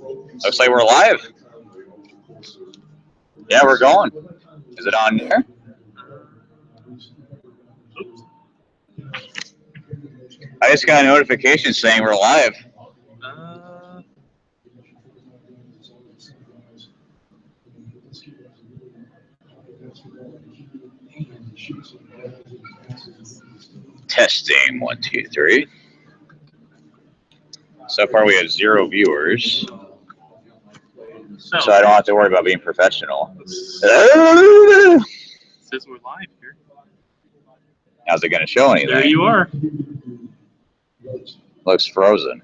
Looks like we're live. Yeah, we're going. Is it on there? I just got a notification saying we're live. Testing 1, 2, 3. So far we have 0 viewers. So I don't have to worry about being professional. It says we're live here. How's it going to show anything? There you are. Looks frozen.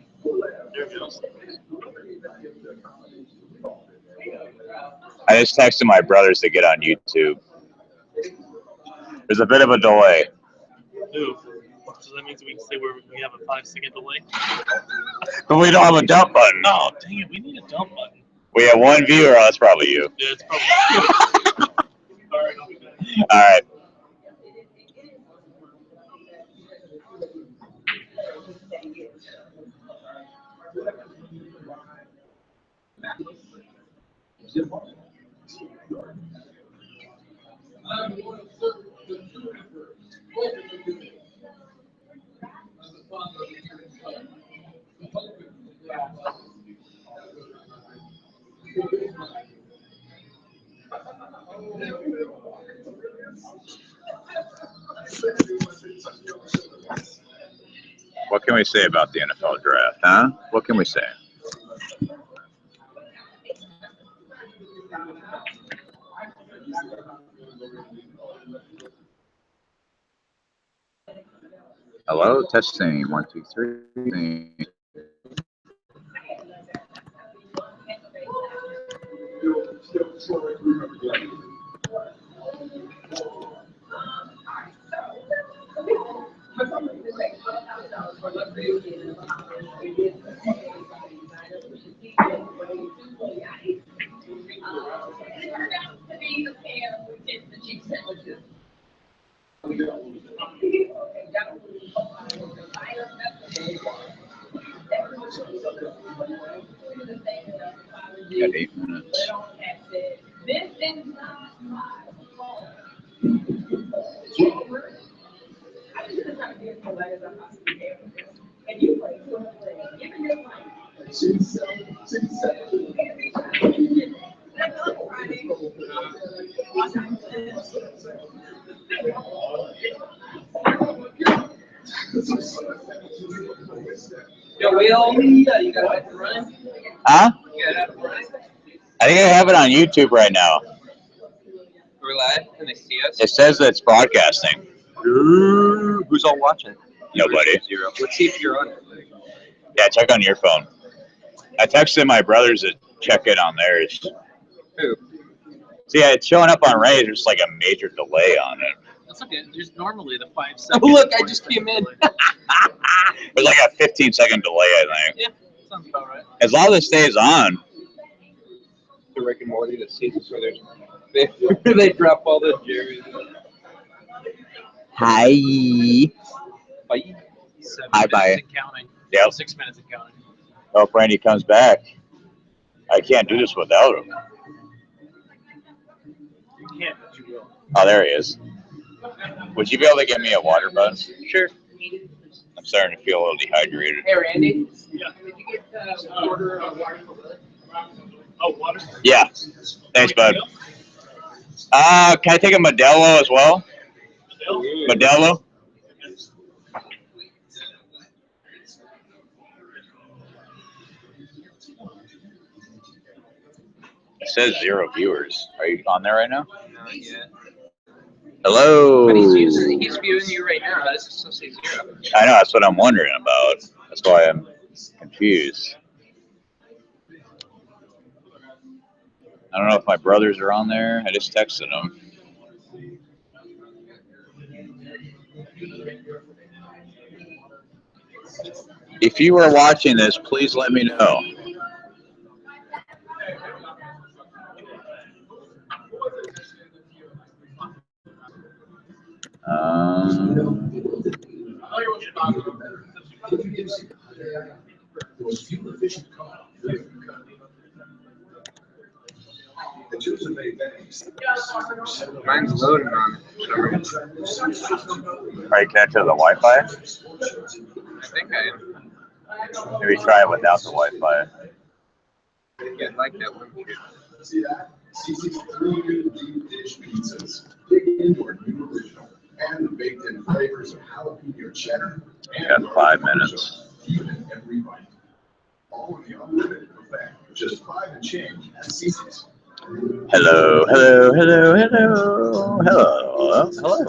I just texted my brothers to get on YouTube. There's a bit of a delay. Ooh. So that means we can say we have a 5-second delay. But we don't have a dump button. Oh, dang it. We need a dump button. We have 1 viewer. Oh, that's probably you. Yeah, it's probably All right, I'll be back. All right. What can we say about the NFL draft, huh? What can we say? Hello, testing 1, 2, 3. Got 8 minutes. Yo, Will, you got it running? Huh? You got it running? I think I have it on YouTube right now. We're live. Can they see us? It says that it's broadcasting. Who's all watching? Nobody. 0. Let's see if you're on it. Yeah, check on your phone. I texted my brothers to check it on theirs. Who? See, yeah, it's showing up on Ray. There's like a major delay on it. That's okay. There's normally the 5 seconds. Oh, look, I just came in. There's like a 15-second delay, I think. Yeah, sounds about right. As long as it stays on. The Rick and Morty that seasons where they drop all the Jerry's. Hi. Bye. 7 Hi, minutes bye. and counting. Yep. 6 minutes and counting. Hope Randy comes back. I can't do this without him. You can't, but you will. Oh, there he is. Would you be able to get me a water, bud? Sure. I'm starting to feel a little dehydrated. Hey, Randy. Yeah. Did you get the order of water for Willis? Oh, water? Yeah. Thanks, bud. Can I take a Modelo as well? Modelo? It says 0 viewers. Are you on there right now? Not yet. Hello. But he's viewing you right now. How does it still say 0? I know, that's what I'm wondering about. That's why I'm confused. I don't know if my brothers are on there. I just texted them. If you are watching this, please let me know. Mine's loading on it. Are you connected to the Wi-Fi? I think I am. Maybe try it without the Wi-Fi. Yeah, I like that one. See that? CC3 deep dish pizzas. Dig into our new original and the baked-in flavors of jalapeno cheddar. You got 5 minutes. Even in every bite. All in the unlimited buffet. Just 5 and change at CC's. Hello, hello, hello, hello, hello, hello.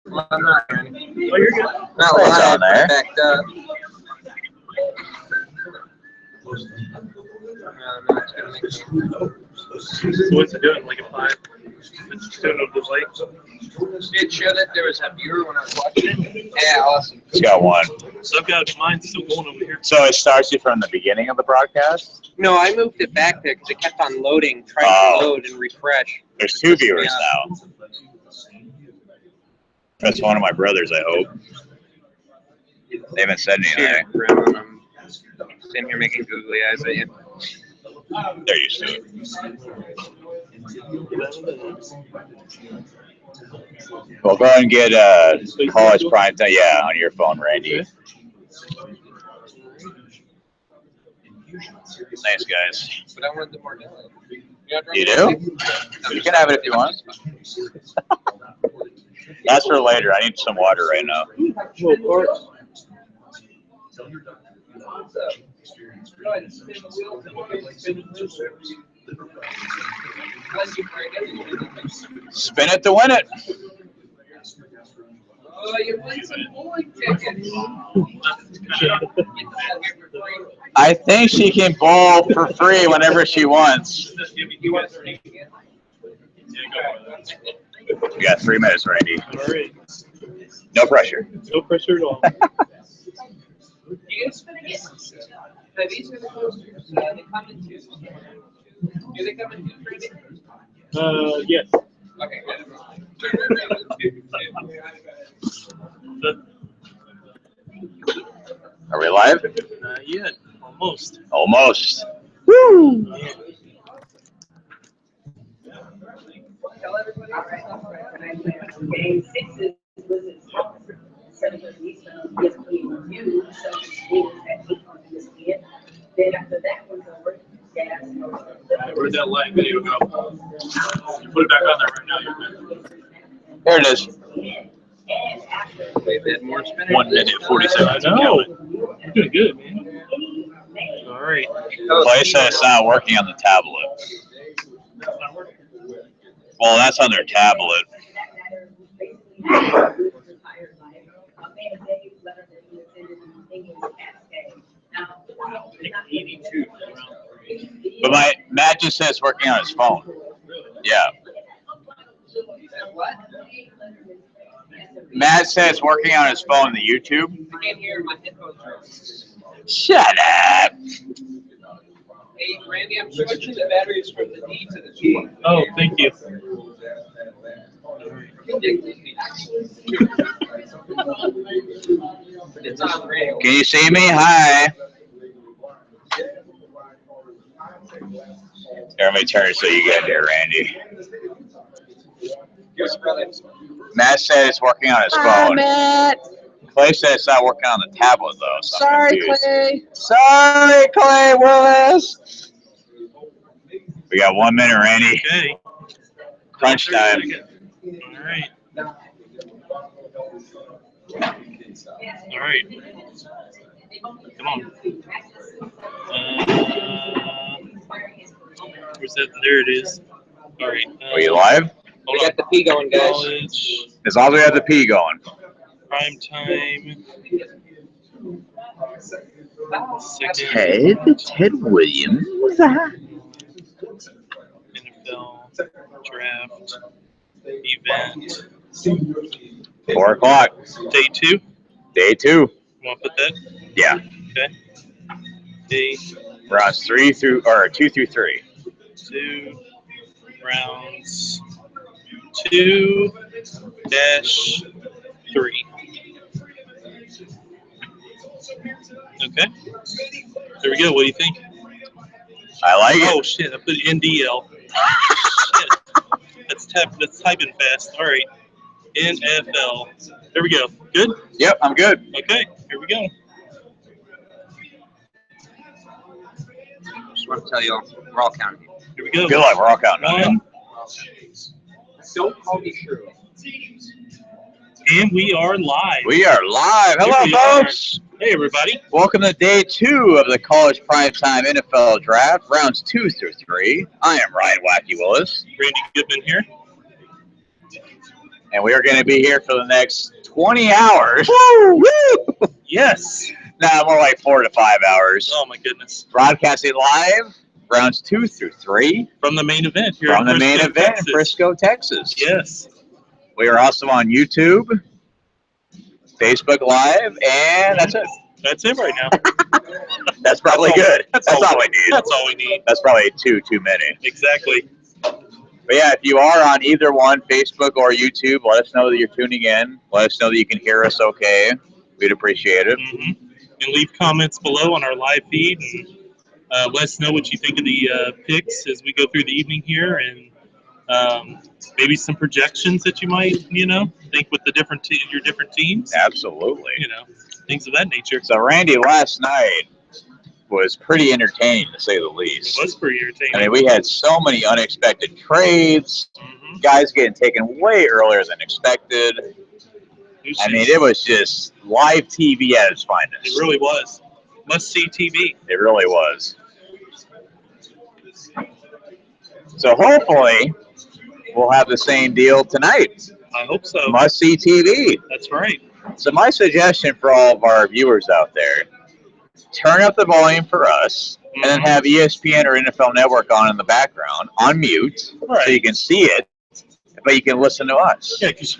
Well, I'm not, Randy. Oh, you're good. Not It's live, on there. backed up. No, it's gonna make me. So what's it doing? Like a 5? It's doing a delay. It showed that there was a viewer when I was watching it. Yeah, awesome. It's got 1. So I've got mine still going over here. So it starts you from the beginning of the broadcast? No, I moved it back there because it kept on loading, trying Oh. to load and refresh. There's 2 viewers now. That's one of my brothers, I hope. They haven't said anything. Here, Grandma, I'm sitting here making googly eyes at you. They're used to it. Well, go ahead and get college Primetime. Yeah, on your phone, Randy. Nice, guys. But I wanted the more delay. You do? You can have it if you want. That's for later. I need some water right now. Well, of course. Spin it to win it. Oh, you won some bowling tickets. I think she can bowl for free whenever she wants. We got 3 minutes, Randy. All right. No pressure. No pressure at all. You guys spin again? Now, these are the coasters. They come in twos. Do they come in twos, Randy? Yes. Okay, good. Are we live? Not yet. Almost. Almost. Woo! Tell everybody. Game 6 is Wizards House. 7:30 Eastern on ESPN Review. 7:00 at 8 on ESPN. Then after that one's over, Gas. Where'd that live video go? Put it back on there right now. You're good. There it is. And after Wait, they had more spinners? 1 minute, 40 seconds. I know. You're doing good, man. All right. Clay said it's not working on the tablet. Well, that's on their tablet. Like 82. But Matt just said it's working on his phone. Yeah. What? Matt said it's working on his phone, the YouTube. I can't hear my headphones. Shut up. Hey, Randy, I'm switching the batteries from the D to the G. Oh, thank you. It's on rail. Can you see me? Hi. Here, let me turn it so you get there, Randy. Matt said it's working on his phone. Hi, Matt. Clay said it's not working on the tablet, though. So I'm Sorry, confused. Clay. Sorry, Clay Willis. We got 1 minute, Randy. Okay. Crunch time. All right. All right. Come on. Where's that? There it is. All right. Are you live? We got the P going, guys. College, As long as we have the P going. prime time. Second. Ted Williams. NFL draft event. 4 o'clock. Day 2. Day 2. You want to put that? Yeah. Okay. Day Rounds 2 through 3. 2 rounds 2-3. Okay. There we go. What do you think? I like it. Oh shit! I put NDL. Shit. That's typing fast. All right. NFL. There we go. Good. Yep, I'm good. Okay. Here we go. Just want to tell you all, we're all counting. Here we go. Good luck. We're all counting on One. Don't call me Shirley. And we are live. We are live. Here we Hello, are. folks. Hey, everybody. Welcome to day 2 of the College Primetime NFL Draft, rounds 2 through 3. I am Ryan Wacky Willis, Randy Goodman here. and we are going to be here for the next 20 hours. Woo! Yes. Nah, more like 4 to 5 hours. Oh, my goodness. Broadcasting live, rounds 2 through 3. From the main event here From in the main Frisco, event Texas. in Frisco, Texas. Yes. We are also on YouTube, Facebook Live, and that's it. That's it right now. That's probably That's all- good. That's all we need. That's all we need. That's probably too many. Exactly. But yeah, if you are on either one, Facebook or YouTube, let us know that you're tuning in. Let us know that you can hear us okay. We'd appreciate it. Mm-hmm. And leave comments below on our live feed, and let us know what you think of the picks as we go through the evening here, and maybe some projections that you might, think with the your different teams. Absolutely. Things of that nature. So Randy, last night was pretty entertaining to say the It least. was pretty entertaining. I mean, we had so many unexpected trades, Mhm. guys getting taken way earlier than expected. I mean, it was just live TV at its finest. It really was. Must-see TV. It really was. So hopefully, we'll have the same deal tonight. I hope so. Must-see TV. That's right. So my suggestion for all of our viewers out there, turn up the volume for us, and then have ESPN or NFL Network on in the background, on mute, so Right. you can see it, but you can listen to us. Yeah, because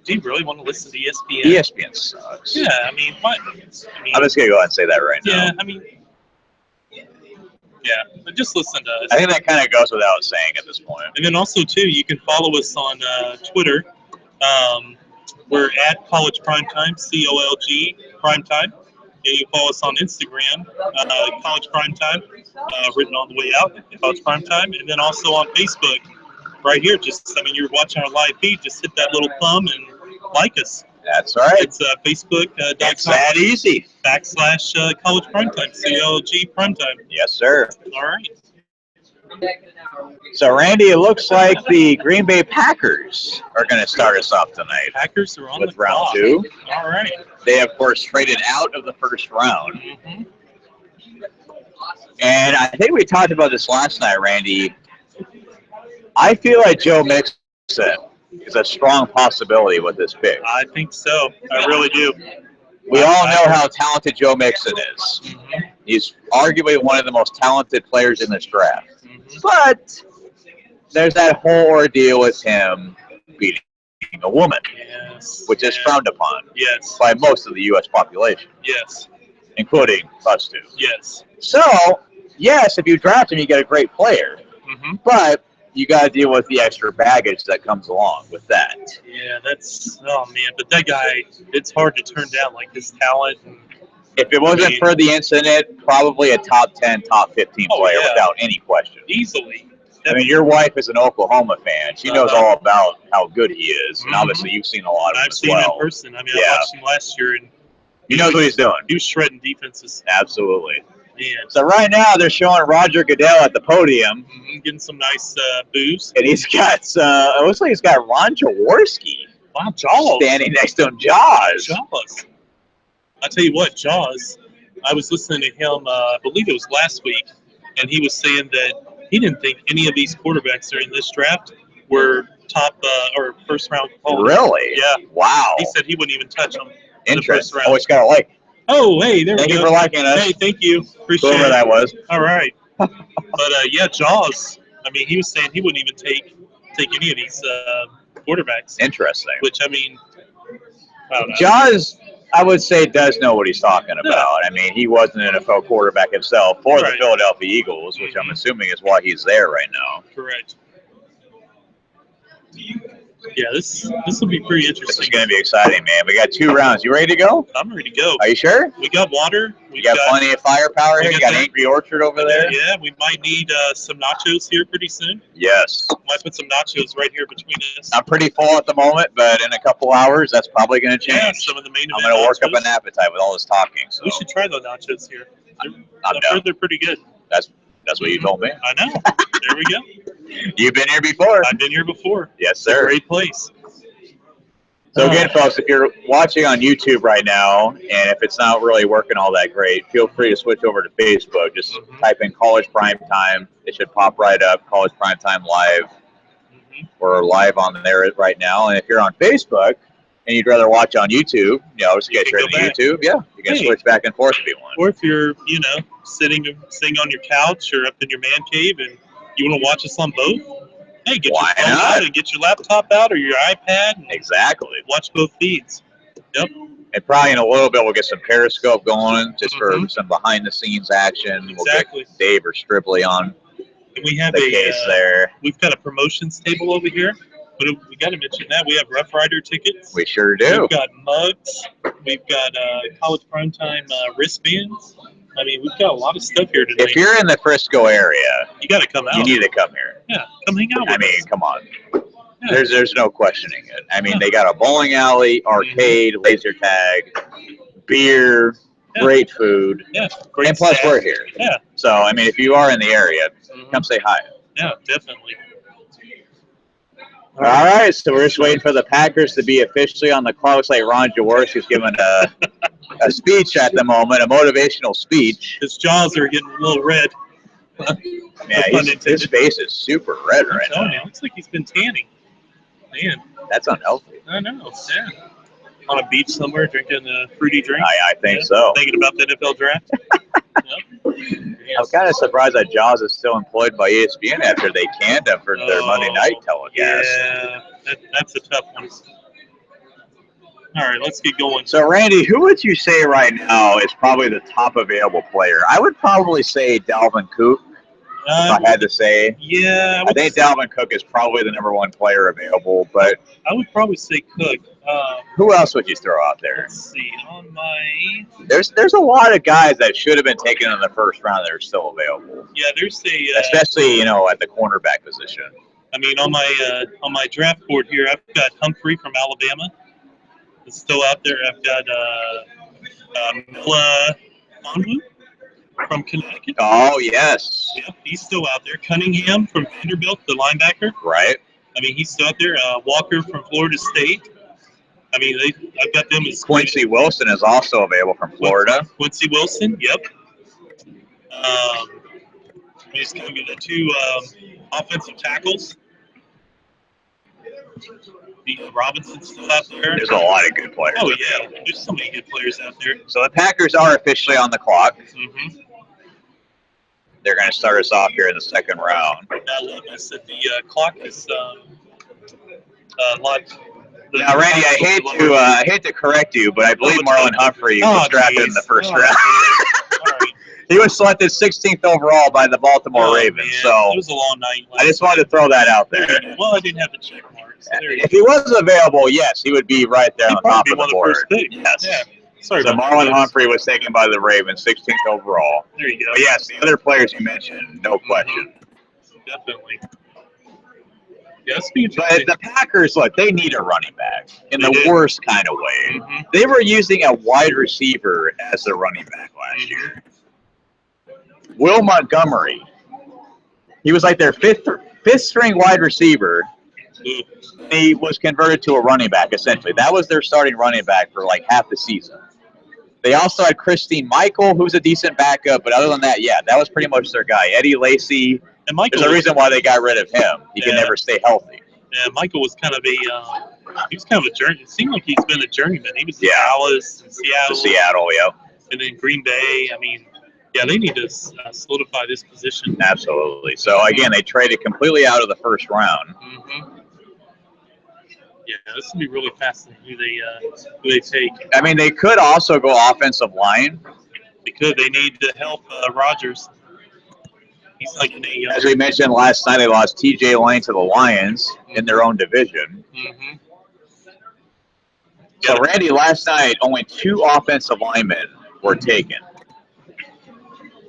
do you really want to listen to ESPN? ESPN sucks. Yeah, I mean, what? I'm just going to go ahead and say that right now. Yeah, I mean, yeah, but just listen to us. I think that kind of goes without saying at this point. And then also, too, you can follow us on Twitter. We're at College Primetime, COLG Primetime. And you can follow us on Instagram, College Primetime, written on the way out, College Primetime. And then also on Facebook, right here. You're watching our live feed. Just hit that little thumb and like us. That's right. It's Facebook.com. It's that easy. / College Primetime, COLG Primetime. Yes, sir. All right. So, Randy, it looks like the Green Bay Packers are going to start us off tonight Packers are on with the round clock. 2. All right. They, of course, traded out of the first round. Mm-hmm. And I think we talked about this last night, Randy. I feel like Joe Mixon is a strong possibility with this pick. I think so. I really do. We all know how talented Joe Mixon is. Mm-hmm. He's arguably one of the most talented players in this draft. Mm-hmm. But there's that whole ordeal with him beating a woman, Yes. which is frowned upon Yes. by most of the U.S. population, Yes. including us two. Yes. So, yes, if you draft him, you get a great player. Mm-hmm. But you got to deal with the extra baggage that comes along with that. Yeah, oh man, but that guy, it's hard to turn down, like his talent. If it wasn't for the incident, probably a top 10, top 15 Oh, player yeah. without any question. Easily. I mean, your wife is an Oklahoma fan. She knows all about how good he is. And Mhm. obviously, you've seen a lot of him I've as seen him well. in person. I mean, Yeah. I watched him last year, and He knows what he's doing. he was shredding defenses. Absolutely. Man, So right now, they're showing Roger Goodell at the podium. getting some nice booze. And he's got, it looks like he's got Ron Jaworski Wow, Jaws. standing next to him. Jaws. Jaws. I tell you what, Jaws. I was listening to him. I believe it was last week, and he was saying that he didn't think any of these quarterbacks that are in this draft were top or first round quality. Really? Yeah. Wow. He said he wouldn't even touch them in the first Interesting. round. Always got to like. Oh, hey, there Thank we you go. for liking us. Hey, thank you. Appreciate Whoever it. that was. All right. But yeah, Jaws. I mean, he was saying he wouldn't even take any of these quarterbacks. Interesting. Which I mean, I don't know. Jaws, I would say does know what he's talking about. I mean, he was an NFL quarterback himself for the Right. Philadelphia Eagles, which I'm assuming is why he's there right now. Correct. Yeah, this will be pretty This is interesting. going to be exciting, man. We got 2 rounds. You ready to go? I'm ready to go. Are you sure? We got water. You got plenty of firepower here? You got Angry Orchard over there? Yeah, we might need some nachos here pretty soon. Yes. Might put some nachos right here between us. I'm pretty full at the moment, but in a couple hours, that's probably going to change. Yeah, some of the main I'm event going to work nachos. up an appetite with all this talking. So We should try the nachos here. I'm I've down. heard they're pretty good. That's what you told me. I know. There we go. You've been here before. I've been here before. Yes, It's a sir. great place. So again, folks, if you're watching on YouTube right now, and if it's not really working all that great, feel free to switch over to Facebook. Just type in College Primetime. It should pop right up, College Primetime Live. We're live on there right now. And if you're on Facebook and you'd rather watch on YouTube, just get straight to YouTube. Yeah, you can switch back and forth if you want. Or if you're, sitting on your couch or up in your man cave and you want to watch us on both, hey, get Why your phone not? out and get your laptop out or your iPad and Exactly. watch both feeds. Yep. And probably in a little bit, we'll get some Periscope going just for some behind-the-scenes action. Exactly. We'll get Dave or Stripley on And we have the case there. We've got a promotions table over here, but we got to mention that we have Rough Rider tickets. We sure do. We've got mugs. We've got College Primetime wristbands. I mean, we've got a lot of stuff here today. If you're in the Frisco area, you got to come out. you need to come here. Yeah, come hang out with I mean, us. come on. Yeah. There's no questioning it. I mean, they got a bowling alley, arcade, laser tag, beer, great food, great and plus staff. we're here. Yeah. So, I mean, if you are in the area, come say hi. Yeah, definitely. All right, so we're just waiting for the Packers to be officially on the clock. Looks like Ron Jaworski's giving a speech at the moment, a motivational speech. His jaws are getting a little red. Yeah, his face is super red right now. It looks like he's been tanning. Man, that's unhealthy. I know. Yeah. On a beach somewhere, drinking a fruity drink. I think so. Thinking about the NFL draft. I'm kind of surprised that Jaws is still employed by ESPN after they canned him for their Monday night telecast. Yeah, that's a tough one. All right, let's get going. So, Randy, who would you say right now is probably the top available player? I would probably say Dalvin Cook, if I had to say. Yeah. I think Dalvin Cook is probably the #1 player available, but I would probably say Cook. Who else would you throw out there? Let's see. On my There's a lot of guys that should have been taken in the first round that are still available. Yeah, there's especially at the cornerback position. I mean, on my draft board here, I've got Humphrey from Alabama. It's still out there. I've got Mila Fonwu from Connecticut. Oh yes. Yeah, he's still out there. Cunningham from Vanderbilt, the linebacker. Right. I mean, he's still out there. Walker from Florida State. I mean, I've got them as Quincy Wilson is also available from Florida. Quincy Wilson, yep. He's going to be the 2 offensive tackles. Robinson's still out there. There's a lot of good players. Oh, yeah. There's so many good players out there. So the Packers are officially on the clock. Mm-hmm. They're going to start us off here in the second round. I said the clock is live. Now, Randy, I hate to correct you, but I believe Marlon Humphrey was drafted in the first round. He was selected 16th overall by the Baltimore Ravens. Man. So it was a long night. I just wanted to throw that out there. Well, I didn't have the check marks. If he was available, yes, he would be right there on the top of the board. Yes. Yeah. Sorry so Marlon Humphrey was taken by the Ravens, 16th overall. There you go. But yes, the other players you mentioned, no question. Definitely. But the Packers, look, they need a running back in the worst kind of way. They were using a wide receiver as their running back last year. Will Montgomery, he was like their fifth string wide receiver. He was converted to a running back, essentially. That was their starting running back for like half the season. They also had Christine Michael, who's a decent backup, but other than that, yeah, that was pretty much their guy. Eddie Lacy. And Michael There's a reason why they got rid of him. He can never stay healthy. Yeah, Michael was kind of a journey. It seemed like he's been a journeyman. He was in Dallas and Seattle. Seattle, yeah. And then Green Bay. I mean, yeah, they need to solidify this position. Absolutely. So, again, they traded completely out of the first round. Yeah, this will be really fascinating who they take. I mean, they could also go offensive line. Because they need to help Rodgers. He's like in a As we mentioned last night, they lost T.J. Lane to the Lions in their own division. Mm-hmm. So, Randy, last night, only 2 offensive linemen were taken.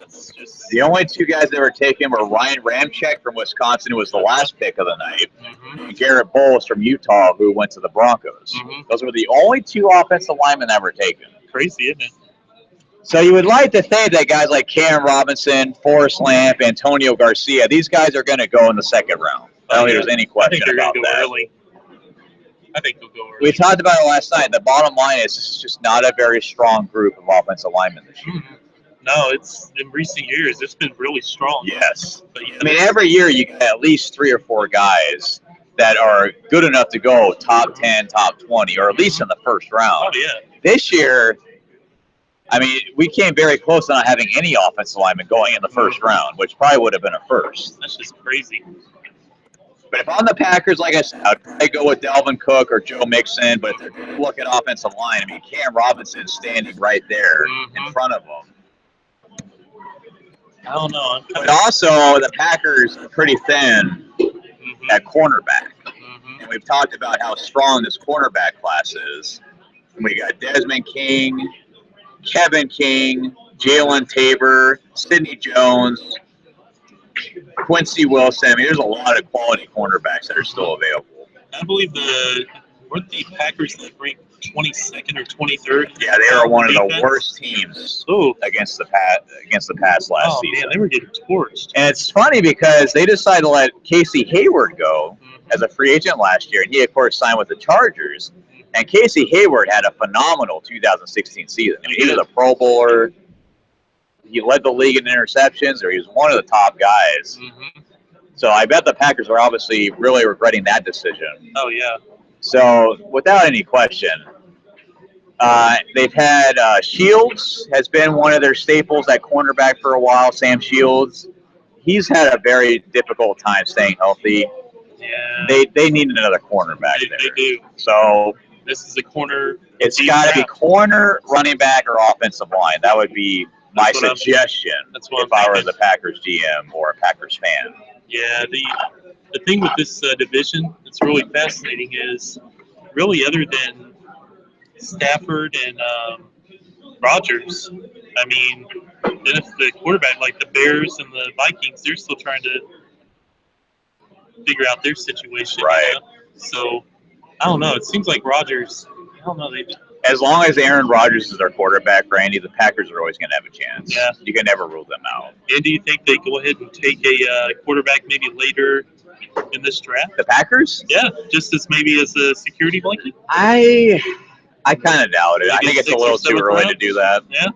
That's just, The only 2 guys that were taken were Ryan Ramczyk from Wisconsin, who was the last pick of the night, and Garrett Bowles from Utah, who went to the Broncos. Those were the only 2 offensive linemen that were taken. crazy, isn't it? So you would like to think that guys like Cam Robinson, Forrest Lamp, Antonio Garcia, these guys are going to go in the second round. I don't think there's any question about that. Early. I think they'll go early. We talked about it last night. The bottom line is it's just not a very strong group of offensive linemen this year. No, it's in recent years. It's been really strong. Yes. But yeah, I mean, every year you get at least 3 or 4 guys that are good enough to go top 10, top 20, or at least in the first round. Oh, yeah. This year, I mean, we came very close to not having any offensive linemen going in the first round, which probably would have been a first. That's just crazy. But if on the Packers, like I said, I'd probably go with Dalvin Cook or Joe Mixon. But if they're going to look at offensive line, I mean, Cam Robinson standing right there in front of them. I don't know. But also, the Packers are pretty thin at cornerback. And we've talked about how strong this cornerback class is. And we got Desmond King, Kevin King, Jalen Tabor, Sidney Jones, Quincy Wilson. I mean, there's a lot of quality cornerbacks that are still available. I believe weren't the Packers that ranked 22nd or 23rd? Yeah, they were one of the worst teams against the pass last season. Man, they were getting torched. And it's funny because they decided to let Casey Hayward go as a free agent last year, and he, of course, signed with the Chargers. And Casey Hayward had a phenomenal 2016 season. I mean, he was a Pro Bowler. He led the league in interceptions, or he was one of the top guys. So I bet the Packers are obviously really regretting that decision. Oh, yeah. So without any question, they've had Shields has been one of their staples at cornerback for a while, Sam Shields. He's had a very difficult time staying healthy. Yeah. They need another cornerback there. They do. So this is a corner. It's got to be corner, running back, or offensive line. That would be my suggestion if I were the Packers GM or a Packers fan. Yeah, the thing with this division that's really fascinating is really other than Stafford and Rodgers, I mean, then if the quarterback, like the Bears and the Vikings, they're still trying to figure out their situation. Right. You know? So, I don't know. It seems like Rodgers, I don't know. As long as Aaron Rodgers is their quarterback, Randy, the Packers are always going to have a chance. Yeah. You can never rule them out. And do you think they go ahead and take a quarterback maybe later in this draft? The Packers? Yeah, just as maybe as a security blanket? I kind of doubt it. I Maybe think it's a 6th or little too 7th early to round? do that. Yeah.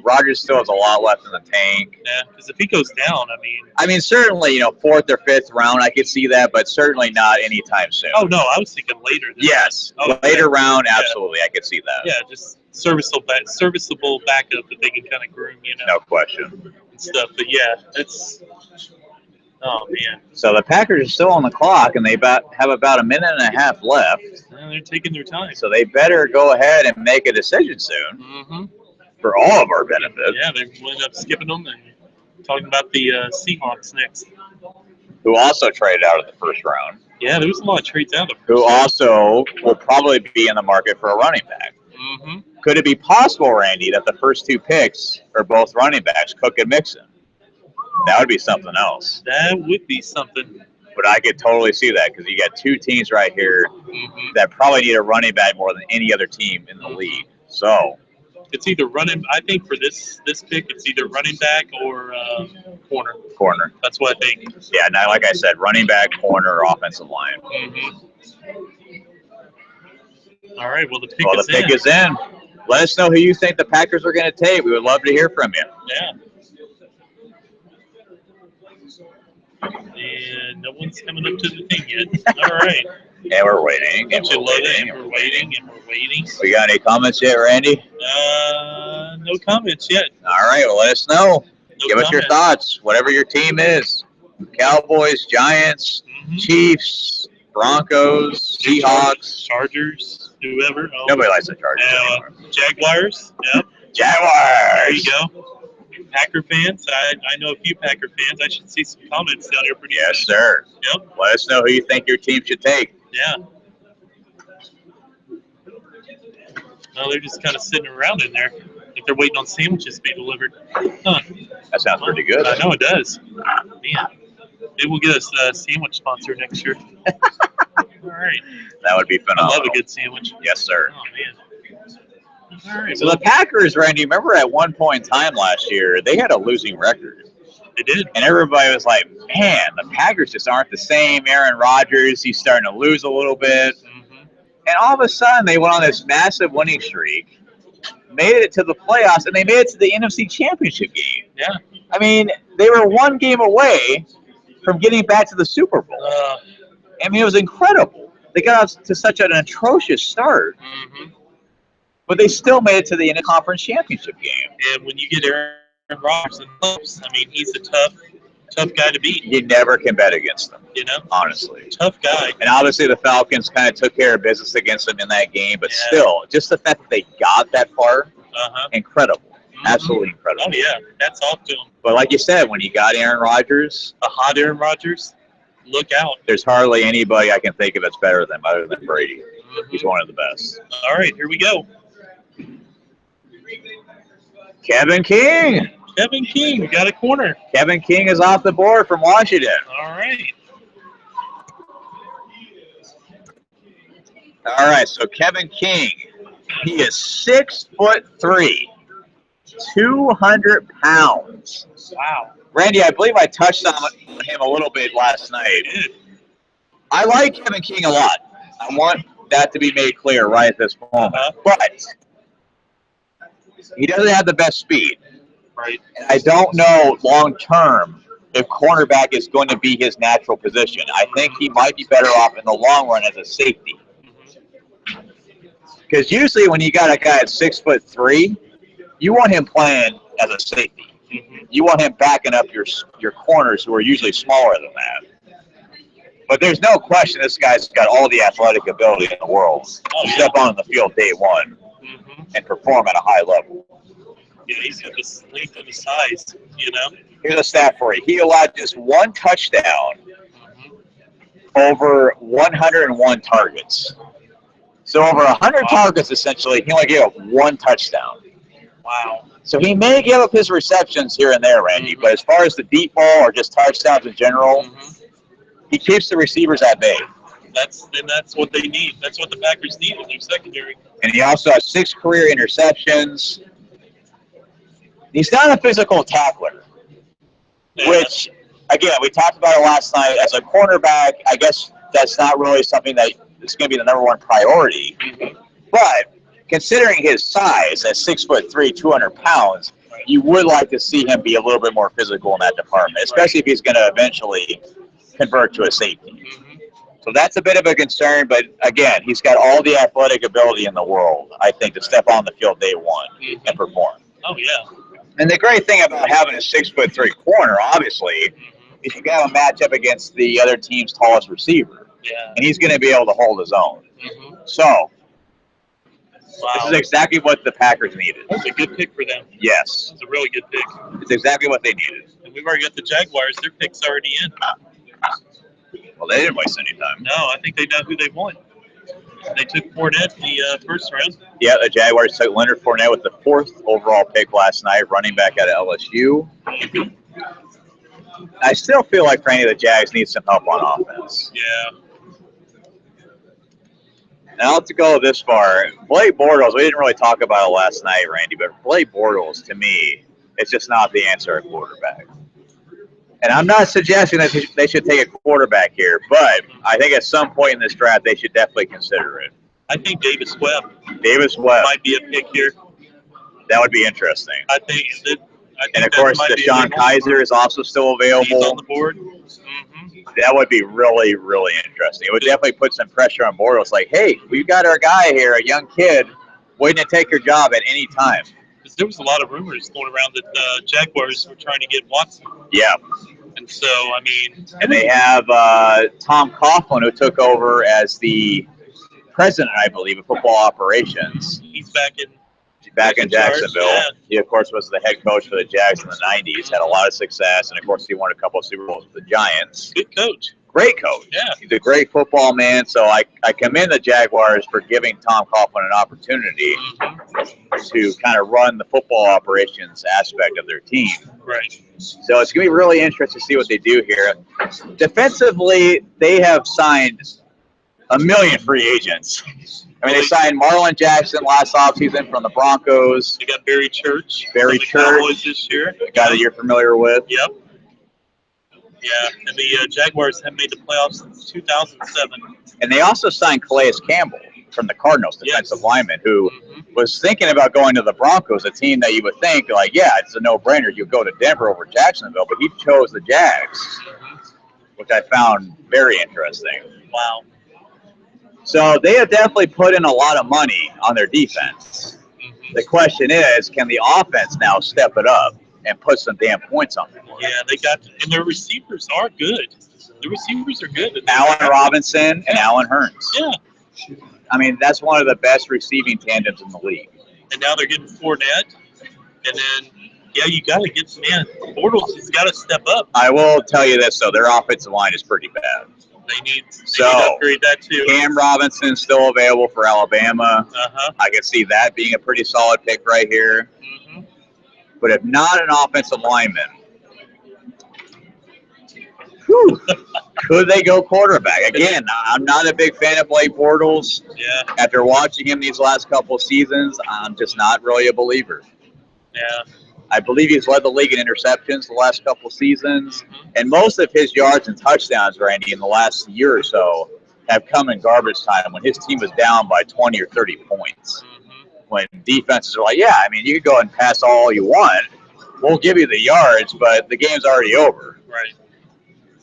Rodgers still has a lot left in the tank. Yeah, because if he goes down, I mean, certainly, 4th or 5th round, I could see that, but certainly not anytime soon. Oh, no, I was thinking later. Yes, later round, absolutely, I could see that. Yeah, just serviceable backup that they can kind of groom, No question. and stuff. But yeah, it's oh man. So the Packers are still on the clock, and they have about a minute and a half left. Yeah, they're taking their time. So they better go ahead and make a decision soon for all of our benefit. Yeah, they ended up skipping them and talking about the Seahawks next. Who also traded out of the first round. Yeah, there was a lot of trades out of the Who also will probably be in the market for a running back. Could it be possible, Randy, that the first 2 picks are both running backs, Cook and Mixon? That would be something else. That would be something. But I could totally see that because you got 2 teams right here that probably need a running back more than any other team in the league. So it's either running. I think for this pick, it's either running back or corner. Corner. That's what I think. Yeah, now like I said, running back, corner, or offensive line. All right. Well, the pick is in. Let us know who you think the Packers are going to take. We would love to hear from you. Yeah. And no one's coming up to the thing yet. All right. And we're waiting. And we're waiting. And we're waiting. And we're waiting. We got any comments yet, Randy? No comments yet. All right. Well, let us know. No Give us your thoughts. Whatever your team is. Cowboys, Giants, Chiefs, Broncos, Seahawks, Chargers, whoever. Oh, nobody likes the Chargers anymore. Jaguars. Yep. Jaguars. There you go. Packer fans. I know a few Packer fans. I should see some comments down here pretty Yes, soon. sir. Yep. Let us know who you think your team should take. Yeah. No, they're just kind of sitting around in there. Like they're waiting on sandwiches to be delivered. Huh. That sounds pretty good. I know it does. Man. Maybe we'll get us a sandwich sponsor next year. All right. That would be I phenomenal. love a good sandwich. Yes, sir. Oh, man. All right. So the Packers, Randy, remember at one point in time last year, they had a losing record. They did. And everybody was like, man, the Packers just aren't the same. Aaron Rodgers, he's starting to lose a little bit. Mm-hmm. And all of a sudden, they went on this massive winning streak, made it to the playoffs, and they made it to the NFC Championship game. Yeah. I mean, they were one game away from getting back to the Super Bowl. I mean, it was incredible. They got off to such an atrocious start, but they still made it to the Interconference Championship game. And when you get Aaron Rodgers in close, I mean, he's a tough guy to beat. You never can bet against them, You know, honestly. tough guy. And obviously, the Falcons kind of took care of business against them in that game, but Yeah. still, just the fact that they got that far, incredible. Absolutely incredible. Oh yeah, that's off to him. But like you said, when you got Aaron Rodgers, A hot Aaron Rodgers, look out. there's hardly anybody I can think of that's better than him other than Brady. He's one of the best. All right, here we go. Kevin King. Kevin King got a corner. Kevin King is off the board from Washington. All right. All right, so Kevin King, he is 6'3", 200 pounds. Wow. Randy, I believe I touched on him a little bit last night. I like Kevin King a lot. I want that to be made clear right at this moment. But he doesn't have the best speed. Right. And I don't know long term if cornerback is going to be his natural position. I think he might be better off in the long run as a safety. Because usually when you got a guy at 6'3", you want him playing as a safety. You want him backing up your corners who are usually smaller than that. But there's no question this guy's got all the athletic ability in the world to step on the field day one and perform at a high level. Yeah, he's got this length and the size, you know. Here's a stat for you. He allowed just one touchdown over 101 targets. So over 100 targets, essentially, he only gave up one touchdown. Wow. So he may give up his receptions here and there, Randy, but as far as the deep ball or just touchdowns in general, he keeps the receivers at bay. That's what they need. That's what the Packers need in their secondary. And he also has 6 career interceptions. He's not a physical tackler, which, again, we talked about it last night. As a cornerback, I guess that's not really something that is going to be the number one priority. But considering his size at 6'3", 200 pounds, you would like to see him be a little bit more physical in that department, especially if he's going to eventually convert to a safety. So that's a bit of a concern, but again, he's got all the athletic ability in the world, I think, to step on the field day one and perform. Oh, yeah. And the great thing about having a 6'3" corner, obviously, is you got a matchup against the other team's tallest receiver. Yeah. And he's going to be able to hold his own. So, this is exactly what the Packers needed. That's a good pick for them. Yes. That's a really good pick. It's exactly what they needed. And we've already got the Jaguars. Their pick's already in. Well, they didn't waste any time. No, I think they know who they want. They took Fournette in the first round. Yeah, the Jaguars took Leonard Fournette with the 4th overall pick last night, running back out of LSU. I still feel like, Franny, the Jags need some help on offense. Yeah. Now, to go this far, Blake Bortles, we didn't really talk about it last night, Randy, but Blake Bortles, to me, is just not the answer at quarterback. And I'm not suggesting that they should take a quarterback here, but I think at some point in this draft, they should definitely consider it. I think Davis Webb might be a pick here. That would be interesting. I think and, of course, Deshaun Kaiser is also still available. He's on the board. That would be really, really interesting. It would definitely put some pressure on Bortles. Like, hey, we've got our guy here, a young kid, waiting to take your job at any time. There was a lot of rumors going around that Jaguars were trying to get Watson. Yeah. And so, I mean, And they have Tom Coughlin, who took over as the president, I believe, of football operations. he's back in Jacksonville. Yeah. He, of course, was the head coach for the Jags in the 90s, had a lot of success, and, of course, he won a couple of Super Bowls with the Giants. Good coach. Great coach. Yeah. He's a great football man, so I commend the Jaguars for giving Tom Coughlin an opportunity to kind of run the football operations aspect of their team. Right. So it's going to be really interesting to see what they do here. Defensively, they have signed a million free agents. I mean, they signed Marlon Jackson last offseason from the Broncos. They got Barry Church. Barry from the Church. Cowboys this year. A guy that you're familiar with. Yep. Yeah, and the Jaguars have made the playoffs since 2007. And they also signed Calais Campbell from the Cardinals, defensive lineman, who was thinking about going to the Broncos, a team that you would think, like, yeah, it's a no-brainer. You go to Denver over Jacksonville, but he chose the Jags, which I found very interesting. Wow. So they have definitely put in a lot of money on their defense. The question is, can the offense now step it up and put some damn points on them? Yeah, they got, and their receivers are good. The receivers are good. Allen Robinson and Allen Hurns. Yeah. I mean, that's one of the best receiving tandems in the league. And now they're getting Fournette. And then, yeah, you got to get, man, Bortles has got to step up. I will tell you this, though. Their offensive line is pretty bad. They need to upgrade that, too. Cam Robinson's still available for Alabama. Uh-huh. I can see that being a pretty solid pick right here. Mm-hmm. But if not an offensive lineman, could they go quarterback? Again, I'm not a big fan of Blake Bortles. Yeah. After watching him these last couple of seasons, I'm just not really a believer. Yeah. I believe he's led the league in interceptions the last couple of seasons. And most of his yards and touchdowns, Randy, in the last year or so have come in garbage time when his team was down by 20 or 30 points. When defenses are like, yeah, I mean, you can go and pass all you want. We'll give you the yards, but the game's already over. Right.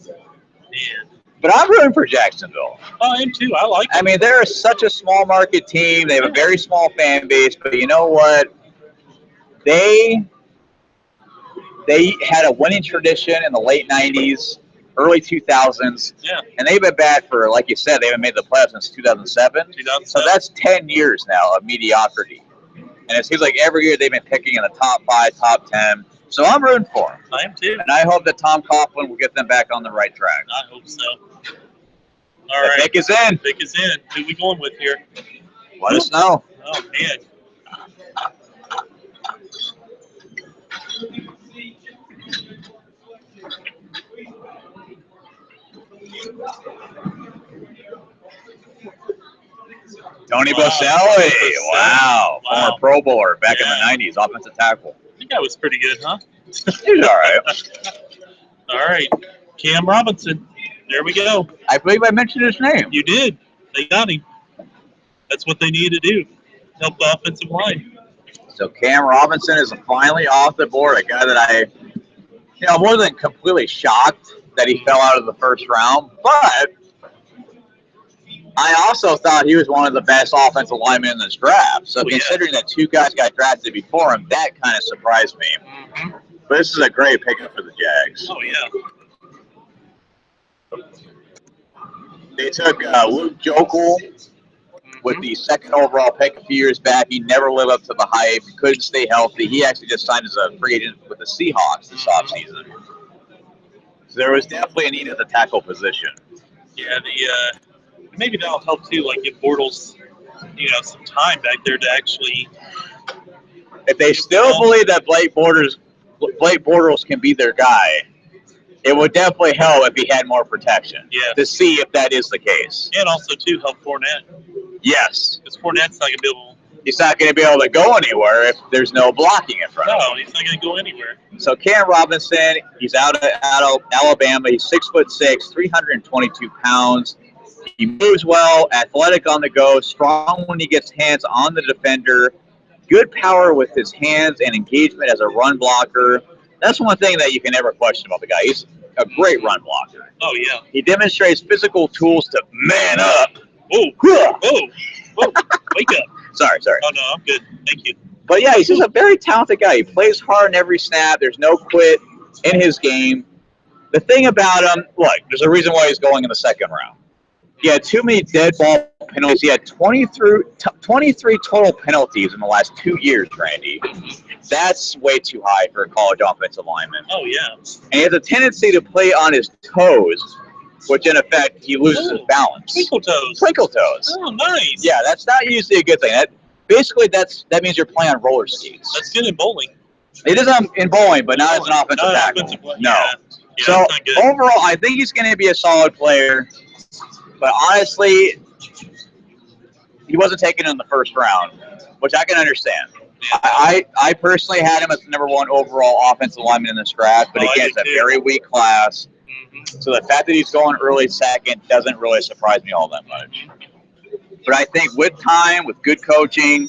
Man. But I'm rooting for Jacksonville. Oh, I am too. I like I mean, they're such a small market team. They have a very small fan base, but you know what? They had a winning tradition in the late 90s, early 2000s. Yeah. And they've been bad for, like you said, they haven't made the playoffs since 2007. So that's 10 years now of mediocrity. And it seems like every year they've been picking in the top 5, top 10. So I'm rooting for them. I am too. And I hope that Tom Coughlin will get them back on the right track. I hope so. All right. Pick is in. Pick is in. Who we going with here? Let us know. Oh, man. Tony Boselli. Wow. Former Pro Bowler back in the 90s, offensive tackle. I think that was pretty good, huh? He was all right. All right. Cam Robinson. There we go. I believe I mentioned his name. You did. They got him. That's what they needed to do. Help the offensive line. So Cam Robinson is finally off the board, a guy that I wasn't completely shocked that he fell out of the first round, but I also thought he was one of the best offensive linemen in this draft. So considering that two guys got drafted before him, that kind of surprised me. Mm-hmm. But this is a great pickup for the Jags. Oh, yeah. They took Luke Jokel with the second overall pick a few years back. He never lived up to the hype. Couldn't stay healthy. He actually just signed as a free agent with the Seahawks this offseason. So there was definitely a need at the tackle position. Yeah, maybe that'll help too, like give Bortles, some time back there to actually. If they still believe that Blake Bortles can be their guy, it would definitely help if he had more protection. Yeah. To see if that is the case. And also too help Fournette. Yes. Because Fournette's not gonna be able. He's not going to be able to go anywhere if there's no blocking in front of him. No, he's not gonna go anywhere. So Cam Robinson, he's out of Alabama. He's 6'6", 322 pounds. He moves well, athletic on the go, strong when he gets hands on the defender, good power with his hands and engagement as a run blocker. That's one thing that you can never question about the guy. He's a great run blocker. Oh, yeah. He demonstrates physical tools to man up. Whoa, whoa, whoa, wake up. Sorry. Oh, no, I'm good. Thank you. But, yeah, he's just a very talented guy. He plays hard in every snap. There's no quit in his game. The thing about him, look, there's a reason why he's going in the second round. He had too many dead ball penalties. He had 23 total penalties in the last 2 years, Randy. That's way too high for a college offensive lineman. Oh, yeah. And he has a tendency to play on his toes, which in effect, he loses his balance. Twinkle toes. Twinkle toes. Oh, nice. Yeah, that's not usually a good thing. That means you're playing on roller skates. That's good in bowling. It is in bowling, but not as an offensive tackle. No. Yeah, So that's not good. overall, I think he's going to be a solid player. But honestly, he wasn't taken in the first round, which I can understand. Yeah. I personally had him as the number 1 overall offensive lineman in this draft, but again, it's a very weak class. Mm-hmm. So the fact that he's going early second doesn't really surprise me all that much. But I think with time, with good coaching,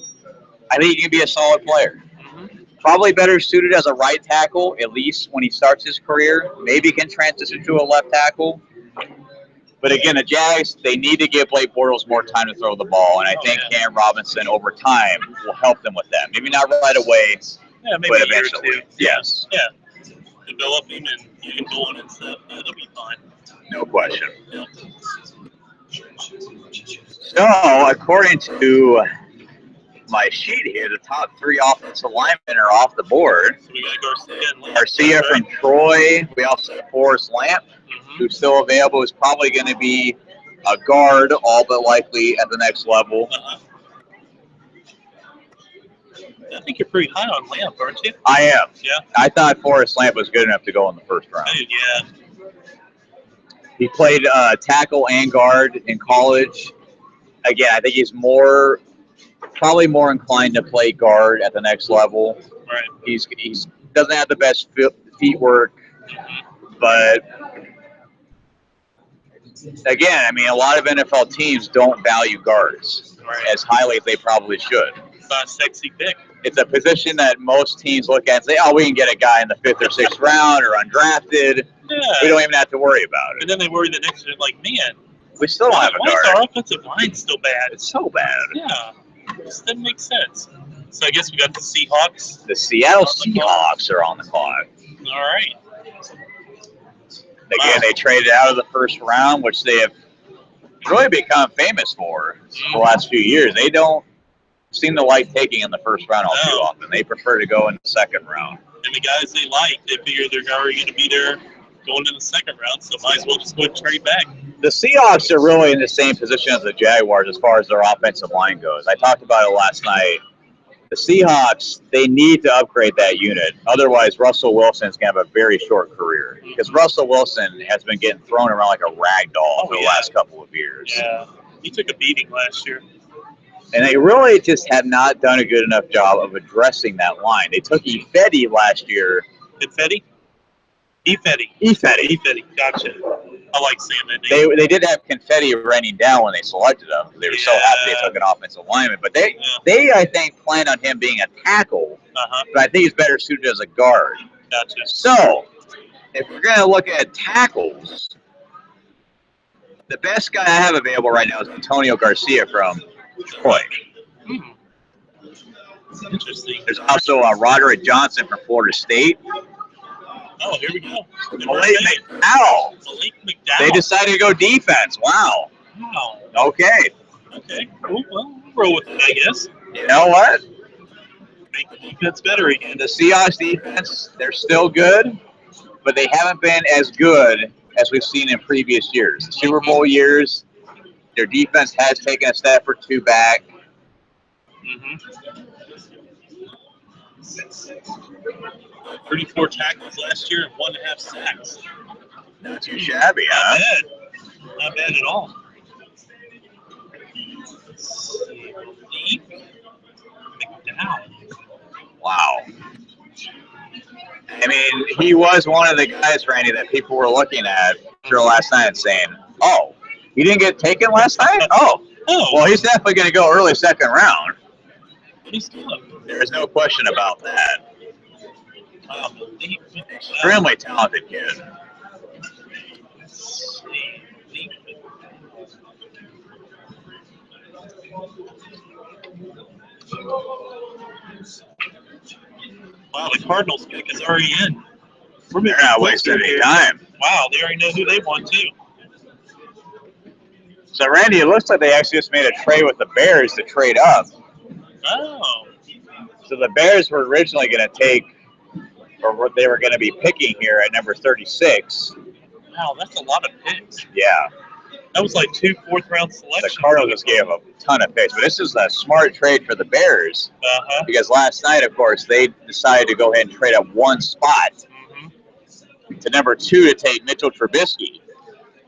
I think he can be a solid player. Mm-hmm. Probably better suited as a right tackle, at least when he starts his career. Maybe can transition to a left tackle. But again, the Jags, they need to give Blake Bortles more time to throw the ball, and I think Cam Robinson over time will help them with that. Maybe not right away, maybe but a year or eventually. two. Yes. Yeah. Develop him and you can go on and stuff. That'll be fine. No question. Yeah. So, according to my sheet here, the top 3 offensive linemen are off the board. So we got Garcia and Lamb. Garcia from Troy. We also have Forrest Lamp, who's still available, is probably going to be a guard, all but likely at the next level. I think you're pretty high on Lamb, aren't you? I am. Yeah. I thought Forrest Lamp was good enough to go in the first round. Yeah. He played tackle and guard in college. Again, I think he's probably more inclined to play guard at the next level. Right. He's doesn't have the best feet work, but again, I mean, a lot of NFL teams don't value guards as highly as they probably should. It's not a sexy pick. It's a position that most teams look at and say, "Oh, we can get a guy in the 5th or 6th round or undrafted. Yeah. We don't even have to worry about it." And then they worry the next year, like, man, We still don't have a why is guard. our offensive line still bad? It's so bad. Yeah. This doesn't make sense. So I guess we got the Seahawks. The Seattle Seahawks are on the clock. All right. Again, they traded out of the first round, which they have really become famous for the last few years. They don't seem to like taking in the first round all too often. They prefer to go in the second round. And the guys they like, they figure they're already going to be there going in the second round, so might as well just go and trade back. The Seahawks are really in the same position as the Jaguars as far as their offensive line goes. I talked about it last night. The Seahawks, they need to upgrade that unit. Otherwise, Russell Wilson's going to have a very short career. Because Russell Wilson has been getting thrown around like a rag doll for the last couple of years. Yeah, he took a beating last year. And they really just have not done a good enough job of addressing that line. They took Ifedi last year. Ifedi? Ifedi. Ifedi. Gotcha. I like saying that name. They did have confetti raining down when they selected him. They were so happy they took an offensive lineman. But they I think, planned on him being a tackle. But I think he's better suited as a guard. Gotcha. So, if we're going to look at tackles, the best guy I have available right now is Antonio Garcia from Troy. Interesting. There's also Roderick Johnson from Florida State. Oh, here we go. Malik McDowell. They decided to go defense. Wow. Wow. Okay. Okay. Cool. Well, we'll roll with it, I guess. You know what? Make the defense better again. The Seahawks defense, they're still good, but they haven't been as good as we've seen in previous years. The Super Bowl years, their defense has taken a step or two back. 34 tackles last year and 1.5 sacks. Not too shabby, huh? Not bad. Not bad at all. Deep McDowell. Wow. I mean, he was one of the guys, Randy, that people were looking at last night and saying, "Oh, he didn't get taken last night? Oh, well, he's definitely going to go early second round." He's good. There's no question about that. Extremely talented kid. Wow, the Cardinals pick is already in. We're They're not wasting any time. Wow, they already know who they want too. So, Randy, it looks like they actually just made a trade with the Bears to trade up. Oh. So the Bears were originally going to take, or what they were going to be picking here at number 36. Wow, that's a lot of picks. Yeah. That was like 2 4th-round The selections. Cardinals just gave a ton of picks, but this is a smart trade for the Bears because last night, of course, they decided to go ahead and trade up one spot to number 2 to take Mitchell Trubisky,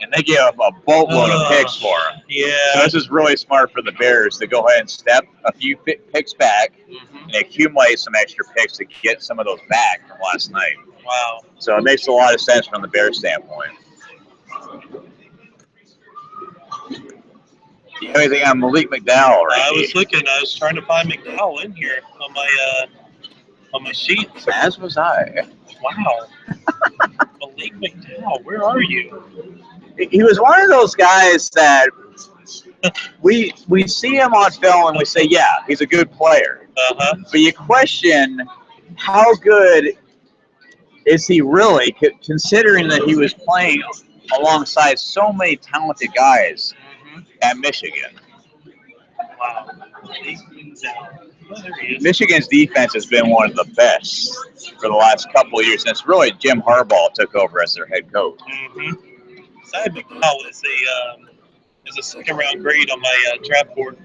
and they gave up a boatload of picks for him. Yeah. So this is really smart for the Bears to go ahead and step a few picks back and accumulate some extra picks to get some of those back from last night. Wow. So it makes a lot of sense from the Bears standpoint. Do you have anything on Malik McDowell? Right? I was trying to find McDowell in here on my sheet. As was I. Wow. Malik McDowell, where are you? He was one of those guys that we see him on film and we say, yeah, he's a good player. But you question how good is he really, considering that he was playing alongside so many talented guys at Michigan. Wow. Michigan's defense has been one of the best for the last couple of years since really Jim Harbaugh took over as their head coach. Sad McDowell is a 2nd-round grade on my draft board.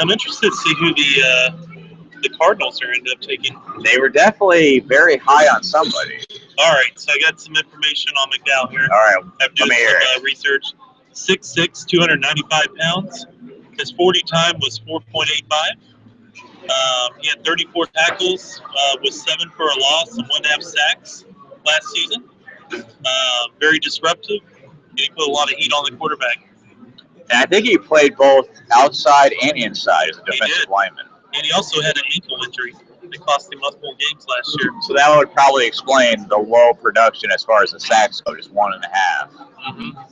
I'm interested to see who the Cardinals are end up taking. They were definitely very high on somebody. All right, so I got some information on McDowell here. All right, I've done some research. 6'6", 295 pounds. His 40 time was 4.85. He had 34 tackles, was 7 for a loss and 1.5 sacks last season. Very disruptive, and he put a lot of heat on the quarterback. And I think he played both outside and inside as a defensive lineman. And he also had an ankle injury that cost him multiple games last year. So that would probably explain the low production as far as the sacks go, just 1.5.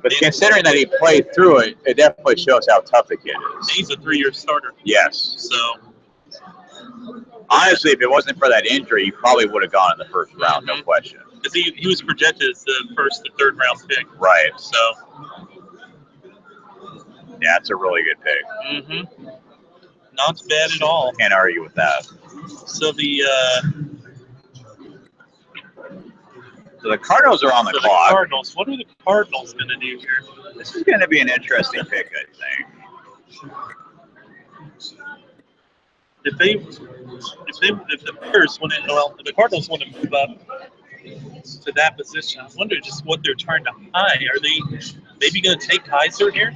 But considering that he played through it, it definitely shows how tough the kid is. He's a 3-year starter. Yes. So, honestly, if it wasn't for that injury, he probably would have gone in the first round, no question. Because he was projected as the 1st or 3rd round pick. Right. So, yeah, it's a really good pick. Not bad at all. Can't argue with that. So the Cardinals are on the clock. Cardinals. What are the Cardinals going to do here? This is going to be an interesting pick, I think. If the Bears want to, well, if the Cardinals want to move up to that position, I wonder just what they're trying to hide. Are they maybe going to take Kaiser here?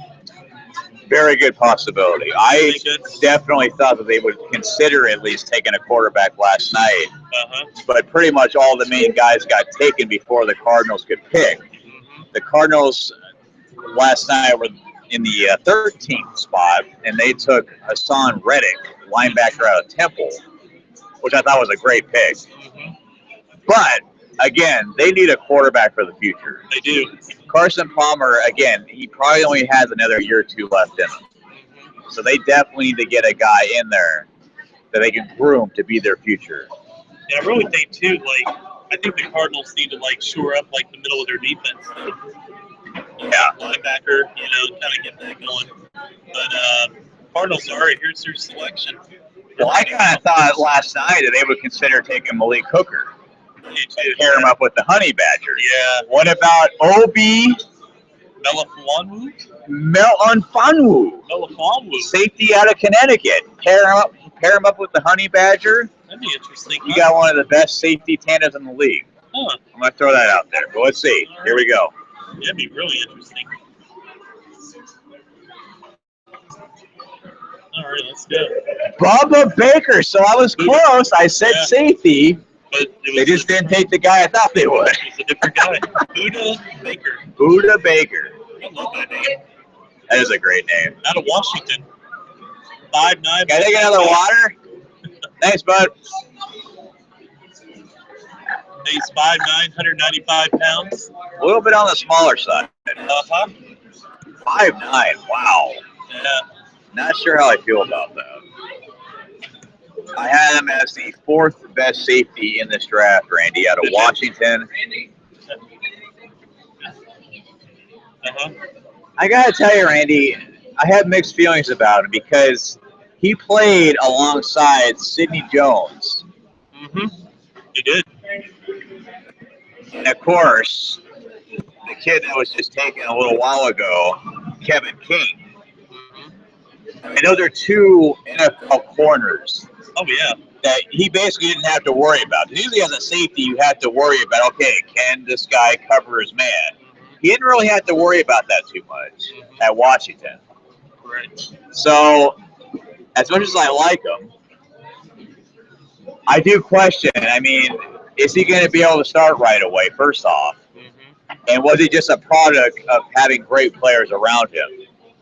Very good possibility. I definitely thought that they would consider at least taking a quarterback last night. But pretty much all the main guys got taken before the Cardinals could pick. The Cardinals last night were in the 13th spot, and they took Hassan Reddick, linebacker out of Temple, which I thought was a great pick. But, again, they need a quarterback for the future. They do. Carson Palmer, again, he probably only has another year or two left in him. So they definitely need to get a guy in there that they can groom to be their future. And I really think, too, I think the Cardinals need to, shore up, the middle of their defense. Yeah. Linebacker, kind of get that going. But Cardinals, all right, here's their selection. Well, I kind of thought last night that they would consider taking Malik Hooker. Pair him up with the Honey Badger. Yeah. What about Obi Melifonwu? Safety out of Connecticut. Pair him up with the Honey Badger. That'd be interesting. You got one of the best safety tandems in the league. Huh. I'm going to throw that out there. But let's see. Here we go. That'd be really interesting. All right, let's go. Bubba Baker. So I was close. I said safety. But they just didn't take the guy I thought they would. It's a different guy. Buda Baker. Buda Baker. I love that name. That is a great name. Out of Washington. 5'9". Can I take another water? Thanks, bud. He's 5'9", 195 pounds. A little bit on the smaller side. 5'9". Wow. Yeah. Not sure how I feel about that. I had him as the 4th best safety in this draft, Randy, out of Washington. I gotta tell you, Randy, I have mixed feelings about him because he played alongside Sidney Jones. He did. And of course, the kid that was just taken a little while ago, Kevin King. And those are 2 NFL corners. Oh, yeah. That he basically didn't have to worry about. Usually as a safety, you have to worry about, okay, can this guy cover his man? He didn't really have to worry about that too much at Washington. Right. So, as much as I like him, I do question, I mean, is he going to be able to start right away, first off? And was he just a product of having great players around him?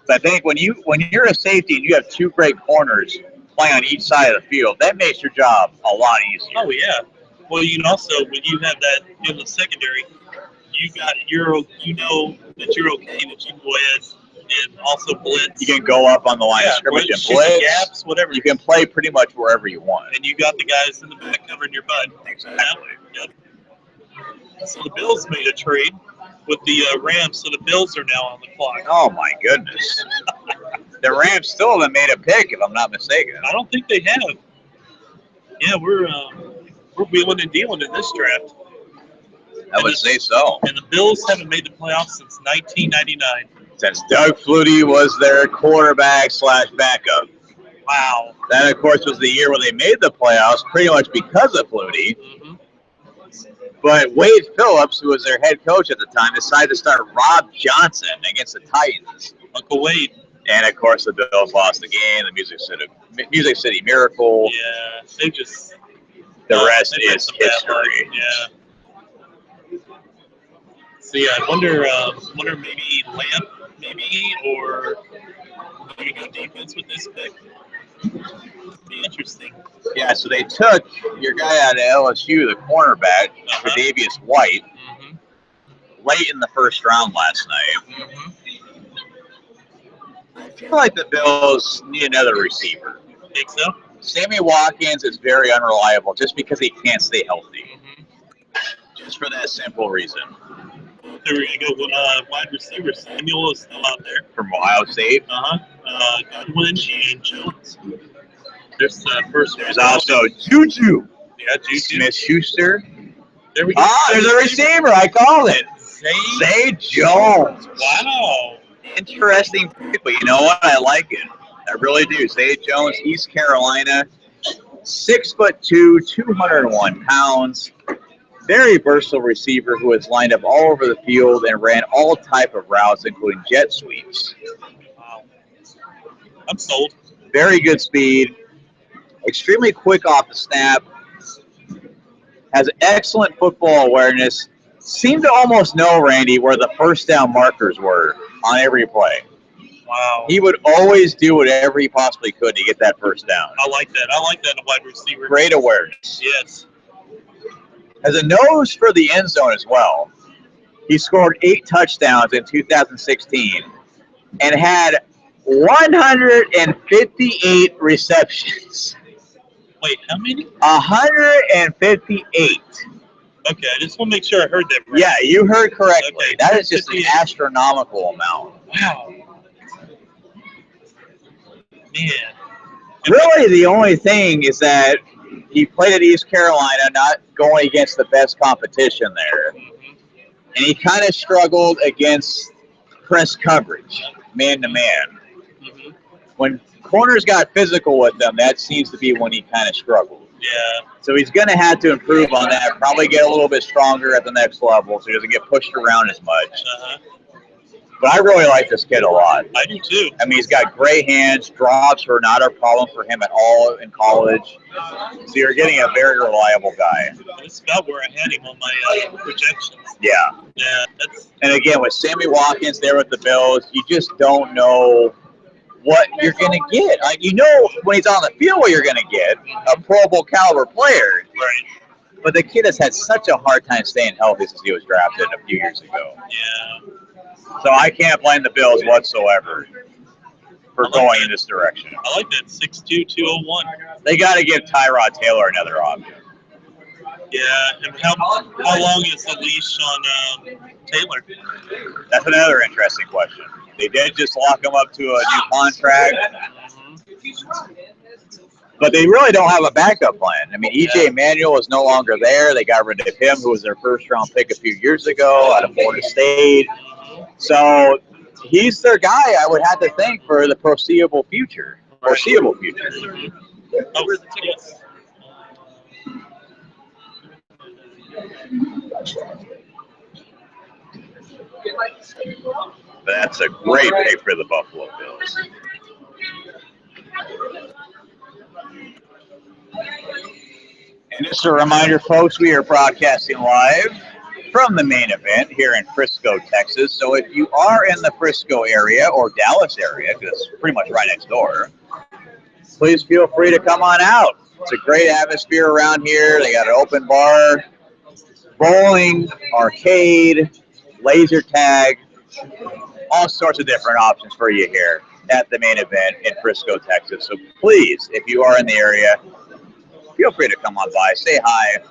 So I think when you're a safety and you have 2 great corners playing on each side of the field, that makes your job a lot easier. Oh, yeah. Well, you can also, when you have that in the secondary, you know that you're okay, that you can go ahead and also blitz. You can go up on the line of scrimmage and blitz. Gaps, whatever. You can play pretty much wherever you want. And you got the guys in the back covering your butt. Exactly. Yep. So the Bills made a trade with the Rams, so the Bills are now on the clock. Oh, my goodness. The Rams still haven't made a pick, if I'm not mistaken. I don't think they have. Yeah, we're wheeling and dealing in this draft. I would say so. And the Bills haven't made the playoffs since 1999. Since Doug Flutie was their quarterback / backup. Wow. That, of course, was the year when they made the playoffs, pretty much because of Flutie. But Wade Phillips, who was their head coach at the time, decided to start Rob Johnson against the Titans. Uncle Wade. And, of course, the Bills lost the game. The Music City Miracle. Yeah, they just... The rest is history. Yeah. So, yeah, I wonder maybe Lamp, or maybe go defense with this pick. Be interesting. Yeah, so they took your guy out of LSU, the cornerback, Tre'Davious White, late in the first round last night. I feel like the Bills need another receiver. Think so? Sammy Watkins is very unreliable just because he can't stay healthy. Just for that simple reason. There we go. Wide receiver Samuel is still out there. From Ohio State. Goodwin and Jones. There's first. There's also Juju. Yeah, Juju. Smith-Schuster. There we go. There's a receiver. I called it. Zay Jones. Wow. Interesting pick, but you know what? I like it. I really do. Zay Jones, East Carolina, 6'2", 201 pounds. Very versatile receiver who has lined up all over the field and ran all type of routes, including jet sweeps. Wow. I'm sold. Very good speed. Extremely quick off the snap. Has excellent football awareness. Seemed to almost know, Randy, where the first down markers were on every play. Wow. He would always do whatever he possibly could to get that first down. I like that. I like that in a wide receiver. Great awareness. Yes. Has a nose for the end zone as well. He scored 8 touchdowns in 2016 and had 158 receptions. Wait, how many? 158. Okay, I just want to make sure I heard that right. Yeah, you heard correctly. Okay, that is just an astronomical amount. Wow. Man. Really, the only thing is that he played at East Carolina, not going against the best competition there. And he kind of struggled against press coverage, man-to-man. When corners got physical with them, that seems to be when he kind of struggled. Yeah. So he's going to have to improve on that, probably get a little bit stronger at the next level so he doesn't get pushed around as much. But I really like this kid a lot. I do too. I mean, he's got great hands. Drops were not a problem for him at all in college. So you're getting a very reliable guy. That's about where I had him on my projections. Yeah. Yeah. And again, with Sammy Watkins there with the Bills, you just don't know what you're going to get. Like, you know, when he's on the field, what you're going to get, a Pro Bowl caliber player. Right. But the kid has had such a hard time staying healthy since he was drafted a few years ago. Yeah. So I can't blame the Bills whatsoever for going in this direction. I like that 6'2", 201. They got to give Tyrod Taylor another option. Yeah, and how long is the leash on Taylor? That's another interesting question. They did just lock him up to a new contract. But they really don't have a backup plan. I mean, E.J. Manuel is no longer there. They got rid of him, who was their first-round pick a few years ago out of Florida State. So he's their guy, I would have to think, for the foreseeable future. Oh, yes. That's a great pick for the Buffalo Bills. And just a reminder, folks, we are broadcasting live from the main event here in Frisco, Texas. So if you are in the Frisco area or Dallas area, because it's pretty much right next door, please feel free to come on out. It's a great atmosphere around here. They got an open bar, bowling, arcade, laser tag, all sorts of different options for you here at the main event in Frisco, Texas. So please, if you are in the area, feel free to come on by, say hi.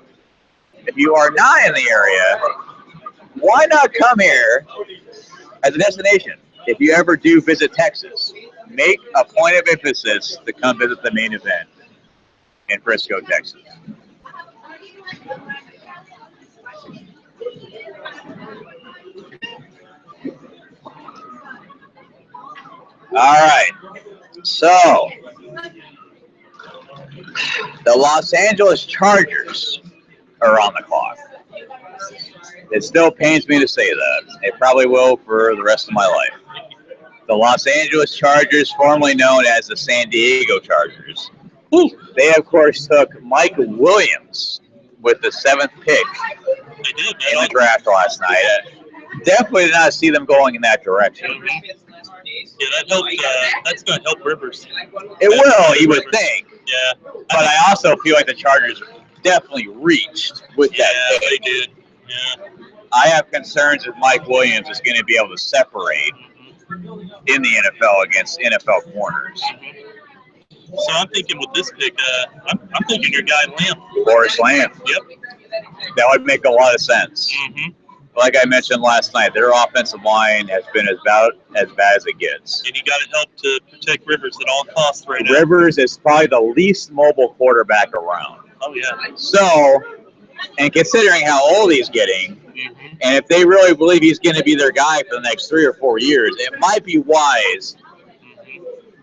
If you are not in the area, why not come here as a destination? If you ever do visit Texas, make a point of emphasis to come visit the main event in Frisco, Texas. All right, so the Los Angeles Chargers are on the clock. It still pains me to say that. It probably will for the rest of my life. The Los Angeles Chargers, formerly known as the San Diego Chargers, they, of course, took Mike Williams with the 7th pick in the draft last night. Definitely did not see them going in that direction. Yeah, that helped. That's going to help Rivers. It will, you would think. Yeah. But I also feel like the Chargers definitely reached with that pick. Yeah, they did. Yeah. I have concerns that Mike Williams is going to be able to separate in the NFL against NFL corners. So I'm thinking with this pick, I'm thinking your guy Lamb. Forrest Lamb. Yep. That would make a lot of sense. Mm-hmm. Like I mentioned last night, their offensive line has been about as bad as it gets. And you got to help to protect Rivers at all costs right now. Rivers is probably the least mobile quarterback around. Oh, yeah. So, and considering how old he's getting, and if they really believe he's going to be their guy for the next 3 or 4 years, it might be wise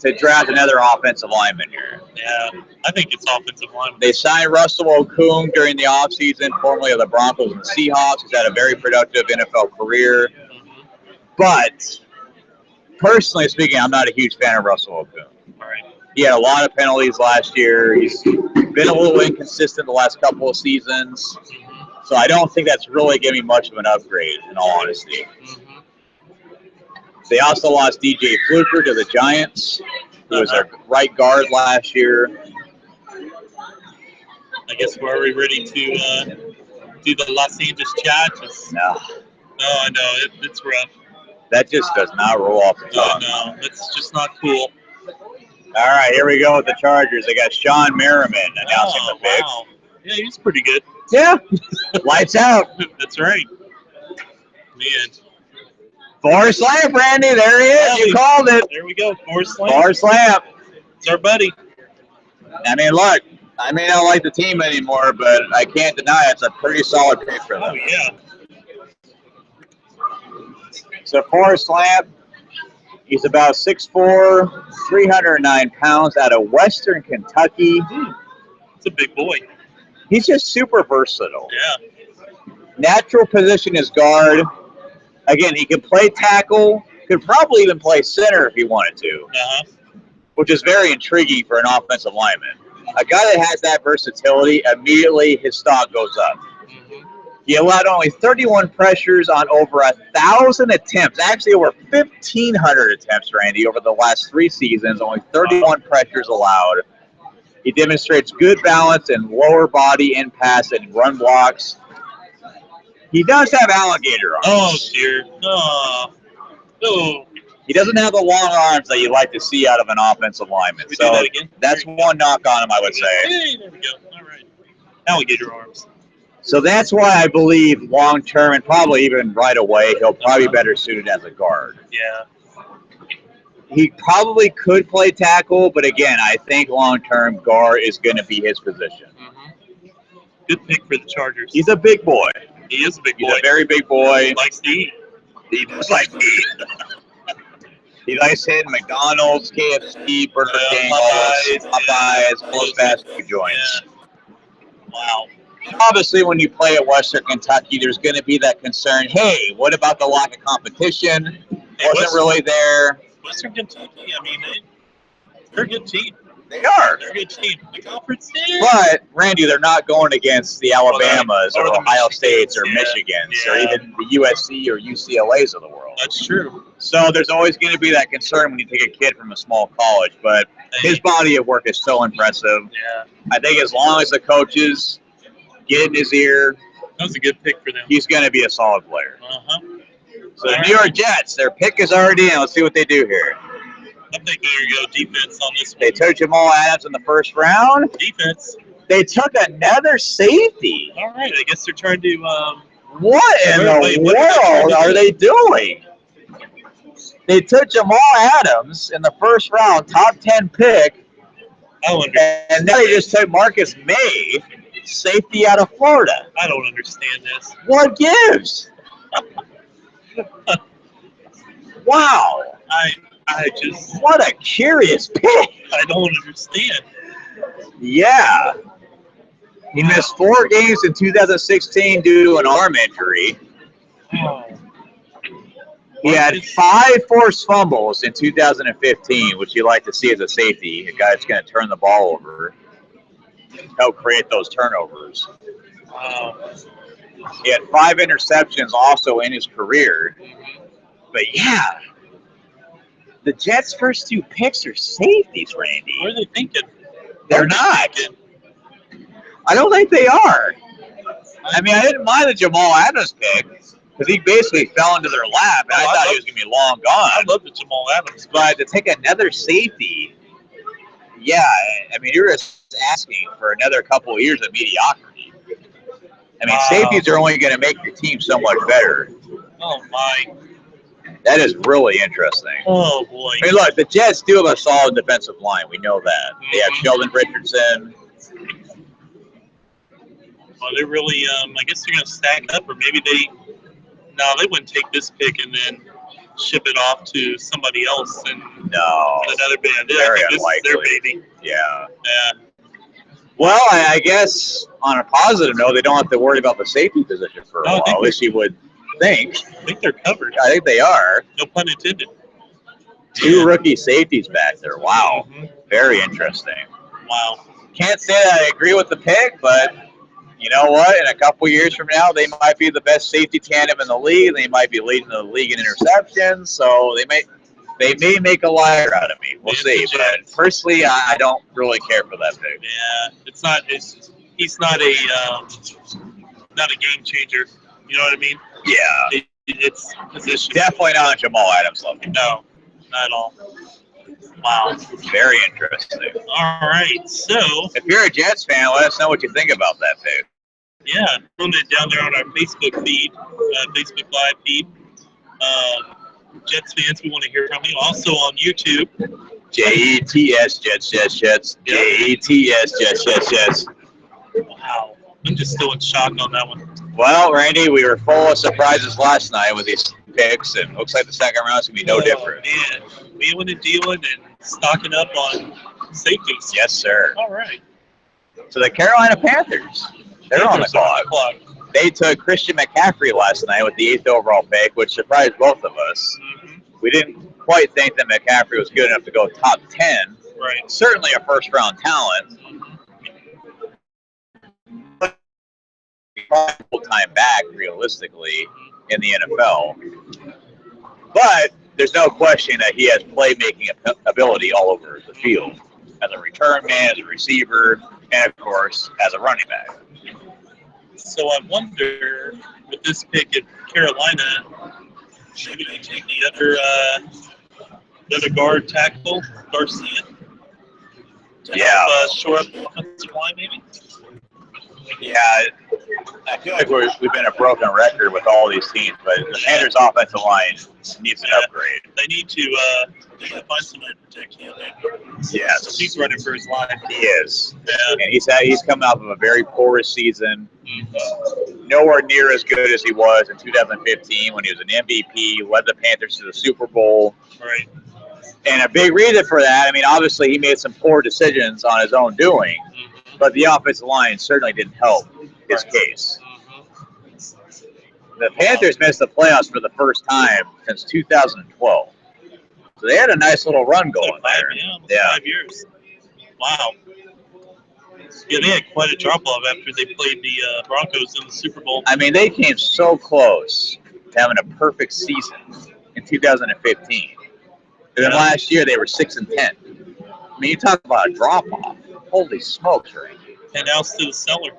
to draft another offensive lineman here. Yeah, I think it's offensive lineman. They signed Russell Okung during the offseason, formerly of the Broncos and the Seahawks. He's had a very productive NFL career. But, personally speaking, I'm not a huge fan of Russell Okung. Right. He had a lot of penalties last year. He's been a little inconsistent the last couple of seasons. So I don't think that's really giving much of an upgrade, in all honesty. They also lost DJ Fluker to the Giants, who was their right guard last year. I guess we're already ready to do the Los Angeles Chargers. No, I know. It's rough. that just does not roll off the tongue. No, it's just not cool. All right, here we go with the Chargers. They got Sean Merriman announcing the pick. Wow. Yeah, he's pretty good. Yeah, lights out. That's right. Man. Forrest Lamp, Randy, there he is. You called it. There we go, Forrest Lamp. Forrest Lamp. It's our buddy. I mean, look, I may not like the team anymore, but I can't deny it's a pretty solid pick for them. Oh, yeah. So Forrest Lamp, he's about 6'4", 309 pounds, out of Western Kentucky. It's a big boy. He's just super versatile. Yeah. Natural position is guard. Again, he can play tackle, could probably even play center if he wanted to, which is very intriguing for an offensive lineman. A guy that has that versatility, immediately his stock goes up. He allowed only 31 pressures on over 1,000 attempts. Actually, over 1,500 attempts, Randy, over the last 3 seasons. Only 31 pressures allowed. He demonstrates good balance in lower body in pass and run blocks. He does have alligator arms. Oh, dear. Oh. He doesn't have the long arms that you like to see out of an offensive lineman. We So do that again? that's one knock on him, I would say. Hey, there we go. All right. Alligator arms. So that's why I believe long term and probably even right away, he'll probably be better suited as a guard. Yeah. He probably could play tackle, but again, I think long term guard is going to be his position. Mm-hmm. Good pick for the Chargers. He's a big boy. He is a big He's boy. a very big boy. He likes to eat. He does like to eat. He likes hitting McDonald's, KFC, Burger King, Popeyes, all those fast food joints. Yeah. Wow. Obviously, when you play at Western Kentucky, there's going to be that concern. Hey, what about the lack of competition? Wasn't really there. Western Kentucky, I mean, they're a good team. They are. They're a good team. The conference is. But, Randy, they're not going against the Alabamas or the Ohio States or yeah. Michigans or even the USC or UCLAs of the world. That's true. So there's always going to be that concern when you take a kid from a small college. But his body of work is so impressive. Yeah. I think as long as the coaches get in his ear, that was a good pick for them. He's going to be a solid player. Uh-huh. So the New York Jets, their pick is already in. Let's see what they do here. I think there you go. Defense on this one. They took Jamal Adams in the first round. Defense. They took another safety. All right. I guess they're trying to. What in the world are they doing? They took Jamal Adams in the first round, top 10 pick. And now they just took Marcus May, safety out of Florida. I don't understand this. What gives? Wow. I just. What a curious pick. I don't understand. Yeah. He missed 4 games in 2016 due to an arm injury. Oh. He had 5 forced fumbles in 2015, which you like to see as a safety, a guy that's going to turn the ball over, help create those turnovers. Wow. He had 5 interceptions also in his career. But yeah, the Jets' first 2 picks are safeties, Randy. What are they thinking? They're not. I don't think they are. I mean, I didn't mind the Jamal Adams pick because he basically fell into their lap, and I thought he was going to be long gone. I love the Jamal Adams. But to take another safety, yeah, I mean, you're just asking for another couple of years of mediocrity. I mean, safeties are only going to make your team so much better. Oh, my. That is really interesting. Oh, boy. I mean, look, the Jets do have a solid defensive line. We know that. They have Sheldon Richardson. Well, they're really, I guess they're going to stack up, or maybe they wouldn't take this pick and then ship it off to somebody else and another band. Very I think unlikely. This is their baby. Yeah. Yeah. Well, I guess on a positive note, they don't have to worry about the safety position for a while. At least you would think. I think they're covered. I think they are. No pun intended. 2 rookie safeties back there. Wow. Mm-hmm. Very interesting. Wow. Can't say that I agree with the pick, but you know what? In a couple years from now, they might be the best safety tandem in the league. They might be leading the league in interceptions. So they may make a liar out of me. We'll see. But personally, I don't really care for that pick. Yeah, he's not a game changer. You know what I mean? Yeah. It's position. Definitely not Jamal Adams level. No, not at all. Wow. Very interesting. All right, so if you're a Jets fan, let us know what you think about that pick. Yeah, down there on our Facebook feed, Facebook Live feed. Jets fans, we want to hear from you. Also on YouTube. Jets, Jets. Jets, Jets. Wow. I'm just still in shock on that one. Well, Randy, we were full of surprises last night with these picks, and looks like the second round's going to be no different. Man, wheeling and dealing and stocking up on safeties. Yes, sir. All right. So the Carolina Panthers, they're on the clock. They took Christian McCaffrey last night with the 8th overall pick, which surprised both of us. Mm-hmm. We didn't quite think that McCaffrey was good enough to go top 10. Right. Certainly a first-round talent. all-time back, realistically, in the NFL. But there's no question that he has playmaking ability all over the field, as a return man, as a receiver, and of course, as a running back. So I wonder, with this pick at Carolina, maybe they take the other guard tackle, Garcia, to help shore up the offensive line, maybe? Yeah, I feel like we've been a broken record with all these teams, but the Panthers' offensive line needs an upgrade. They need to find somebody to protect him. Yes. He's running for his life. He is. Yeah. And he's coming off of a very porous season. Nowhere near as good as he was in 2015 when he was an MVP, led the Panthers to the Super Bowl. Right. And a big reason for that, I mean, obviously he made some poor decisions on his own doing, but the offensive line certainly didn't help his case. The Panthers missed the playoffs for the first time since 2012. So they had a nice little run going there. Yeah. 5 years. Wow. Yeah, they had quite a drop-off after they played the Broncos in the Super Bowl. I mean, they came so close to having a perfect season in 2015. And then last year they were 6-10. I mean, you talk about a drop-off. Holy smokes, right? And now to the cellar.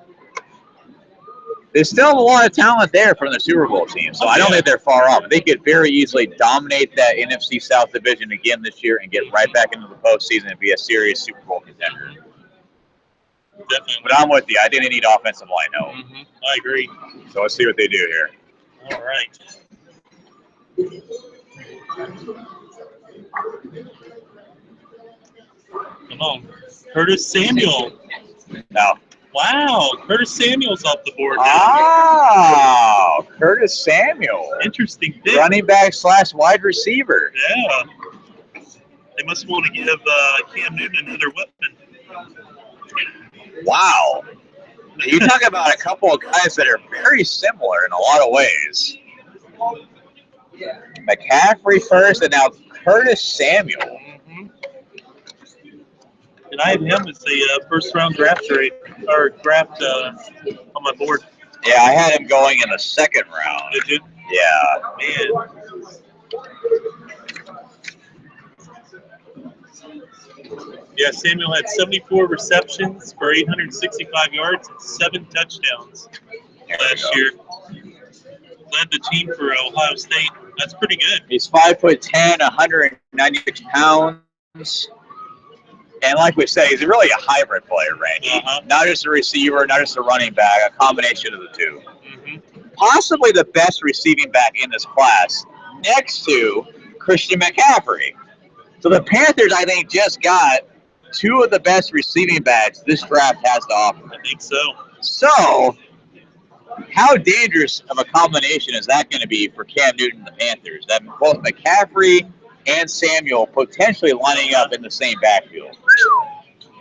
There's still a lot of talent there from the Super Bowl team, so I don't think they're far off. They could very easily dominate that NFC South division again this year and get right back into the postseason and be a serious Super Bowl contender. Definitely. But I'm with you. I didn't need offensive line help. I agree. So let's see what they do here. All right. Come on. Curtis Samuel. No. Wow. Curtis Samuel's off the board now. Oh, Curtis Samuel. Interesting pick. Running back / wide receiver. Yeah. They must want to give Cam Newton another weapon. Wow. You talk about a couple of guys that are very similar in a lot of ways. McCaffrey first, and now Curtis Samuel. And I had him as a first-round draft on my board. Yeah, I had him going in the second round. Did you? Yeah. Man. Yeah, Samuel had 74 receptions for 865 yards and 7 touchdowns last year. Led the team for Ohio State. That's pretty good. He's 5'10", 196 pounds. And like we said, he's really a hybrid player, Randy. Not just a receiver, not just a running back, a combination of the two. Possibly the best receiving back in this class, next to Christian McCaffrey. So the Panthers, I think, just got 2 of the best receiving backs this draft has to offer. I think so. So, how dangerous of a combination is that going to be for Cam Newton and the Panthers? That both McCaffrey and Samuel potentially lining up in the same backfield.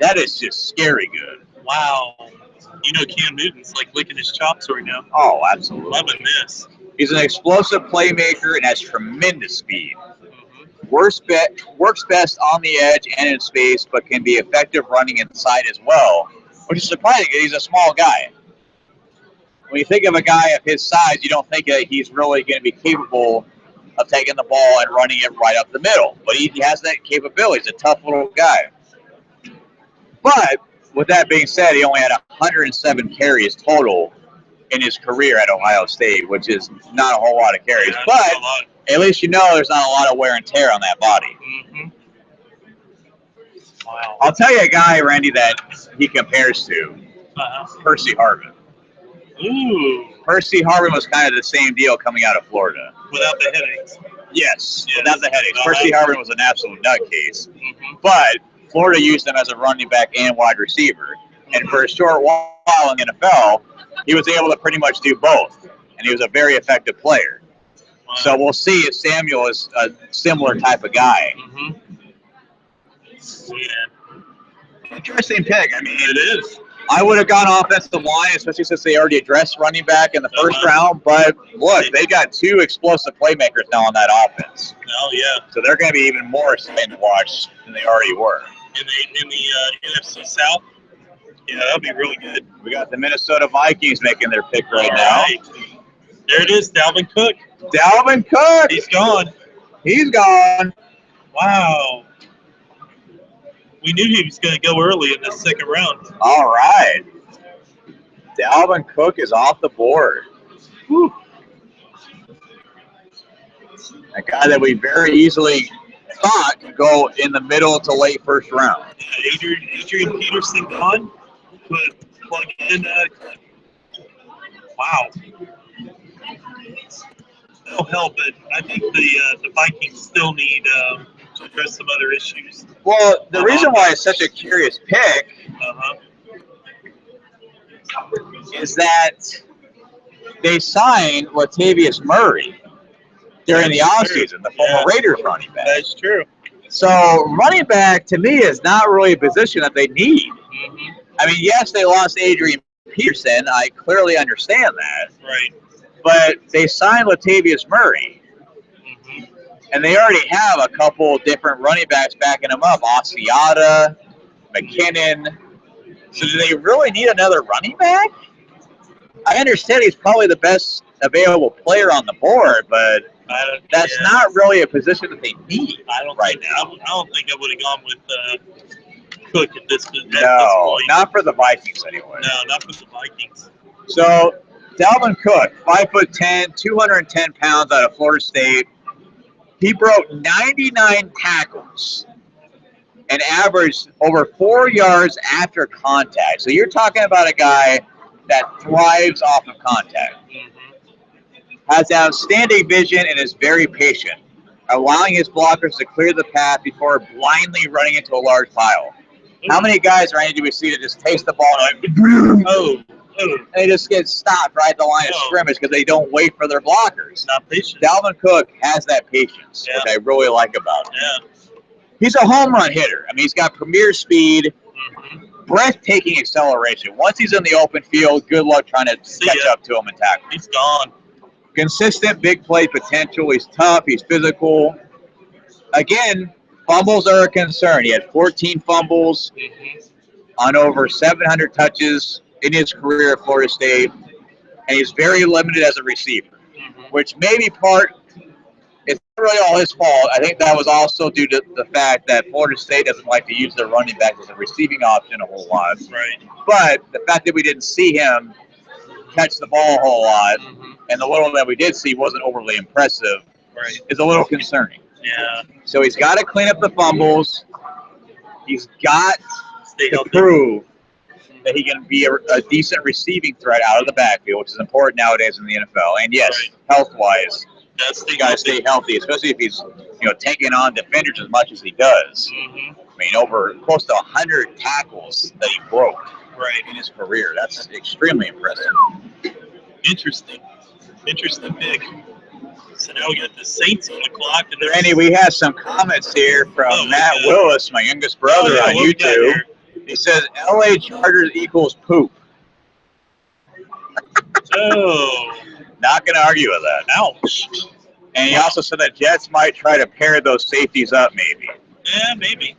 That is just scary good. Wow. You know Cam Newton's like licking his chops right now. Oh, absolutely. Loving this. He's an explosive playmaker and has tremendous speed. Works best on the edge and in space, but can be effective running inside as well, which is surprising because he's a small guy. When you think of a guy of his size, you don't think that he's really going to be capable of taking the ball and running it right up the middle. But he has that capability. He's a tough little guy. But with that being said, he only had 107 carries total in his career at Ohio State, which is not a whole lot of carries. But at least you know there's not a lot of wear and tear on that body. Wow. I'll tell you a guy, Randy, that he compares to. Percy Harvin. Ooh. Percy Harvin was kind of the same deal coming out of Florida. Without the headaches. Yes, without the headaches. Percy Harvin was an absolute nutcase. But Florida used him as a running back and wide receiver. And for a short while in the NFL, he was able to pretty much do both. And he was a very effective player. Wow. So we'll see if Samuel is a similar type of guy. Yeah. Interesting pick. I mean, It is. I would have gone offensive line, especially since they already addressed running back in the first round. But look, they got 2 explosive playmakers now on that offense. Oh, yeah. So they're going to be even more exciting to watch than they already were. In the NFC South, Yeah, that'll be really good. We got the Minnesota Vikings making their pick right All now. right. There it is, Dalvin Cook. Dalvin Cook. He's gone. He's gone. Wow. We knew he was going to go early in the second round. All right. Dalvin Cook is off the board. Whew. A guy that we very easily thought could go in the middle to late first round. Adrian Peterson gone. But plug in. Wow. That'll help, but I think the Vikings still need to address some other issues. Well, the reason why it's such a curious pick is that they signed Latavius Murray during the offseason, the former Raiders running back. That's true. So running back, to me, is not really a position that they need. I mean, yes, they lost Adrian Peterson. I clearly understand that. Right. But they signed Latavius Murray. And they already have a couple different running backs backing them up. Asiata, McKinnon. So do they really need another running back? I understand he's probably the best available player on the board, but that's not really a position that they need right now. I don't think I would have gone with Cook at this point. No, not for the Vikings anyway. No, not for the Vikings. So Dalvin Cook, 5'10", 210 pounds out of Florida State. He broke 99 tackles and averaged over 4 yards after contact. So you're talking about a guy that thrives off of contact. Has outstanding vision and is very patient, allowing his blockers to clear the path before blindly running into a large pile. How many guys, Randy, do we see that just takes the ball and they just get stopped right at the line of scrimmage because they don't wait for their blockers? Not patient. Dalvin Cook has that patience, which I really like about him. Yeah. He's a home run hitter. I mean, he's got premier speed, breathtaking acceleration. Once he's in the open field, good luck trying to catch up to him and tackle him. He's gone. Consistent big play potential. He's tough. He's physical. Again, fumbles are a concern. He had 14 fumbles on over 700 touches in his career at Florida State, and he's very limited as a receiver, which may be it's not really all his fault. I think that was also due to the fact that Florida State doesn't like to use their running back as a receiving option a whole lot. Right. But the fact that we didn't see him catch the ball a whole lot, and the little that we did see wasn't overly impressive, is a little concerning. Yeah. So he's got to clean up the fumbles. He's got Stay to healthy. prove that he can be a decent receiving threat out of the backfield, which is important nowadays in the NFL. And yes, health-wise, you got to stay healthy, especially if he's taking on defenders as much as he does. I mean, over close to 100 tackles that he broke in his career. That's extremely impressive. Interesting pick. So now we got the Saints on the clock. And Randy, we have some comments here from Matt Willis, my youngest brother, on YouTube. He says, LA Chargers equals poop. Not going to argue with that. Ouch. And he also said that Jets might try to pair those safeties up, maybe. Yeah, maybe.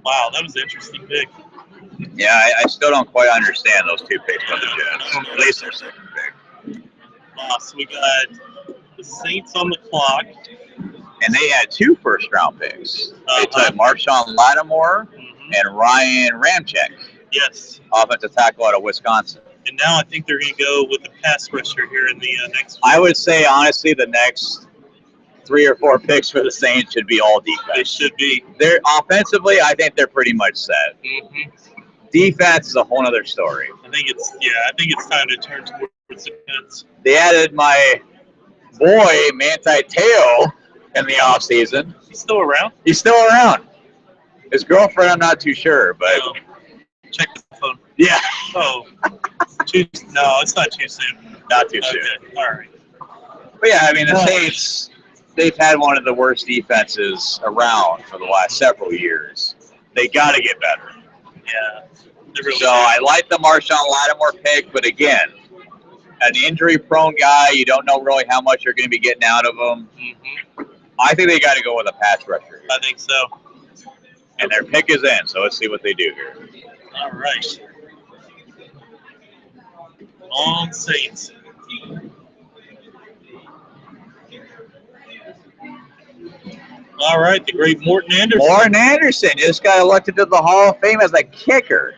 Wow, that was an interesting pick. Yeah, I still don't quite understand those two picks by the Jets. At least their second pick. So we got the Saints on the clock. And they had 2 first-round picks. They took Marshawn Lattimore and Ryan Ramczyk. Yes. Offensive tackle out of Wisconsin. And now I think they're going to go with the pass rusher here in the next week. I would say, honestly, the next 3 or 4 picks for the Saints should be all defense. They should be. They're offensively, I think they're pretty much set. Defense is a whole other story. I think it's time to turn towards defense. They added my boy Manti Te'o in the offseason. He's still around? He's still around. His girlfriend, I'm not too sure, but check the phone. Yeah. Oh. No, it's not too soon. Not too soon. All right. But yeah, I mean, the Saints, they've had one of the worst defenses around for the last several years. They got to get better. Yeah. Really I like the Marshawn Lattimore pick, but again, an injury-prone guy, you don't know really how much you're going to be getting out of him. I think they got to go with a pass rusher here. I think so. And their pick is in, so let's see what they do here. All right. On Saints. All right, the great Morton Anderson. Morton Anderson just got elected to the Hall of Fame as a kicker.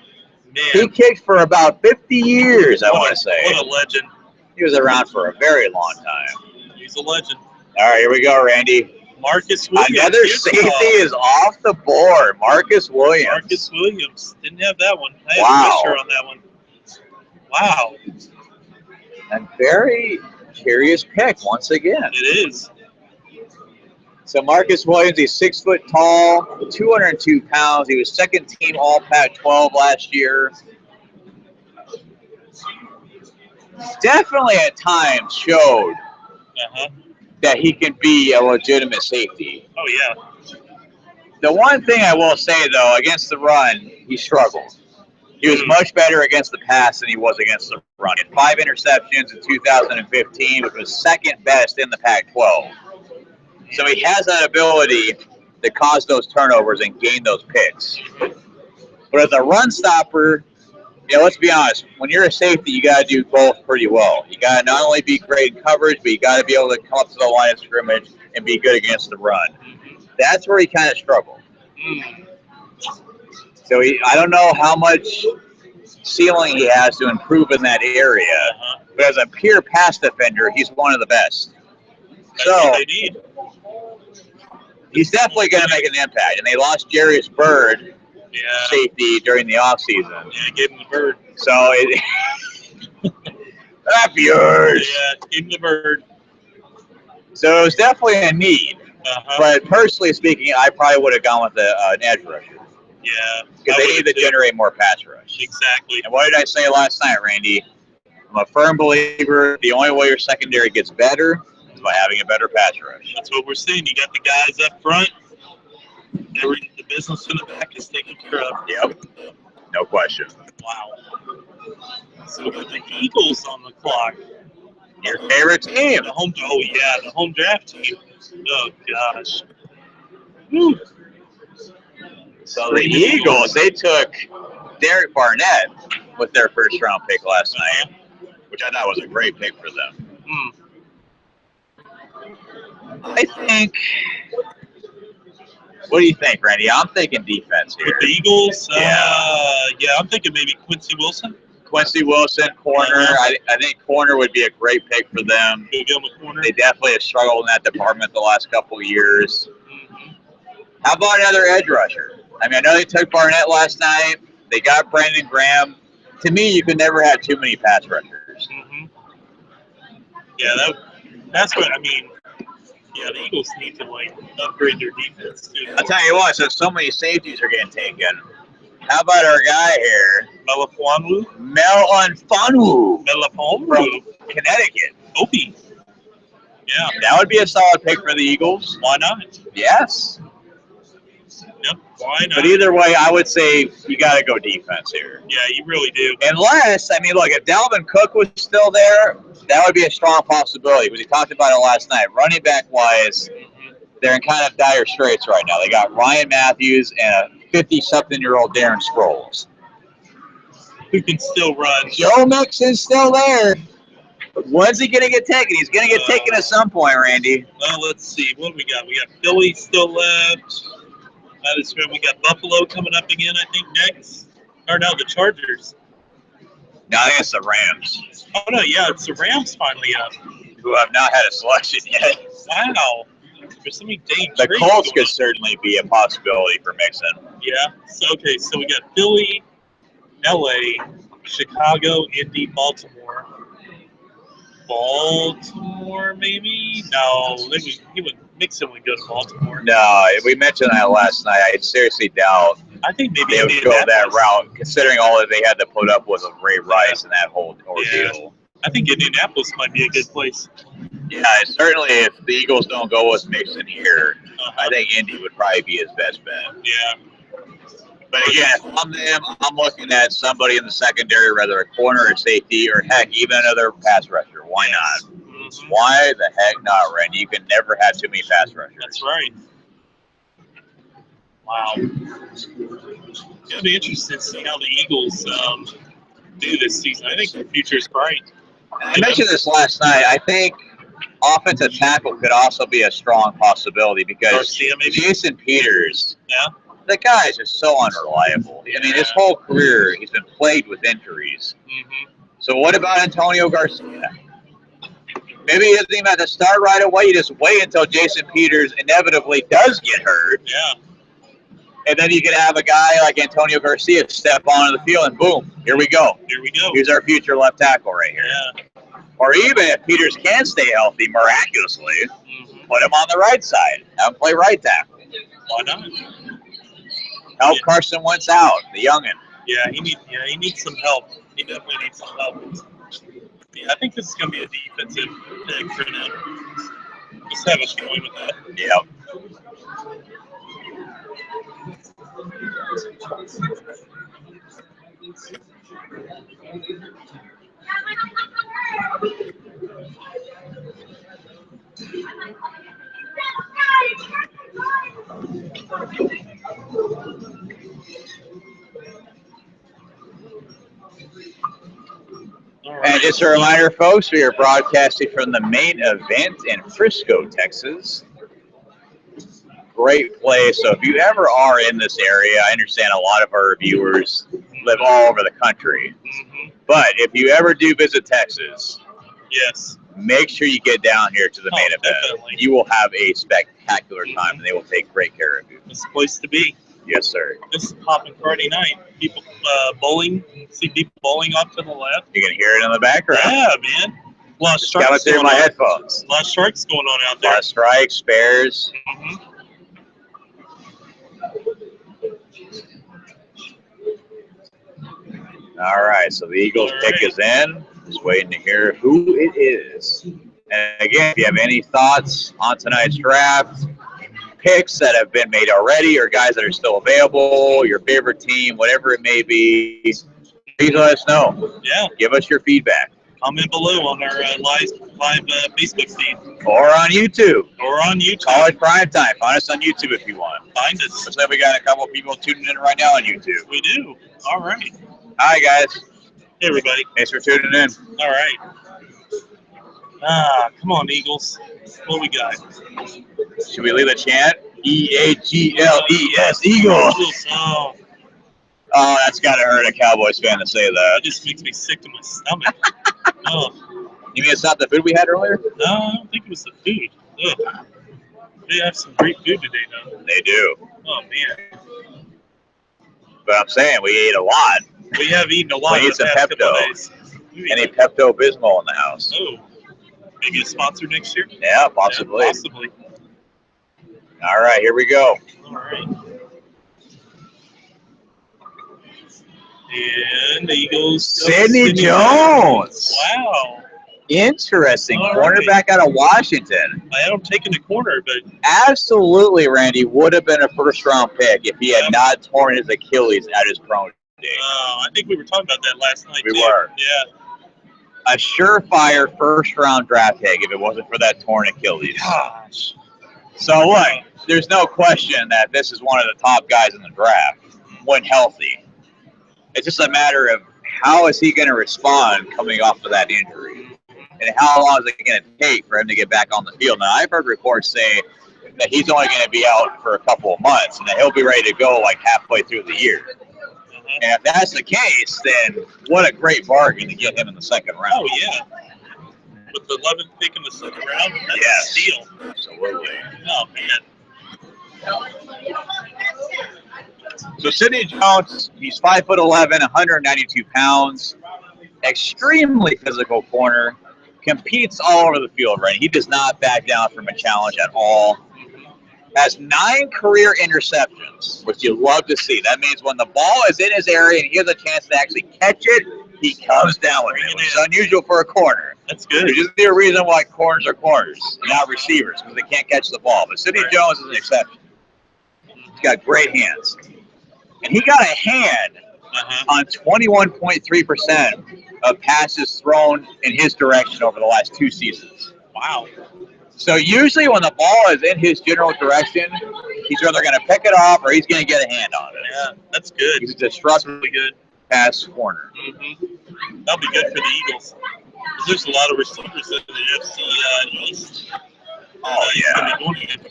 Man, He kicked for about 50 years, I want to say. What a legend. He was around for a very long time. He's a legend. All right, here we go, Randy. Marcus Williams. Another safety is off the board. Marcus Williams. Marcus Williams. Didn't have that one. I had Wow. pressure on that one. Wow. A very curious pick once again. It is. So Marcus Williams, he's 6 foot tall, 202 pounds. He was second team All Pac-12 last year. Definitely at times showed that he can be a legitimate safety. Oh, yeah. The one thing I will say, though, against the run, he struggled. He was much better against the pass than he was against the run. He had 5 interceptions in 2015, which was second best in the Pac-12. So he has that ability to cause those turnovers and gain those picks. But as a run stopper, let's be honest, when you're a safety, you got to do both pretty well. You got to not only be great in coverage, but you got to be able to come up to the line of scrimmage and be good against the run. That's where he kind of struggled. So I don't know how much ceiling he has to improve in that area, but as a pure pass defender, he's one of the best. So he's definitely going to make an impact. And they lost Jarius Byrd, safety, during the offseason. Yeah, gave him the bird. So that's yours. Yeah, gave him the bird. So it was definitely a need. But personally speaking, I probably would have gone with an edge rusher. Yeah. Because they need to generate more pass rush. Exactly. And what did I say last night, Randy? I'm a firm believer the only way your secondary gets better is by having a better pass rush. That's what we're saying. You got the guys up front. The business in the back is taken care of. Yep. No question. Wow. So we got the Eagles on the clock. Your favorite team. The home draft team. Oh, gosh. Woo. So the Eagles, they took Derek Barnett with their first round pick last night, which I thought was a great pick for them. I think, what do you think, Randy? I'm thinking defense here. With the Eagles? Yeah, I'm thinking maybe Quincy Wilson. Quincy Wilson, corner. I think corner would be a great pick for them. They definitely have struggled in that department the last couple of years. How about another edge rusher? I mean, I know they took Barnett last night. They got Brandon Graham. To me, you could never have too many pass rushers. Yeah, that's what I mean. Yeah, the Eagles need to upgrade their defense too. I'll tell you what. So many safeties are getting taken. How about our guy here, Melifonwu from Connecticut? Opie. Yeah, that would be a solid pick for the Eagles. Why not? Yes. Yep. Why not? But either way, I would say you got to go defense here. Yeah, you really do. Unless, I mean, look, if Dalvin Cook was still there, that would be a strong possibility. Because we talked about it last night. Running back wise, they're in kind of dire straits right now. They got Ryan Matthews and a 50-something-year-old Darren Sproles, who can still run. Joe Mixon's still there. When's he going to get taken? He's going to get taken at some point, Randy. Well, let's see. What do we got? We got Philly still left. We got Buffalo coming up again, I think, next. Or no, the Chargers. No, I think it's the Rams. Oh, no, yeah, it's the Rams finally up. Who have not had a selection yet. Wow. There's so many days. The Colts could certainly be a possibility for Mixon. Yeah. So we got Philly, LA, Chicago, Indy, Baltimore. Baltimore, maybe? No, Mixon would go to Baltimore. No, we mentioned that last night. I seriously doubt I think maybe they would go that route, considering all that they had to put up with Ray Rice and that whole ordeal. Yeah. I think Indianapolis might be a good place. Yeah, certainly if the Eagles don't go with Mixon here, I think Indy would probably be his best bet. Yeah. But again, if I'm them, I'm looking at somebody in the secondary, whether a corner or safety, or heck, even another pass rusher. Why not? Why the heck not, Randy? You can never have too many pass rushers. That's right. Wow. It'll be interesting to see how the Eagles do this season. I think the future is bright. I mentioned this last night. I think offensive tackle could also be a strong possibility because Garcia, maybe? Jason Peters, Yeah. the guy is just so unreliable. I mean, his whole career, he's been plagued with injuries. Mm-hmm. So what about Antonio Garcia? Maybe he doesn't even have to start right away. You just wait until Jason Peters inevitably does get hurt. Yeah. And then you can have a guy like Antonio Garcia step onto the field and boom, here we go. Here we go. Here's our future left tackle right here. Yeah. Or even if Peters can stay healthy miraculously, Mm-hmm. put him on the right side. Have him play right tackle. Why not? Help Carson Wentz out, the youngin. Yeah, he needs some help. He definitely needs some help. Yeah, I think this is going to be a defensive pick for them. Just have a feeling with that. Yep. And just a reminder, folks, we are broadcasting from the main event in Frisco, Texas. Great place. So if you ever are in this area, I understand a lot of our viewers live all over the country. Mm-hmm. But if you ever do visit Texas, Yes. make sure you get down here to the main event. Definitely. You will have a spectacular time, and they will take great care of you. It's a place to be. Yes, sir. This is popping Friday night. People bowling. See people bowling off to the left. You can hear it in the background. Yeah, man. A lot of Just coming strikes through going my on. headphones. A lot of strikes going on out A there. lot of strikes, spares. Mm-hmm. All right, so the Eagles pick is in. Just waiting to hear who it is. And again, if you have any thoughts on tonight's draft, picks that have been made already or guys that are still available, your favorite team, whatever it may be, please let us know. Yeah. Give us your feedback. Comment below on our live Facebook feed Or on YouTube. or on YouTube. College Primetime. Find us on YouTube if you want. Find us. Looks like we got a couple of people tuning in right now on YouTube. We do. All right. Hi, guys. Hey, everybody. Thanks for tuning in. All right. Come on, Eagles. What we got? Should we leave the chant? E-A-G-L-E-S, Eagles. Oh, Oh, that's got to hurt a Cowboys fan to say that that. just makes me sick to my stomach. Oh, You mean it's not the food we had earlier? no, I don't think it was the food. Ugh. They have some great food today, though. They do. Oh, man. But I'm saying we ate a lot. We have eaten a lot We need in the some past couple of Pepto. days. Any Pepto-Bismol in the house? Oh, maybe a sponsor next year? Yeah, possibly. Yeah, possibly. All right, here we go. All right. And the Eagles. Sidney Jones. Wow. Interesting. All right. Cornerback out of Washington. I had him taking the corner, but Absolutely, Randy. Would have been a first-round pick if he had not torn his Achilles at his prone day. I think we were talking about that last night, We too. were. Yeah. A surefire first-round draft pick if it wasn't for that torn Achilles. Gosh. So, look, there's no question that this is one of the top guys in the draft when healthy. It's just a matter of how is he going to respond coming off of that injury? And how long is it going to take for him to get back on the field? Now, I've heard reports say that he's only going to be out for a couple of months and that he'll be ready to go like halfway through the year. And if that's the case, then what a great bargain to get him in the second round. Oh, yeah. With the 11th pick in the second round, that's Yes. a steal. Absolutely. Oh, man. So Sidney Jones, he's 5'11", 192 pounds, extremely physical corner, competes all over the field, right? He does not back down from a challenge at all. Has 9 career interceptions, which you love to see. That means when the ball is in his area and he has a chance to actually catch it, he comes down with it, which is unusual for a corner. That's good. There's just a reason why corners are corners, and not receivers, because they can't catch the ball. But Sidney Jones is an exception. He's got great hands. And he got a hand on 21.3% of passes thrown in his direction over the last 2 seasons. Wow. So usually when the ball is in his general direction, He's either going to pick it off or he's going to get a hand on it. Yeah, that's good. He's a disruptive, Really good. pass corner. That'll be good for the Eagles. There's a lot of receivers in the NFC East. Oh, yeah.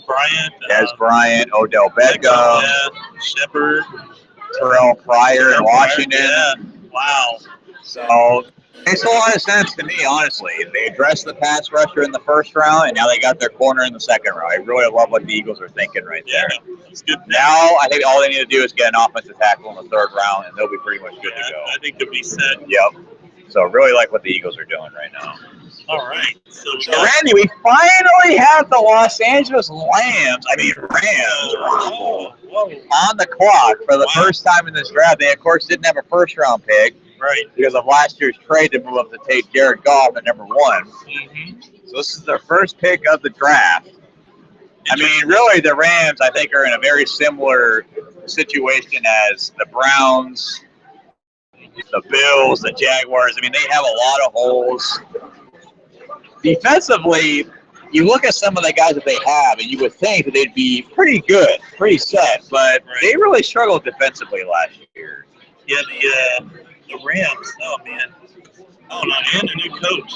Bryant. Des Bryant, Odell Beckham, Yeah, Shepard. Terrell Pryor in Washington. Yeah. Wow. So it makes a lot of sense to me, honestly. They addressed the pass rusher in the first round, and now they got their corner in the second round. I really love what the Eagles are thinking right there. Yeah, that's good. Now I think all they need to do is get an offensive tackle in the third round, and they'll be pretty much good to go. I think they'll be set. Yep. So really like what the Eagles are doing right now. All right. So Randy, we finally have the Los Angeles Rams on the clock for the first time in this draft. They, of course, didn't have a first-round pick because of last year's trade to move up to take Jared Goff at number 1. So this is their first pick of the draft. I mean, really, the Rams, I think, are in a very similar situation as the Browns, the Bills, the Jaguars. I mean, they have a lot of holes. Defensively, you look at some of the guys that they have, and you would think that they'd be pretty good, pretty set, but they really struggled defensively last year. Yeah, the Rams. Oh, man. Oh, no, and a new coach.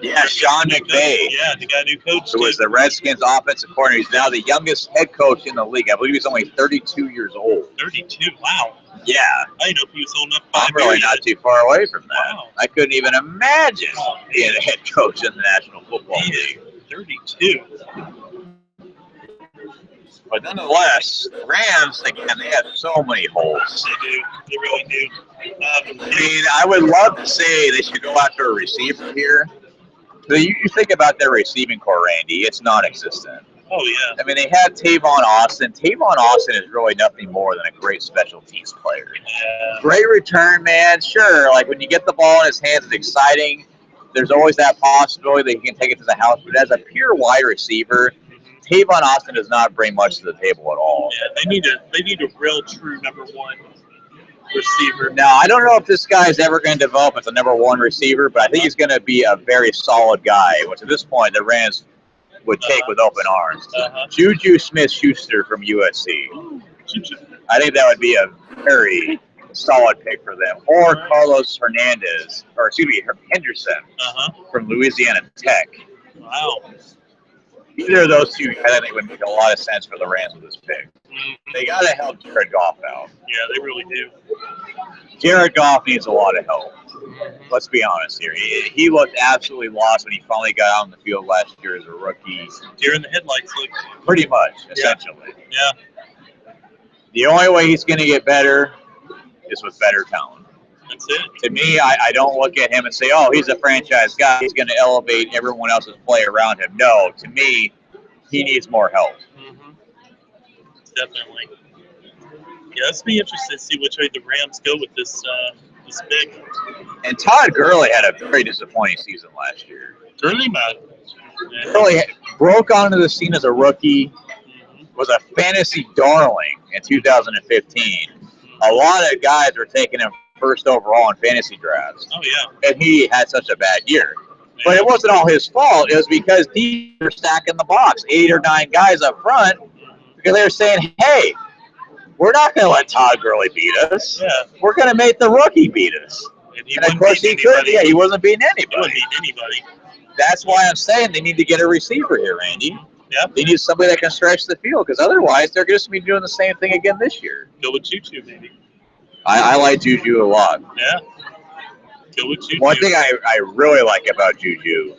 Yeah, Sean McVay. Yeah, they got a new coach. Who was the Redskins offensive coordinator. He's now the youngest head coach in the league. I believe he's only 32 years old. 32? Wow. Yeah. I didn't know if he was old enough. I'm really not too far away from that. Wow. I couldn't even imagine being a head coach in the National Football League. 32. But nonetheless, the Rams, again, they have so many holes. They do. They really do. I mean, I would love to say they should go after a receiver here. So you think about their receiving core, Randy, it's non-existent. Oh, yeah. I mean, they had Tavon Austin. Tavon Austin is really nothing more than a great special teams player. Yeah. Great return, man. Sure, like when you get the ball in his hands, it's exciting. There's always that possibility that he can take it to the house. But as a pure wide receiver, Tavon Austin does not bring much to the table at all. Yeah, they need a real true number 1 receiver. Now, I don't know if this guy is ever going to develop as a number 1 receiver, but I think he's going to be a very solid guy, which at this point the Rams would take with open arms. Juju Smith-Schuster from USC. I think that would be a very solid pick for them. Or Carlos Hernandez, or excuse me, Henderson from Louisiana Tech. Wow. Either of those two, I think, would make a lot of sense for the Rams with this pick. They got to help Jared Goff out. Yeah, they really do. Jared Goff needs a lot of help. Let's be honest here. He looked absolutely lost when he finally got out on the field last year as a rookie. Deer in the headlights, look. Pretty much, essentially. Yeah. The only way he's going to get better is with better talent. That's it. To me, I don't look at him and say, oh, he's a franchise guy. He's going to elevate everyone else's play around him. No, to me, he needs more help. Definitely. Yeah, let's be interested to see which way the Rams go with this pick. And Todd Gurley had a very disappointing season last year. Gurley, man. Gurley broke onto the scene as a rookie, was a fantasy darling in 2015. A lot of guys were taking him first overall in fantasy drafts. Oh, yeah. And he had such a bad year. But it wasn't all his fault. It was because they were stacking the box, 8 or 9 guys up front, because they were saying, hey, we're not going to let Todd Gurley beat us. Yeah. We're going to make the rookie beat us. And of course he could. Yeah, he wasn't beating anybody. He wouldn't beat anybody. That's why I'm saying they need to get a receiver here, Randy. Yeah. They need somebody that can stretch the field, because otherwise they're just going to be doing the same thing again this year. Go with Juju, maybe. I like Juju a lot. Yeah. Go with Juju. One thing I really like about Juju,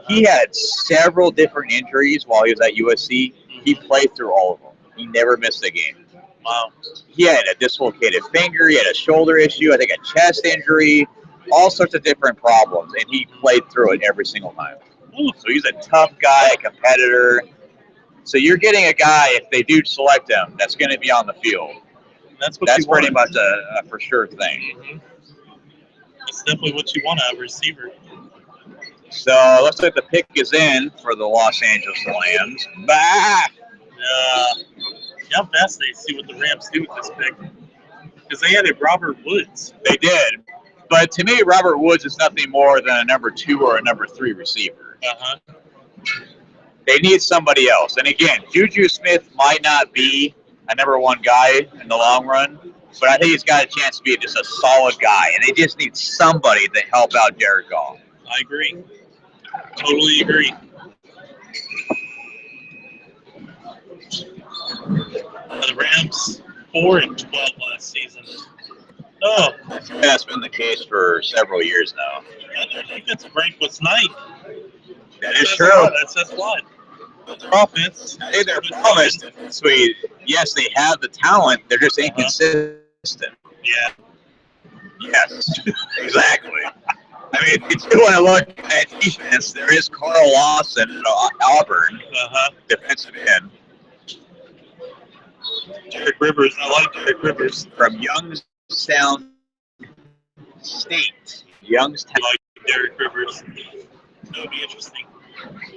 he had several different injuries while he was at USC. He played through all of them. He never missed a game. Wow. He had a dislocated finger. He had a shoulder issue. I think a chest injury. All sorts of different problems, and he played through it every single time. So he's a tough guy, a competitor. So you're getting a guy, if they do select him, that's going to be on the field. That's pretty much a for sure thing. That's definitely what you want out of a receiver. So looks like the pick is in for the Los Angeles Rams. Bah! How fast they see what the Rams do with this pick. Because they added Robert Woods. They did. But to me, Robert Woods is nothing more than a number 2 or a number 3 receiver. They need somebody else. And again, Juju Smith might not be a #1 guy in the long run, but I think he's got a chance to be just a solid guy. And they just need somebody to help out Jared Goff. I agree. Totally agree. The Rams 4-12 last season. Oh, That's been the case for several years now. and their defensive rank was 9th. That is Says true. a lot. That says a lot. Their offense. I think they're promised. Sweet. Yes, they have the talent. They're just inconsistent. Yeah. Yes, exactly. I mean, if you want to look at defense, there is Carl Lawson at Auburn, defensive end. Derek Rivers. I like Derek Rivers. From Youngstown State. Youngstown. I like Derek Rivers. That would be interesting.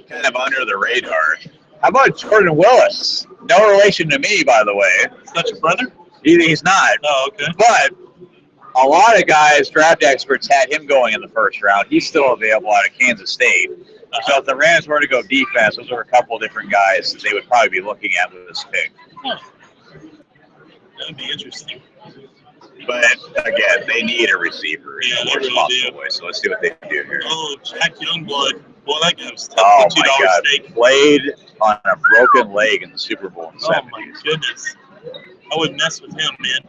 Kind of under the radar. How about Jordan Willis? No relation to me, by the way. Is that your brother? He's not. Oh, okay. But a lot of guys, draft experts, had him going in the first round. He's still available out of Kansas State. So if the Rams were to go defense, those are a couple of different guys that they would probably be looking at with this pick. Huh. That would be interesting. But again, they need a receiver in Yeah, the they worst really possible do. way. So let's see what they do here. Oh, Jack Youngblood. Well, that guy was Oh $2 my God! steak. Played on a broken leg in the Super Bowl in the Oh, my 70s. goodness. I wouldn't mess with him, man.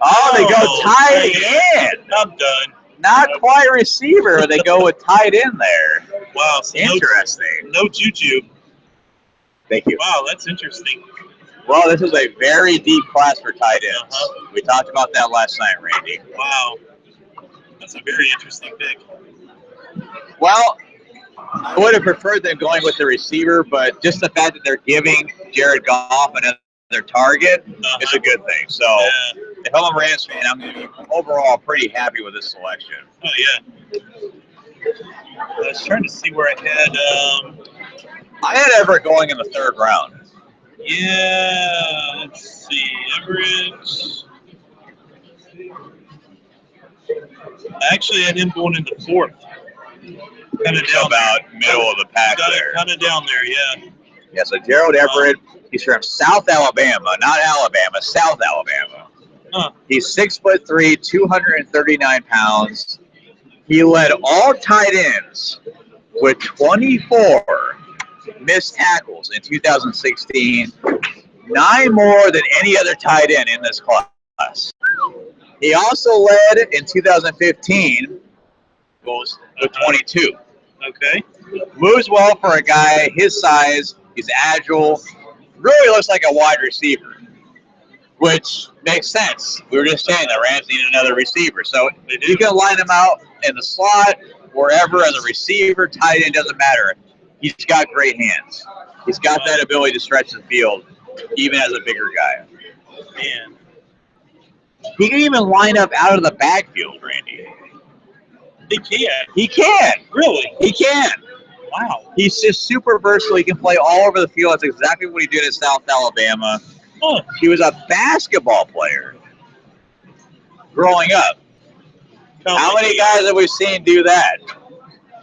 Oh, they go Oh, tight dang. end. I'm done. Not quite receiver, but they go with tight end there. Wow. So Interesting. No Juju. Thank you. Wow, that's interesting. Well, this is a very deep class for tight ends. Uh-huh. We talked about that last night, Randy. Wow. That's a very interesting pick. Well, I would have preferred them going with the receiver, but just the fact that they're giving Jared Goff another target is a good thing. So if I'm a Rams fan, I'm going to be overall pretty happy with this selection. Oh, yeah. I was trying to see where I had. I had Everett going in the 3rd round. Yeah, let's see. Everett. I actually had him going in the 4th. Kind of down About middle of the pack there. Kind of down there, yeah. Yeah, so Gerald Everett, he's from South Alabama, not Alabama, South Alabama. Huh. He's 6'3", 239 pounds. He led all tight ends with 24 missed tackles in 2016, 9 more than any other tight end in this class. He also led in 2015 with 22. Okay. Moves well for a guy his size. He's agile. Really looks like a wide receiver, which makes sense. We were just saying the Rams need another receiver. So you can line him out in the slot, wherever, as a receiver, tight end, doesn't matter. He's got great hands. He's got that ability to stretch the field, even as a bigger guy. Man. He can even line up out of the backfield, Randy. He can. He can. Really? He can. Wow. He's just super versatile. He can play all over the field. That's exactly what he did at South Alabama. Huh. He was a basketball player growing up. How many guys have we seen do that?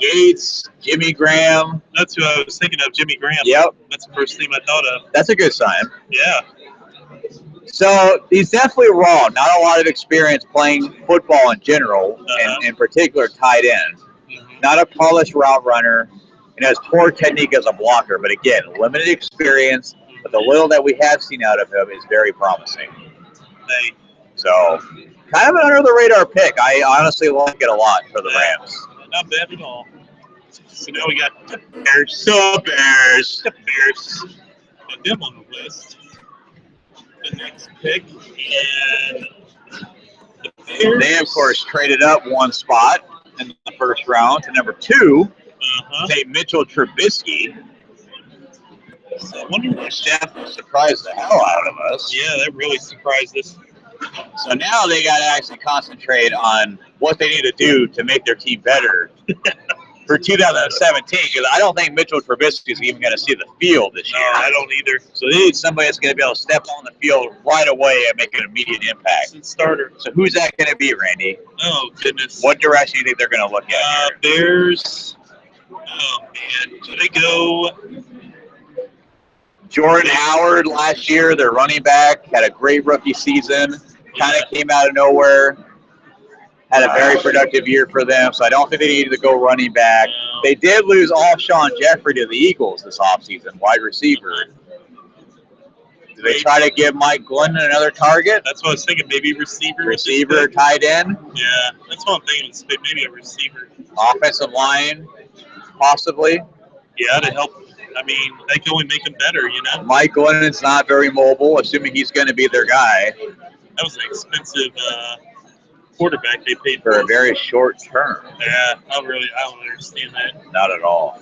Yates, Jimmy Graham. That's who I was thinking of, Jimmy Graham. Yep. That's the first name I thought of. That's a good sign. Yeah. So he's definitely raw. Not a lot of experience playing football in general, and in particular tight end. Mm-hmm. Not a polished route runner, and has poor technique as a blocker. But again, limited experience. But the little that we have seen out of him is very promising. So kind of an under the radar pick. I honestly like it a lot for the Rams. Not bad at all. So now we got the Bears. The Bears. Put them on the list. The next pick, and the Bears. They, of course, traded up one spot in the first round to number 2. Say Mitchell Trubisky. So I wonder if Chef surprised the hell out of us. Yeah, that really surprised us. So now they got to actually concentrate on what they need to do to make their team better for 2017. Because I don't think Mitchell Trubisky is even going to see the field this year. No, I don't either. So they need somebody that's going to be able to step on the field right away and make an immediate impact. Starter. So who's that going to be, Randy? Oh, goodness. What direction do you think they're going to look at here? Bears. Oh man, should I go? Jordan Howard last year, their running back, had a great rookie season. Kind of came out of nowhere. Had a very productive year for them, so I don't think they needed to go running back. They did lose Alshon Jeffrey to the Eagles this offseason, wide receiver. Do they try to give Mike Glennon another target? That's what I was thinking. Maybe receiver. Receiver, tight end? Yeah, that's what I'm thinking. Maybe a receiver. Offensive line, possibly. Yeah, to help. I mean, they can only make him better, you know? Mike Glennon's not very mobile, assuming he's going to be their guy. That was an expensive quarterback they paid for a very short term. Yeah, I don't understand that. Not at all.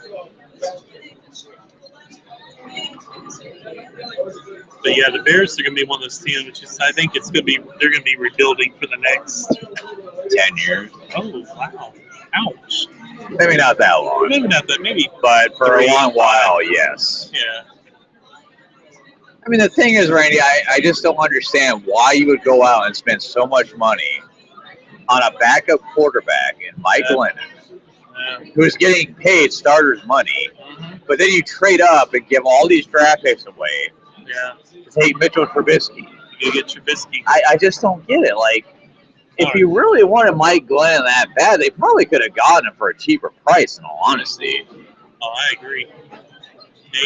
But yeah, the Bears are going to be one of those teams, which is, I think they're going to be rebuilding for the next 10 years. Oh, wow. Ouch. Maybe not that long. Maybe not that, maybe. But for a long while, yes. Yeah. I mean, the thing is, Randy, I just don't understand why you would go out and spend so much money on a backup quarterback in Mike Glennon, who's getting paid starters money, but then you trade up and give all these draft picks away to take Mitchell Trubisky. You get Trubisky. I just don't get it. Like, if you really wanted Mike Glennon that bad, they probably could have gotten him for a cheaper price, in all honesty. Oh, I agree.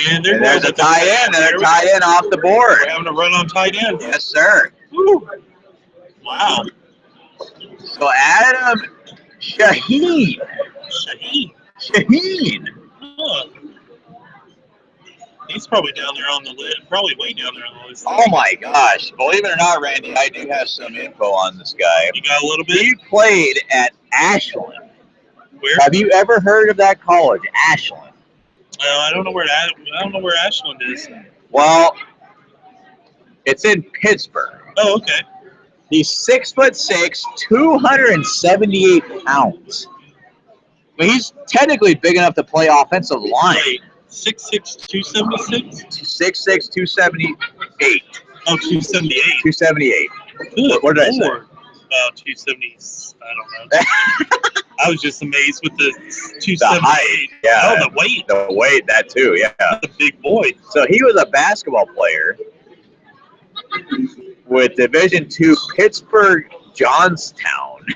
And there's a tight end, and a tight end off the board. We're having a run on tight end. Yes, sir. Woo. Wow. So Adam Shaheen. Huh. He's probably down there on the list. Probably way down there on the list. Oh my gosh. Believe it or not, Randy, I do have some info on this guy. You got a little bit? He played at Ashland. Where? Have you ever heard of that college, Ashland? I don't know where Ashland is. Well, it's in Pittsburgh. Oh, okay. He's 6'6", 278 pounds. I mean, he's technically big enough to play offensive line. Wait, 6'6", 276? 6'6", 278. Oh, 278. 278. Good. What did I say? 270. I don't know. I was just amazed with the 278. The height, yeah. Oh, the weight. The weight, that too, yeah. The big boy. So he was a basketball player with Division II Pittsburgh Johnstown,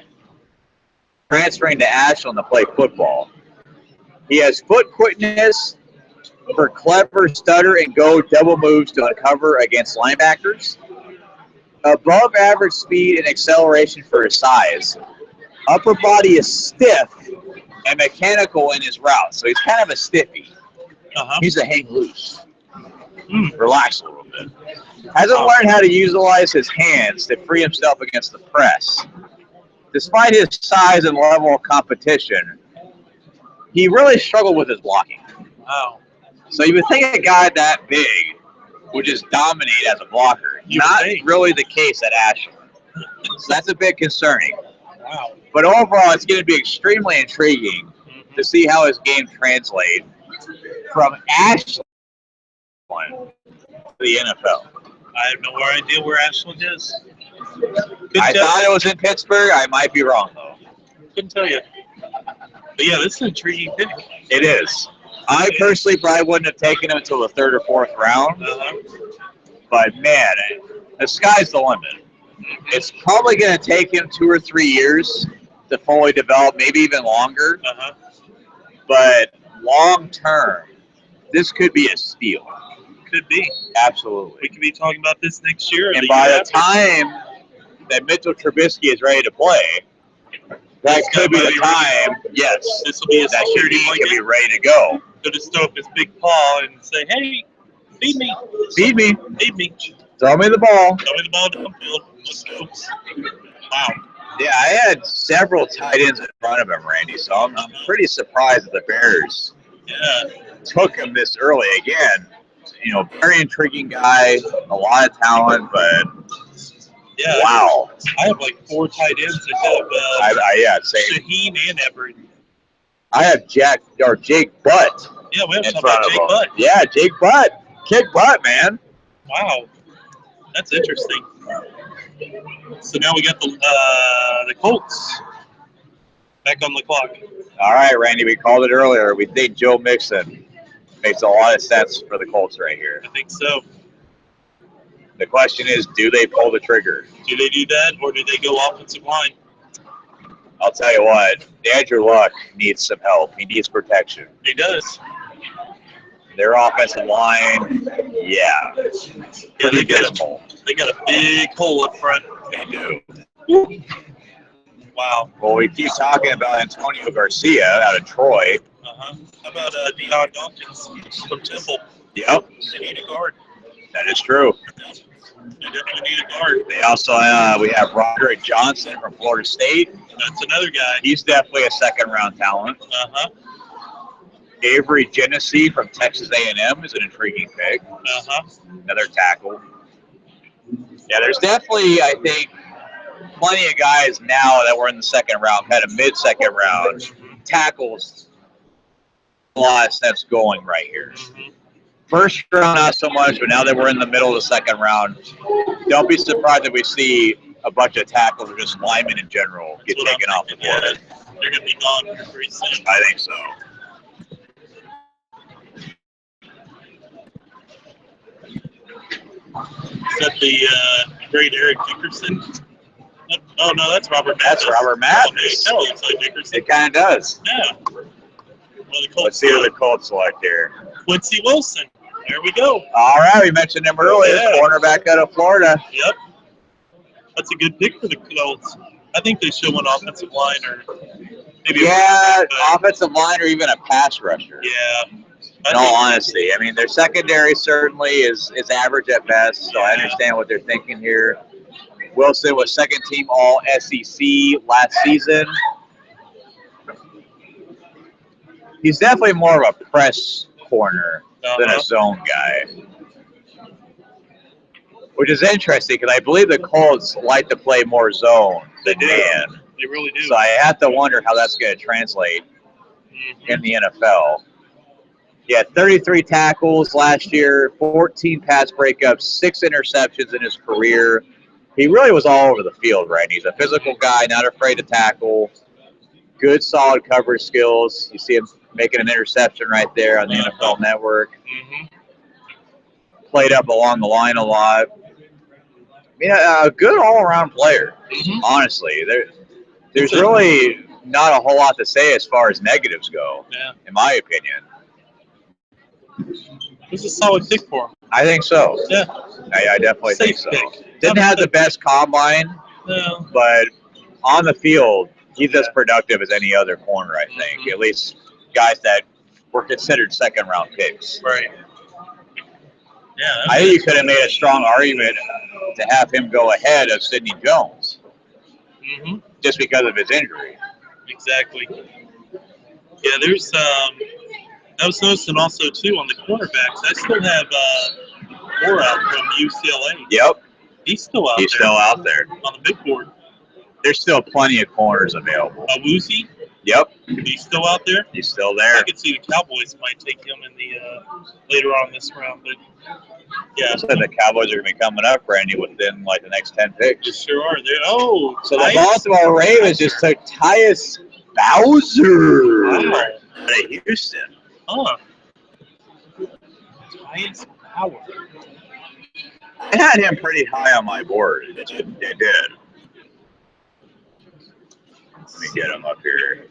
transferring to Ashland to play football. He has foot quickness for clever stutter and go double moves to uncover against linebackers. Above average speed and acceleration for his size. Upper body is stiff and mechanical in his route, so he's kind of a stiffy. He's a hang loose. Relax a little bit. Hasn't learned how to utilize his hands to free himself against the press. Despite his size and level of competition, he really struggled with his blocking. Wow. So you would think a guy that big would just dominate as a blocker. Not really the case at Ashland. So that's a bit concerning. Wow. But overall, it's going to be extremely intriguing to see how his game translates from Ashland to the NFL. I have no idea where Ashland is. I thought it was in Pittsburgh. I might be wrong, though. Couldn't tell you. But yeah, this is an intriguing pick. It is. I personally probably wouldn't have taken him until the third or fourth round. But, man, the sky's the limit. It's probably going to take him 2 or 3 years to fully develop, maybe even longer. But long term, this could be a steal. Could be. Absolutely. We could be talking about this next year. And by the time that Mitchell Trubisky is ready to play, that could be the time, yes, this will be a that security he blanket. could be ready to go. Go to throw up his big paw and say, hey, feed me. Feed me. Feed me. Throw me the ball. Throw me the ball downfield. Let's go. Wow. Yeah, I had several tight ends in front of him, Randy, so I'm pretty surprised that the Bears took him this early. Again, you know, very intriguing guy, a lot of talent, but wow. I have like 4 tight ends that have same. Shaheen and Everett. I have Jake Butt. Yeah, we have in talking front about of Jake him. Butt. Yeah, Jake Butt. Kick butt, man. Wow. That's interesting. So now we got the Colts back on the clock. All right, Randy, we called it earlier. We think Joe Mixon makes a lot of sense for the Colts right here. I think so. The question is, do they pull the trigger? Do they do that, or do they go offensive line? I'll tell you what, Andrew Luck needs some help. He needs protection. He does. Their offensive line, yeah, Yeah, dismal. They got a big hole up front. They do. Wow. Well, we keep talking about Antonio Garcia out of Troy. How about Deion Dawkins from Temple? Yep, They need a guard. that is true. They definitely need a guard. They also we have Roderick Johnson from Florida State. That's another guy. He's definitely a second-round talent. Avery Genesee from Texas A&M is an intriguing pick. Another tackle. Yeah, there's definitely, I think, plenty of guys now that were in the second round, kind of mid-second round. Tackles, a lot of sense going right here. First round, not so much, but now that we're in the middle of the second round, don't be surprised if we see a bunch of tackles or just linemen in general get taken off the board. Yeah, they're going to be gone pretty soon. I think so. Is that the great Eric Dickerson? Oh, no, that's Robert Mathis. That's Robert Mathis. That looks like Dickerson. It kind of does. Yeah. Let's see who the Colts select here. Quincy Wilson. There we go. All right, we mentioned him earlier. Yeah. Cornerback out of Florida. Yep. That's a good pick for the Colts. I think they should win offensive line or maybe offensive line or even a pass rusher. Yeah. In all honesty, I mean, their secondary certainly is average at best, so I understand what they're thinking here. Wilson was second-team All-SEC last season. He's definitely more of a press corner than a zone guy, which is interesting because I believe the Colts like to play more zone than man. They really do. So I have to wonder how that's going to translate in the NFL. He had 33 tackles last year, 14 pass breakups, 6 interceptions in his career. He really was all over the field, right? He's a physical guy, not afraid to tackle, good, solid coverage skills. You see him making an interception right there on the NFL Network. Played up along the line a lot. I mean, a good all-around player, honestly. There's really not a whole lot to say as far as negatives go, in my opinion. It's a solid pick for him. I think so. Yeah. I definitely think so. Pick. Didn't have the best combine, but on the field, he's as productive as any other corner, I think. At least guys that were considered second-round picks. Right. Yeah. I think you could have made a strong argument to have him go ahead of Sidney Jones just because of his injury. Exactly. Yeah, there's I was noticing also too on the cornerbacks. I still have Moore out from UCLA. Yep. He's still out He's there. still out there. On the big board. There's still plenty of corners available. Awuzie? Yep. He's still out there? He's still there. I could see the Cowboys might take him in the later on this round, but yeah. So the Cowboys are going to be coming up, Randy, within like the next 10 picks. They sure are. So the Baltimore Ravens just took Tyus Bowser out of Houston. Huh. Tyus Bowser. I had him pretty high on my board. They did. Let me get him up here.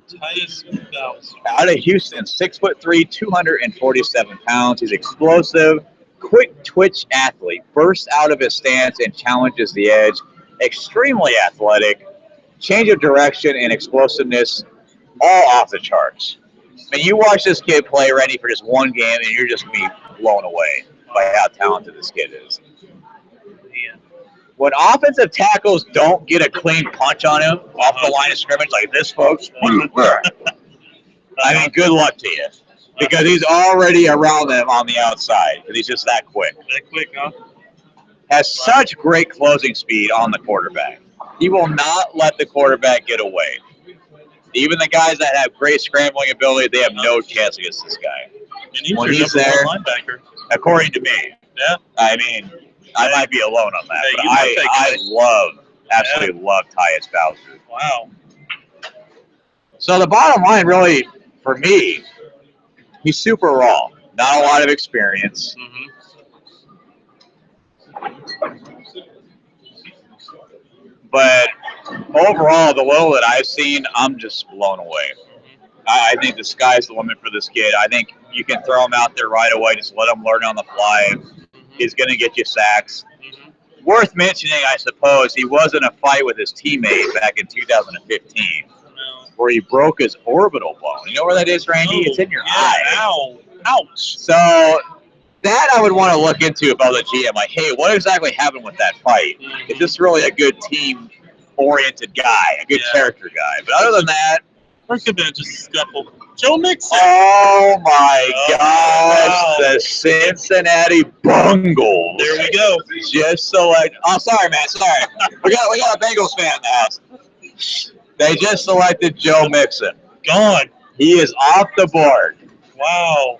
Tyus Bowser. Out of Houston, 6'3", 247 pounds. He's explosive, quick twitch athlete. Bursts out of his stance and challenges the edge. Extremely athletic. Change of direction and explosiveness, all off the charts. I mean, you watch this kid play, Randy, for just one game, and you're just going to be blown away by how talented this kid is. Man. When offensive tackles don't get a clean punch on him off the line of scrimmage like this, folks, I mean, good luck to you. Because he's already around them on the outside. Because he's just that quick. That quick, huh? Has such great closing speed on the quarterback. He will not let the quarterback get away. Even the guys that have great scrambling ability, they have no chance against this guy. And When he's he's there, linebacker. according to me. Yeah. I mean, I might be alone on that, Hey, but you might take I absolutely love Tyus Bowser. Wow. So the bottom line, really, for me, he's super raw. Not a lot of experience. But overall, the little that I've seen, I'm just blown away. I think the sky's the limit for this kid. I think you can throw him out there right away. Just let him learn on the fly. He's going to get you sacks. Worth mentioning, I suppose, he was in a fight with his teammate back in 2015 where he broke his orbital bone. You know where that is, Randy? It's in your eye. Ow. Ouch. So that I would want to look into about the GM. Like, hey, what exactly happened with that fight? Is this really a good team-oriented guy, a good character guy? But other than that, Or could have just a scuffle. Joe Mixon. oh my gosh, the Cincinnati Bungles. There we go. Just select. Oh, sorry, man. Sorry, we got a Bengals fan in the house. They just selected Joe Mixon. Gone. He is off the board. Wow.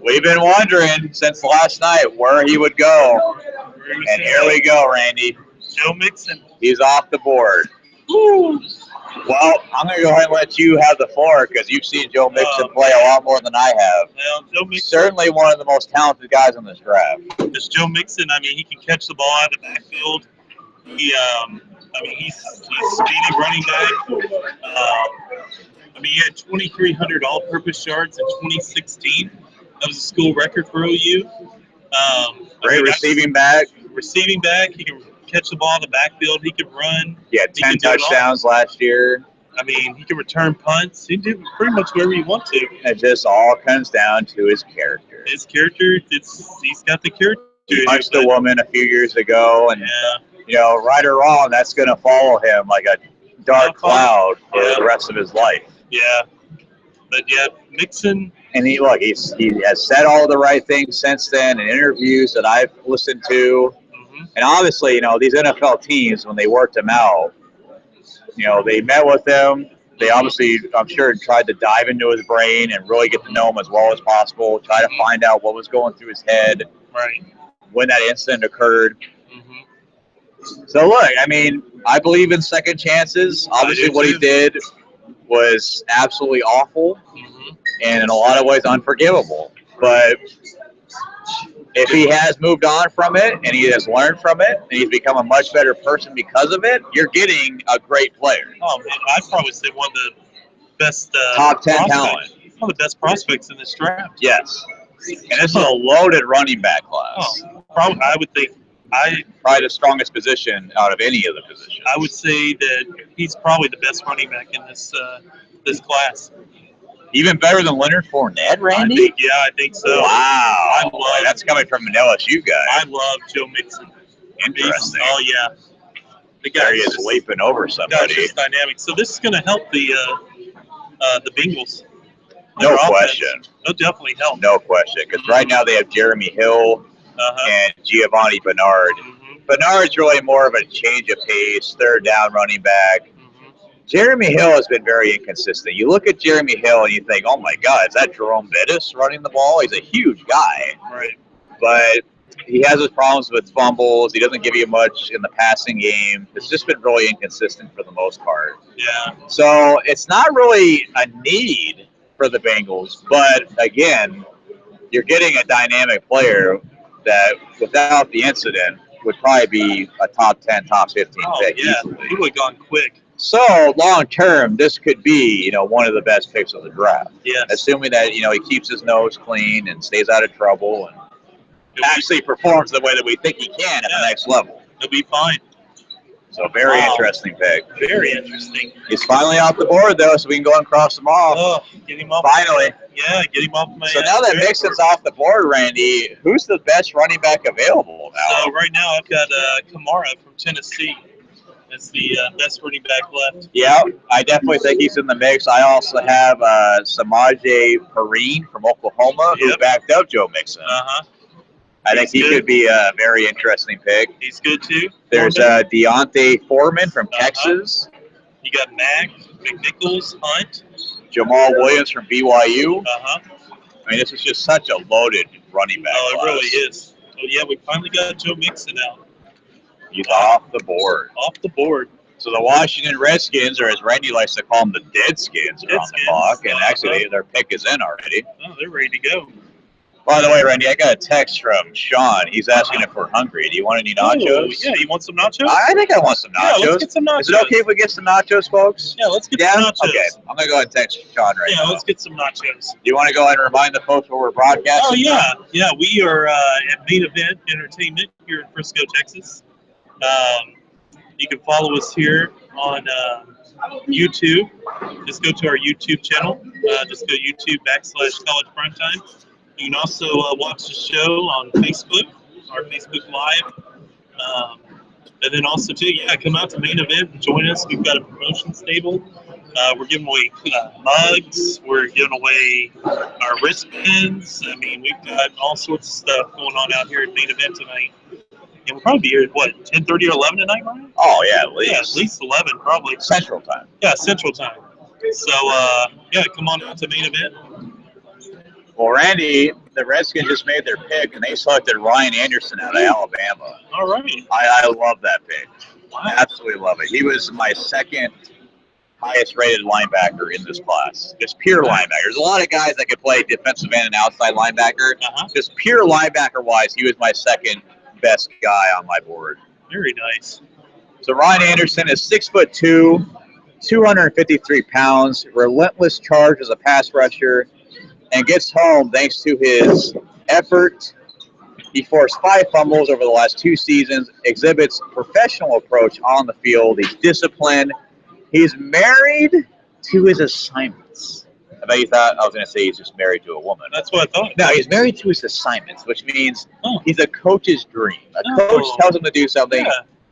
We've been wondering since last night where he would go, and here we go, Randy. Joe Mixon. He's off the board. Woo. Well, I'm going to go ahead and let you have the floor because you've seen Joe Mixon play a lot more than I have. Well, Joe Mixon. Certainly one of the most talented guys in this draft. This Joe Mixon, I mean, he can catch the ball out of the backfield. He's speedy running back. He had 2,300 all-purpose yards in 2016. That was a school record for OU. Great receiving back. Receiving back, he can catch the ball in the backfield. He could run. He had 10 touchdowns last year. He can return punts. He can do pretty much whatever you want to. It just all comes down to his character. His character, he's got the character. He punched the woman a few years ago, and right or wrong, that's going to follow him like a dark cloud for the rest of his life. Yeah, but Mixon. And he has said all the right things since then in interviews that I've listened to. And obviously, these NFL teams, when they worked him out, they met with him. They obviously, I'm sure, tried to dive into his brain and really get to know him as well as possible, try to find out what was going through his head when that incident occurred. So, look, I believe in second chances. Obviously, what he did was absolutely awful and in a lot of ways unforgivable. But if he has moved on from it and he has learned from it and he's become a much better person because of it, you're getting a great player. Oh, man, I'd probably say one of the best top 10 prospects. talent. One of the best prospects in this draft. Yes. And this is a loaded running back class. Probably, I would think. Probably the strongest position out of any of the positions. I would say that he's probably the best running back in this class. Even better than Leonard Fournette, Randy? I think so. Wow. That's coming from an LSU guy. I love Joe Mixon. Interesting. The guy there he is leaping over somebody. Just dynamic. So this is going to help the Bengals. No question. It'll definitely help. No question. Because right now they have Jeremy Hill and Giovanni Bernard. Bernard's really more of a change of pace, third down running back. Jeremy Hill has been very inconsistent. You look at Jeremy Hill and you think, oh my God, is that Jerome Bettis running the ball? He's a huge guy. Right. But he has his problems with fumbles. He doesn't give you much in the passing game. It's just been really inconsistent for the most part. Yeah. So it's not really a need for the Bengals. But again, you're getting a dynamic player that without the incident would probably be a top 10, top 15 pick. Yeah, he would have gone quick. So long term, this could be, one of the best picks of the draft. Yes. Assuming that, he keeps his nose clean and stays out of trouble and actually performs the way that we think he can at the next level. He'll be fine. So very interesting pick. Very interesting. He's finally off the board though, so we can go and cross him off. Oh, get him off. Finally. Get him off my. So now that Mixon's off the board, Randy, who's the best running back available now? So right now I've got Kamara from Tennessee. That's the best running back left. Yeah, I definitely think he's in the mix. I also have Samaje Perine from Oklahoma, who backed up Joe Mixon. I think he could be a very interesting pick. He's good too. There's Deontay Foreman from Texas. You got Mack, McNichols, Hunt. Jamal Williams from BYU. This is just such a loaded running back class. It really is. Oh, yeah, we finally got Joe Mixon out. He's off the board. Off the board. So the Washington Redskins, or as Randy likes to call them, the Deadskins, are on the clock, and actually their pick is in already. Oh, they're ready to go. By the way, Randy, I got a text from Sean. He's asking if we're hungry. Do you want any nachos? Oh, yeah, you want some nachos? I think I want some nachos. Yeah, let's get some nachos. Is it okay if we get some nachos, folks? Yeah, let's get some nachos. Okay, I'm going to go ahead and text Sean right now. Yeah, let's get some nachos. Do you want to go ahead and remind the folks where we're broadcasting? Oh, yeah. Yeah, we are at Main Event Entertainment here in Frisco, Texas. You can follow us here on YouTube. Just go to our YouTube channel. Just go YouTube.com/College Primetime. You can also watch the show on Facebook, our Facebook Live. And then also, too, come out to Main Event and join us. We've got a promotions table. We're giving away mugs. We're giving away our wristbands. I mean, we've got all sorts of stuff going on out here at Main Event tonight. And we'll probably be here at, 10:30 or 11 tonight, Ryan? Oh, yeah, at least. Yeah, at least 11, probably. Central Time. Yeah, Central Time. So, come on out to Main Event. Well, Randy, the Redskins just made their pick, and they selected Ryan Anderson out of Alabama. All right. I love that pick. Wow. Absolutely love it. He was my second highest-rated linebacker in this class. Just pure linebacker. There's a lot of guys that could play defensive end and outside linebacker. Just pure linebacker-wise, he was my second best guy on my board. Very nice. So Ryan Anderson is 6'2", 253 pounds, relentless charge as a pass rusher, and gets home thanks to his effort. He forced 5 fumbles over the last 2 seasons, exhibits professional approach on the field. He's disciplined. He's married to his assignments. I bet you thought I was going to say he's just married to a woman. That's what I thought. No, he's married to his assignments, which means he's a coach's dream. A Oh. coach tells him to do something,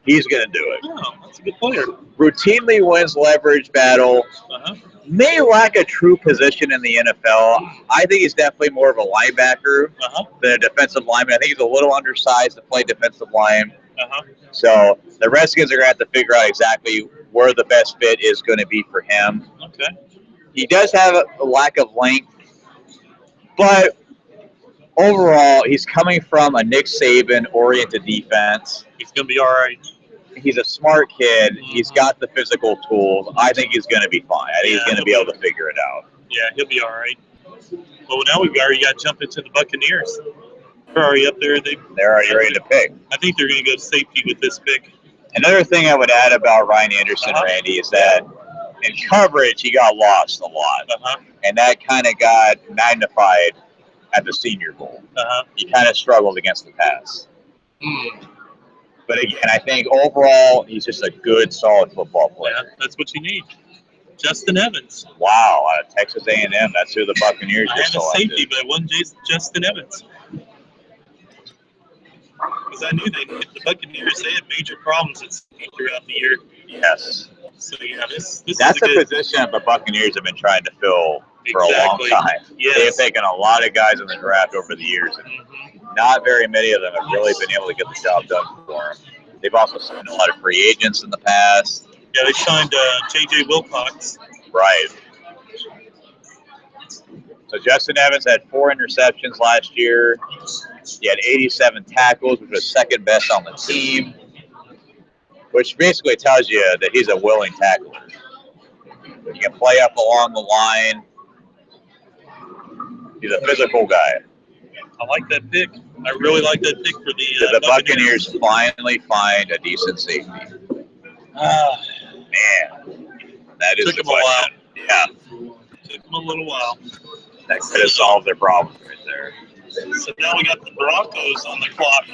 he's going to do it. Oh, that's a good player. Routinely wins leverage battle. May lack a true position in the NFL. I think he's definitely more of a linebacker than a defensive lineman. I think he's a little undersized to play defensive line. So the Redskins are going to have to figure out exactly where the best fit is going to be for him. Okay. He does have a lack of length, but overall, he's coming from a Nick Saban-oriented defense. He's going to be all right. He's a smart kid. He's got the physical tools. I think he's going to be fine. I think he's going to be able to figure it out. Yeah, he'll be all right. Well, now we've already got to jump into the Buccaneers. They're already up there. They're already ready to pick. I think they're going to go safety with this pick. Another thing I would add about Ryan Anderson, Randy, is that in coverage, he got lost a lot. And that kind of got magnified at the Senior Bowl. He kind of struggled against the pass. But again, I think overall, he's just a good, solid football player. Yeah, that's what you need. Justin Evans. Wow, out of Texas A&M. That's who the Buccaneers just I had a selected. safety, but it wasn't Justin Evans. Because I knew the Buccaneers, they had major problems at safety throughout the year. Yes. So, yeah, this That's is a position that the Buccaneers have been trying to fill for a long time. Yes. They have taken a lot of guys in the draft over the years, and not very many of them have really been able to get the job done for them. They've also signed a lot of free agents in the past. Yeah, they signed J.J. Wilcox. Right. So Justin Evans had 4 interceptions last year. He had 87 tackles, which was second best on the team, which basically tells you that he's a willing tackler. He can play up along the line. He's a physical guy. I like that pick. I really like that pick for the Did the Buccaneers finally find a decent safety? Man, that is Took the them a while. question. Yeah, Took them a little while. that could have solved their problems right there. So now we got the Broncos on the clock.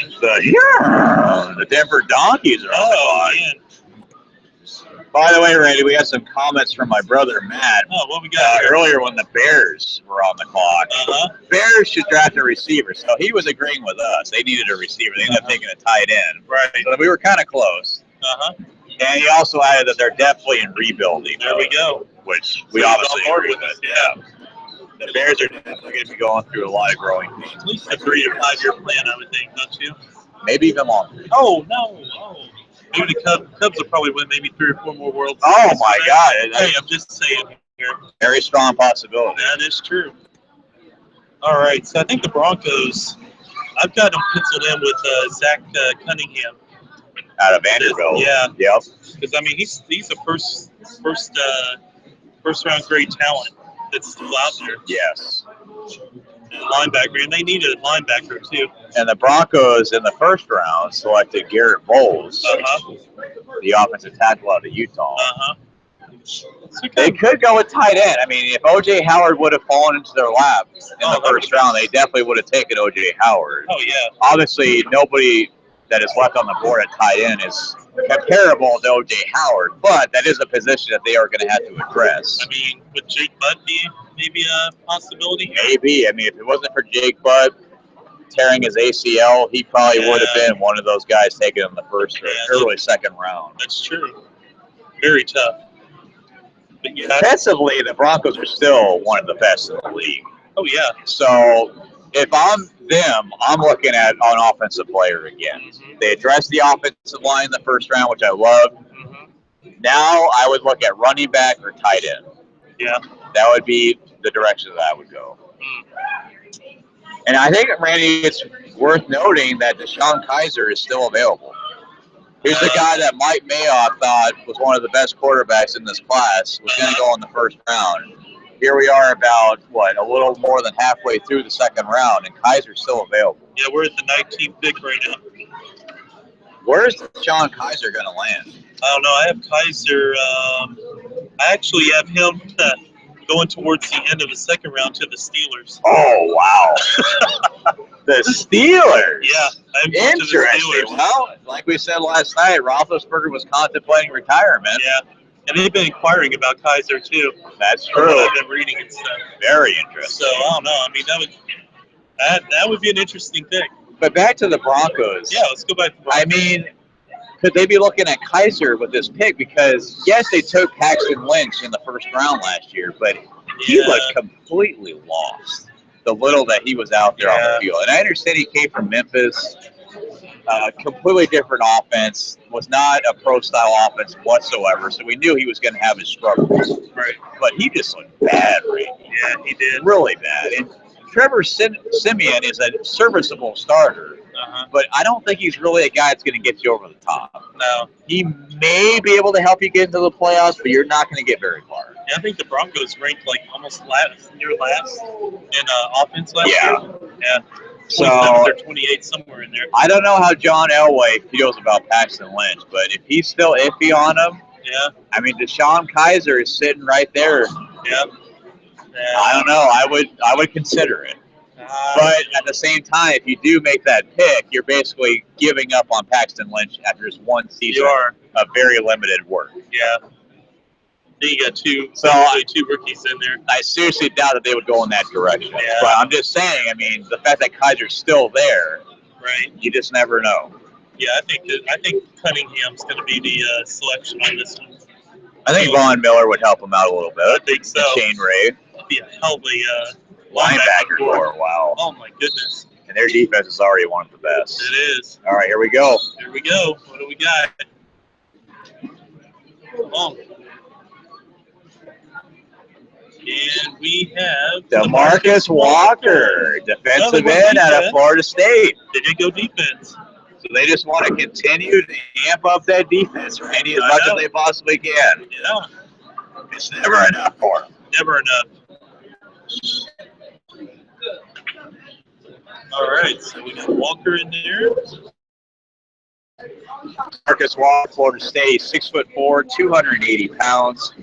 The Denver Donkeys are on the clock. Man. By the way, Randy, we got some comments from my brother Matt. Oh, what we got here? Earlier when the Bears were on the clock. Bears should draft a receiver. So he was agreeing with us. They needed a receiver. They ended up taking a tight end. Right. So we were kind of close. And he also added that they're definitely in rebuilding. There we go. Which we So he's obviously on board agree with us, with. Yeah. The Bears are definitely going to be going through a lot of growing pains. At least a 3 to 5 year plan, I would think, don't you? Maybe even longer. Oh, no. Oh. Maybe the Cubs will probably win maybe 3 or 4 more World Oh, Series. my God. Hey, I'm just saying here. Very strong possibility. That is true. All right, so I think the Broncos, I've got them penciled in with Zach Cunningham. out of Vanderbilt. Yeah. Yep. Because I mean, he's a first round grade talent that's still out there. Yes. And linebacker, and they needed a linebacker too. And the Broncos in the first round selected Garrett Bowles, the offensive tackle out of Utah. They could go with tight end. I mean, if O.J. Howard would have fallen into their lap in the first round, they definitely would have taken O.J. Howard. Oh yeah. Obviously, nobody that is left on the board at tight end is comparable to O.J. Howard, but that is a position that they are going to have to address. I mean, would Jake Butt be maybe a possibility? Maybe. I mean, if it wasn't for Jake Butt tearing his ACL, he probably would have been one of those guys taken in the first or early second round. That's true. Very tough. But yeah. Defensively, the Broncos are still one of the best in the league. Oh yeah. So if I'm them, I'm looking at an offensive player again. They addressed the offensive line in the first round, which I love. Now I would look at running back or tight end. Yeah. That would be the direction that I would go. And I think, Randy, it's worth noting that Deshaun Kaiser is still available. Here's the guy that Mike Mayock thought was one of the best quarterbacks in this class, was going to go in the first round. Here we are about, a little more than halfway through the second round, and Kaiser's still available. Yeah, we're at the 19th pick right now. Where's Deshaun Kaiser going to land? I don't know. I have Kaiser. I actually have him going towards the end of the second round to the Steelers. Oh, wow. The Steelers? Yeah. Interesting. Well, like we said last night, Roethlisberger was contemplating retirement. Yeah. And they've been inquiring about Kaiser, too. That's true. I've been reading and stuff. Very interesting. So, I don't know. I mean, that would be an interesting thing. But back to the Broncos. Yeah, let's go back to the Broncos. I mean, could they be looking at Kaiser with this pick? Because, yes, they took Paxton Lynch in the first round last year, but he looked completely lost, the little that he was out there on the field. And I understand he came from Memphis, completely different offense, was not a pro-style offense whatsoever, so we knew he was going to have his struggles. Right. But he just looked bad, right? Yeah, he did. Really bad. And Trevor Siemian is a serviceable starter. But I don't think he's really a guy that's going to get you over the top. No. He may be able to help you get into the playoffs, but you're not going to get very far. Yeah, I think the Broncos ranked like almost near last in offense last year. Yeah. So 27th or 28th, somewhere in there. I don't know how John Elway feels about Paxton Lynch, but if he's still iffy on him, I mean, Deshaun Kaiser is sitting right there. Yeah. I don't know. I would consider it. But at the same time, if you do make that pick, you're basically giving up on Paxton Lynch after his one season of very limited work. Yeah. Then you got two rookies in there. I seriously doubt that they would go in that direction. Yeah. But I'm just saying, I mean, the fact that Kaiser's still there, right? You just never know. Yeah, I think Cunningham's going to be the selection on this one. I think Von Miller would help him out a little bit. I think so. Shane Ray. That'd be a hell of a linebacker core. Wow. Oh my goodness. And their defense is already one of the best. It is. All right, here we go. Here we go. What do we got? Oh. And we have DeMarcus Walker, defensive end out of Florida State. They did go defense. So they just want to continue to amp up that defense, Randy, as much as they possibly can. Yeah. It's never enough for them. Never enough. All right, so we got Walker in there. Marcus Walker, Florida State, 6'4", 280 pounds.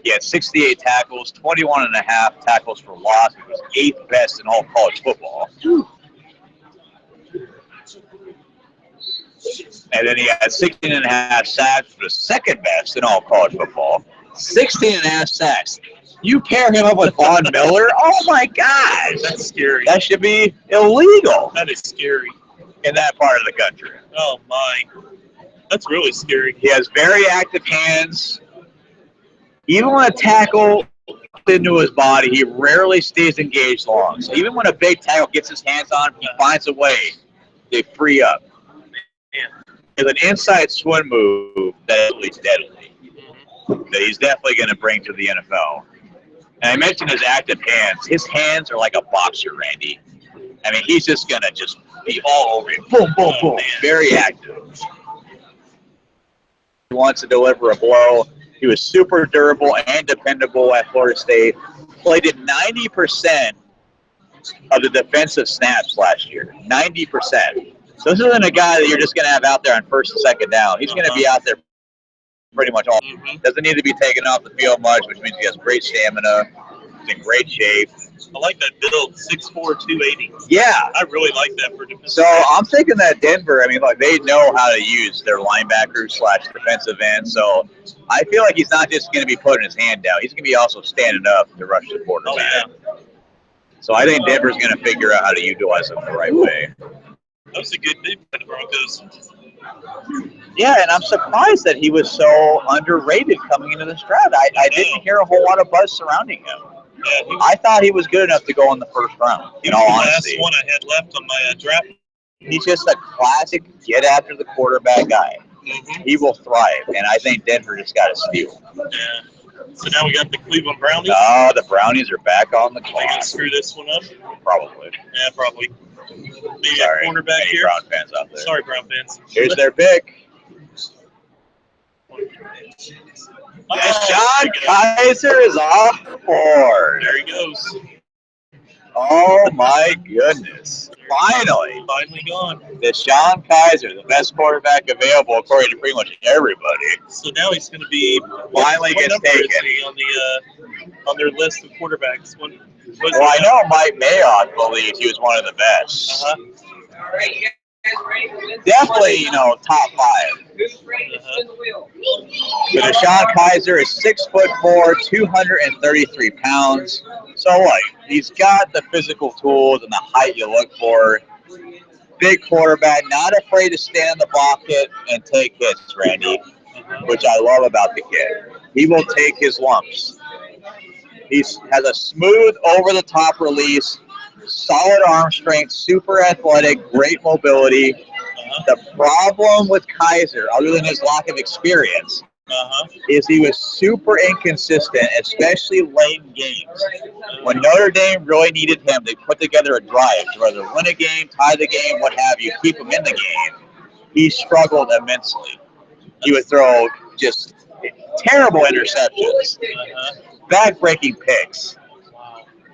He had 68 tackles, 21.5 tackles for loss. He was 8th best in all college football. And then he had 16.5 sacks, for the 2nd best in all college football. 16.5 sacks. You pair him up with Von Miller? Oh my gosh! That's scary. That should be illegal. That is scary. In that part of the country. Oh my. That's really scary. He has very active hands. Even when a tackle into his body, he rarely stays engaged long. So even when a big tackle gets his hands on him, he finds a way to free up. It's an inside swim move that is deadly. That he's definitely going to bring to the NFL. And I mentioned his active hands. His hands are like a boxer, Randy. I mean, he's just going to just be all over you. Boom, boom, boom. Very active. wants to deliver a blow. He was super durable and dependable at Florida State. Played in 90% of the defensive snaps last year. 90%. So this isn't a guy that you're just going to have out there on first and second down. He's going to be out there pretty much all. Doesn't need to be taken off the field much, which means he has great stamina. He's in great shape. I like that build, 6'4", 280. Yeah. I really like that for defensive. So I'm thinking that Denver, I mean, like they know how to use their linebackers / defensive end. So I feel like he's not just going to be putting his hand down. He's going to be also standing up to rush the quarterback. Oh, yeah. So I think Denver's going to figure out how to utilize him the right way. That was a good move by the Broncos. Yeah, and I'm surprised that he was so underrated coming into this draft. I didn't hear a whole lot of buzz surrounding him. Yeah, I thought he was good enough to go in the first round, in all honesty. The last one I had left on my draft. He's just a classic get after the quarterback guy. He will thrive, and I think Denver just got a steal. Yeah. So now we got the Cleveland Brownies. Oh, the Brownies are back on the Are they clock. going to screw this one up? Probably. Yeah, probably. Maybe Sorry, a cornerback any here. Brown fans out there. Sorry, Brown fans. Here's their pick. Deshaun Kaiser is off the board. There he goes. Oh my goodness. Finally. Finally gone. Deshaun Kaiser, the best quarterback available according to pretty much everybody. So now he's going to be Finally what gets number is taken. he on their list of quarterbacks. Well, I know Mike Mayock believes he was one of the best. All right, you guys ready for this? Definitely, top 5. Who's ready to spin the wheel? But Deshaun Kaiser is 6'4", 233 pounds. So, he's got the physical tools and the height you look for. Big quarterback, not afraid to stand in the pocket and take hits, Randy, which I love about the kid. He will take his lumps. He has a smooth, over-the-top release, solid arm strength, super athletic, great mobility. The problem with Kaiser, other than his lack of experience, is he was super inconsistent, especially late in games. When Notre Dame really needed him, they put together a drive to either win a game, tie the game, what have you, keep him in the game. He struggled immensely. He would throw just terrible interceptions, back-breaking picks.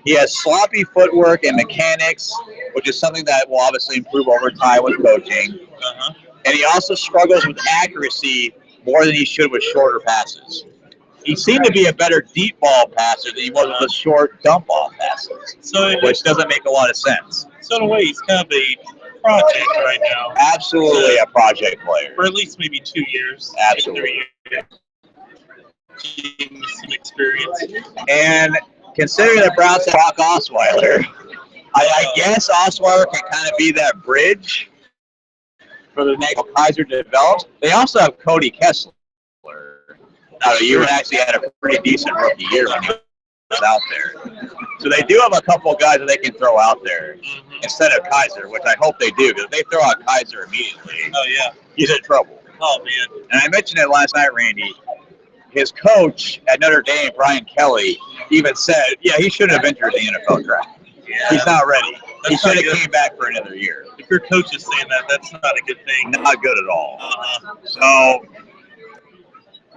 He has sloppy footwork and mechanics, which is something that will obviously improve over time with coaching. And he also struggles with accuracy more than he should with shorter passes. He seemed to be a better deep ball passer than he was with the short dump off passes, which doesn't make a lot of sense. So in a way, he's kind of a project right now. Absolutely a project player. For at least maybe 2 years. Absolutely. 3 years. Some experience. And considering the Browns have Brock Osweiler, I guess Osweiler can kind of be that bridge for the next Kaiser develops. They also have Cody Kessler. Now, you actually had a pretty decent rookie year when he was out there. So they do have a couple of guys that they can throw out there instead of Kaiser, which I hope they do, because if they throw out Kaiser immediately, he's in trouble. Oh, man. And I mentioned it last night, Randy. His coach at Notre Dame, Brian Kelly, even said, he shouldn't have entered the NFL draft. He's not ready. He should have came back for another year. If your coach is saying that, that's not a good thing. Not good at all. So,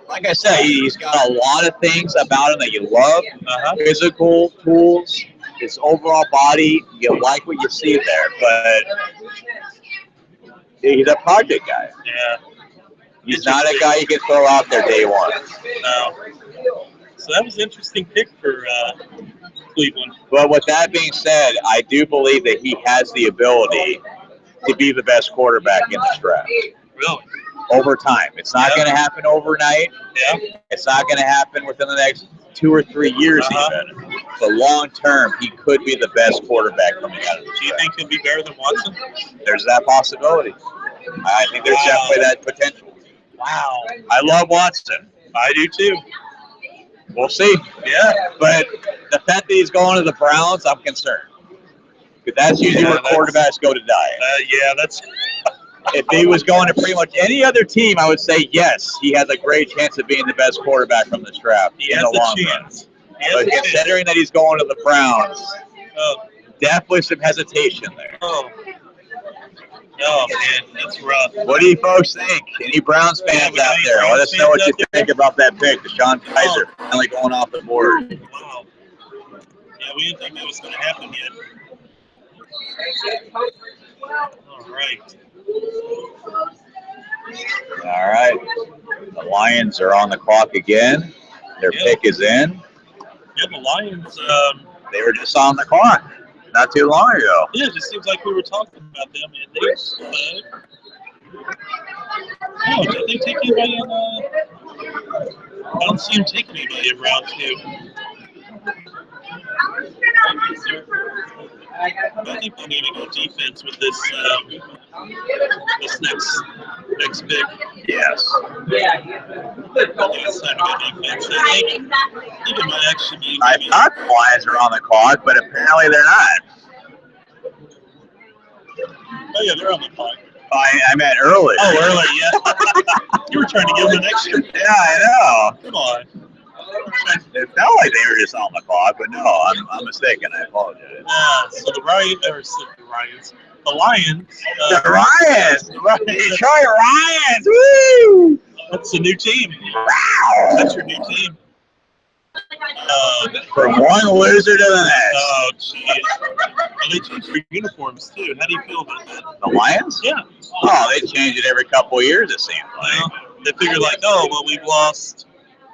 like I said, he's got a lot of things about him that you love. Physical tools, his overall body, you like what you see there. But he's a project guy. Yeah. He's not a guy you can throw out there day one. No. So that was an interesting pick for Cleveland. But with that being said, I do believe that he has the ability to be the best quarterback in this draft. Really? Over time. It's not going to happen overnight. It's not going to happen within the next 2 or 3 years even. But long term, he could be the best quarterback coming out of the draft. Do you think he'll be better than Watson? There's that possibility. I think there's definitely that potential. Wow. I love Watson. I do too. We'll see. Yeah. But the fact that he's going to the Browns, I'm concerned. Because that's usually where quarterbacks go to die. That's... If he was going to pretty much any other team, I would say yes, he has a great chance of being the best quarterback from this draft in the long run. But considering that he's going to the Browns, definitely some hesitation there. Oh man, that's rough. What do you folks think? Any Browns fans out there? Let us know what you think about that pick. Deshaun Kaiser finally going off the board. Wow. Yeah, we didn't think that was going to happen yet. All right. All right. The Lions are on the clock again. Their pick is in. Yeah, the Lions. They were just on the clock not too long ago. Yeah, it just seems like we were talking about them, and they. Oh, did they take anybody in? I don't see them take anybody in round 2. I think they need to go defense with this next pick. Yes. I think it's time to go defense. I think it might actually be. I thought the Lions were on the clock, but apparently they're not. Oh yeah, they're on the clock. I meant earlier. Oh, earlier, yeah. You were trying to give them an extra. Yeah, I know. Come on. It felt like they were just on the clock, but no, I'm mistaken. I apologize. So the Lions. The Lions. Detroit Lions. Woo! That's a new team. Wow. That's your new team. From one loser to the next. Oh, jeez. Well, they changed their uniforms, too. How do you feel about that? The Lions? Yeah. Oh, they change it every couple of years, it seems like. Well, they figure like, oh, well, we've lost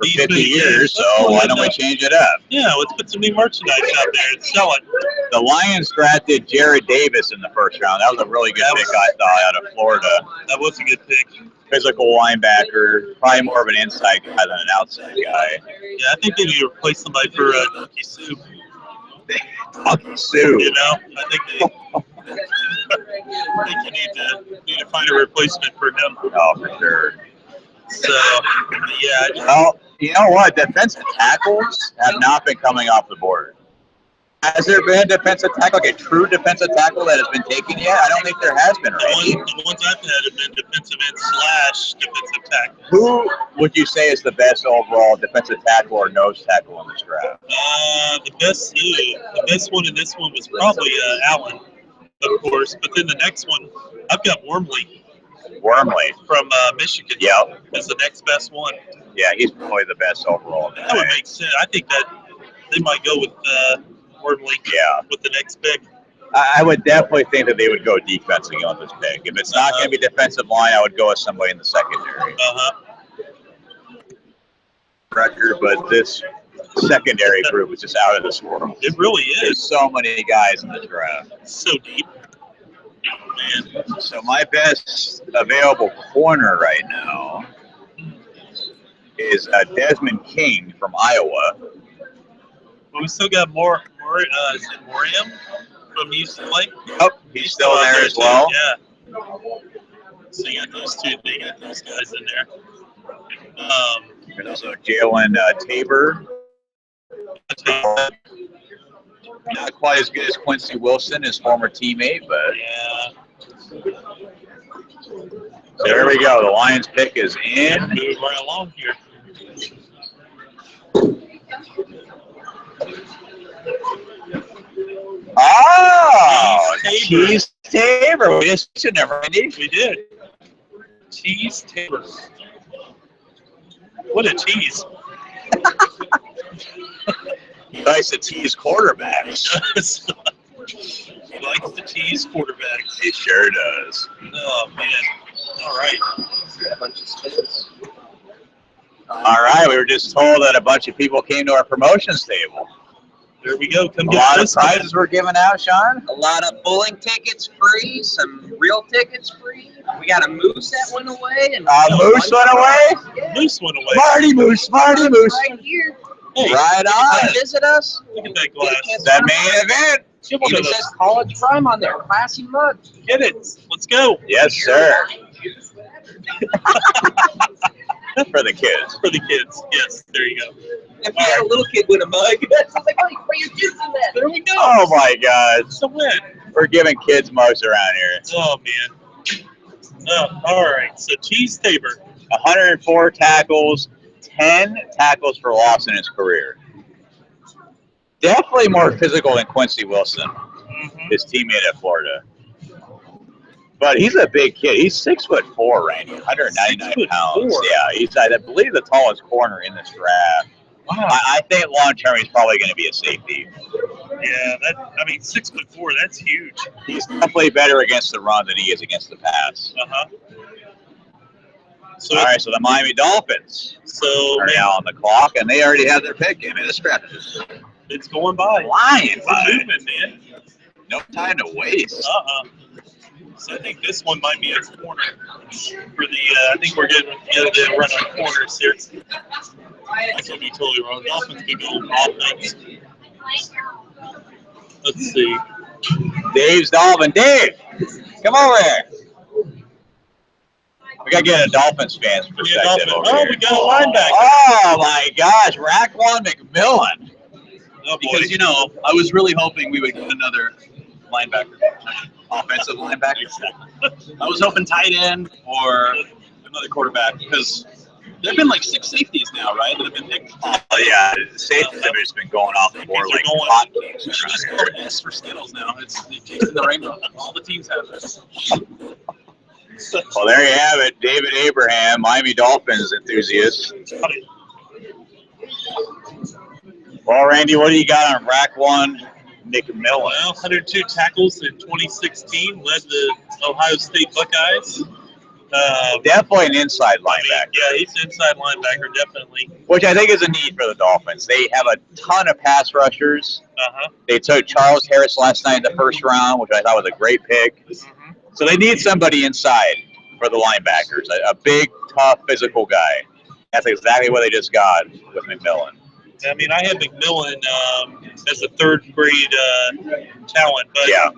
For these 50 many years, so Let's why don't we change it up? Yeah, let's put some new merchandise out there and sell it. The Lions drafted Jared Davis in the first round. That was a really good pick, I thought, out of Florida. That was a good pick. Physical linebacker, probably more of an inside guy than an outside guy. Yeah, I think they need to replace somebody for Ducky Sue. Ducky Sue. You know, I think you need to find a replacement for him. Oh, for sure. So, yeah. Well, you know what? Defensive tackles have not been coming off the board. Has there been a defensive tackle, like a true defensive tackle that has been taken yet? I don't think there has been, right? The ones I've had have been defensive end / defensive tackle. Who would you say is the best overall defensive tackle or nose tackle in this draft? The best one in this one was probably Allen, of course. But then the next one, I've got Wormley. Wormley From Michigan. Yep. Is the next best one. Yeah, he's probably the best overall. That would make sense. I think that they might go with Wormley. Yeah. With the next pick. I would definitely think that they would go defense again with this pick. If it's not going to be defensive line, I would go with somebody in the secondary. Record, but this secondary group is just out of this world. It really is. There's so many guys in the draft. So deep. Man. So my best available corner right now is Desmond King from Iowa. But we still got more. Is it Moriam from UCLA? Oh, he's still there as well. Yeah. So you got those two. They got those guys in there. There's also Jalen Tabor. Not quite as good as Quincy Wilson, his former teammate, but yeah. So there we go. The Lions pick is in. Move right along here. Oh, Cheese Tabor. We just should never indeed. We did. Cheese Tabor. What a tease. He likes to tease quarterbacks. He likes to tease quarterbacks. He sure does. Oh, man. All right. A bunch of spins. All right. We were just told that a bunch of people came to our promotions table. There we go. Come A get lot of this prizes were given out, Sean. A lot of bowling tickets free, some real tickets free. We got a moose that went away. And Moose went away? Yeah. Moose went away. Marty Moose. Right here. Hey, Right Come on. visit us. look at that glass. That main event. Get one Even of those. says College Prime on there. Classy mug. Get it. Let's go. Yes, sir. For the kids. For the kids. Yes. There you go. If you had a little kid with a mug, it's like, oh, you put your kids in that. There we go. Oh, my God. It's a win. We're giving kids mugs around here. Oh, man. Oh, all right. So, Cheese Tabor. 104 tackles, 10 tackles for loss in his career. Definitely more physical than Quincy Wilson, his teammate at Florida. But he's a big kid. He's 6'4", Randy, 199 pounds. 6'4"? Yeah, he's I believe the tallest corner in this draft. Wow. I think long term he's probably going to be a safety. Yeah, 6'4", that's huge. He's definitely better against the run than he is against the pass. So all right, so the Miami Dolphins are now on the clock, and they already have their pick. Give me the stretches. It's going by. Flying by. We're moving, man. No time to waste. So I think this one might be a corner for the. I think we're getting to run on corners here. I could be totally wrong. Dolphins could go offense. Let's see. Dave's Dolphin. Dave, come over here. We gotta get a Dolphins fan's perspective over here. We got a linebacker. Oh my gosh, Raquan McMillan. Oh, Because, you know, I was really hoping we would get another linebacker, offensive linebacker. I was hoping tight end or another quarterback because there have been like 6 safeties now, right, that have been picked. Oh yeah, safety have just been going off the board like hotcakes. We should just call it S for Skittles now. It's in the rainbow. All the teams have this. Well, there you have it. David Abraham, Miami Dolphins enthusiast. Well, Randy, what do you got on Raquan McMillan? Well, 102 tackles in 2016, led the Ohio State Buckeyes. Definitely an inside linebacker. Yeah, he's an inside linebacker, definitely. Which I think is a need for the Dolphins. They have a ton of pass rushers. They took Charles Harris last night in the first round, which I thought was a great pick. So they need somebody inside for the linebackers, a big, tough, physical guy. That's exactly what they just got with McMillan. I mean, I had McMillan as a third grade talent, but yeah.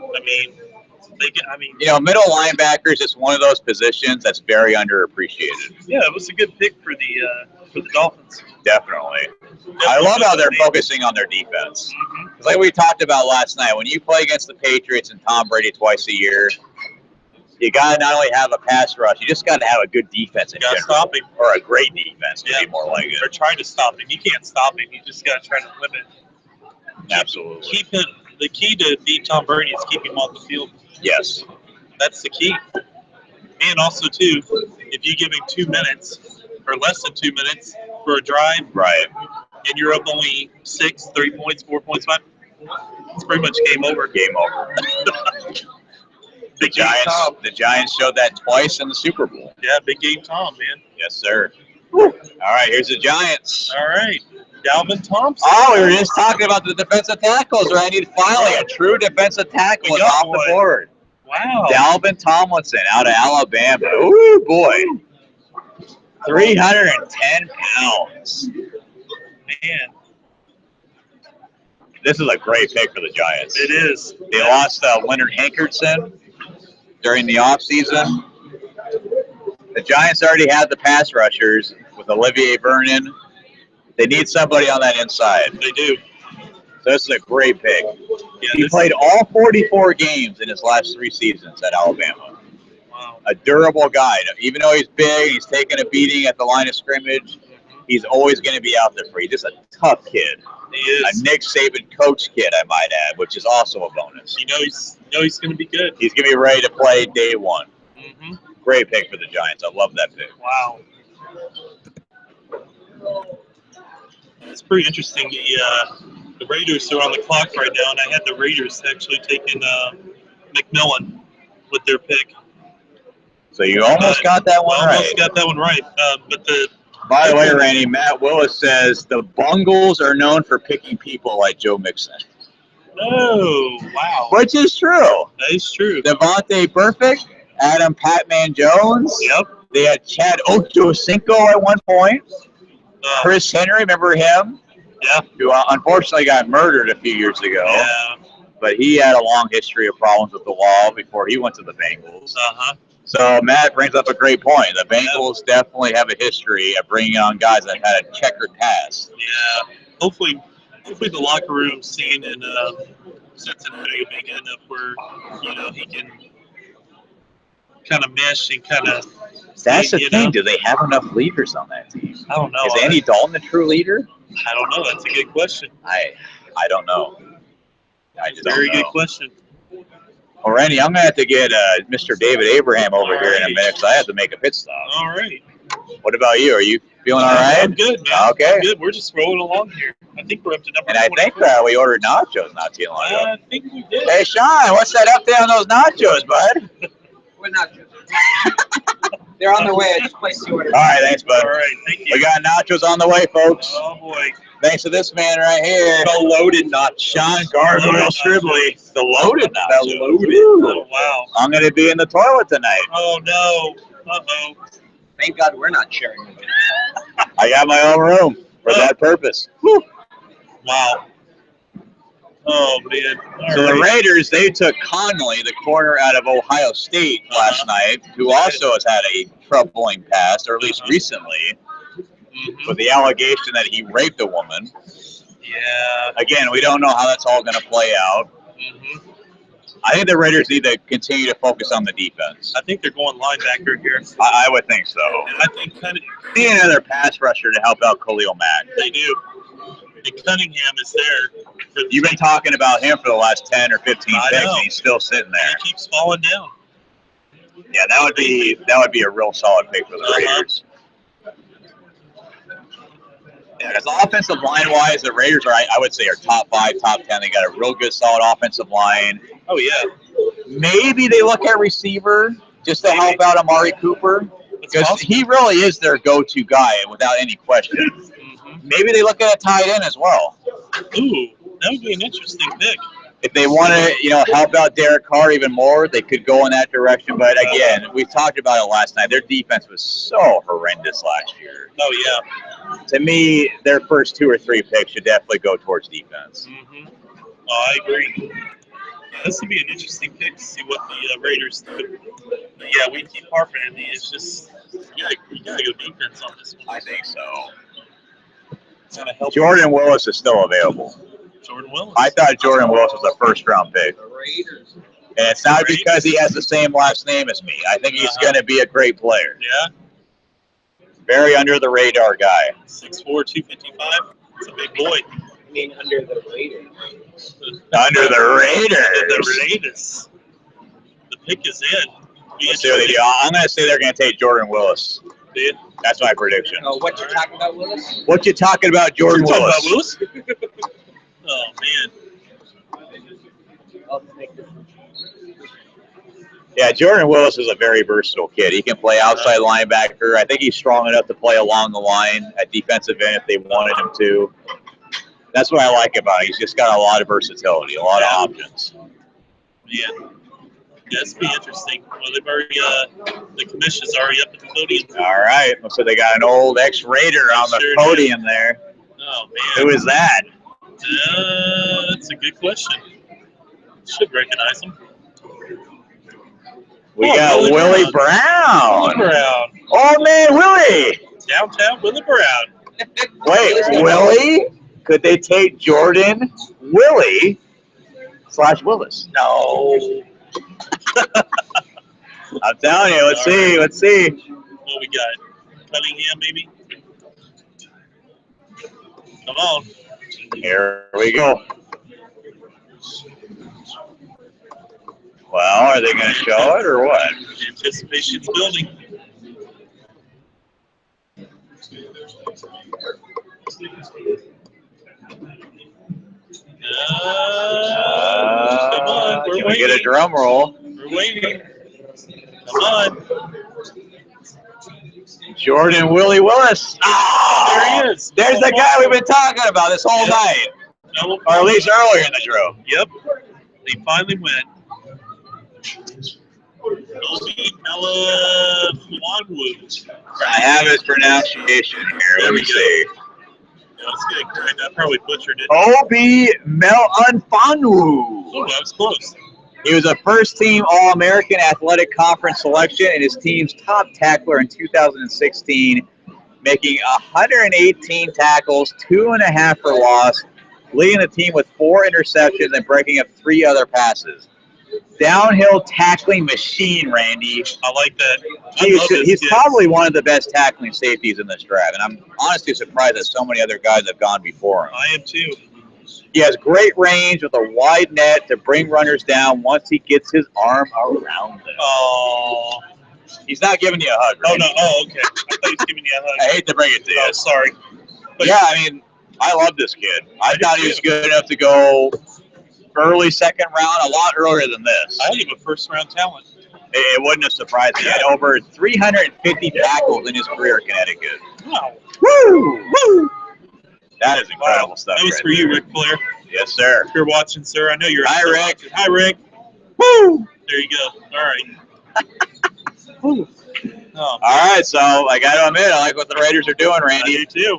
You know, middle linebackers is one of those positions that's very underappreciated. Yeah, it was a good pick for the Dolphins. Definitely. I love how they're focusing on their defense. Like we talked about last night, when you play against the Patriots and Tom Brady twice a year, you got to not only have a pass rush, you just got to have a good defense in general. Stop him. Or a great defense, to be more like it. Or try to stop him. You can't stop him. You just got to try to limit. Absolutely. Keep him. The key to beat Tom Brady is keep him off the field. Yes. That's the key. And also, too, if you give him 2 minutes or less than 2 minutes for a drive, right, and you're up only 6, 3 points, 4 points, 5, it's pretty much game over. Game over. The Giants showed that twice in the Super Bowl. Yeah, big game Tom, man. Yes, sir. Woo. All right, here's the Giants. All right. Dalvin Thompson. Oh, we were just talking about the defensive tackles, right? Finally, a true defensive tackle is off the board. Wow. Dalvin Tomlinson out of Alabama. Ooh, boy. 310 pounds. Man. This is a great pick for the Giants. It is. They lost Leonard Hankerson during the offseason. The Giants already had the pass rushers with Olivier Vernon. They need somebody on that inside. They do. So this is a great pick. Yeah, he played all 44 games in his last 3 seasons at Alabama. Wow. A durable guy. Even though he's big, he's taking a beating at the line of scrimmage, he's always going to be out there for you. Just a tough kid. He is. A Nick Saban coach kid, I might add, which is also a bonus. You know he's going to be good. He's going to be ready to play day one. Mm-hmm. Great pick for the Giants. I love that pick. Wow. It's pretty interesting. The Raiders are on the clock right now, and I had the Raiders actually taking McMillan with their pick. So you almost got that one right. Almost got that one right. By the way, Randy, Matt Willis says the Bungles are known for picking people like Joe Mixon. Oh, wow. Which is true. That is true. Devontae Perfect, Adam Patman Jones. Yep. They had Chad Ochocinco at one point. Chris Henry, remember him? Yeah. Who unfortunately got murdered a few years ago. Yeah. But he had a long history of problems with the law before he went to the Bengals. Uh-huh. So Matt brings up a great point. The Bengals definitely have a history of bringing on guys that had a checkered past. Yeah. Hopefully the locker room scene in Cincinnati will be good enough where, he can kind of mesh and kind of. That's the thing. Do they have enough leaders on that team? I don't know. Is Andy Dalton a true leader? I don't know. That's a good question. I don't know. I just Very don't know. good question. Well, Randy, I'm going to have to get Mr. David Abraham over here in a minute because I have to make a pit stop. All right. What about you? Are you feeling all right? I'm good, man. Okay. I'm good. We're just rolling along here. I think we're up to number And I think 24. we ordered nachos not too long ago. I think we did. Hey, Sean, what's that up there on those nachos, bud? We're not. They're on their way. I just placed the order. All right, thanks, bud. All right, thank you. We got nachos on the way, folks. Oh, boy. Thanks to this man right here. The loaded nachos. Sean Gargoyle Loaded Stribley. The loaded The nachos. loaded. Oh, wow. I'm going to be in the toilet tonight. Oh, no. Uh-oh. Thank God we're not sharing. I got my own room for that purpose. Woo. Wow. Oh, man. All So the right. Raiders, they took Conley, the corner out of Ohio State last night, who also has had a troubling past, or at least recently, with the allegation that he raped a woman. Yeah. Again, we don't know how that's all going to play out. Mm-hmm. I think the Raiders need to continue to focus on the defense. I think they're going linebacker here. I would think so. And I think Need another pass rusher to help out Khalil Mack. they do. And Cunningham is there. You've been talking about him for the last 10 or 15 I picks, know. and he's still sitting there. And he keeps falling down. Yeah, that would be a real solid pick for the Raiders. Yeah, because offensive line-wise, the Raiders I would say, are top 5, top 10. They got a real good, solid offensive line. Oh, yeah. Maybe they look at receiver just to help out Amari Cooper, because he really is their go-to guy without any question. Mm-hmm. Maybe they look at a tight end as well. Ooh, that would be an interesting pick. If they want to, help out Derek Carr even more, they could go in that direction. But again, we talked about it last night. Their defense was so horrendous last year. Oh, yeah. To me, their first 2 or 3 picks should definitely go towards defense. Mm-hmm. Oh, I agree. This would be an interesting pick to see what the Raiders do. But yeah, we keep harping on it. It's just, you gotta go defense on this one. I think so. It's gonna help. Jordan Willis is still available. Jordan Willis. I thought Jordan Willis was a first-round pick. The Raiders. And it's not because he has the same last name as me. I think he's going to be a great player. Yeah. Very under-the-radar guy. 6'4", 255. It's a big boy. I mean, under the Raiders. Under the Raiders. The Raiders. The pick is in. Let's see what they do. I'm going to say they're going to take Jordan Willis. Yeah. That's my prediction. Oh, what you talking about, Willis? What you talking about, Jordan You're Willis? talking about Willis? Oh, man. I'll make this. Yeah, Jordan Willis is a very versatile kid. He can play outside linebacker. I think he's strong enough to play along the line at defensive end if they wanted him to. That's what I like about him. He's just got a lot of versatility, a lot of options. Yeah. Yeah, this will be interesting. Well, they've already, the commission's already up at the podium. All right. So they got an old ex-Raider on the Sure podium there. Oh, man. Who is that? That's a good question. Should recognize him. We Oh, got Willie Willie Brown. Brown. Brown. Oh, man, Willie. Downtown Willie Brown. Wait, Willie? Could they take Jordan Willie / Willis? No. I'm telling you. Let's see. Let's see. What we got? Cunningham, maybe? Come on. Here we go. Well, are they going to show it or what? Anticipation's building. Come on, we're Can we waiting. get a drum roll? We're waiting. Come on. Jordan Willie Willis. Oh, There he is. There's the guy we've been talking about this whole night, or at least earlier in the drill. Yep. They finally went. Obi Melifonwu. I have his pronunciation here. Let me see. Let's get it correct. I probably butchered it. Obi Melifonwu. Oh, that was close. He was a first-team All-American Athletic Conference selection and his team's top tackler in 2016, making 118 tackles, 2.5 for loss, leading the team with 4 interceptions and breaking up 3 other passes. Downhill tackling machine, Randy. I like that. I love this He's kid. probably one of the best tackling safeties in this draft, and I'm honestly surprised that so many other guys have gone before him. I am too. He has great range with a wide net to bring runners down once he gets his arm around them. Oh. He's not giving you a hug, right? Oh, no. Oh, okay. I thought he was giving you a hug. I hate to bring it to you. Oh, sorry. But Yeah, I mean, I love this kid. I thought he was good enough to go early second round, a lot earlier than this. I had him a first-round talent. It wouldn't have surprised me. He had over 350 tackles in his career at Connecticut. Wow. Woo! Woo! That is incredible stuff. That was right for you, there. Ric Flair. Yes, sir. If you're watching, sir, I know you're. Hi, still Rick. watching. Hi, Rick. Woo! There you go. All right. Oh, All right, so I got to admit, I like what the Raiders are doing, I Randy. do too.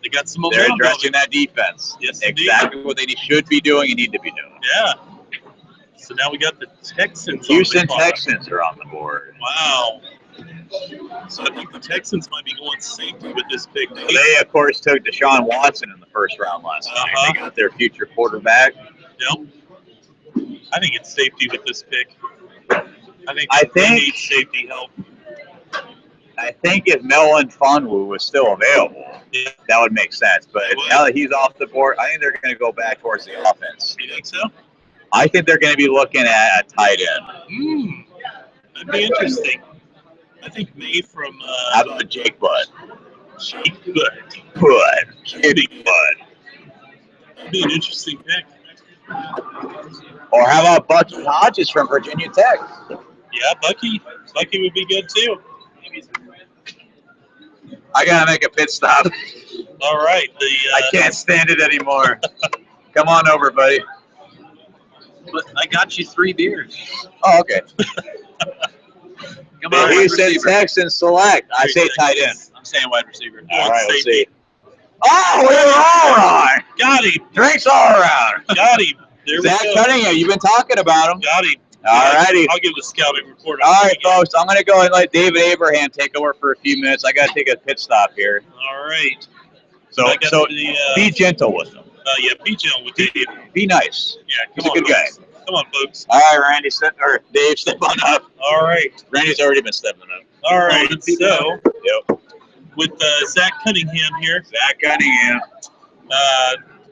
They got some They're momentum. addressing that defense. Yes, indeed. Exactly what they should be doing and need to be doing. Yeah. So now we got the Texans. Houston on the clock. Texans are on the board. Wow. So I think the Texans might be going safety with this pick. They, of course, took Deshaun Watson in the first round last night. Uh-huh. They got their future quarterback. Yep. I think it's safety with this pick. I think I they think- need safety help. I think if Melvin Fonwu was still available, Yeah. that would make sense. But It would. now that he's off the board, I think they're going to go back towards the offense. You think so? I think they're going to be looking at a tight end. That'd be interesting. I think May from How about Jake Butt? Jake Butt. Butt. Kitty Butt. That'd be an interesting pick. Or how about Bucky Hodges from Virginia Tech? Yeah, Bucky. Bucky would be good too. I got to make a pit stop. All right. I can't stand it anymore. Come on over, buddy. But I got you 3 beers. Oh, okay. Come The on, wide Houston receiver. Texans select. I say tight end. I'm saying wide receiver. All right, we'll Safety. see. Oh, we're all right. Got him. Drinks all around. Got him. There Zach we go. Cunningham, you've been talking about him. Got him. All righty. I'll give the scouting report. All right, folks. I'm going to go and let David Abraham take over for a few minutes. I got to take a pit stop here. All right. So, I got the, be gentle with him. yeah, be gentle with Dave. Be nice. Yeah, He's come a on, good guy. folks. Come on, folks. All right, Randy, or Dave, step on up. All right. Randy's already been stepping up. All right. So, Yep. with Zach Cunningham here, Zach Cunningham.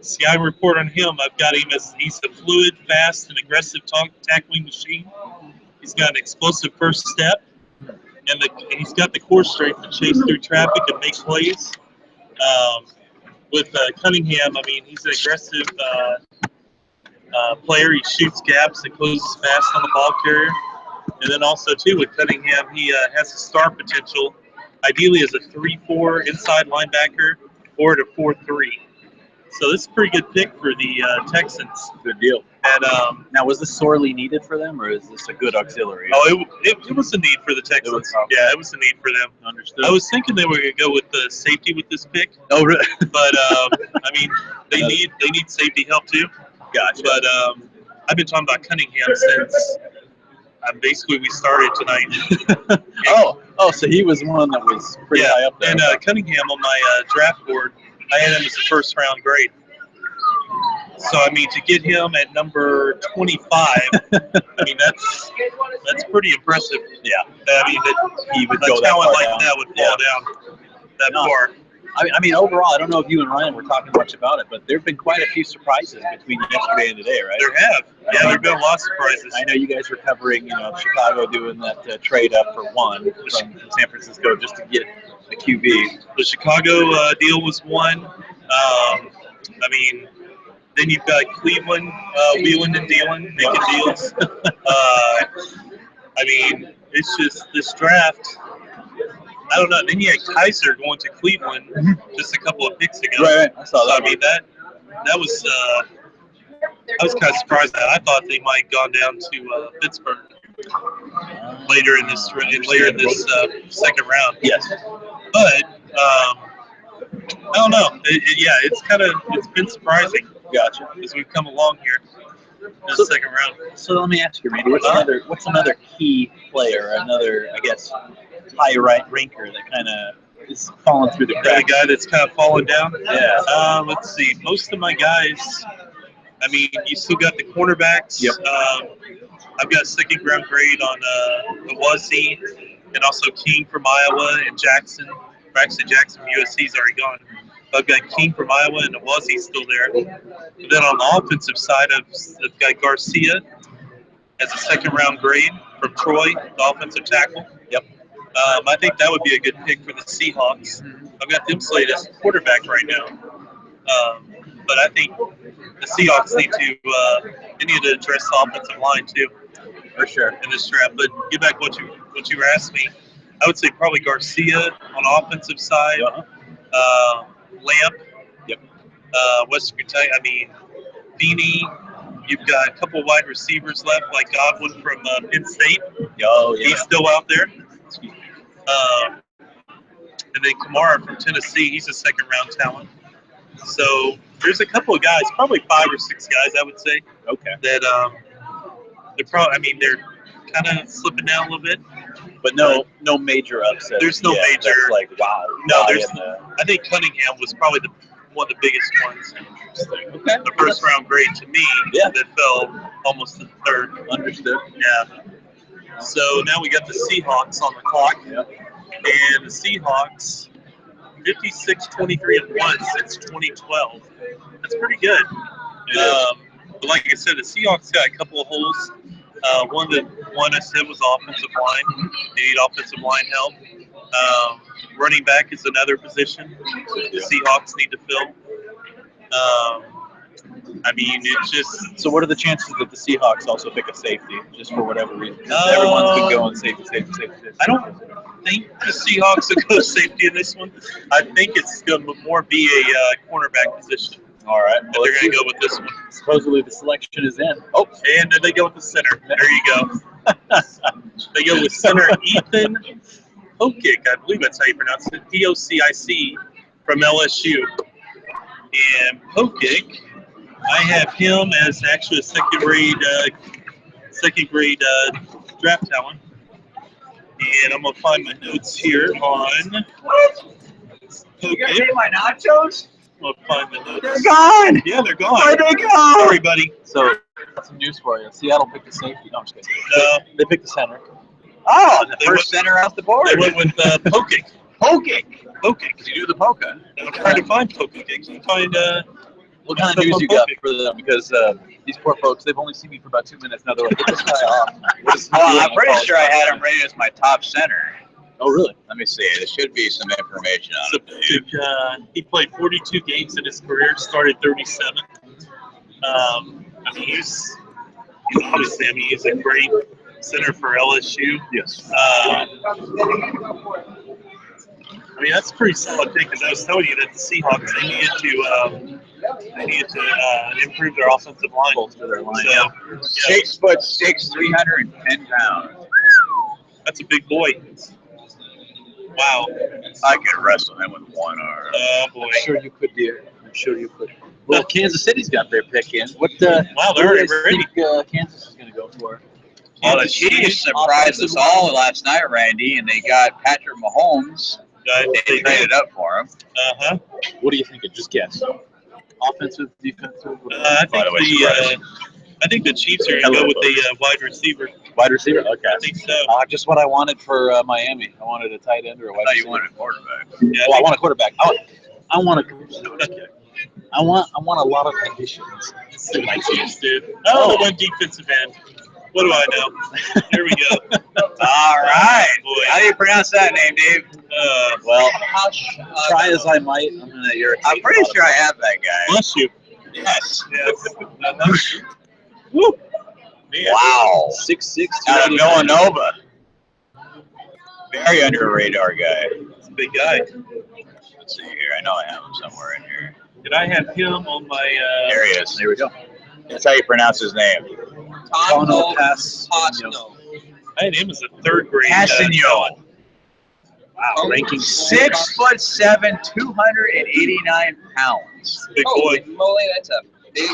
scouting report on him, I've got him as he's a fluid, fast, and aggressive tackling machine. He's got an explosive first step, and he's got the core strength to chase through traffic and make plays. With Cunningham, I mean, he's an aggressive player. He shoots gaps and closes fast on the ball carrier. And then also, too, with Cunningham, he has a star potential, ideally as a 3-4 inside linebacker or at a 4-3. So this is a pretty good pick for the Texans. Good deal. And Now, was this sorely needed for them, or is this a good auxiliary? it was a need for the Texans. Yeah, it was a need for them. Understood. I was thinking they were going to go with the safety with this pick, Oh, really? but I mean, they need safety help too. Gotcha. But I've been talking about Cunningham since basically we started tonight. Oh, so he was one that was pretty high up there. And Cunningham on my draft board, I had him as a first round grade. So I mean, to get him at number 25, I mean that's pretty impressive. Yeah. I mean, He would a go that talent far like down. that would fall down that No. far. I mean, overall, I don't know if you and Ryan were talking much about it, but there have been quite a few surprises between yesterday and today, right? There have. Yeah, there have been a lot of surprises. I know you guys were covering, Chicago doing that trade up for one from San Francisco just to get a QB. The Chicago deal was one. I mean, then you've got Cleveland wheeling and dealing, making deals. I mean, it's just this draft. I don't know. Then you had Kaiser going to Cleveland just a couple of picks ago. Right. I saw So that. I mean that was I was kind of surprised that I thought they might have gone down to Pittsburgh later in this second round. Yes. But I don't know. It's been surprising Gotcha. as we've come along here in the second round. So let me ask you, Randy, what's another key player, another, I guess, high right ranker that kind of is falling through the The cracks? guy that's kind of fallen down. Yeah. Let's see. Most of my guys. I mean, you still got the cornerbacks. Yep. I've got a second round grade on Wazee and also King from Iowa and Jackson. Or actually, Jackson from USC's already gone. I've got King from Iowa and Awazi still there. But then on the offensive side, I've got Garcia as a second-round grade from Troy, the offensive tackle. Yep. I think that would be a good pick for the Seahawks. I've got them slated as quarterback right now. But I think the Seahawks need to address the offensive line too, For sure. in this draft. But get back what you were asking me. I would say probably Garcia on the offensive side. Lamp. Yep. Western Kentucky. I mean, Feeney. You've got a couple wide receivers left, like Godwin from Penn State. Oh, yeah. He's still out there. And then Kamara from Tennessee. He's a second-round talent. So there's a couple of guys, probably 5 or 6 guys, I would say. Okay. That they're probably. I mean, they're kind of slipping down a little bit. But no major upset. There's no major. That's like, wow. No, I think Cunningham was probably one of the biggest ones. Okay. The first round grade to me that fell almost to the third. Understood. Yeah. So now we got the Seahawks on the clock. Yep. And the Seahawks, 56-23-1 since 2012. That's pretty good. But like I said, the Seahawks got a couple of holes. One I said was offensive line. They need offensive line help. Running back is another position the Seahawks need to fill. I mean, it's just. So what are the chances that the Seahawks also pick a safety, just for whatever reason? Everyone's been going safety. I don't think the Seahawks will go safety in this one. I think it's going to more be a cornerback position. All right. Well, they're going to go with this one. Supposedly the selection is in. Oh, and then they go with the center. There you go. They go with center Ethan Pokic. I believe that's how you pronounce it. P-O-C-I-C from LSU. And Pokic, I have him as actually a second grade draft talent. And I'm going to find my notes here on Pokic. My nachos? I'm going to find the notes. They're gone. Yeah, they're gone. Where'd they go? Sorry, buddy. So, got some news for you. Seattle picked the safety. No, I'm just kidding. They picked the center. Oh, the They first center off the board. They went with Pokic. Pokic. Pokic. You do the polka. I'm trying to find Pokic. I can find What kind of news you got for them? Because these poor folks, they've only seen me for about 2 minutes. Now they're like, get this guy off. What is he doing I'm on pretty college sure I had prospect? him rated as my top center. Oh, really? Let me see. There should be some information on it. he played 42 games in his career, started 37. I mean, he's obviously, he's a great center for LSU. Yes. I mean, that's a pretty solid pick because I was telling you that the Seahawks, they needed to improve their offensive line. Bolster their line. So, 6'6", 310 pounds. that's a big boy. Wow. I could wrestle him with one arm. Oh, boy. I'm sure you could, dear. I'm sure you could. Well, Kansas City's got their pick in. What? Wow, they're who do you already guys think Kansas is going to go for? Well, the Chiefs surprised us all last night, Randy, and they got Patrick Mahomes. They traded up for him. Uh-huh. What do you think? Just guess. Offensive, defensive? I think the Chiefs are going to go with a wide receiver. Wide receiver? Okay. I think so. Just what I wanted for Miami. I wanted a tight end or a wide I thought receiver. you wanted a quarterback. Yeah, Well, I want a quarterback. I want I want a lot of conditions. It's my Chiefs, dude. Oh, the one defensive end. What do I know? Here we go. All right. Boy. How do you pronounce that name, Dave? Well, try as I might, I'm going to irritate. I'm pretty sure I have that guy. Bless you. Yes. Yes. Woo. Man. Wow. 6'6", Out of Villanova. Very under radar guy. It's a big guy. Let's see here. I know I have him somewhere in here. Did I have him on my? There he is. There we go. That's how you pronounce his name. Tono Pass. I had him as a third grade. Cassino. Wow, ranking 6'7", 289 pounds. big boy, Moly, that's a big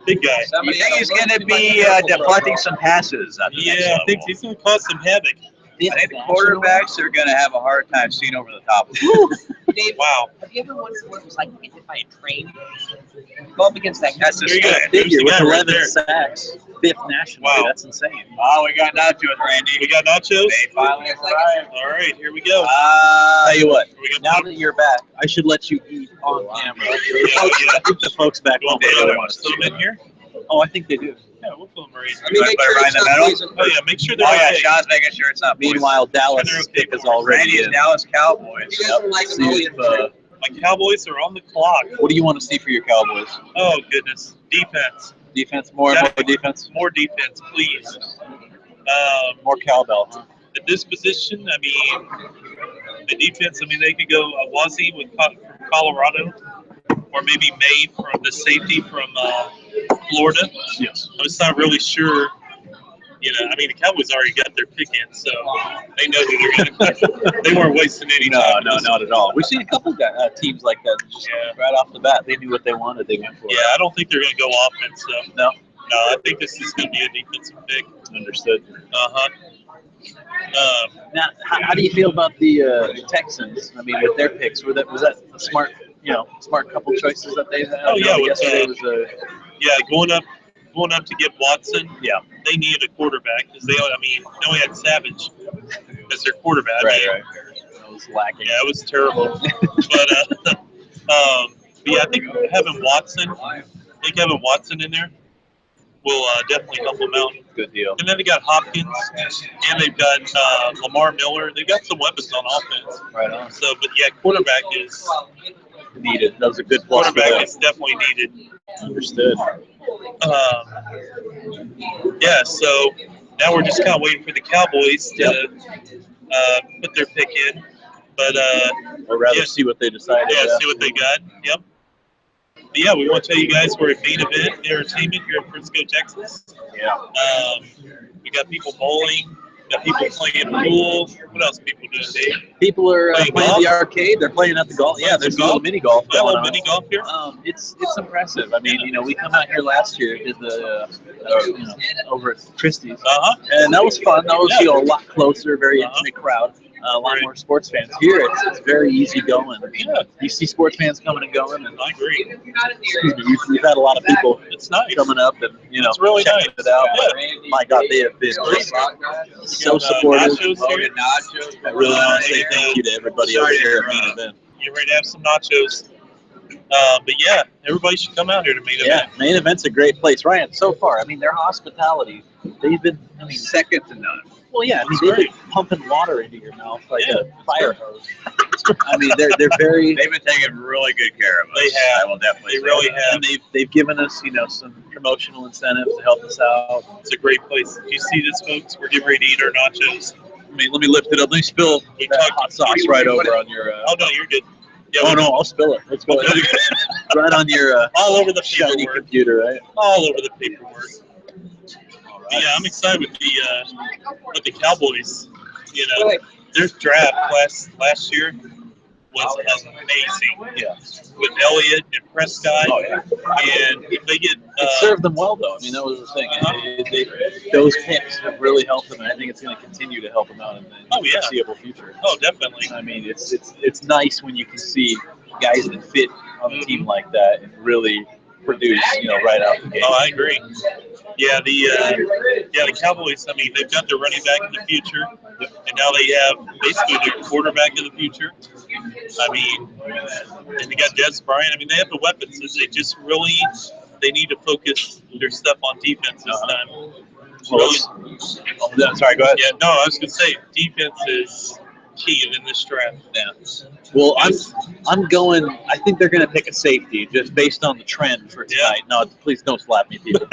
big guy. You think he's going to be deflecting some passes on the next Yeah, I think level? he's going to cause some havoc. I think the quarterbacks are going to have a hard time seeing over the top of him. Dave, Wow. have you ever wondered what it was like to get hit by a train? Go up against that guy. That's There you go. disgusting. There's Figure the with guy right 11 there. sacks, 5th nationally. Wow. That's insane. Oh, we got nachos, Randy. We got nachos. They finally arrived. All right, here we go. Tell you what, We got now that you're back, I should let you eat on camera. I think the folks back home really want to Put them in here. Oh, I think they do. Yeah, we'll put them right I here. mean, Right, make put it sure right it's in the not middle? poison. Oh yeah, make sure they're Oh yeah, okay. Sean's making sure it's not poison. Meanwhile, Dallas' Sure, pick they're is already Randy's in. Dallas Cowboys. You guys don't like them, See I'll if, eat My Cowboys are on the clock. what do you want to see for your Cowboys? Oh goodness, defense. Defense, more and more defense, More defense, please. more cowbell. Huh? At this position, I mean, the defense. I mean, they could go Wazzy from Colorado, or maybe May from the safety from Florida. Yes. I'm just not really sure. You know, I mean, the Cowboys already got their pick in, so they know who they're going to. They weren't wasting any No, time. no, not at all. We've seen a couple teams like that. Just right off the bat, they knew what they wanted. They went for it. Yeah, I don't think they're going to go offense. So. No. No, I think this is going to be a defensive pick. Understood. Now, how do you feel about the Texans? I mean, with their picks, was that a smart, smart couple choices that they had? Oh, yeah, with, yesterday was a going up to get Watson. Yeah. They needed a quarterback because they only had Savage as their quarterback. right. That was lacking. Yeah, it was terrible. but yeah, I think having Watson in there will definitely help them out. Good deal. And then they got Hopkins, and they've got Lamar Miller. They've got some weapons on offense. Right on. So, but yeah, quarterback is Needed. That was a good plus. quarterback is definitely needed. Understood. Yeah, so now we're just kind of waiting for the Cowboys to put their pick in. But I'd rather see what they decided. see what they got. Yep. But yeah, we want to tell you guys we're at Main Event Entertainment here in Frisco, Texas. Yeah. We got people bowling, got people playing pool. What else are people doing, Dave? People are Playing playing golf? the arcade. They're playing at the golf. Yeah, there's a little golf? mini golf Got a going little on. mini golf here. It's impressive. I mean, we come out here last year, did the over at Christie's, and that was fun. That was a lot closer, very intimate crowd. A lot more sports fans. Here, it's very easy going. I mean, you see sports fans coming and going, and I agree. excuse me, we've had a lot of people coming up and It's really checking nice. it out. Yeah. But my God, they have been just so supportive. Nachos. I really want to say thank you to everybody over here at Main Event. You're ready to have some nachos. But yeah, everybody should come out here to Main Event. Yeah, Main Event's a great place. Ryan, so far, I mean, their hospitality, they've been, Second to none. well, yeah, I mean, they've been pumping water into your mouth like a fire hose. I mean, they're very. They've been taking really good care of us. They have. I will definitely. They say really that. have. And they've given us, some promotional incentives to help us out. It's a great place. You see this, folks? We're getting ready to eat our nachos. Let me lift it up. Let me spill that hot sauce right over on your. Oh, no, you're good. Yeah, Oh no, I'll spill it. Let's go. Right on your all over the shiny paperwork. computer, right? All over the paperwork. But yeah, I'm excited with the Cowboys. Their draft last year was amazing. Yeah. With Elliott and Prescott. Oh, yeah. And if they get It served them well, though. I mean, that was the thing. Those picks have really helped them, and I think it's going to continue to help them out in the foreseeable future. Oh, definitely. I mean, it's nice when you can see guys that fit on a team like that and really produce, right out the gate. Oh, I agree. Yeah, the Cowboys. I mean, they've got their running back in the future, and now they have basically their quarterback in the future. I mean, and they got Des Bryant. I mean, they have the weapons. They just really need to focus their stuff on defense this time. Well, sorry, go ahead. Yeah, no, I was gonna say defense is key in this draft. Yeah. Well, I'm going. I think they're going to pick a safety just based on the trend for tonight. No, please don't slap me, people.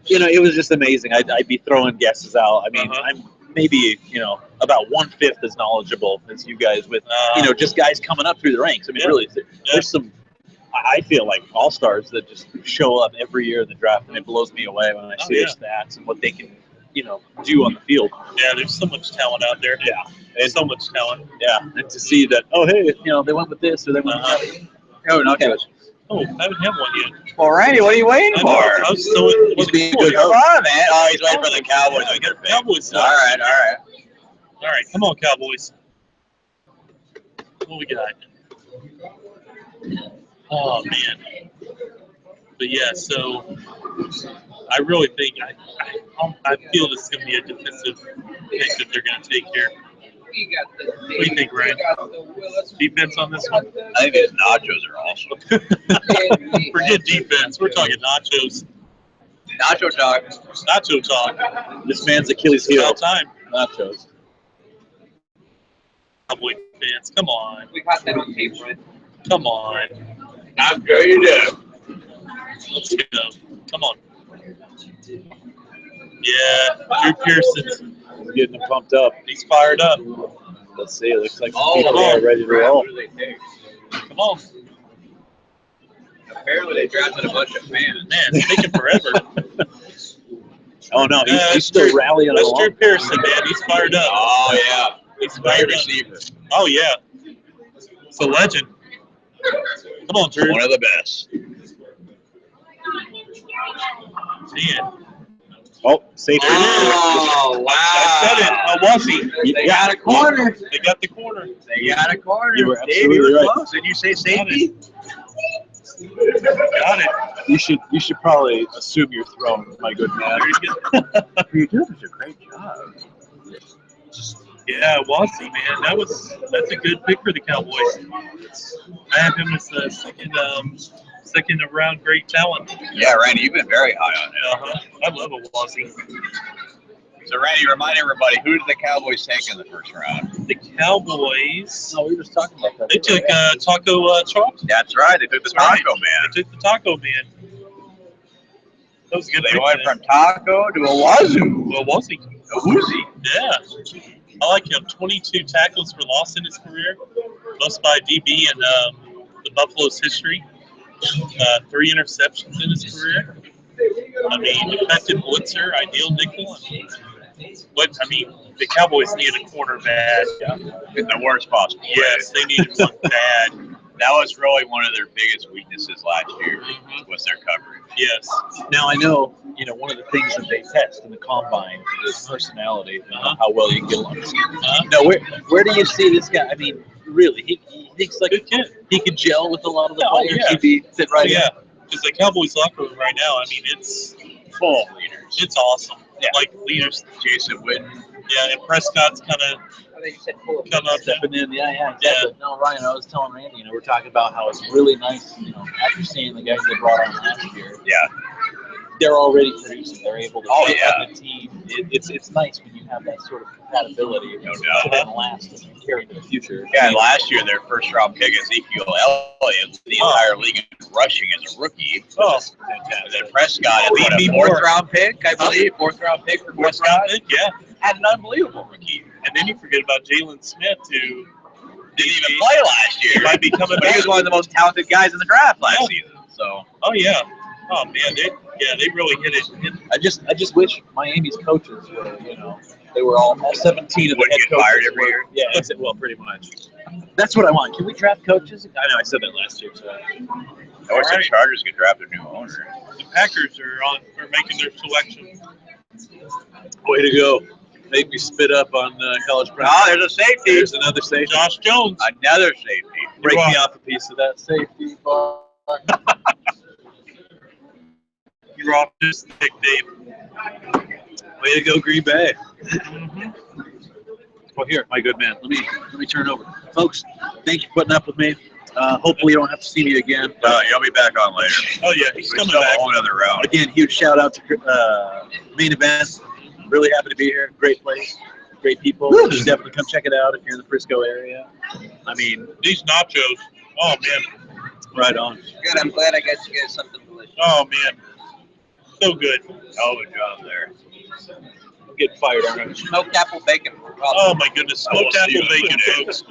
It was just amazing. I'd be throwing guesses out. I mean, I'm maybe about 1/5 as knowledgeable as you guys with just guys coming up through the ranks. I mean, really, there's some. I feel like all-stars that just show up every year in the draft, and it blows me away when I see their stats and what they can do on the field. Yeah, there's so much talent out there. Yeah. There's so much talent. Yeah, and to see that, they went with this or they went with that. Oh, nachos. Oh, I haven't had one yet. Well, Randy, what are you waiting for? I was so He's being a Come good host. on, man. Oh, he's waiting for the Cowboys to get picked. Cowboys. All right. All right, come on, Cowboys. What we got? Oh man. But yeah, so I really think I feel this is going to be a defensive pick that they're going to take here. What do you think, Ryan? Defense on this one? I think these nachos are awesome. Forget defense. We're talking nachos. Nacho talk. Nacho talk. This man's Achilles It's heel. about time. Nachos. Cowboy fans, come on. We got that on tape, right? Come on. I'm going to. Let's go. Come on. Yeah, Drew Pearson's Getting him pumped up. he's fired up. Let's see. It looks like some Oh, people come are on. ready to roll. What do they take? Come on. Apparently they drafted a bunch of fans. Man, it's taking forever. Oh no, he's That's still Drew- rallying That's along. Drew Pearson, man. He's fired up. Oh, yeah. He's Great fired up. receiver. Oh, yeah. It's a legend. Come on, Drew. One of the best. Man. Oh, safety. Oh, wow. I said it. How was he? They got a corner. They got the corner. They got a corner. You were Dave, you absolutely were right. close. Did you say safety? Got it. You should probably assume you're thrown, my good man. You're doing such a great job. Yeah, Wassy, man. That's a good pick for the Cowboys. I have him as the second round great talent. Yeah, Randy, you've been very high on him. I love a Wassy. So, Randy, remind everybody, who did the Cowboys take in the first round? The Cowboys, No, we were just talking about that. they took Taco Chalk. That's right. They took the That's right. Taco Man. They took the Taco Man. That was a good They pick, went man. from Taco to a Wazoo. Well, Wassy. A Woozy. Yeah. I like him. 22 tackles for loss in his career, most by DB in the Buffalo's history. 3 interceptions in his career. I mean, effective blitzer, ideal nickel. I mean, the Cowboys need a corner bad. In the worst possible way. Yes, they needed one bad. That was really one of their biggest weaknesses last year, was their coverage. Yes. Now I know, one of the things that they test in the combine is personality, how well you can get along. Now, where do you see this guy? I mean, really, he thinks like Good kid. he could gel with a lot of the Oh, players. yeah. He'd be fit right in. Yeah, because the Cowboys locker room right now, I mean, it's Full leaders. it's awesome. Yeah. Like leaders. Jason Witten. Yeah, and Prescott's kind of I think you said full of come up. Stepping in, exactly. No, Ryan, I was telling Randy, we're talking about how it's really nice, after seeing the guys they brought on last year, Yeah. they're already producing. They're able to Oh, fit yeah. the team. It's nice when you have that sort of compatibility No to doubt. then last and carry into the future. Yeah, and last year, their first round pick, Ezekiel Elliott, the entire league in rushing as a rookie. Oh, And then Prescott, Leave what, me a fourth more. round pick, I believe? Fourth round pick for fourth Prescott. round pick, yeah. Had an unbelievable rookie. And then you forget about Jalen Smith, who Didn't even play last he year. might be coming But he back. was one of the most talented guys in the draft last season. So, Oh yeah. Oh man, they really hit it. I just wish Miami's coaches were, they were all 17 of the Wouldn't head get coaches fired every were- year? Yeah, well, pretty much. That's what I want. Can we draft coaches? I know I said that last year. So. I wish the Right. Chargers could draft a new owner. The Packers are making their selection. Way to go. Made me spit up on college prep. Oh, there's a safety. There's another safety. Josh Jones. Another safety. Break You're me off. off a piece of that safety bar. You're off this pick, Dave. Way to go, Green Bay. Well, here, my good man. Let me turn over, folks. Thank you for putting up with me. Hopefully, you don't have to see me again. You'll be back on later. Oh yeah, he's We coming still have back. a whole other round. Again, huge shout out to Main Event. Really happy to be here. Great place, great people. Definitely come check it out if you're in the Frisco area. I mean, These nachos. Oh man. right on. Good. I'm glad I got you guys something delicious. Oh man. So good. Hell of a job there. I'm getting fired, aren't I? Smoked apple bacon. Oh my goodness. I will Smoked see you apple in bacon, the folks.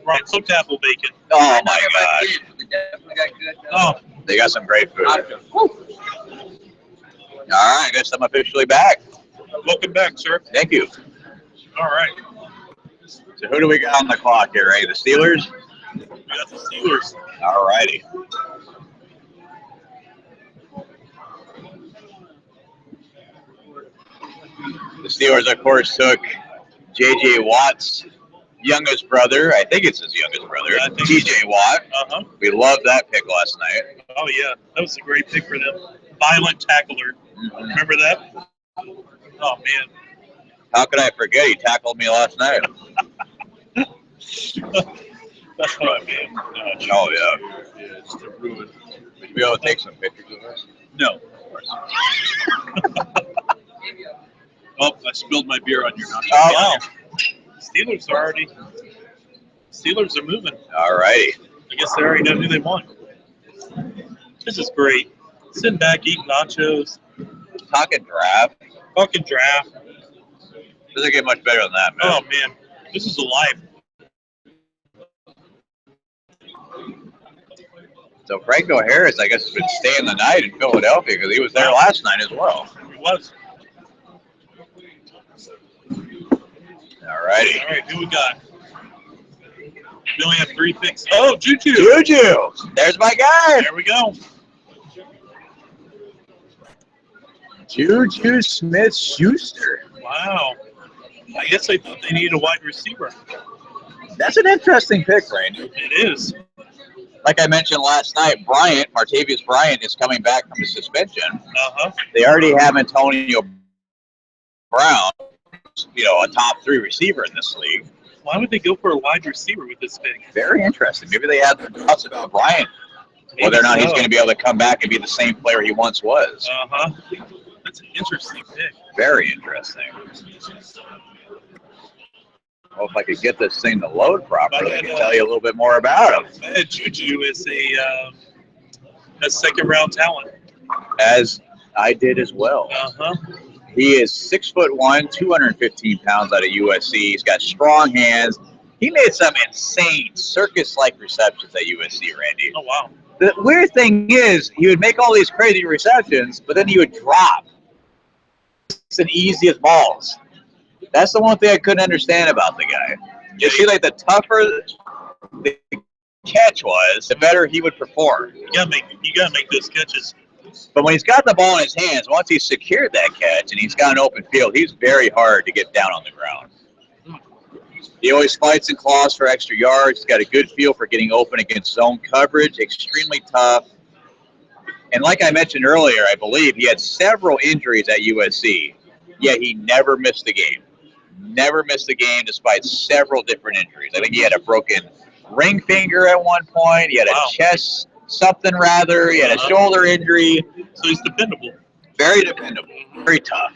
Right, smoked apple bacon. Oh I know my they're gosh. good. They definitely got good. Oh, They got some great food. Nachos. All right, I guess I'm officially back. welcome back, sir. Thank you. All right. So who do we got on the clock here, Ray? The Steelers? We got the Steelers. All righty. The Steelers, of course, took J.J. Watts youngest brother. I think it's his youngest brother, Yeah, I think TJ Watt. Uh-huh. We loved that pick last night. Oh, yeah. That was a great pick for them. Violent tackler. Remember that? Oh, man. How could I forget? He tackled me last night. Oh, man. Oh, yeah. It's to ruin. Would you be able to take some pictures of us? No, of course. Oh, I spilled my beer on your nut. Oh, Wow. Steelers are moving. all righty. I guess they already know who they want. This is great. Sitting back, eating nachos, Talking draft. talking draft. Doesn't get much better than that, man. Oh, man. This is a life. So Franco Harris, I guess, has been staying the night in Philadelphia because he was there last night as well. It was. All righty. All right, who we got? We only have 3 picks. Oh, Juju. Juju. There's my guy. There we go. Juju Smith-Schuster. Wow. I guess they thought they needed a wide receiver. That's an interesting pick, Randy. It is. Like I mentioned last night, Martavius Bryant is coming back from his suspension. Uh-huh. They already have Antonio Brown, a top 3 receiver in this league. Why would they go for a wide receiver with this pick? Very interesting. Maybe they had their doubts about Bryant, whether or not he's going to be able to come back and be the same player he once was. Uh-huh. That's an interesting pick. Very interesting. Well, if I could get this thing to load properly, I can tell you a little bit more about him. I had Juju as a second-round talent. As I did as well. Uh-huh. He is 6'1", 215 pounds out of USC. He's got strong hands. He made some insane circus-like receptions at USC, Randy. Oh, wow. The weird thing is, he would make all these crazy receptions, but then he would drop. It's an easy as balls. That's the one thing I couldn't understand about the guy. You see, like, the tougher the catch was, the better he would perform. You gotta make those catches. But when he's got the ball in his hands, once he's secured that catch and he's got an open field, he's very hard to get down on the ground. He always fights and claws for extra yards. He's got a good feel for getting open against zone coverage, extremely tough. And like I mentioned earlier, I believe he had several injuries at USC, yet he never missed a game. Never missed a game despite several different injuries. I think he had a broken ring finger at one point. He had a chest something rather. He had a shoulder injury. So he's dependable. Very dependable. Very tough.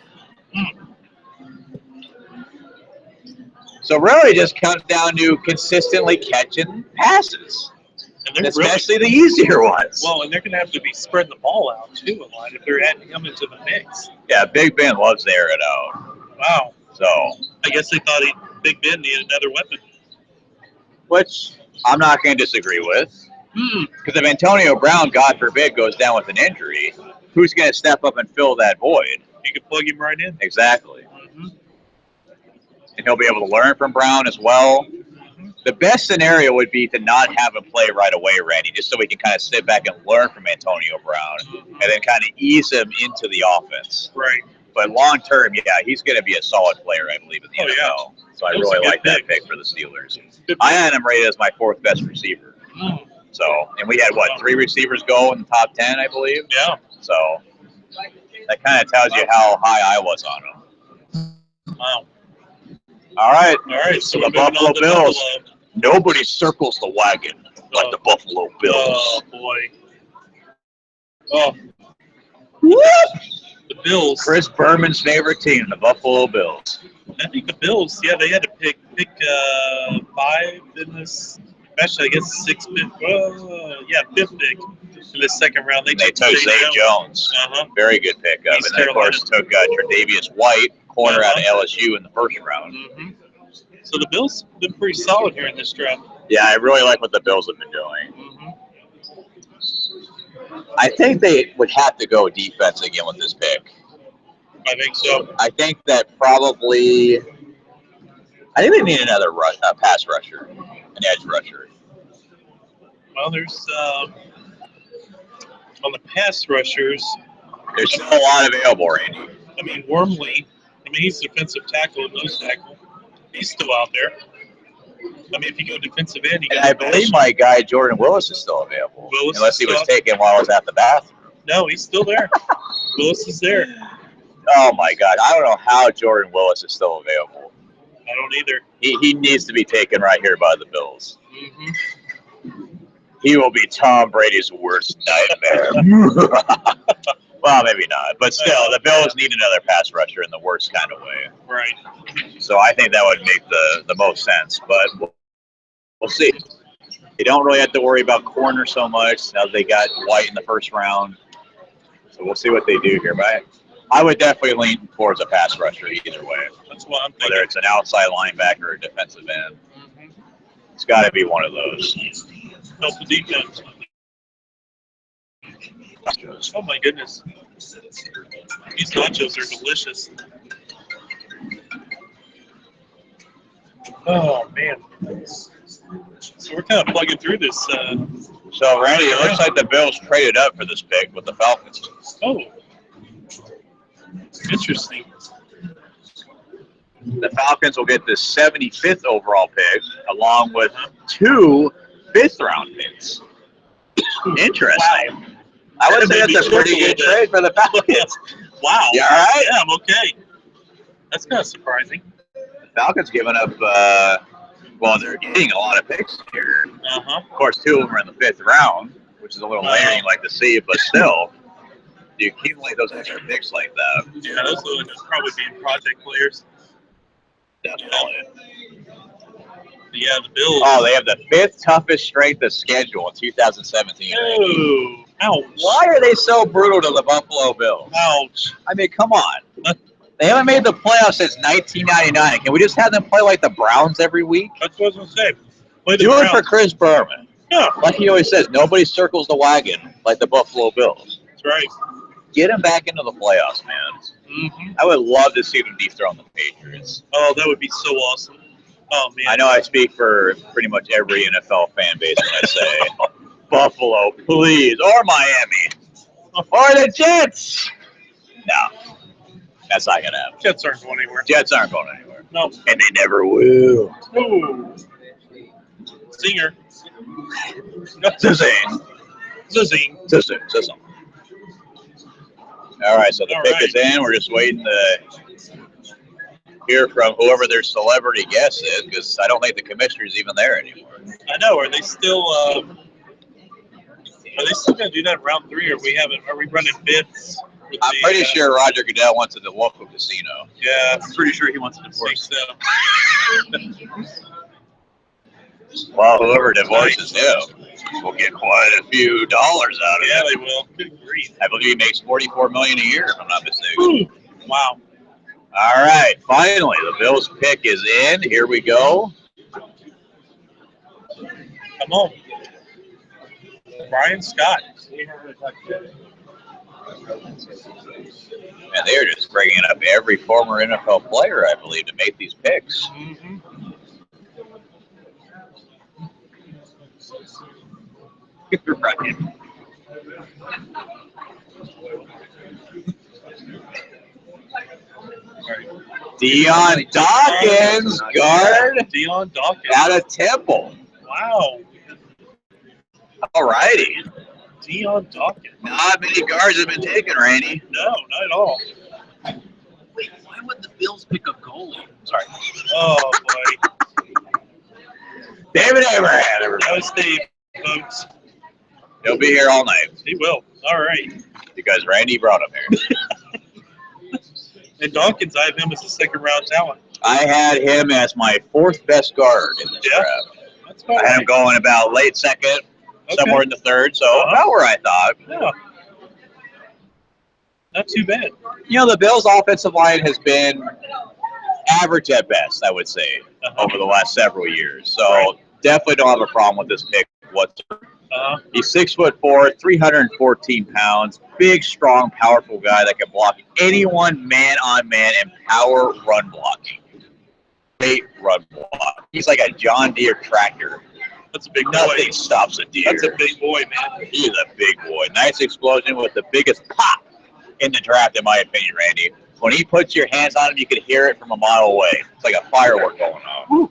So really it just comes down to consistently catching passes, And especially the easier ones. Well, and they're going to have to be spreading the ball out, too, a lot if they're adding him into the mix. Yeah, Big Ben loves to air it out. Wow. So, I guess they thought Big Ben needed another weapon. which I'm not going to disagree with. Because if Antonio Brown, God forbid, goes down with an injury, who's going to step up and fill that void? You can plug him right in. Exactly. And he'll be able to learn from Brown as well. The best scenario would be to not have him play right away, Randy, just so we can kind of sit back and learn from Antonio Brown and then kind of ease him into the offense. Right. But long term, yeah, he's going to be a solid player, I believe, in the NFL. So I That was really a good like that pick. pick for the Steelers. Good I had him rated as my 4th best receiver. So, and we had, 3 receivers go in the top 10, I believe? Yeah. So that kind of tells you how high I was on him. Wow. All right. All right. So The we're moving Buffalo on to Bills. Buffalo. Nobody circles the wagon like the Buffalo Bills. Oh, boy. Oh. The Bills. Chris Berman's favorite team, the Buffalo Bills. I think the Bills, they had to pick 5 in this. Actually, I guess 6th pick. 5th pick in the second round. They took Zay Jones. Very good pickup. East And then, of course, took Tre'Davious White, corner out of LSU in the first round. So the Bills have been pretty solid here in this draft. Yeah, I really like what the Bills have been doing. I think they would have to go defense again with this pick. I think so. I think that probably – I think they need another pass rusher, an edge rusher. Well, there's on the pass rushers. There's still a lot available, Randy. I mean, Wormley. I mean, he's defensive tackle and nose tackle. He's still out there. I mean, if you go defensive end, you And got I believe my guy Jordan Willis is still available, Willis unless is he was still- taken while I was at the bathroom. No, he's still there. Willis is there. Oh my God, I don't know how Jordan Willis is still available. I don't either. He needs to be taken right here by the Bills. Mm-hmm. He will be Tom Brady's worst nightmare. Well, maybe not, but still, the Bills need another pass rusher in the worst kind of way. Right. So I think that would make the most sense, but we'll see. They don't really have to worry about corner so much now they got White in the first round. So we'll see what they do here. But I would definitely lean towards a pass rusher either way. That's what I'm thinking. Whether it's an outside linebacker or a defensive end. Mm-hmm. It's got to be one of those. Help the defense. Oh my goodness. These nachos are delicious. Oh man. So we're kind of plugging through this. So, Randy, it looks like the Bills traded up for this pick with the Falcons. Oh. Interesting. The Falcons will get the 75th overall pick, along with 2 fifth-round picks. Interesting. Wow. I would say Maybe that's a pretty triple good that. trade for the Falcons. Wow. You all right? Yeah, I'm okay. That's kind of surprising. The Falcons giving up, well, they're getting a lot of picks here. Uh-huh. Of course, 2 of them are in the 5th round, which is a little later than you like to see, but still, you accumulate those extra picks like that. Yeah, those would probably be project players. Definitely. Yeah, the Bills. Oh, they have the 5th toughest strength of schedule in 2017. Oh, ouch. Why are they so brutal to the Buffalo Bills? Ouch. I mean, come on. They haven't made the playoffs since 1999. Can we just have them play like the Browns every week? That's what I was going to say. Play the Do it Browns. for Chris Berman. Yeah, Like he always says, nobody circles the wagon like the Buffalo Bills. that's right. Get them back into the playoffs, man. Mm-hmm. I would love to see them dethrone the Patriots. Oh, that would be so awesome. Oh, man. I know I speak for pretty much every NFL fan base when I say, Buffalo, please, or Miami, or the Jets. No, that's not going to happen. Jets aren't going anywhere. Jets aren't going anywhere. No. And they never will. Ooh. Singer. Zing. Zing. Zing. All right, so the All pick right. is in. We're just waiting to hear from whoever their celebrity guest is, because I don't think the commissioner's even there anymore. I know. Are they still going to do that in round 3, or are we running bids? with I'm the, pretty sure Roger Goodell went to the local casino. Yeah, I'm pretty sure he wants to I think divorce. so. Well, whoever divorces him will get quite a few dollars out of Yeah, it. they will. Good grief. I believe he makes $44 million a year, if I'm not mistaken. Ooh. Wow. All right, finally, the Bills pick is in. Here we go. Come on. Brian Scott. And they're just bringing up every former NFL player, I believe, to make these picks. Mm-hmm. Right. Dion Dawkins, guard, Dion Dawkins. out of Temple. Wow. All righty. Dion Dawkins. Not many guards have been taken, Randy. No, not at all. Wait, why would the Bills pick a goalie? Sorry. Oh, boy. David Abraham, That everybody. was Dave, folks. He'll be here all night He will. All right. because Randy brought him here. And Dawkins, I have him as a second-round talent. I had him as my 4th best guard in this Yeah. draft. That's about I had him right. going about late 2nd, Okay. somewhere in the 3rd, so about where I thought. Yeah. Not too bad. You know, the Bills' offensive line has been average at best, I would say, over the last several years. So Right. definitely don't have a problem with this pick whatsoever. He's 6'4", 314 pounds, big, strong, powerful guy that can block anyone man on man and power run blocking. Great run block. He's like a John Deere tractor. That's a big boy. Nothing stops a deer. That's a big boy, man. He's a big boy. Nice explosion with the biggest pop in the draft, in my opinion, Randy. When he puts your hands on him, you can hear it from a mile away. It's like a firework going off.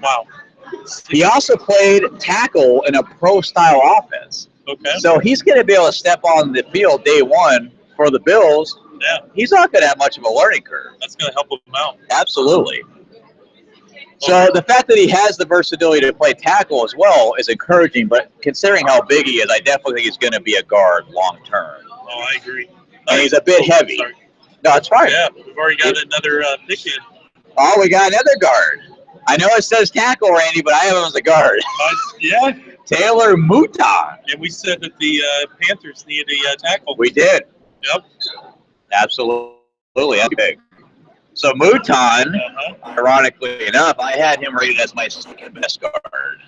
Wow. He also played tackle in a pro-style offense. Okay. So he's going to be able to step on the field day one for the Bills. Yeah. He's not going to have much of a learning curve. That's going to help him out. Absolutely. So the fact that he has the versatility to play tackle as well is encouraging, but considering how big he is, I definitely think he's going to be a guard long term. Oh, I agree. And he's a bit heavy. Sorry. No, it's fine. Yeah, we've already got another pick in. Oh, we got another guard. I know it says tackle, Randy, but I have him as a guard. Yeah. Taylor Mouton. And we said that the Panthers needed a tackle. We did. Yep. Absolutely. That's big. So Mouton, ironically enough, I had him rated as my second best guard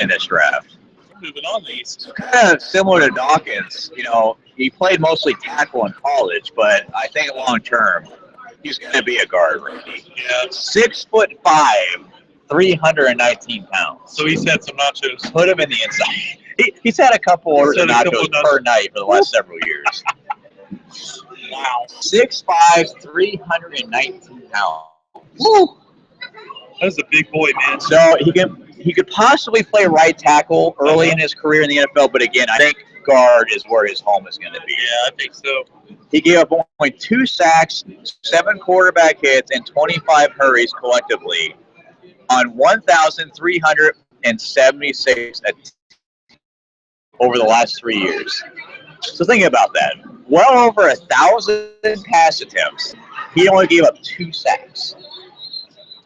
in this draft. We're moving on these. Kind of similar to Dawkins. You know, he played mostly tackle in college, but I think long term, he's going to be a guard, Randy. Yeah. 6'5", 319 pounds. So he's had some nachos. Put him in the inside. He's had a couple orders of nachos per night for the last several years. Wow. 6'5", 319 pounds. Woo! That's a big boy, man. So he could possibly play right tackle early in his career in the NFL, but again, I think guard is where his home is going to be. Yeah, I think so. He gave up only 2 sacks, 7 quarterback hits, and 25 hurries collectively on 1,376 over the last 3 years. So think about that. Well over 1,000 pass attempts. He only gave up 2 sacks.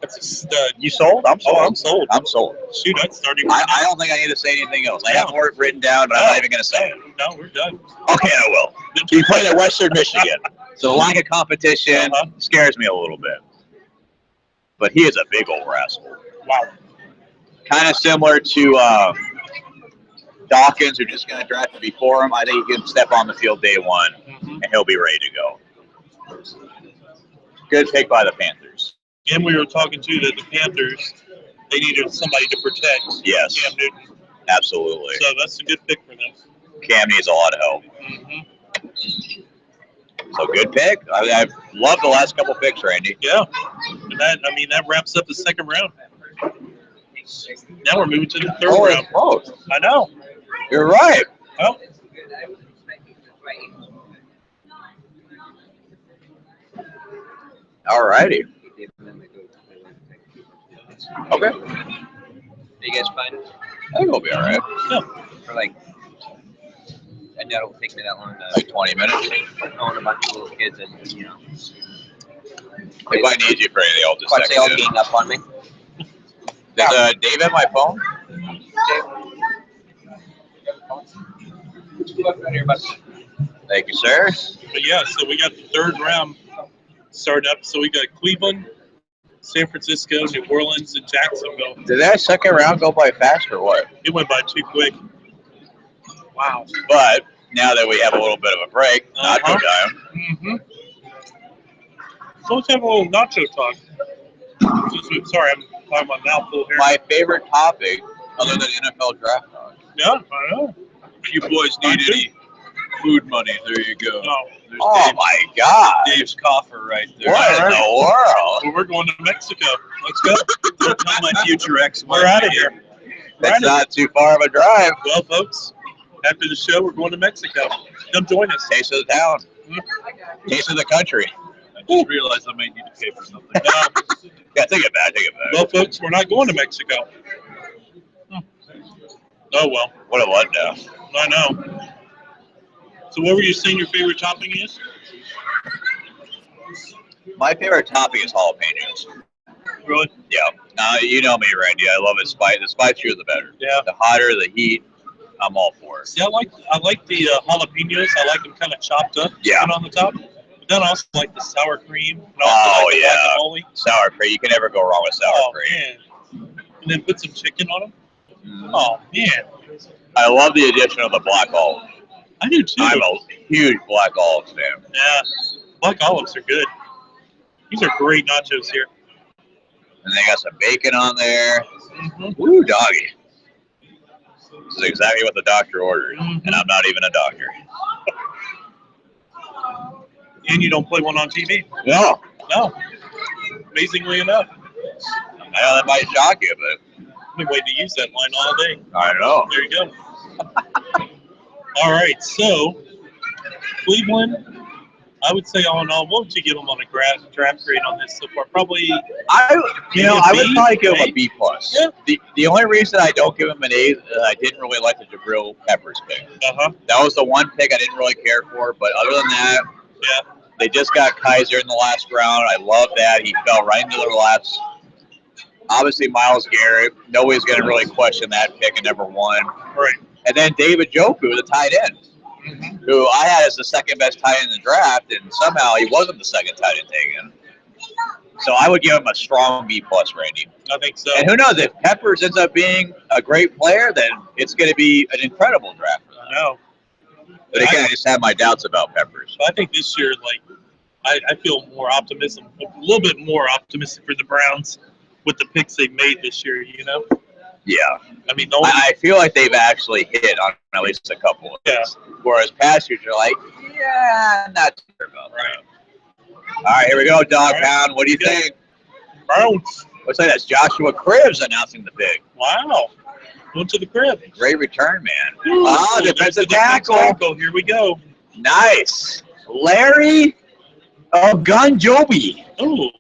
That's a stud. You sold? I'm sold. Oh, I'm sold. I'm sold. Shoot, I'd start him. I don't think I need to say anything else. I have more written down, but I'm not even going to say it. No, we're done. Okay, I will. He played at Western Michigan, so the lack of competition scares me a little bit. But he is a big old rascal. Wow. Kind of similar to Dawkins, who just got drafted before him. I think he can step on the field day one, and he'll be ready to go. Good pick by the Panthers. And we were talking too that the Panthers, they needed somebody to protect Cam Newton. Absolutely. So that's a good pick for them. Cam needs a lot of help. So good pick. I love the last couple picks, Randy. Yeah. And that wraps up the second round. Now we're moving to the third round. Close. I know. You're right. Oh. All righty. Okay. Are you guys fine? I think we'll be all right. Yeah. For like, I know it won't take me that long to Like 20 minutes. own a bunch of little kids and, you know. If I need you for anything, I'll just Watch text they all you. gang up on me. Does Dave have my phone? Thank you, sir. But yeah, so we got the third round starting up. So we got Cleveland, San Francisco, New Orleans, and Jacksonville. Did that second round go by fast or what? It went by too quick. Wow. But now that we have a little bit of a break, nacho time. So let's have a little nacho talk. Sorry, I'm talking my mouth full here. My favorite topic, other than NFL draft talk. Yeah, I know. If you boys need any food money, there you go. Oh, There's Oh my God! Dave's coffer right there. What in the world? well, we're going to Mexico. Let's go. Don't tell my future ex-wife. We're out of here. That's not too far of a drive. Well, folks, after the show, we're going to Mexico. Come join us. Taste of the town. Taste of the country. I just realized I might need to pay for something. Yeah, take it back. Take it back. Well, folks, we're not going to Mexico. Oh, well. What a letdown. I know. So what were you saying your favorite topping is? My favorite topping is jalapenos. Really? Yeah. You know me, Randy. I love it. The spicier, the better. Yeah. The hotter, the heat. I'm all for it. See, I like the jalapenos. I like them kind of chopped up. Yeah. On the top. But then I also like the sour cream. And Oh, like the yeah. guacamole. Sour cream. You can never go wrong with sour cream. Man. And then put some chicken on them. Mm. Oh, man. I love the addition of the black olive. I do too. I'm a huge black olive fan. Yeah. Black olives are good. These are great nachos here. And they got some bacon on there. Mm-hmm. Woo, doggy. This is exactly what the doctor ordered. And I'm not even a doctor. And you don't play one on TV. No. No. Amazingly enough. I know that might shock you, but I've been waiting to use that line all day. I know. There you go. All right, so Cleveland, I would say all in all, what would you give them on a draft grade on this so far? Probably. I would B, probably give him A? a B plus. Yeah. The only reason I don't give him an A is that I didn't really like the Jabril Peppers pick. Uh-huh. That was the one pick I didn't really care for, but other than that, Yeah. they just got Kaiser in the last round. I love that. He fell right into their laps. Obviously, Myles Garrett. Nobody's going to really question that pick at number 1. Right. And then David Njoku, the tight end, who I had as the second best tight end in the draft, and somehow he wasn't the second tight end taken. So I would give him a strong B plus, Randy. I think so. And who knows, if Peppers ends up being a great player, then it's going to be an incredible draft for them. I know. But again, I just have my doubts about Peppers. I think this year, I feel more optimism, a little bit more optimistic for the Browns with the picks they've made this year, you know? Yeah. I mean, I feel like they've actually hit on at least a couple of things. Whereas past years, you're like, yeah, not too sure about that. All right, here we go, Dog Pound. What do you think? Browns. Looks like that's Joshua Cribbs announcing the pick. Wow. Went to the crib. Great return, man. Ooh, Defensive tackle. tackle. Here we go. Nice. Larry Ogunjobi. Ooh.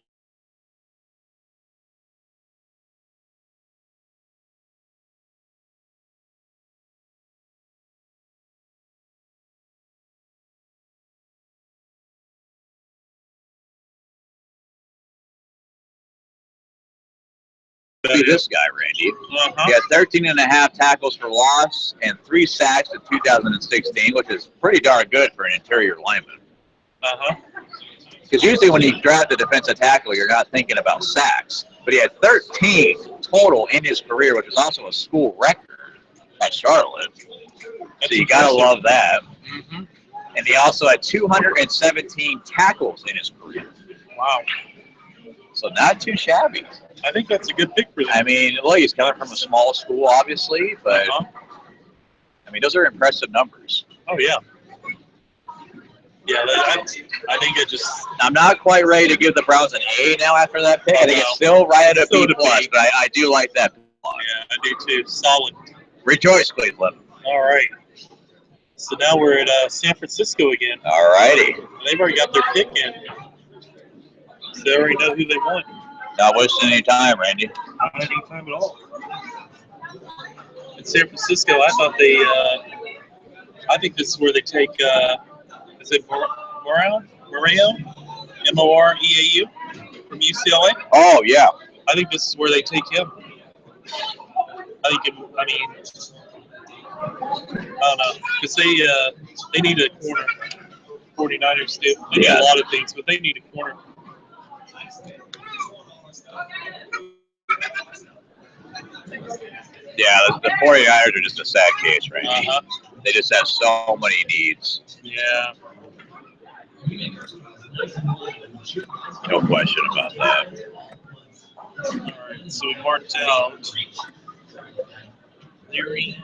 See this guy, Randy. Uh-huh. He had 13 and a half tackles for loss and 3 sacks in 2016, which is pretty darn good for an interior lineman. Uh-huh. Because usually when you draft a defensive tackle, you're not thinking about sacks. But he had 13 total in his career, which is also a school record at Charlotte. So you got to love that. Mm-hmm. And he also had 217 tackles in his career. Wow. So not too shabby. I think that's a good pick for them. I mean, look, he's coming from a small school, obviously, but I mean, those are impressive numbers. Oh, yeah. Yeah, I think it just... I'm not quite ready to give the Browns an A now after that pick. I think it's still right at a B plus, but I do like that. Yeah, I do too. Solid. Rejoice, Cleveland. All right. So now we're at San Francisco again. All righty. They've already got their pick in. So they already know who they want. Not wasting any time, Randy. Not any time at all. In San Francisco, I thought I think this is where they take, is it Moreo? Moreau from UCLA? Oh, yeah. I think this is where they take him. I don't know, because they need a corner. 49ers do. They need a lot of things, but they need a corner. Yeah, the 49ers are just a sad case, Randy. Uh-huh. They just have so many needs. Yeah. No question about that. All right, so we marked out Leary.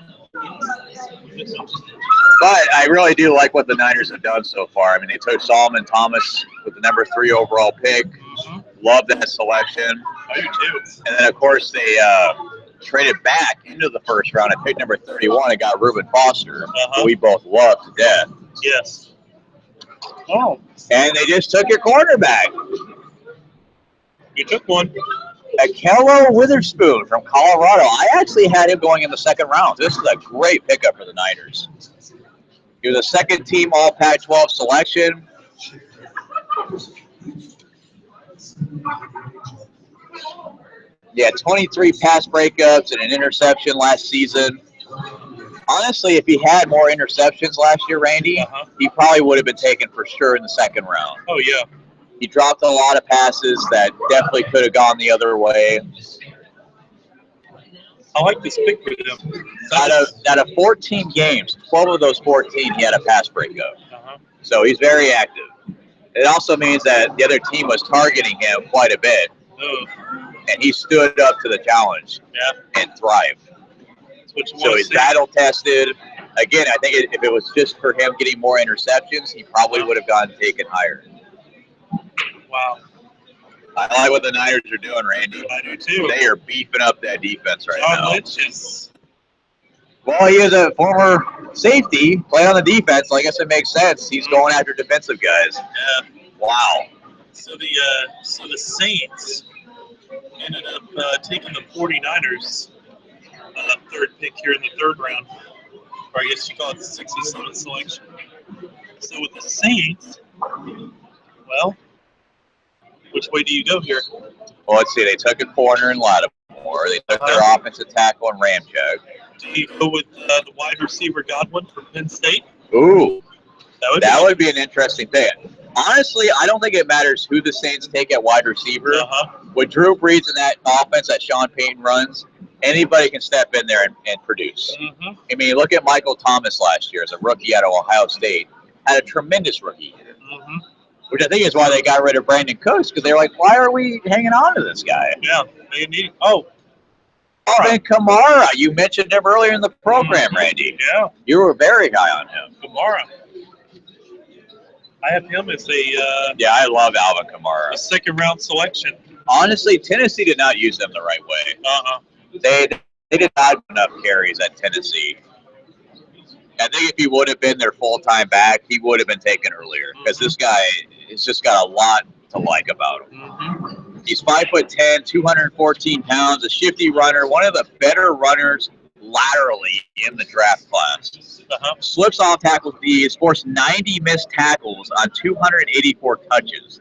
But I really do like what the Niners have done so far. I mean, they took Solomon Thomas with the number 3 overall pick. Mm-hmm. Love that selection. I do too. And then, of course, they traded back into the first round at pick number 31 and got Reuben Foster, who we both love to death. Yes. Oh. And they just took your quarterback. You took one. Akello Witherspoon from Colorado. I actually had him going in the second round. This is a great pickup for the Niners. He was a second-team All-Pac-12 selection. Yeah, 23 pass breakups and an interception last season. Honestly, if he had more interceptions last year, Randy, he probably would have been taken for sure in the second round. Oh, yeah. He dropped a lot of passes that definitely could have gone the other way. I like this pick for them. Out of 14 games, 12 of those 14, he had a pass breakup. So he's very active. It also means that the other team was targeting him quite a bit. And he stood up to the challenge and thrived. So he's battle tested. Again, I think if it was just for him getting more interceptions, he probably would have gotten taken higher. Wow. I like what the Niners are doing, Randy. I do too. They are beefing up that defense right John now. Lynch is. Well, he is a former safety, played on the defense, so I guess it makes sense. He's going after defensive guys. Yeah. Wow. So the Saints ended up taking the 49ers third pick here in the third round, or I guess you call it the 67th selection. So with the Saints, well, which way do you go here? Well, let's see. They took a corner in Lattimore. They took their offensive tackle in Ramchuk. Do you go with the wide receiver Godwin from Penn State? Ooh, That would be an interesting thing. Honestly, I don't think it matters who the Saints take at wide receiver. With Drew Brees and that offense that Sean Payton runs, anybody can step in there and produce. I mean, look at Michael Thomas last year as a rookie out of Ohio State. Had a tremendous rookie year. Which I think is why they got rid of Brandon Cooks, because they were like, why are we hanging on to this guy? Yeah, they need. Oh, Alvin Kamara. You mentioned him earlier in the program, Randy. Yeah. You were very high on him. Kamara. I have him as a Yeah, I love Alvin Kamara. a second round selection. Honestly, Tennessee did not use them the right way. They did not have enough carries at Tennessee. I think if he would have been their full-time back, he would have been taken earlier, because this guy has just got a lot to like about him. He's 5'10", 214 pounds, a shifty runner, one of the better runners laterally in the draft class. Slips off tackles He's forced 90 missed tackles on 284 touches.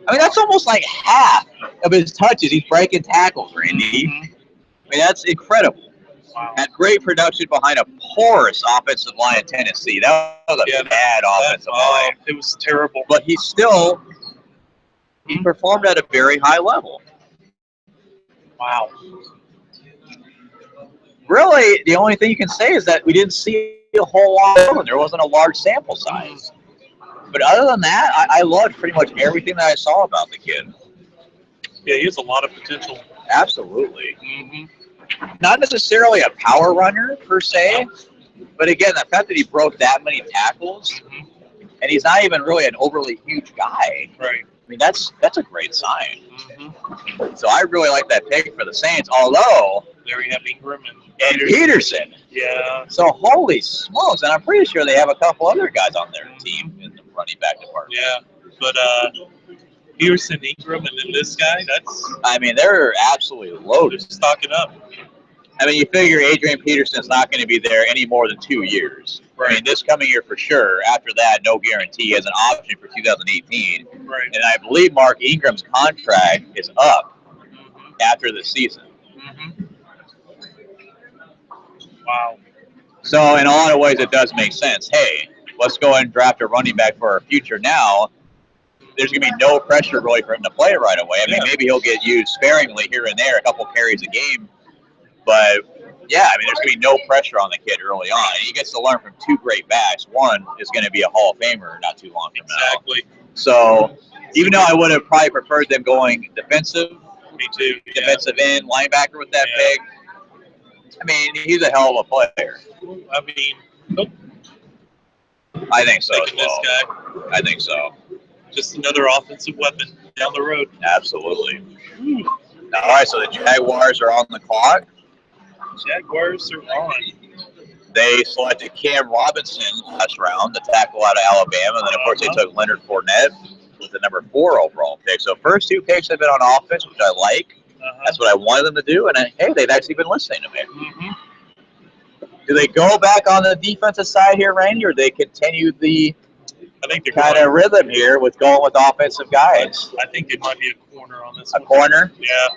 I mean, that's almost like half of his touches. He's breaking tackles, Randy. I mean, that's incredible. Wow. Had great production behind a porous offensive line in Tennessee. That was a bad offensive line. It was terrible. But he performed at a very high level. Wow. Really, the only thing you can say is that we didn't see a whole lot of him. There wasn't a large sample size. But other than that, I loved pretty much everything that I saw about the kid. Yeah, he has a lot of potential. Absolutely. Not necessarily a power runner, per se. But again, the fact that he broke that many tackles, and he's not even really an overly huge guy. Right. I mean, that's a great sign. So I really like that pick for the Saints, although There we have Ingram and Peterson. Yeah. So holy smokes, and I'm pretty sure they have a couple other guys on their team in the running back department. Yeah. But Peterson, Ingram, and then this guy, that's I mean, they're absolutely loaded. stocking up. I mean, you figure Adrian Peterson's not going to be there any more than 2 years. I mean, this coming year for sure. After that, no guarantee as an option for 2018. Right. And I believe Mark Ingram's contract is up after the season. Wow. So in a lot of ways, it does make sense. Hey, let's go ahead and draft a running back for our future now. There's going to be no pressure really for him to play right away. I mean, maybe he'll get used sparingly here and there, a couple carries a game. But, yeah, I mean, there's going to be no pressure on the kid early on. And he gets to learn from two great backs. One is going to be a Hall of Famer not too long from now. Exactly. So even though I would have probably preferred them going defensive, Me too. defensive end, linebacker with that pick, I mean, he's a hell of a player. I mean, I think so as taking this well. guy, I think so. just another offensive weapon down the road. Absolutely. All right, so the Jaguars are on the clock. Jaguars are on. They selected Cam Robinson last round, the tackle out of Alabama. And then, of course, they took Leonard Fournette with the number 4 overall pick. So first 2 picks have been on offense, which I like. That's what I wanted them to do. And, hey, they've actually been listening to me. Do they go back on the defensive side here, Randy, or do they continue the I think they're kind of rhythm here with going with offensive guys? I think it might be a corner on this A one. corner? Yeah.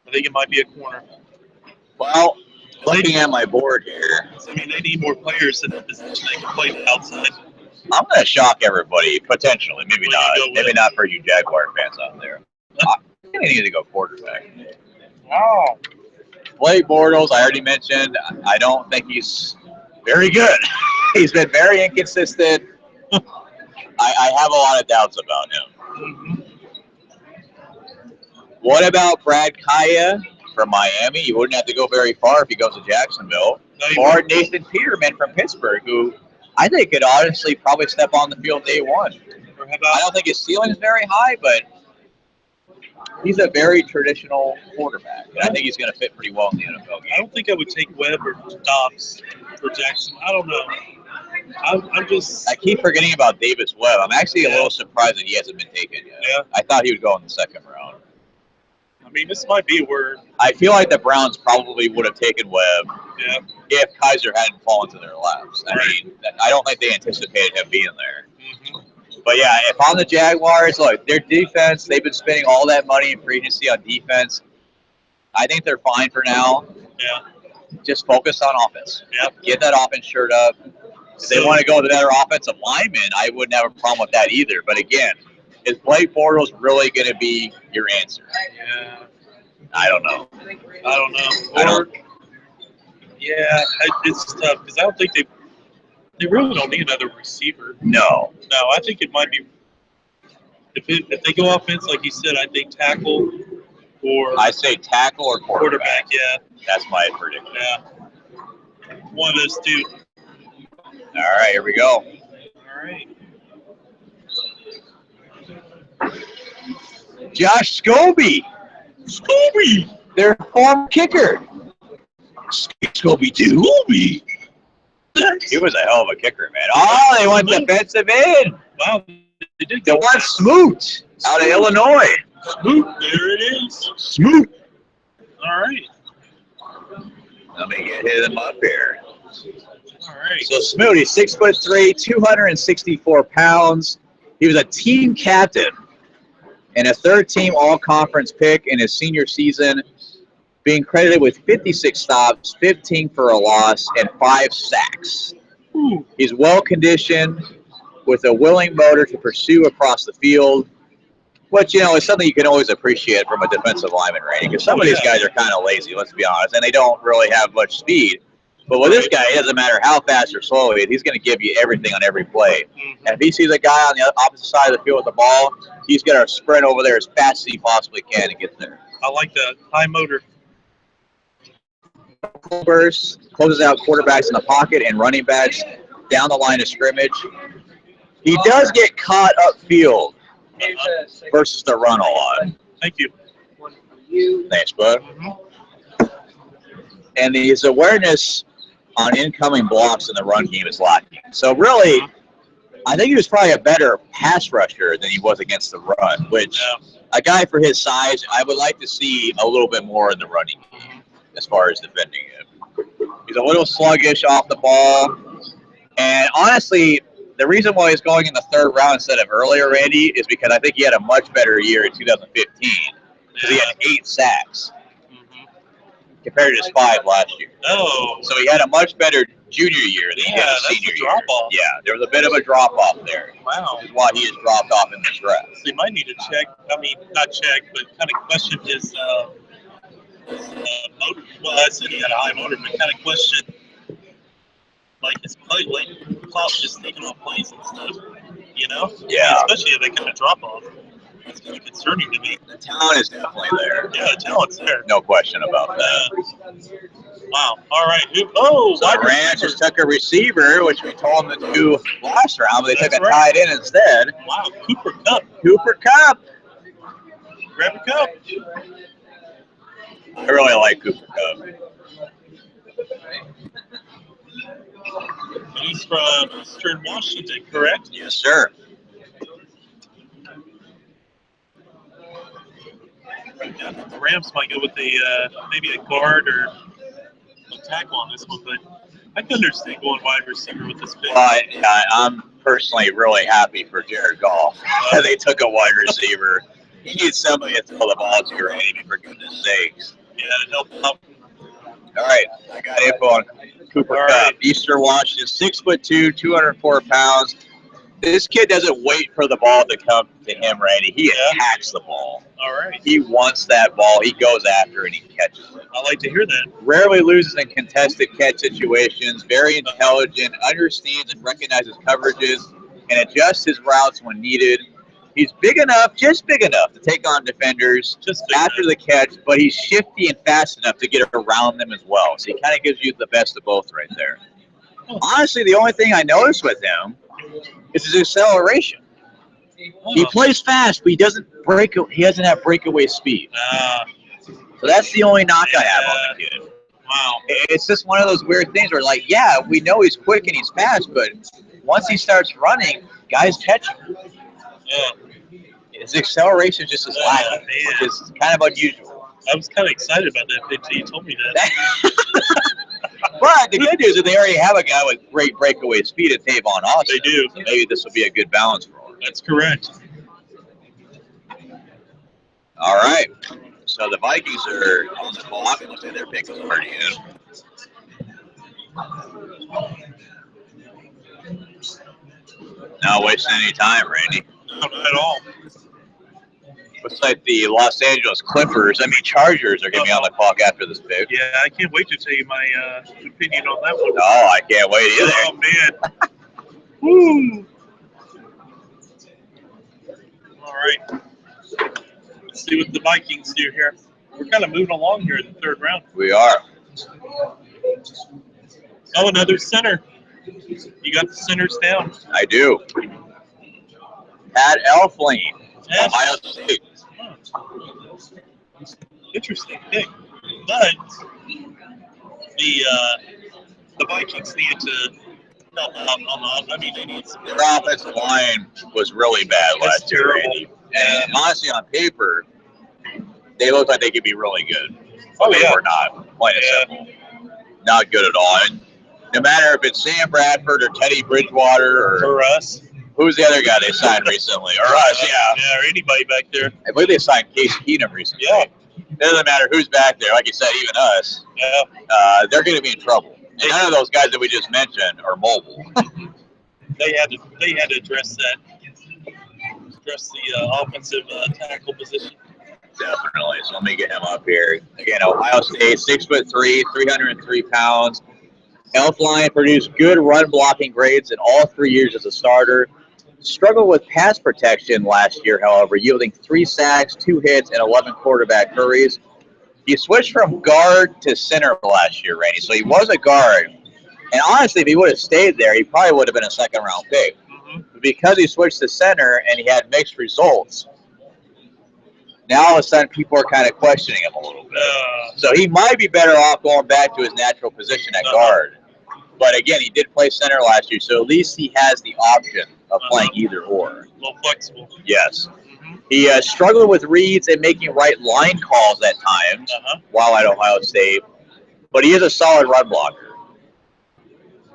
I think it might be a corner. Well, looking at my board here, I mean, they need more players in that position. They can play the outside. I'm going to shock everybody, potentially. Maybe What do you not. go with? Maybe not for you Jaguar fans out there. I think they need to go quarterback. Wow. Blake Bortles, I already mentioned. I don't think he's very good. He's been very inconsistent. I have a lot of doubts about him. What about Brad Kaya from Miami? You wouldn't have to go very far if he goes to Jacksonville. Or Nathan Peterman from Pittsburgh, who I think could honestly probably step on the field day one. How about? I don't think his ceiling is very high, but he's a very traditional quarterback, and I think he's going to fit pretty well in the NFL I game. don't think I would take Webb or Dobbs for Jackson. I don't know. I'm just. I keep forgetting about Davis Webb. I'm actually a little surprised that he hasn't been taken yet. Yeah. I thought he would go in the second round. I mean, this might be where. I feel like the Browns probably would have taken Webb Yeah. if Kaiser hadn't fallen to their laps. I Right. mean, I don't think they anticipated him being there. Mm-hmm. But yeah, if on the Jaguars, look, their defense, they've been spending all that money in free agency on defense. I think they're fine for now. Yeah. Just focus on offense. Yep. Get that offense shirt up. If they want to go with another offensive lineman, I wouldn't have a problem with that either. But again, is Blake Bortles really going to be your answer? Yeah. I don't know. I don't know. I don't- Yeah, it's tough because I don't think they really don't need another receiver. No. No, I think it might be if they go offense like you said. I think tackle or I say tackle or quarterback. quarterback. Yeah, That's my prediction. yeah. One of those two. All right, here we go. All right. Josh Scobie. Scobie. Their former kicker. Scobie. He was a hell of a kicker, man. Oh, they went defensive end. Wow, they did The go one Smoot out of Illinois. Smoot. There it is. Smoot. All right. Let me get him up here. All right. So Smoot, he's 6'3", 264 pounds. He was a team captain and a third-team all-conference pick in his senior season, being credited with 56 stops, 15 for a loss, and 5 sacks. Ooh. He's well-conditioned with a willing motor to pursue across the field, which, is something you can always appreciate from a defensive lineman rating, because some of these guys are kind of lazy, let's be honest, and they don't really have much speed. But with this guy, it doesn't matter how fast or slow he is, he's going to give you everything on every play. Mm-hmm. And if he sees a guy on the opposite side of the field with the ball, he's going to sprint over there as fast as he possibly can to get there. I like the high motor. Burst, closes out quarterbacks in the pocket and running backs down the line of scrimmage. He does get caught upfield versus the run a lot. Thank you. Thanks, bud. Mm-hmm. And his awareness on incoming blocks in the run game is lacking. So really, I think he was probably a better pass rusher than he was against the run, which a guy for his size, I would like to see a little bit more in the running game as far as defending him. He's a little sluggish off the ball. And honestly, the reason why he's going in the third round instead of earlier, Randy, is because I think he had a much better year in 2015 because he had 8 sacks compared to his 5 last year. Oh. So he had a much better junior year than he had that's senior the year. drop-off. Yeah, there was a bit of a drop-off there. Wow. Which is why he has dropped off in this draft. They might need to check. I mean, not check, but kind of question his motor. Well, I said he had a high motor, but kind of question like his play, like Klopp just taking off plays and stuff. Yeah. Especially if they kind of drop off. That's kind of concerning to me. The talent is definitely there. Yeah, the talent's there. No question about that. Wow. All right. So wide Ranch receiver. just took a receiver, which we told them to do last round, but they took That's a right. tight end instead. Wow. Cooper Kupp. Cooper Kupp. Grab a cup. I really like Cooper Kupp. He's from Eastern Washington, correct? Yes, sir. The Rams might go with maybe a guard or a tackle on this one, but I can understand going wide receiver with this pick. I'm personally really happy for Jared Goff. They took a wide receiver. You need somebody to throw the ball to, Randy, for goodness sakes. Yeah, to help out. All right, I got info on Cooper Kupp. Right. Eastern Washington, 6'2", 204 pounds. This kid doesn't wait for the ball to come to him, Randy. He attacks the ball. All right. He wants that ball. He goes after it and he catches it. I like to hear that. Rarely loses in contested catch situations. Very intelligent, understands and recognizes coverages, and adjusts his routes when needed. He's big enough, just big enough, to take on defenders after the catch, but he's shifty and fast enough to get around them as well. So he kind of gives you the best of both right there. Honestly, the only thing I noticed with him is his acceleration. He plays fast, but he doesn't break. He doesn't have breakaway speed. So that's the only knock I have on the kid. Wow. It's just one of those weird things where, like, yeah, we know he's quick and he's fast, but once he starts running, guys catch him. Yeah. His acceleration just is lacking, which is kind of unusual. I was kind of excited about that until you told me that. But the good news is they already have a guy with great breakaway speed at Tavon Austin. They do. So maybe this will be a good balance for him. That's correct. All right. So the Vikings are on the clock. It looks like their pick is already in. Not wasting any time, Randy. No, not at all. Looks like the Los Angeles Chargers are going to be on the clock after this pick. Yeah, I can't wait to tell you my opinion on that one. Oh, I can't wait either. Oh, man. Woo. All right. Let's see what the Vikings do here. We're kind of moving along here in the third round. We are. Oh, another center. You got the centers down. I do. Pat Elflein, Yes. Ohio State. Interesting pick. But the Vikings need to help out on the, I mean, they need some. Their offensive line was really bad last year, Randy. And honestly, on paper, they looked like they could be really good. Oh, They yeah. were not. Plain and simple. Not good at all. And no matter if it's Sam Bradford or Teddy Bridgewater or For us. who's the other guy they signed recently? Or us, yeah. Yeah, or anybody back there. I believe they signed Case Keenum recently. Yeah. It doesn't matter who's back there. Like you said, even us, Yeah. they're going to be in trouble. And none of those guys that we just mentioned are mobile. They had to address that. Address the offensive tackle position. Definitely. So let me get him up here. Again, Ohio State, 6'3", 303 pounds. Elflein produced good run blocking grades in all 3 years as a starter. Struggled with pass protection last year, however, yielding 3 sacks, 2 hits, and 11 quarterback hurries. He switched from guard to center last year, Randy. So he was a guard. And honestly, if he would have stayed there, he probably would have been a second-round pick. But because he switched to center and he had mixed results, now all of a sudden people are kind of questioning him a little bit. So he might be better off going back to his natural position at guard. But again, he did play center last year, so at least he has the option of playing either or. A little flexible. Yes. He struggled with reads and making right line calls at times while at Ohio State, but he is a solid run blocker.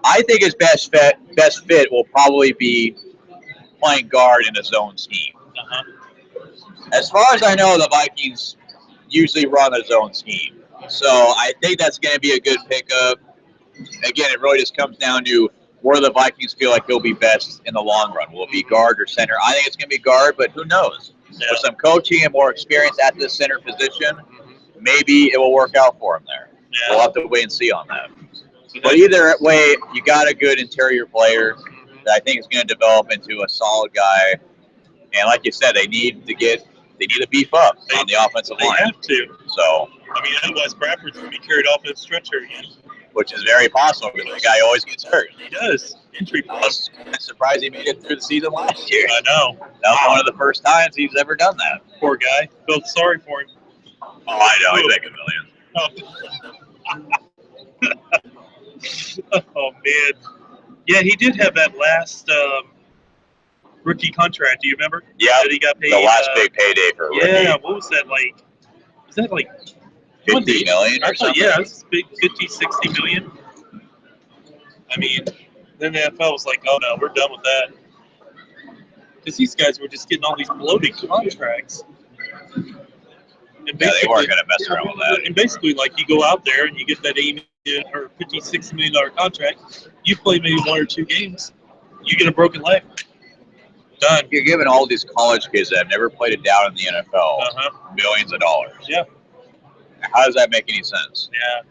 I think his best fit will probably be playing guard in a zone scheme. As far as I know, the Vikings usually run a zone scheme. So I think that's going to be a good pickup. Again, it really just comes down to where the Vikings feel like he'll be best in the long run. Will it be guard or center? I think it's going to be guard, but who knows? With some coaching and more experience at the center position, maybe it will work out for him there. We'll have to wait and see on that. But either way, you got a good interior player that I think is going to develop into a solid guy. And like you said, they need to beef up on the offensive line. They have to. So, I mean, otherwise Bradford's going to be carried off his stretcher again. which is very possible because the guy always gets hurt. He does. Injury I was surprised he made it through the season last year. I know. That was one of the first times he's ever done that. Poor guy. Felt sorry for him. Oh, I know. He's making millions. Oh, man. Yeah, he did have that last rookie contract. Do you remember? Yeah. That he got paid. The last big payday for a rookie. Yeah. What was that like? Was that like 50 million or something? Yeah, it's big 50, 60 million. I mean, then the NFL was like, oh no, we're done with that. Because these guys were just getting all these bloated contracts. And Yeah, they weren't going to mess around with that. And basically, like, you go out there and you get that $80 million or $50, $60 million contract. You play maybe 1 or 2 games. You get a broken leg. Done. You're giving all these college kids that have never played it down in the NFL millions of dollars. Yeah. How does that make any sense? Yeah.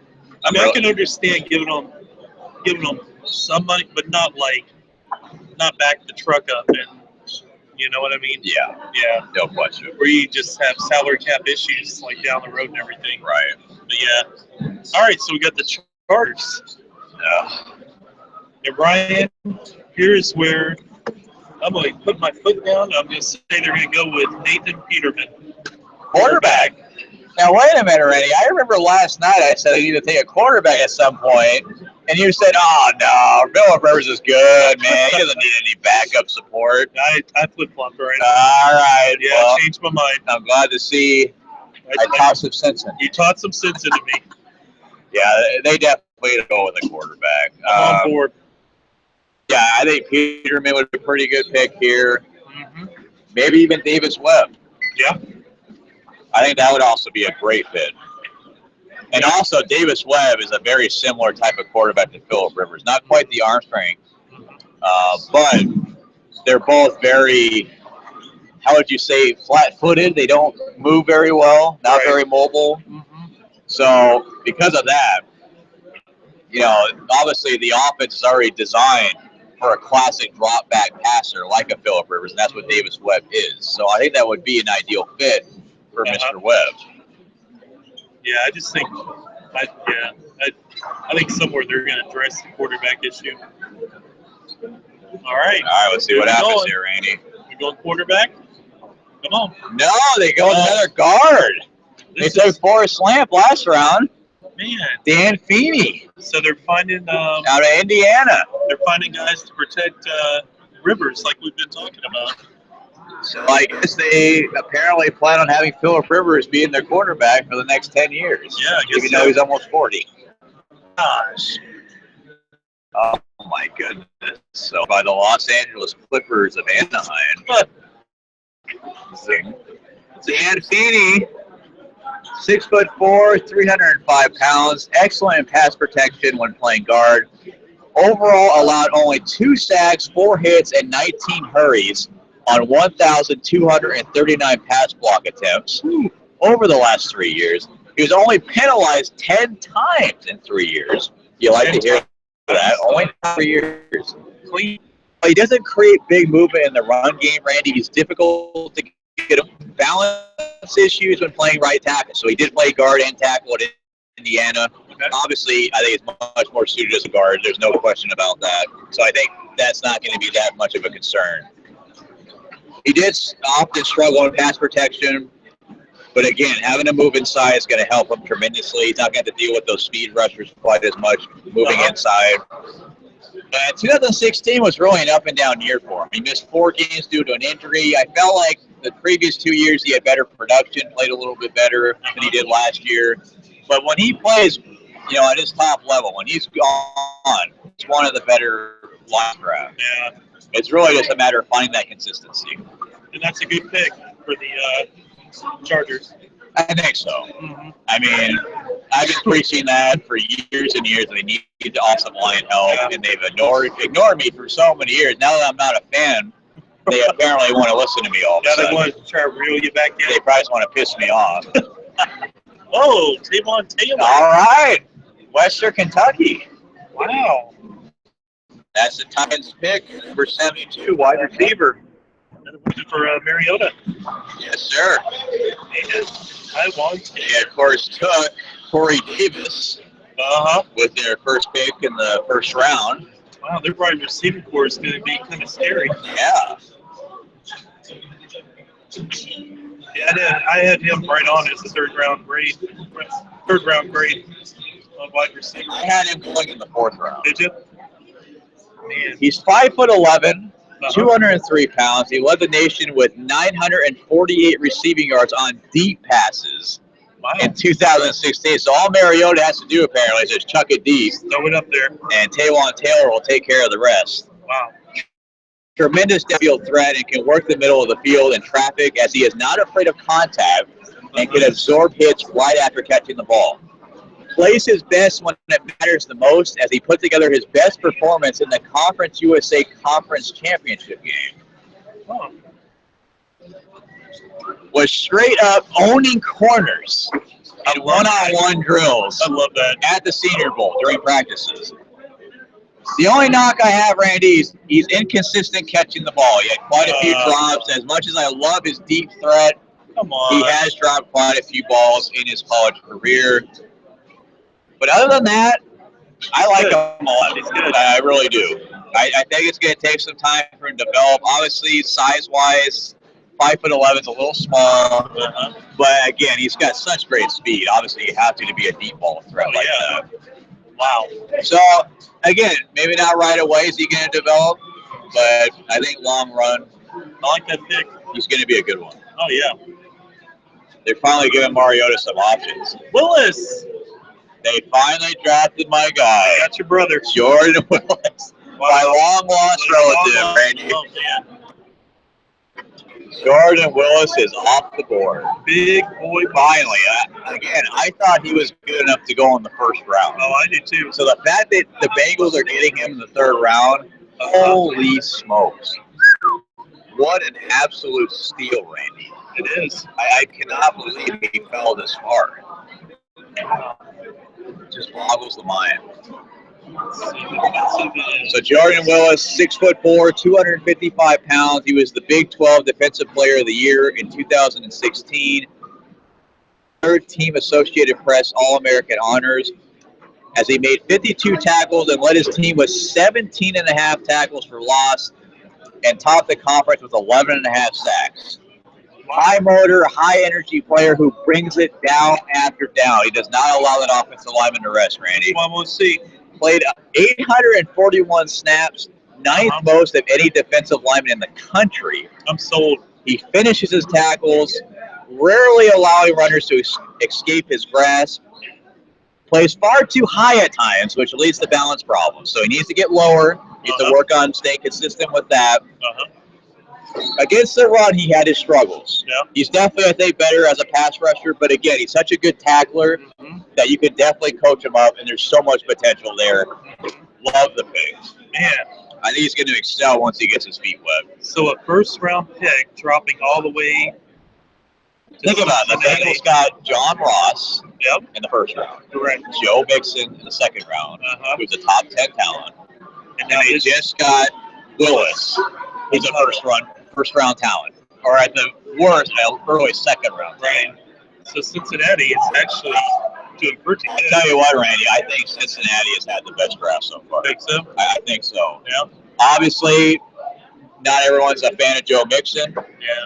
I mean, I can understand giving them some money, but not back the truck up and, you know what I mean? Yeah. Yeah. No question. Where you just have salary cap issues like down the road and everything. Right. But yeah. All right, so we got the Chargers. And Ryan, here's where I'm going to put my foot down. I'm going to say they're going to go with Nathan Peterman. Quarterback. Now, wait a minute, Randy. I remember last night I said I need to take a quarterback at some point, and you said, oh, no, Phillip Rivers is good, man. He doesn't need any backup support. I flip-flopped right now. All right. Yeah, well, I changed my mind. I'm glad to see I taught some sense in. You taught some sense into me. Yeah, they definitely go with a quarterback. I'm on board. Yeah, I think Peterman would be a pretty good pick here. Mm-hmm. Maybe even Davis Webb. Yeah. I think that would also be a great fit. And also, Davis Webb is a very similar type of quarterback to Phillip Rivers. Not quite the arm strength, but they're both very, how would you say, flat-footed. They don't move very well, not very mobile. Mm-hmm. So because of that, you know, obviously the offense is already designed for a classic drop-back passer like a Phillip Rivers, and that's what Davis Webb is. So I think that would be an ideal fit for Mr. Webb. Yeah, I just think, I think somewhere they're going to address the quarterback issue. All right. All right, let's see what happens here, Randy. You going quarterback? Come on. No, they go with another guard. They took Forrest Lamp last round. Man. Dan Feeney. So they're finding out of Indiana. They're finding guys to protect Rivers, like we've been talking about. So I guess they apparently plan on having Phillip Rivers being their quarterback for the next 10 years. Yeah, I guess even though he's almost 40. Gosh. Oh my goodness. So by the Los Angeles Clippers of Anaheim. Dan Feeney, 6'4", 305 pounds, excellent in pass protection when playing guard. Overall, allowed only 2 sacks, 4 hits, and 19 hurries on 1,239 pass block attempts over the last 3 years. He was only penalized 10 times in 3 years. You like to hear that? Only 3 years. Clean. He doesn't create big movement in the run game, Randy. He's difficult to get him. Balance issues when playing right tackle. So he did play guard and tackle at Indiana. Okay. Obviously, I think it's much more suited as a guard. There's no question about that. So I think that's not going to be that much of a concern. He did often struggle in pass protection, but again, having to move inside is going to help him tremendously. He's not going to deal with those speed rushers quite as much moving inside. And 2016 was really an up-and-down year for him. He missed 4 games due to an injury. I felt like the previous 2 years he had better production, played a little bit better than he did last year. But when he plays, you know, at his top level, when he's gone, it's one of the better line drafts. Yeah. It's really just a matter of finding that consistency. And that's a good pick for the Chargers. I think so. Mm-hmm. I mean, I've been preaching that for years and years. They need the offensive line help, and they've ignored me for so many years. Now that I'm not a fan, they apparently want to listen to me all the time. They want to try to reel you back in. They probably just want to piss me off. Oh, Tavon Taylor. All right. Western Kentucky. Wow. That's the Titans pick, number 72, wide receiver. For Mariota. Yes, sir. They, of course, took Corey Davis with their first pick in the first round. Wow, their wide receiving core is going to be kind of scary. Yeah. Yeah, I had him right on as the third round grade on wide receiver. I had him going in the 4th round. Did you? Man. He's 5'11", 203 pounds. He led the nation with 948 receiving yards on deep passes in 2016. So all Mariota has to do apparently is just chuck it deep. Throw it up there. And Tavon Taylor will take care of the rest. Wow. Tremendous downfield threat and can work the middle of the field in traffic as he is not afraid of contact and can absorb hits right after catching the ball. Plays his best when it matters the most as he put together his best performance in the Conference USA Conference Championship game. Oh. Was straight up owning corners in one-on-one drills. I love that. At the Senior Bowl during practices. The only knock I have, Randy, is he's inconsistent catching the ball. He had quite a few drops. As much as I love his deep threat, he has dropped quite a few balls in his college career. But other than that, I like him a lot. I really do. I think it's going to take some time for him to develop. Obviously, size-wise, 5'11" is a little small. But again, he's got such great speed. Obviously, you have to be a deep ball threat like that. Wow. So again, maybe not right away is he going to develop, but I think long run, I like that pick. he's going to be a good one. Oh, yeah. They're finally giving Mariota some options. Willis. They finally drafted my guy, That's your brother. Jordan Willis, my long lost relative, Randy. Oh, man. Jordan Willis is off the board. Big boy. Finally. Again, I thought he was good enough to go in the first round. Oh, I do too. So the fact that the Bengals are getting him in the third round, holy smokes. What an absolute steal, Randy. It is. I cannot believe he fell this far. It just boggles the mind. So Jordan Willis, 6'4", 255 pounds. He was the Big 12 Defensive Player of the Year in 2016. Third Team Associated Press All-American honors, as he made 52 tackles and led his team with 17.5 tackles for loss, and topped the conference with 11.5 sacks. High motor, high energy player who brings it down after down. He does not allow that offensive lineman to rest, Randy. Well, we'll see. Played 841 snaps, ninth most of any defensive lineman in the country. I'm sold. He finishes his tackles, rarely allowing runners to escape his grasp. Plays far too high at times, which leads to balance problems. So he needs to get lower. He needs to work on staying consistent with that. Against the run, he had his struggles. Yeah. He's definitely, I think, better as a pass rusher. But again, he's such a good tackler that you could definitely coach him up, and there's so much potential there. Love the pick. Man. I think he's going to excel once he gets his feet wet. So a first-round pick dropping all the way. Think about it. The Bengals got John Ross in the first round. Correct. Joe Mixon in the second round, who's a top 10 talent. And then they just got Willis, who's a first round talent. Or at the worst, early second round. Right. So Cincinnati is actually doing pretty good. I'll tell you what, Randy, I think Cincinnati has had the best draft so far. Think so? I think so. Yeah. Obviously, not everyone's a fan of Joe Mixon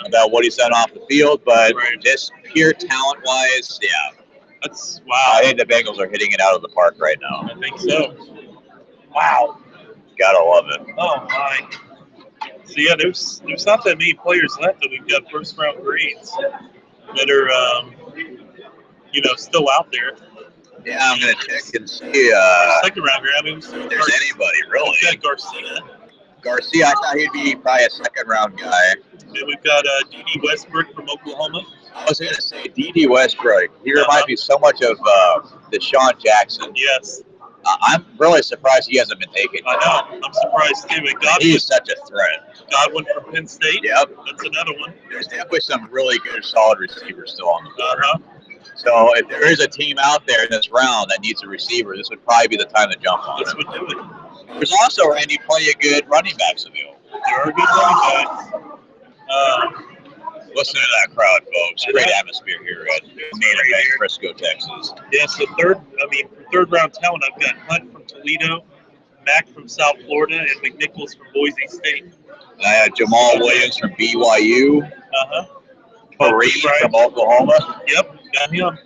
about what he's done off the field, but just pure talent-wise, That's wow. I think the Bengals are hitting it out of the park right now. I think so. Wow. Gotta love it. Oh my. So yeah, there's not that many players left that we've got first round grades that are still out there. Yeah, I'm gonna check and see Second round grade. I mean, if there's anybody really. We've got Garcia, I thought he'd be probably a second round guy. And we've got D.D. Westbrook from Oklahoma. I was gonna say D.D. Westbrook. He reminds me so much of Deshaun Jackson. Yes. I'm really surprised he hasn't been taken. I know. I'm surprised too. And Godwin, he's such a threat. Godwin from Penn State. Yep. That's another one. There's definitely some really good, solid receivers still on the board. So if there is a team out there in this round that needs a receiver, this would probably be the time to jump on This it. would do it. There's also, Randy, plenty of good running backs available. There are good running backs. Listen to that crowd, folks. Great atmosphere here at Main Event, Frisco, Texas. Yes, for third round talent, I've got Hunt from Toledo, Mack from South Florida, and McNichols from Boise State. And I had Jamal Williams from BYU. Kareem from Oklahoma. Yep, got him.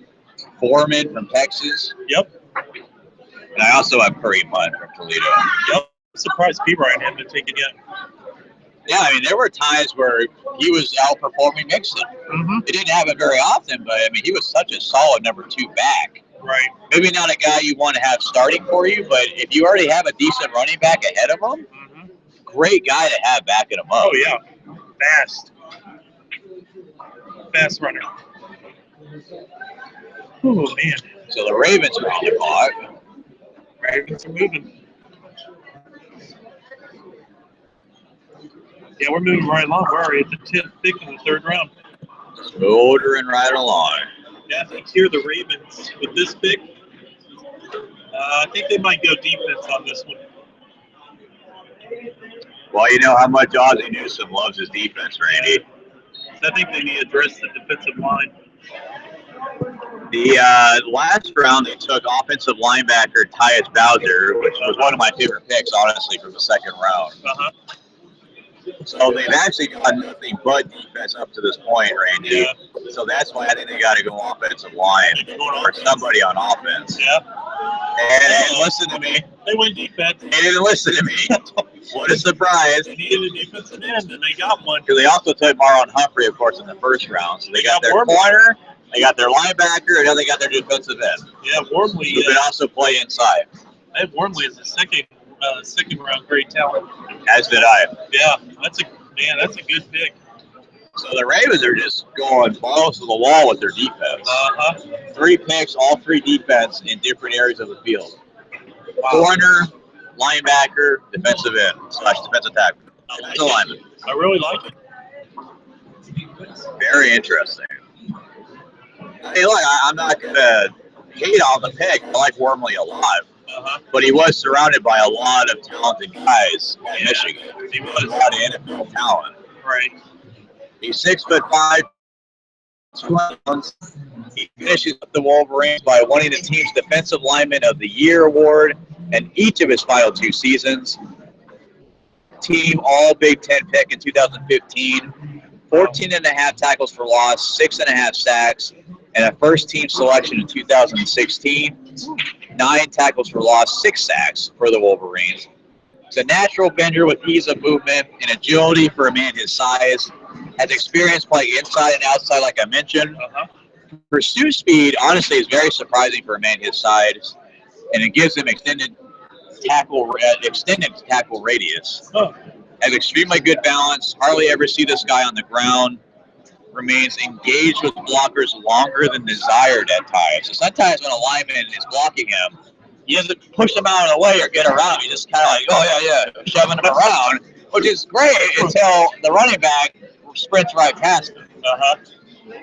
Foreman from Texas. Yep. And I also have Kareem Hunt from Toledo. Yep. I'm surprised P-Ryan hadn't been taken yet. Yeah, I mean, there were times where he was outperforming Mixon. It didn't happen very often, but, I mean, he was such a solid number 2 back. Right. Maybe not a guy you want to have starting for you, but if you already have a decent running back ahead of him, great guy to have backing him up. Oh, yeah. Fast. Fast runner. Oh, man. So the Ravens are on the clock. Ravens are moving. Yeah, we're moving right along. We're already at the 10th pick in the third round. Motoring right along. Yeah, I think here the Ravens with this pick. I think they might go defense on this one. Well, you know how much Ozzie Newsome loves his defense, Randy. So I think they need to address the defensive line. The last round, they took offensive linebacker Tyus Bowser, which was one of my favorite picks, honestly, from the second round. Uh-huh. So they've actually got nothing but defense up to this point, Randy. Yeah. So that's why I think they got to go offensive line or somebody on offense. Yeah. And they didn't listen to me. They went defense. They didn't listen to me. What a surprise. They needed a defensive end, and they got one. Because they also took Marlon Humphrey, of course, in the first round. So they got their corner, they got their linebacker, and now they got their defensive end. Yeah, Wormley. Who can also play inside. I have Wormley as a second round great talent. As did I. Yeah, that's a good pick. So the Ravens are just going balls to the wall with their defense. 3 picks, all 3 defense in different areas of the field. Wow. Corner, linebacker, defensive end / defensive tackle. I really like it. Very interesting. Hey, look, I'm not going to hate on the pick. I like Wormley a lot. But he was surrounded by a lot of talented guys at Michigan. He was a lot of NFL talent. Right. He's 6'5", 200 pounds. He finishes up the Wolverines by winning the team's Defensive Lineman of the Year award in each of his final 2 seasons. Team All Big Ten pick in 2015. 14.5 tackles for loss, 6.5 sacks, and a first-team selection in 2016. 9 tackles for loss, 6 sacks for the Wolverines. He's a natural bender with ease of movement and agility for a man his size. Has experience playing inside and outside, like I mentioned. Pursuit speed, honestly, is very surprising for a man his size, and it gives him extended tackle radius. Has extremely good balance. Hardly ever see this guy on the ground. Remains engaged with blockers longer than desired at times. So sometimes when a lineman is blocking him, he doesn't push them out of the way or get around. He just kind of like, oh yeah, shoving them around, which is great until the running back sprints right past him.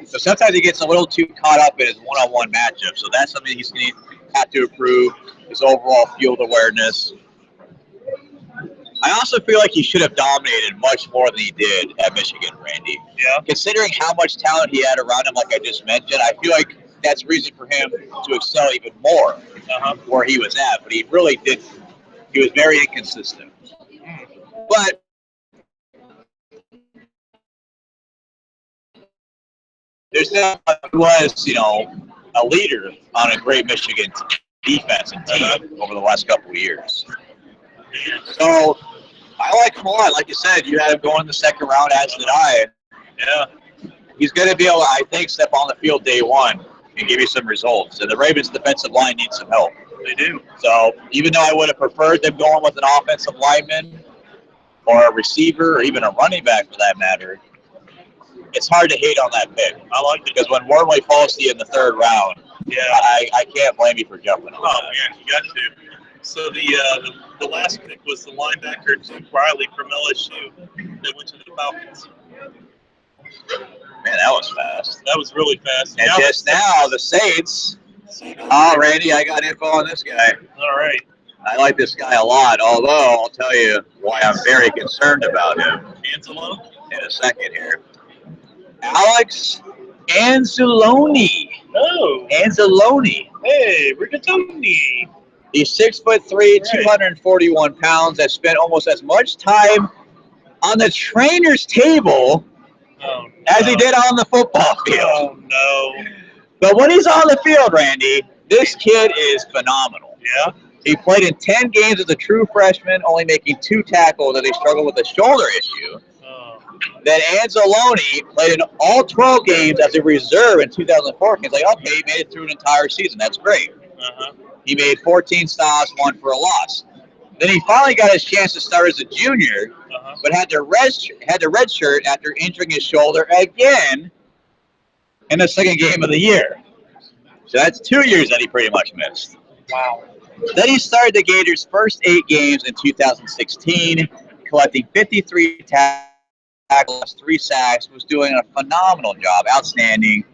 So sometimes he gets a little too caught up in his one-on-one matchup. So that's something he's going to have to improve, his overall field awareness. I also feel like he should have dominated much more than he did at Michigan, Randy. Yeah. Considering how much talent he had around him, like I just mentioned, I feel like that's reason for him to excel even more where he was at. But he really didn't. He was very inconsistent. But there's no was, a leader on a great Michigan defense and team over the last couple of years. So I like him a lot. Like you said, you had him going in the second round, as did I. Yeah. He's going to be able to, I think, step on the field day one and give you some results. And the Ravens' defensive line needs some help. They do. So even though I would have preferred them going with an offensive lineman or a receiver or even a running back for that matter, it's hard to hate on that pick. I like it. Because when Wormley falls to you in the third round, I can't blame you for jumping on that. Man, you got to. So the last pick was the linebacker Jake Riley from LSU that went to the Falcons. Man, that was fast. That was really fast. And just now, the Saints. Oh, Randy, I got info on this guy. All right. I like this guy a lot, although I'll tell you why I'm very concerned about him Anzalone? in a second here. Alex Anzalone. Oh. Anzalone. Hey, Rigatoni. He's 6'3", 241 pounds. Has spent almost as much time on the trainer's table as he did on the football field. Oh, no. But when he's on the field, Randy, this kid is phenomenal. Yeah? He played in 10 games as a true freshman, only making 2 tackles as he struggled with a shoulder issue. Then Anzalone played in all 12 games as a reserve in 2014. He's like, okay, he made it through an entire season. That's great. He made 14 stops, 1 for a loss. Then he finally got his chance to start as a junior, but had the red shirt after injuring his shoulder again in the second game of the year. So that's 2 years that he pretty much missed. Wow. Then he started the Gators' first 8 games in 2016, collecting 53 tackles, 3 sacks, was doing a phenomenal job, outstanding.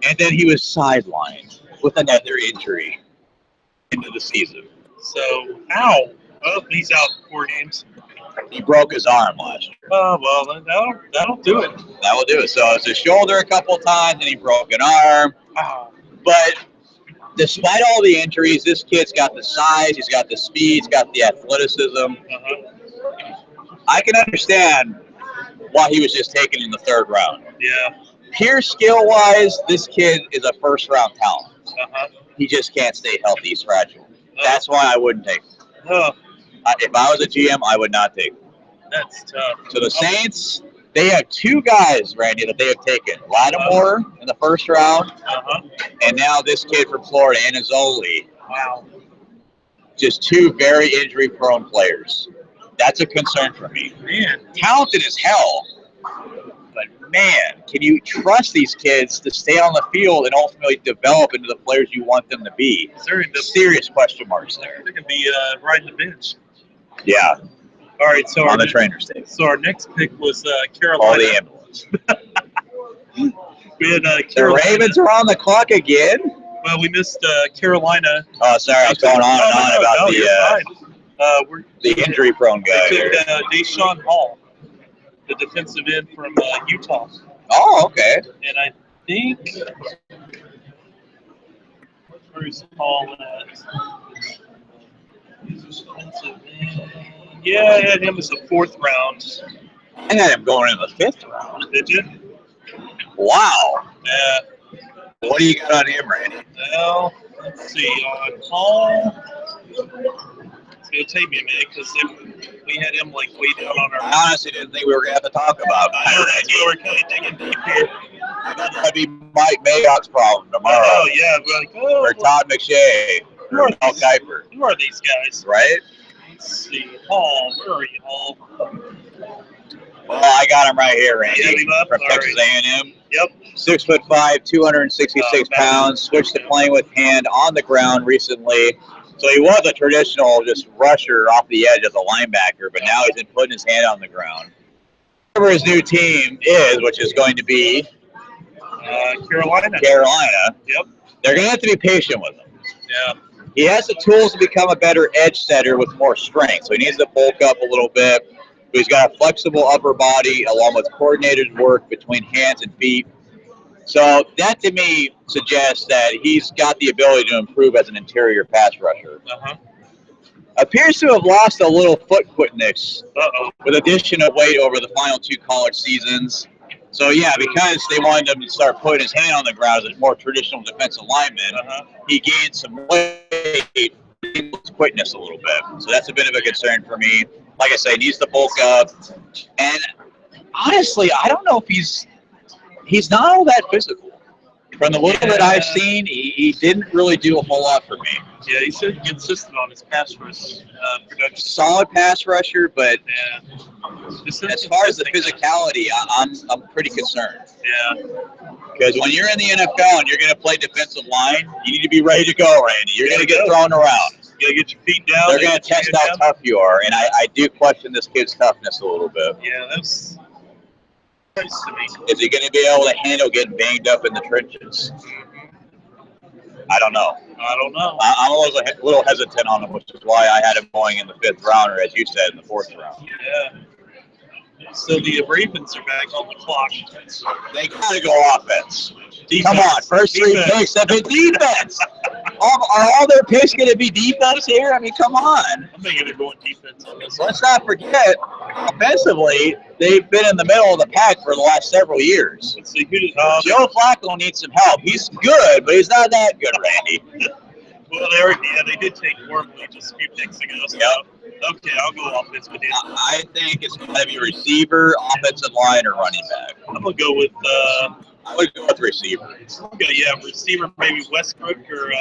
And then he was sidelined with another injury into the season. So, ow. Oh, he's out 4 games. He broke his arm last year. Oh, well, that'll do it. That will do it. So it's his shoulder a couple of times, and he broke an arm. Oh. But despite all the injuries, this kid's got the size, he's got the speed, he's got the athleticism. I can understand why he was just taken in the 3rd round. Yeah. Pure skill-wise, this kid is a first-round talent. He just can't stay healthy. He's fragile. That's why I wouldn't take him. If I was a GM, I would not take him. That's tough. So the Saints, they have 2 guys, Randy, that they have taken. Lattimore in the 1st round, and now this kid from Florida, Anazzoli. Wow. Just 2 very injury-prone players. That's a concern for me. Man. Talented as hell, but man, can you trust these kids to stay on the field and ultimately develop into the players you want them to be? Serious question marks there. They're going to be riding the bench. Yeah. All right, so on the trainer stage. So our next pick was Carolina. All the ambulance. We had The Carolina. Ravens are on the clock again? Well, we missed Carolina. Oh, sorry, I was going on and on about the injury-prone guy. They took Deshaun Hall, the defensive end from Utah. Oh, okay. And I think where's Hall at? Yeah, I had him as the 4th round. I had him going in the 5th round. Did you? Wow. Yeah. What do you got on him, Randy? Well, let's see. On Hall, it's going to take me a minute because we had him like way down on our. I honestly didn't think we were going to have to talk about I know that's why we're kind of digging deep here. I thought that'd be Mike Mayock's problem tomorrow. Oh, yeah. We're like, Or Todd McShay. Or Mel Kiper. Who are these guys? Right? Let's see. Hall. Where are you, Hall? Well, I got him right here, Randy. You have him up? From All Texas right. A&M. Yep. 6'5", 266 pounds. Switched to playing with hand on the ground recently. So he was a traditional just rusher off the edge as a linebacker, but now he's been putting his hand on the ground. Whoever his new team is, which is going to be Carolina. Yep. They're going to have to be patient with him. Yeah. He has the tools to become a better edge setter with more strength, so he needs to bulk up a little bit. But he's got a flexible upper body along with coordinated work between hands and feet. So that to me suggests that he's got the ability to improve as an interior pass rusher. Appears to have lost a little foot quickness with addition of weight over the final 2 college seasons. So yeah, because they wanted him to start putting his hand on the ground as a more traditional defensive lineman, he gained some weight, quickness a little bit. So that's a bit of a concern for me. Like I say, he needs to bulk up. And honestly, I don't know if he's not all that physical. From the little that I've seen, he didn't really do a whole lot for me. Yeah, he should be consistent on his pass rush production. Solid pass rusher, but Yeah. as far as the physicality, I'm pretty concerned. Yeah. Because when you're in the NFL and you're going to play defensive line, you need to be ready to go, Randy. You're going to get thrown around. You got to get your feet down. They're going to test how tough you are, and I do question this kid's toughness a little bit. Yeah, that's nice to me. Is he going to be able to handle getting banged up in the trenches? I don't know. I don't know. I'm a little hesitant on him, which is why I had him going in the 5th round, or as you said, in the 4th round. Yeah. So the Ravens are back on the clock. They got to go offense. Defense. Come on, first 3 picks have been defense. Are all their picks going to be defense here? I mean, come on. I'm thinking they're going defense on this. Let's not forget, offensively, they've been in the middle of the pack for the last several years. Let's see who Joe Flacco needs some help. He's good, but he's not that good, Randy. Well, they did take Wormley just a few picks ago. So okay, I'll go offense with you. I think it's going to be receiver, offensive line, or running back. I'm gonna go with. I would go with receiver. Receiver, maybe Westbrook or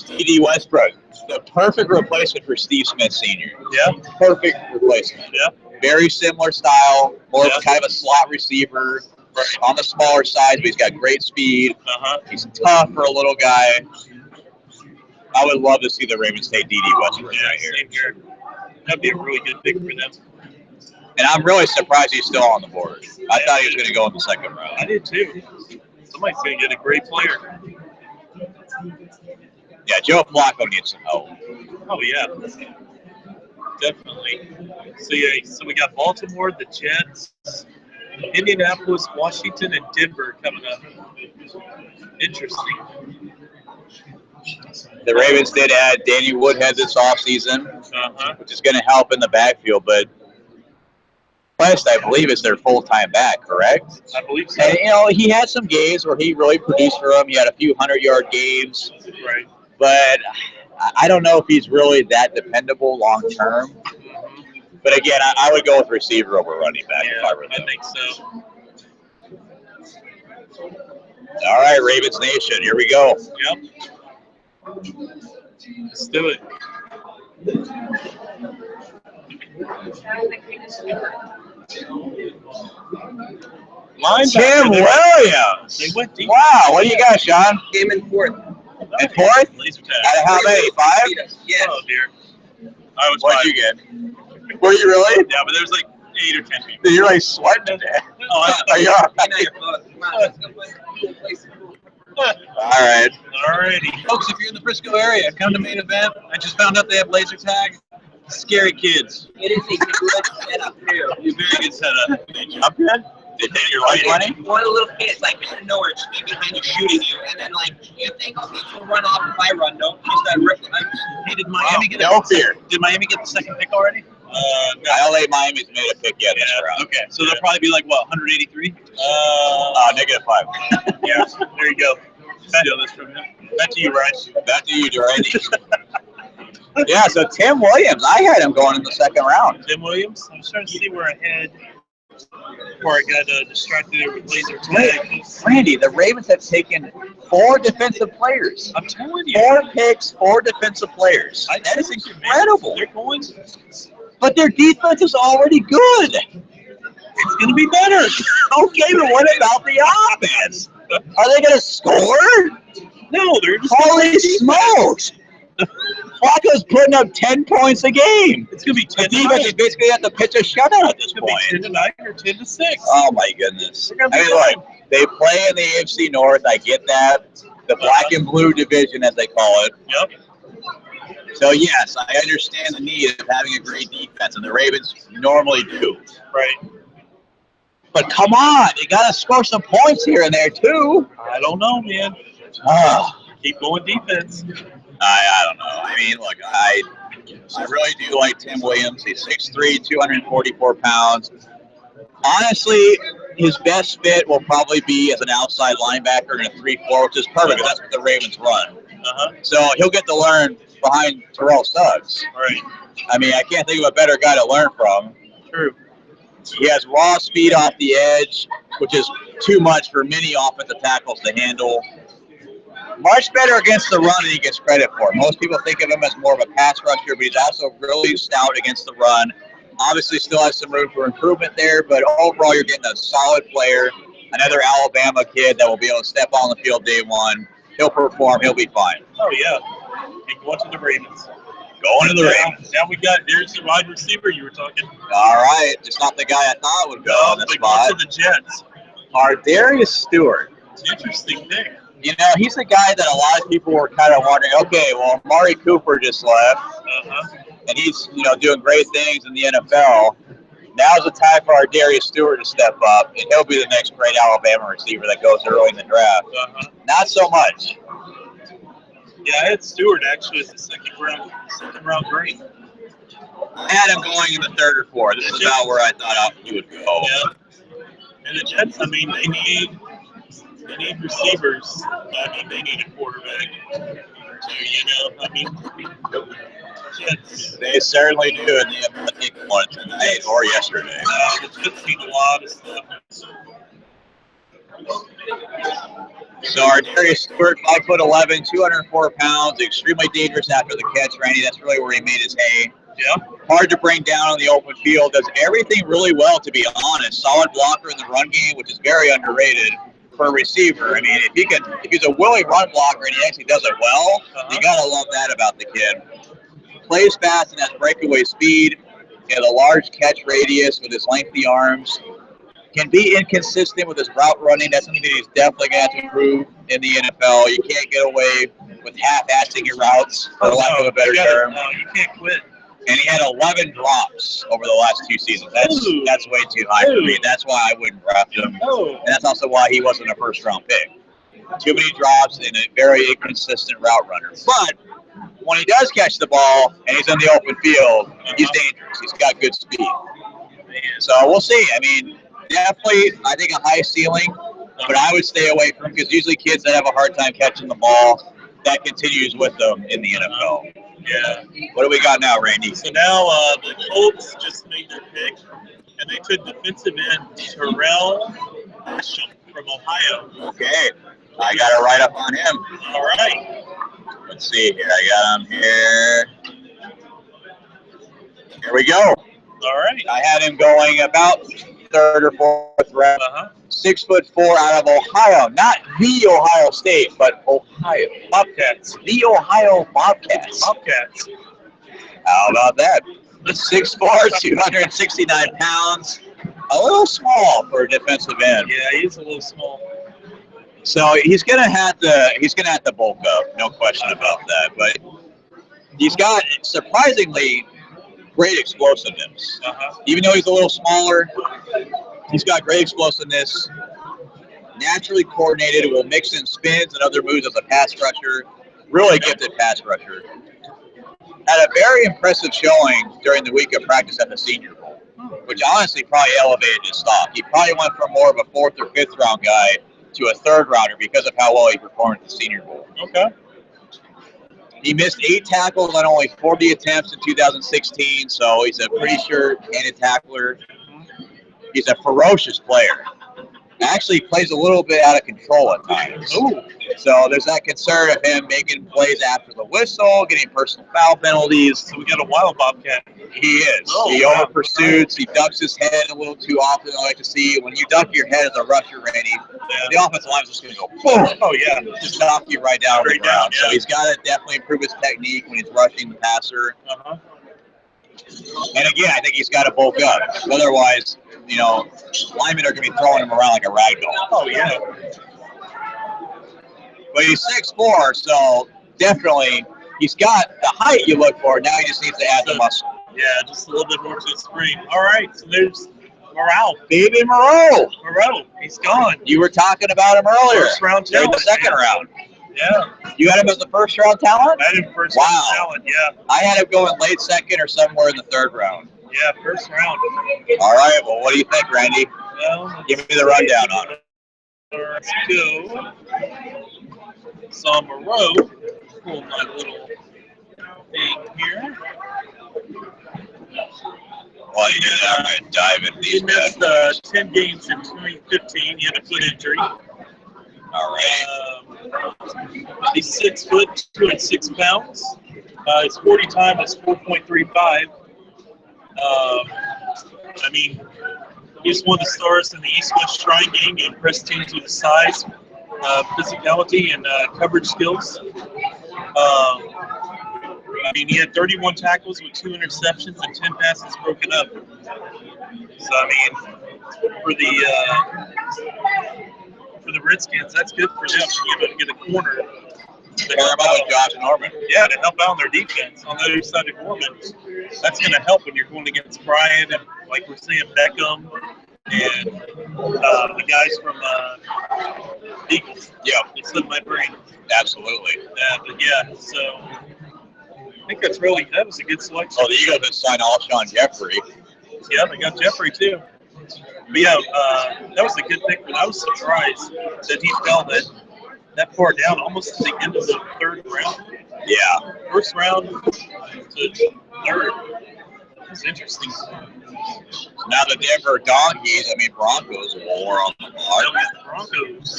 D.D. Westbrook, the perfect replacement for Steve Smith Sr. Yeah, perfect replacement. Yeah, very similar style, more of kind of a slot receiver, on the smaller side, but he's got great speed. He's tough for a little guy. I would love to see the Ravens take D.D. Westbrook right here. Same here. That'd be a really good pick for them. And I'm really surprised he's still on the board. I thought he was going to go in the 2nd round. I did too. Somebody's going to get a great player. Yeah, Joe Flacco needs some help. Oh, yeah. Definitely. So we got Baltimore, the Jets, Indianapolis, Washington, and Denver coming up. Interesting. The Ravens did add Danny Woodhead this offseason, which is going to help in the backfield. But West, I believe, is their full-time back, correct? I believe so. And, he had some games where he really produced for them. He had a few 100-yard games. Right. But I don't know if he's really that dependable long-term. But, again, I would go with receiver over running back if I were them. I think so. All right, Ravens Nation, here we go. Yep. Let's do it. Tim Williams. They went deep. Wow, what do you got, Sean? Came in fourth. And fourth? Laser tag. Out of how many? 5? Yeah. Oh, dear. I was What'd five. you get? Were you really? Yeah, but there's like 8 or 10 people. You're like sweating today. Oh, Are you all right? Come on, let's go play some cool places. All right. Alrighty. Folks, if you're in the Frisco area, come to main event. I just found out they have laser tag. Scary kids. It is a good setup too. Very good setup. I'm good. Did your life money? One of the little kids, like, out of nowhere, just be behind you shooting you, and then, like, you think, okay, she'll run off if I run. No, she's that rip. Hey, did Miami get No fear. Did Miami get the second pick already? LA Miami's made a pick yet this round. Okay, so they'll probably be like, what, 183? -5. Yeah, there you go. Steal this from him. Back to you, Ryan. Back to you, Durrani. Yeah, so Tim Williams, I had him going in the second round. Tim Williams. I was trying to see where I had before I got distracted there with laser tag. Randy, the Ravens have taken 4 defensive players. I'm telling you. 4 picks, 4 defensive players. That is incredible. They're going. But their defense is already good. It's going to be better. Okay, but what about the offense? Are they going to score? No, they're just. Holy smokes! Flacco's putting up 10 points a game. It's going to be The 10 to defense 9. is basically have to pitch a shutout at this It's going to point. be 10 to 9 or 10 to 6. Oh my goodness! They're gonna I be mean, look, they play in the AFC North. I get that, the black and blue division, as they call it. Yep. So yes, I understand the need of having a great defense, and the Ravens normally do. Right. But come on, you got to score some points here and there too. I don't know, man. Keep going defense. I don't know. I mean, look, I really do like Tim Williams. He's 6'3", 244 pounds. Honestly, his best fit will probably be as an outside linebacker in a 3-4, which is perfect. That's what the Ravens run. So he'll get to learn behind Terrell Suggs. Right. I mean, I can't think of a better guy to learn from. True. He has raw speed off the edge, which is too much for many offensive tackles to handle. Much better against the run than he gets credit for. Most people think of him as more of a pass rusher, but he's also really stout against the run. Obviously still has some room for improvement there, but overall you're getting a solid player, another Alabama kid that will be able to step on the field day one. He'll perform. He'll be fine. Oh, yeah. And going to the Ravens. Going to the Ravens. Now we got, there's the wide receiver you were talking. All right. Just not the guy I thought would go in this But going spot. to the Jets. Darius Stewart. Interesting thing. You know, he's a guy that a lot of people were kind of wondering, okay, well, Amari Cooper just left, and he's, doing great things in the NFL. Now's the time for our Darius Stewart to step up, and he'll be the next great Alabama receiver that goes early in the draft. Not so much. Yeah, I had Stewart actually as the second round green. I had him going in the 3rd or 4th. This is about where I thought he would go. Yeah. And the Jets, I mean, they need receivers. I mean, they need a quarterback. So, Jets. They certainly do, and they have to take one tonight or yesterday. The Jets need a lot of stuff. So our Darius Stewart, 5'11", 204 pounds, extremely dangerous after the catch, Randy. That's really where he made his hay. Yeah. Hard to bring down on the open field. Does everything really well, to be honest. Solid blocker in the run game, which is very underrated for a receiver. I mean, if he's a willing run blocker and he actually does it well, you gotta love that about the kid. Plays fast and has breakaway speed. He has a large catch radius with his lengthy arms. Can be inconsistent with his route running. That's something that he's definitely going to have to improve in the NFL. You can't get away with half-assing your routes, for lack of a better term. No, you can't quit. And he had 11 drops over the last 2 seasons. That's way too high for me. That's why I wouldn't draft him. And that's also why he wasn't a first-round pick. too many drops, and a very inconsistent route runner. But when he does catch the ball and he's in the open field, he's dangerous. He's got good speed. So we'll see. I mean, definitely, I think a high ceiling, but I would stay away from him because usually kids that have a hard time catching the ball, that continues with them in the NFL. Yeah. What do we got now, Randy? So now the Colts just made their pick, and they took defensive end Terrell Bishop from Ohio. Okay, I got it right up on him. All right. Let's see here. I got him here. Here we go. All right. I had him going about third or fourth round. 6'4" out of Ohio, not the Ohio State, but Ohio Bobcats. The Ohio Bobcats. Bobcats. How about that? 6'4", 269 pounds. A little small for a defensive end. Yeah, he's a little small. So he's gonna have to bulk up, no question about that. But he's got surprisingly great explosiveness. Even though he's a little smaller, he's got great explosiveness. Naturally coordinated, will mix in spins and other moves as a pass rusher. Really gifted pass rusher. Had a very impressive showing during the week of practice at the Senior Bowl, which honestly probably elevated his stock. He probably went from more of a fourth or fifth round guy to a third rounder because of how well he performed at the Senior Bowl. Okay. He missed 8 tackles on only 40 attempts in 2016, so he's a pretty sure-handed tackler. He's a ferocious player. Actually plays a little bit out of control at times. Ooh. So there's that concern of him making plays after the whistle, getting personal foul penalties. So we got a wild Bobcat. He is. Oh, He wow. over pursues. He ducks his head a little too often. I like to see when you duck your head as a rusher, Randy, the offensive line is just going to go boom. Oh, yeah. Just knock you right down to the Straight down, ground. yeah. So he's got to definitely improve his technique when he's rushing the passer. And again, I think he's got to bulk up. Otherwise, linemen are going to be throwing him around like a rag doll. Oh, yeah. But he's 6'4", so definitely he's got the height you look for. Now he just needs to add the muscle. Yeah, just a little bit more to his frame. All right, so there's Morale. Baby Moreau. Moreau, he's gone. You were talking about him earlier. First round During the talent. second round. Yeah. You had him as the first round talent? I had him first Wow. round talent, yeah. I had him going late second or somewhere in the third round. Yeah, first round. All right, well, what do you think, Randy? Well, Give me the rundown on it. let's go. So Moreau, pull my little thing here. While you do that, I'm going to dive into He these missed bad 10 games in 2015. He had a foot injury. All right. He's 6 foot, 206 pounds. His 40 time is 4.35. I mean, he's one of the stars in the East-West Shrine game. He impressed teams with his size, physicality, and coverage skills. I mean, he had 31 tackles with 2 interceptions and 10 passes broken up. So, I mean, for the Redskins, that's good for them to be able to get a corner. How about Josh Norman? Yeah, to help out on their defense on the other side of Norman. That's going to help when you're going against Brian and, like we're saying, Beckham and the guys from Eagles. Yeah. It's in my brain. Absolutely. But yeah, so I think that was a good selection. Oh, the Eagles had signed Alshon Jeffrey. Yeah, they got Jeffrey too. But yeah, that was a good pick. But I was surprised that he fell that far down, almost to the end of the third round. Yeah. First round to third. That's interesting. Now the Denver Broncos war on the Now block. we got the Broncos.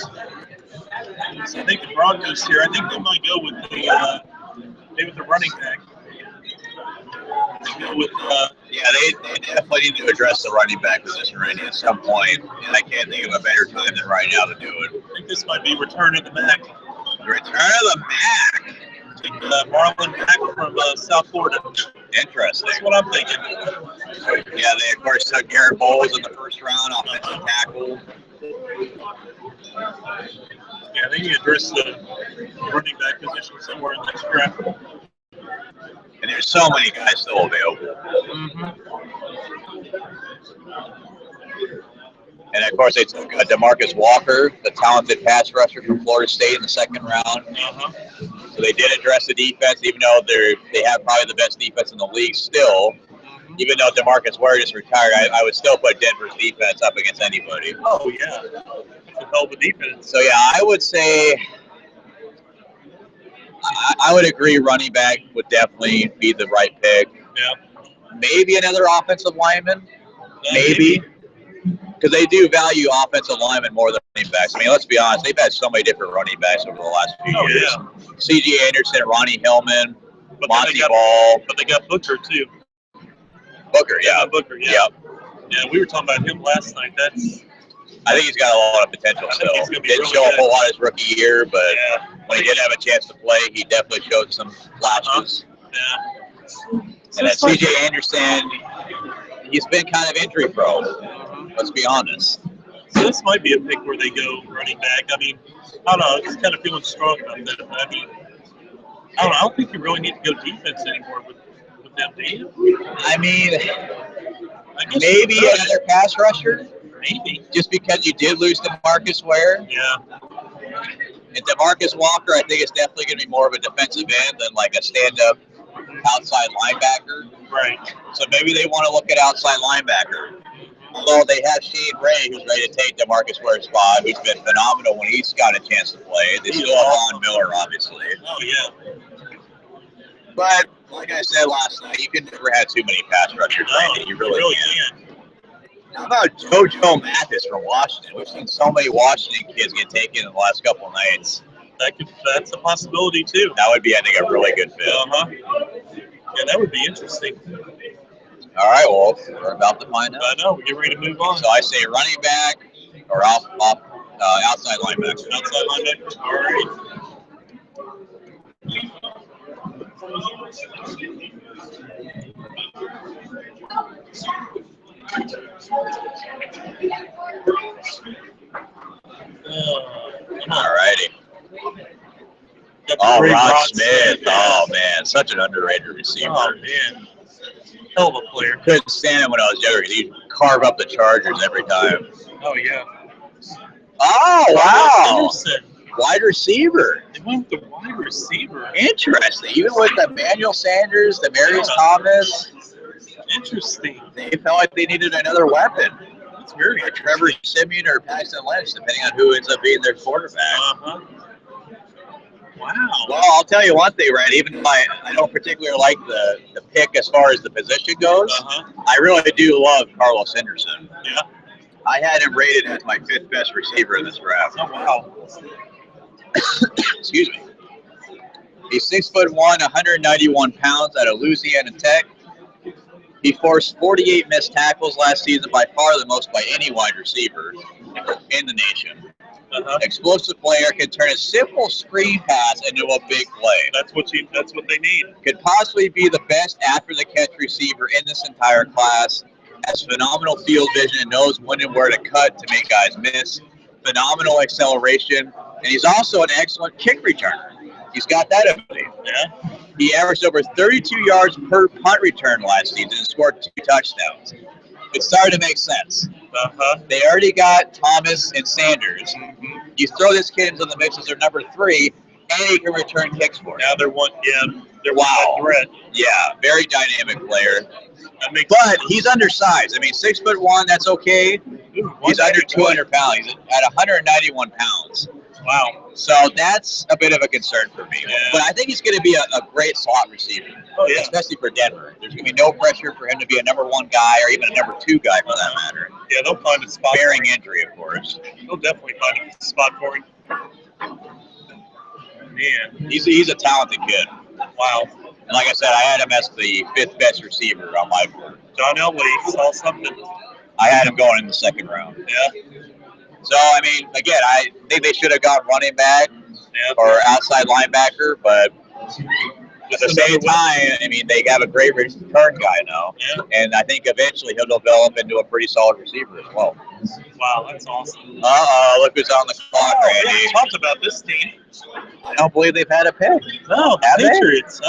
So I think the Broncos here. I think they might go with maybe with the running back. With they definitely need to address the running back position, Randy, at some point. And I can't think of a better time than right now to do it. I think this might be return of the Mac. Return of the Mac. Take Marlon Mack from South Florida. Interesting. That's what I'm thinking. Yeah, they of course took Garrett Bowles in the first round, offensive tackle. Yeah, they need to address the running back position somewhere in this draft. And there's so many guys still available. And of course, they took DeMarcus Walker, the talented pass rusher from Florida State, in the second round. So they did address the defense, even though they have probably the best defense in the league still. Even though DeMarcus Ware just retired, I would still put Denver's defense up against anybody. Oh, yeah. It's a hell of a defense. So, yeah, I would say I would agree running back would definitely be the right pick. Yeah. Maybe another offensive lineman. Maybe. Because they do value offensive linemen more than running backs. I mean, let's be honest. They've had so many different running backs over the last few years. Yeah. C.J. Anderson, Ronnie Hillman, But Monty Ball. But they got Booker, too. Booker, yeah. Booker, yeah. Yep. Yeah, we were talking about him last night. I think he's got a lot of potential still. Didn't really show a whole lot his rookie year, but when he did have a chance to play, he definitely showed some flashes. Yeah. And at C.J. Anderson, he's been kind of injury prone. Let's be honest. So this might be a pick where they go running back. I mean, I don't know. I'm just kind of feeling strong about that. I mean, I don't know. I don't think you really need to go defense anymore with them, do you? I mean, maybe another pass rusher. Maybe. Just because you did lose DeMarcus Ware. Yeah. And DeMarcus Walker, I think, is definitely going to be more of a defensive end than like a stand-up outside linebacker. Right. So maybe they want to look at outside linebacker. Although they have Shane Ray, who's ready to take DeMarcus Ware's spot, who's been phenomenal when he's got a chance to play. They still have Von Miller, obviously. Oh, yeah. But, like I said last night, you can never have too many pass rushers. No, You really can't. How about JoJo Mathis from Washington? We've seen so many Washington kids get taken in the last couple of nights. That's a possibility, too. That would be, I think, a really good fit. Yeah, that would be interesting. All right, well, we're about to find out. I know. We're getting ready to move on. So I say running back or outside linebacker. Outside linebacker. All right. All righty. Oh, Rod Smith. Oh, man. Such an underrated receiver. Oh, man. Hell of a player. Couldn't stand him when I was younger. He'd carve up the Chargers every time. Oh, yeah. Oh, wow. Anderson. Wide receiver. They went with the wide receiver. Interesting. Even with Emmanuel Sanders, Demarius Thomas. Interesting. They felt like they needed another weapon. That's very Or Trevor Siemian or Paxton Lynch, depending on who ends up being their quarterback. Wow. Well, I'll tell you one thing, right? Even if I don't particularly like the pick as far as the position goes, I really do love Carlos Henderson. Yeah. I had him rated as my 5th best receiver in this draft. Oh, wow. Excuse me. He's 6'1", 191 pounds out of Louisiana Tech. He forced 48 missed tackles last season, by far the most by any wide receiver in the nation. Explosive player, can turn a simple screen pass into a big play. That's what they need. Could possibly be the best after the catch receiver in this entire class. Has phenomenal field vision and knows when and where to cut to make guys miss. Phenomenal acceleration, and he's also an excellent kick returner. He's got that ability. Yeah. He averaged over 32 yards per punt return last season and scored 2 touchdowns. It started to make sense. They already got Thomas and Sanders. You throw this kid into the mix as their number 3, and he can return kicks for it. Now they're one threat. Yeah, very dynamic player. But he's undersized. I mean, 6'1", that's okay. He's under 200 pounds. He's at 191 pounds. Wow. So that's a bit of a concern for me. Yeah. But I think he's going to be a great slot receiver, especially for Denver. There's going to be no pressure for him to be a number 1 guy or even a number 2 guy for that matter. Yeah, they'll find a spot. Bearing injury, of course. They'll definitely find a spot for him. Man. He's a talented kid. Wow. And like I said, I had him as the 5th best receiver on my board. John Elway saw something. I had him going in the 2nd round. Yeah. So, I mean, again, I think they should have gone running back or outside linebacker, but at the same time, I mean, they have a great return guy now. Yeah. And I think eventually he'll develop into a pretty solid receiver as well. Wow, that's awesome. Look who's on the clock, Randy. We talked about this team. I don't believe they've had a pick. No, Have the they? Patriots.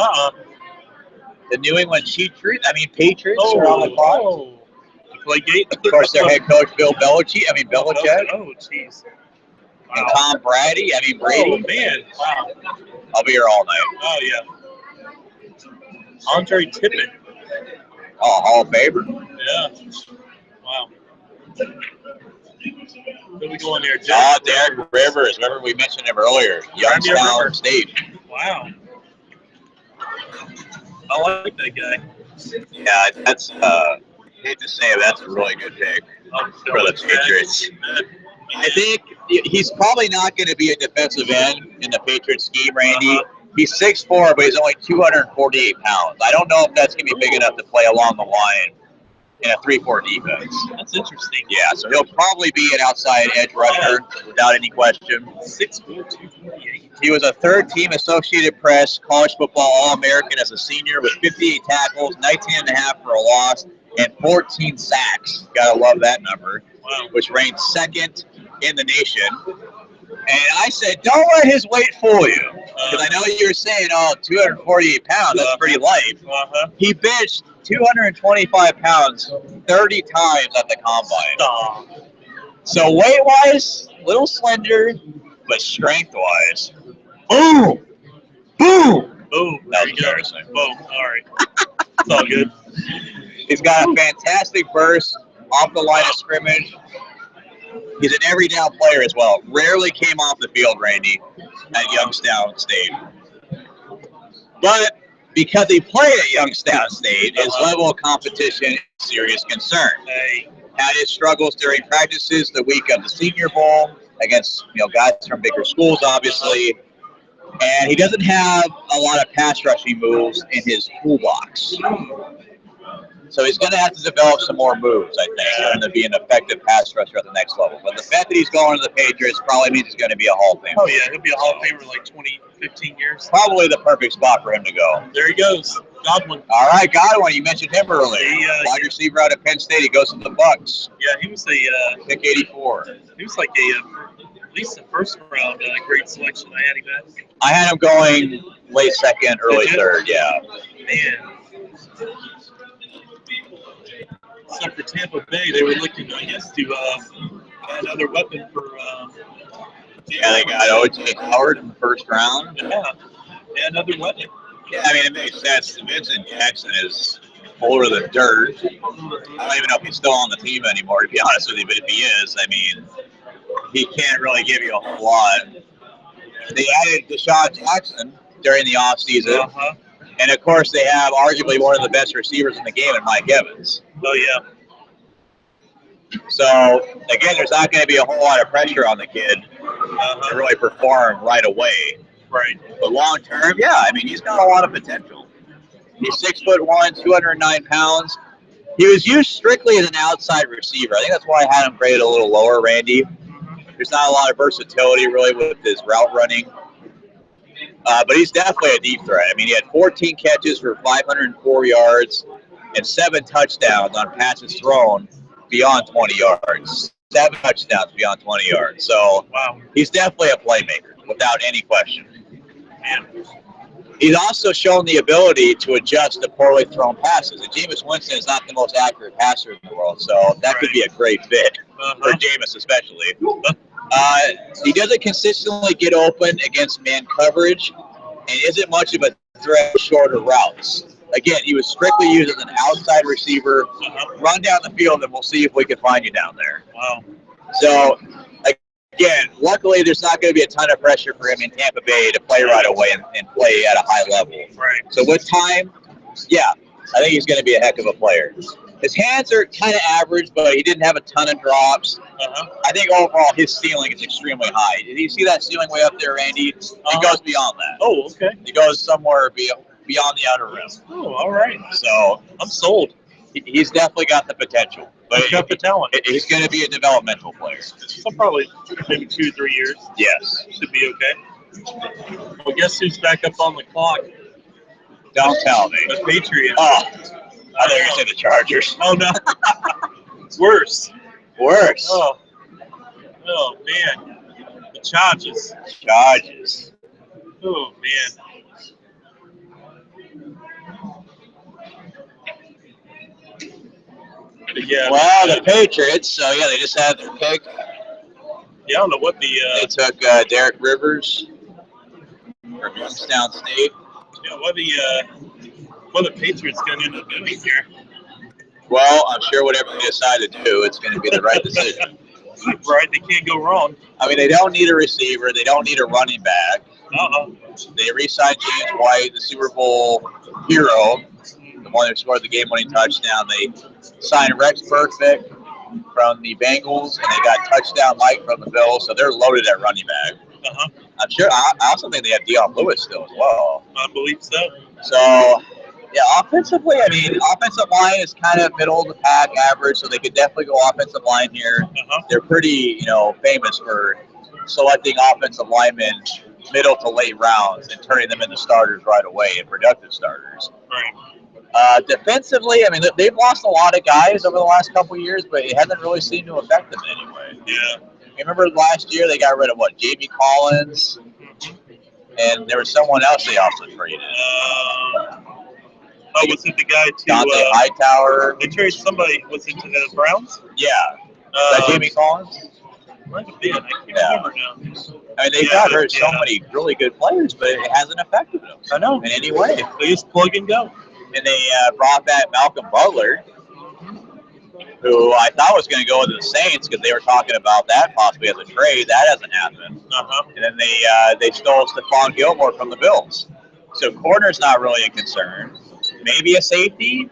The New England Patriots are on the clock. The Flygate. Of course, their head coach, Belichick. Oh, jeez. And Tom Brady. Brady. Oh, man. Wow. I'll be here all night. Oh, yeah. Andre Tippett. Oh, Hall of Famer. Yeah. Wow. Where we going there, Jeff? Oh, Derek Rivers. Remember we mentioned him earlier. Youngstown State. Wow. I like that guy. Yeah, that's hate to say it, that's a really good pick for the Patriots. I think he's probably not going to be a defensive end in the Patriots scheme, Randy. He's 6'4", but he's only 248 pounds. I don't know if that's going to be big enough to play along the line in a 3-4 defense. That's interesting. Yeah, so he'll probably be an outside edge rusher without any question. 6'4", 248. He was a third-team Associated Press college football All-American as a senior with 58 tackles, 19.5 for a loss, and 14 sacks. Gotta love that number, which ranked second in the nation. And I said, don't let his weight fool you. Because I know you were saying, 248 pounds, that's pretty light. He benched 225 pounds 30 times at the combine. So weight-wise, a little slender, but strength-wise, boom! Boom! Boom. That was embarrassing. Boom. All right. It's all good. He's got a fantastic burst off the line of scrimmage. He's an every down player as well. Rarely came off the field, Randy, at Youngstown State. But because he played at Youngstown State, his level of competition is a serious concern. Had his struggles during practices the week of the Senior Bowl against guys from bigger schools, obviously. And he doesn't have a lot of pass rushing moves in his toolbox. So he's going to have to develop some more moves, I think, for him to be an effective pass rusher at the next level. But the fact that he's going to the Patriots probably means he's going to be a Hall of Famer. Oh, yeah. He'll be a Hall of Famer in like 20, 15 years. Probably the perfect spot for him to go. There he goes. Godwin. All right, Godwin. You mentioned him earlier. Wide receiver out of Penn State. He goes to the Bucks. Yeah, he was pick 84. He was like at least the first round great selection. I had him at. I had him going late second, early third. Yeah. Man. Except for Tampa Bay, they were looking, I guess, to add another weapon for. Yeah, they got O.J. Howard in the first round. Yeah, another weapon. Yeah, I mean, it makes sense. Vincent Jackson is older than dirt. I don't even know if he's still on the team anymore, to be honest with you, but if he is, I mean, he can't really give you a whole lot. They added Deshaun Jackson during the offseason. And, of course, they have arguably one of the best receivers in the game in Mike Evans. Oh, yeah. So, again, there's not going to be a whole lot of pressure on the kid to really perform right away. Right. But long term, yeah, I mean, he's got a lot of potential. He's 6'1", 209 pounds. He was used strictly as an outside receiver. I think that's why I had him graded a little lower, Randy. There's not a lot of versatility really with his route running. But he's definitely a deep threat. I mean, he had 14 catches for 504 yards and 7 touchdowns on passes thrown beyond 20 yards. 7 touchdowns beyond 20 yards. So he's definitely a playmaker without any question. And he's also shown the ability to adjust to poorly thrown passes. And Jameis Winston is not the most accurate passer in the world, so that could be a great fit for Jameis especially. He doesn't consistently get open against man coverage and isn't much of a threat shorter routes. Again, he was strictly used as an outside receiver. Run down the field and we'll see if we can find you down there. So, again, luckily there's not going to be a ton of pressure for him in Tampa Bay to play right away and play at a high level. So with time, yeah, I think he's going to be a heck of a player. His hands are kind of average, but he didn't have a ton of drops. I think overall his ceiling is extremely high. Did you see that ceiling way up there, Randy? It goes beyond that. Oh, okay. It goes somewhere beyond the outer rim. Oh, all right. So I'm sold. He's definitely got the potential. But He's got the talent. He's going to be a developmental player. So probably maybe 2 or 3 years. Yes. Should be okay. Well, guess who's back up on the clock? Don't tell me. The Patriots. Oh, I thought you said the Chargers. Oh, no. It's worse. Worse. Oh, man. The Chargers. Chargers. Oh, man. Yeah. Well, the Patriots, so yeah, they just had their pick. Yeah, I don't know what the. They took Derek Rivers from Youngstown State. Yeah, what the Patriots gonna end up doing here? Well, I'm sure whatever they decide to do, it's going to be the right decision. Right, they can't go wrong. I mean, they don't need a receiver. They don't need a running back. They re-signed James White, the Super Bowl hero, the one who scored the game-winning touchdown. They signed Rex Burkhead from the Bengals, and they got touchdown Mike from the Bills, so they're loaded at running back. I'm sure. I also think they have Deion Lewis still as well. I believe so. So, yeah, offensively, I mean, offensive line is kind of middle of the pack average, so they could definitely go offensive line here. They're pretty, famous for selecting offensive linemen middle to late rounds and turning them into starters right away and productive starters. Right. Defensively, I mean, they've lost a lot of guys over the last couple of years, but it hasn't really seemed to affect them anyway. Yeah. You remember last year they got rid of Jamie Collins, and there was someone else they also traded. Was it the guy to Dante Hightower? They traded somebody. Was it to the Browns? Yeah. Is that Jamie Collins? Might have been. I can't remember now. I mean, they got hurt so many really good players, but it hasn't affected them. I know. In any way. They just plug and go. And they brought back Malcolm Butler, who I thought was going to go with the Saints because they were talking about that possibly as a trade. That hasn't happened. And then they stole Stephon Gilmore from the Bills. So corner's not really a concern. Maybe a safety.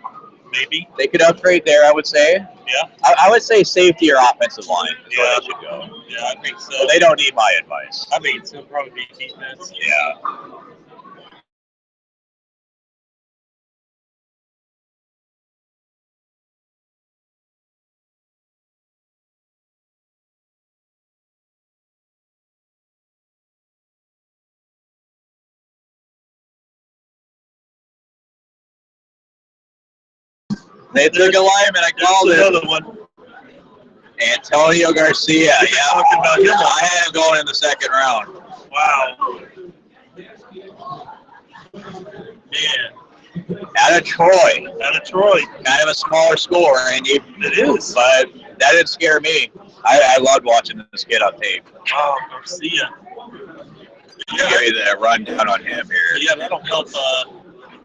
Maybe. They could upgrade there, I would say. Yeah. I would say safety or offensive line is where they should go. Yeah, I think so. But they don't need my advice. I think it's probably be defense. Yeah. They took a lineman. I called it. Another one. Antonio Garcia. Yeah, talking about him. I had him going in the second round. Wow. Man. Out of Troy. Kind of a smaller school, Randy. It is. But that didn't scare me. I loved watching this kid on tape. Wow, Garcia. Give me the rundown on him here. Yeah, that'll help. I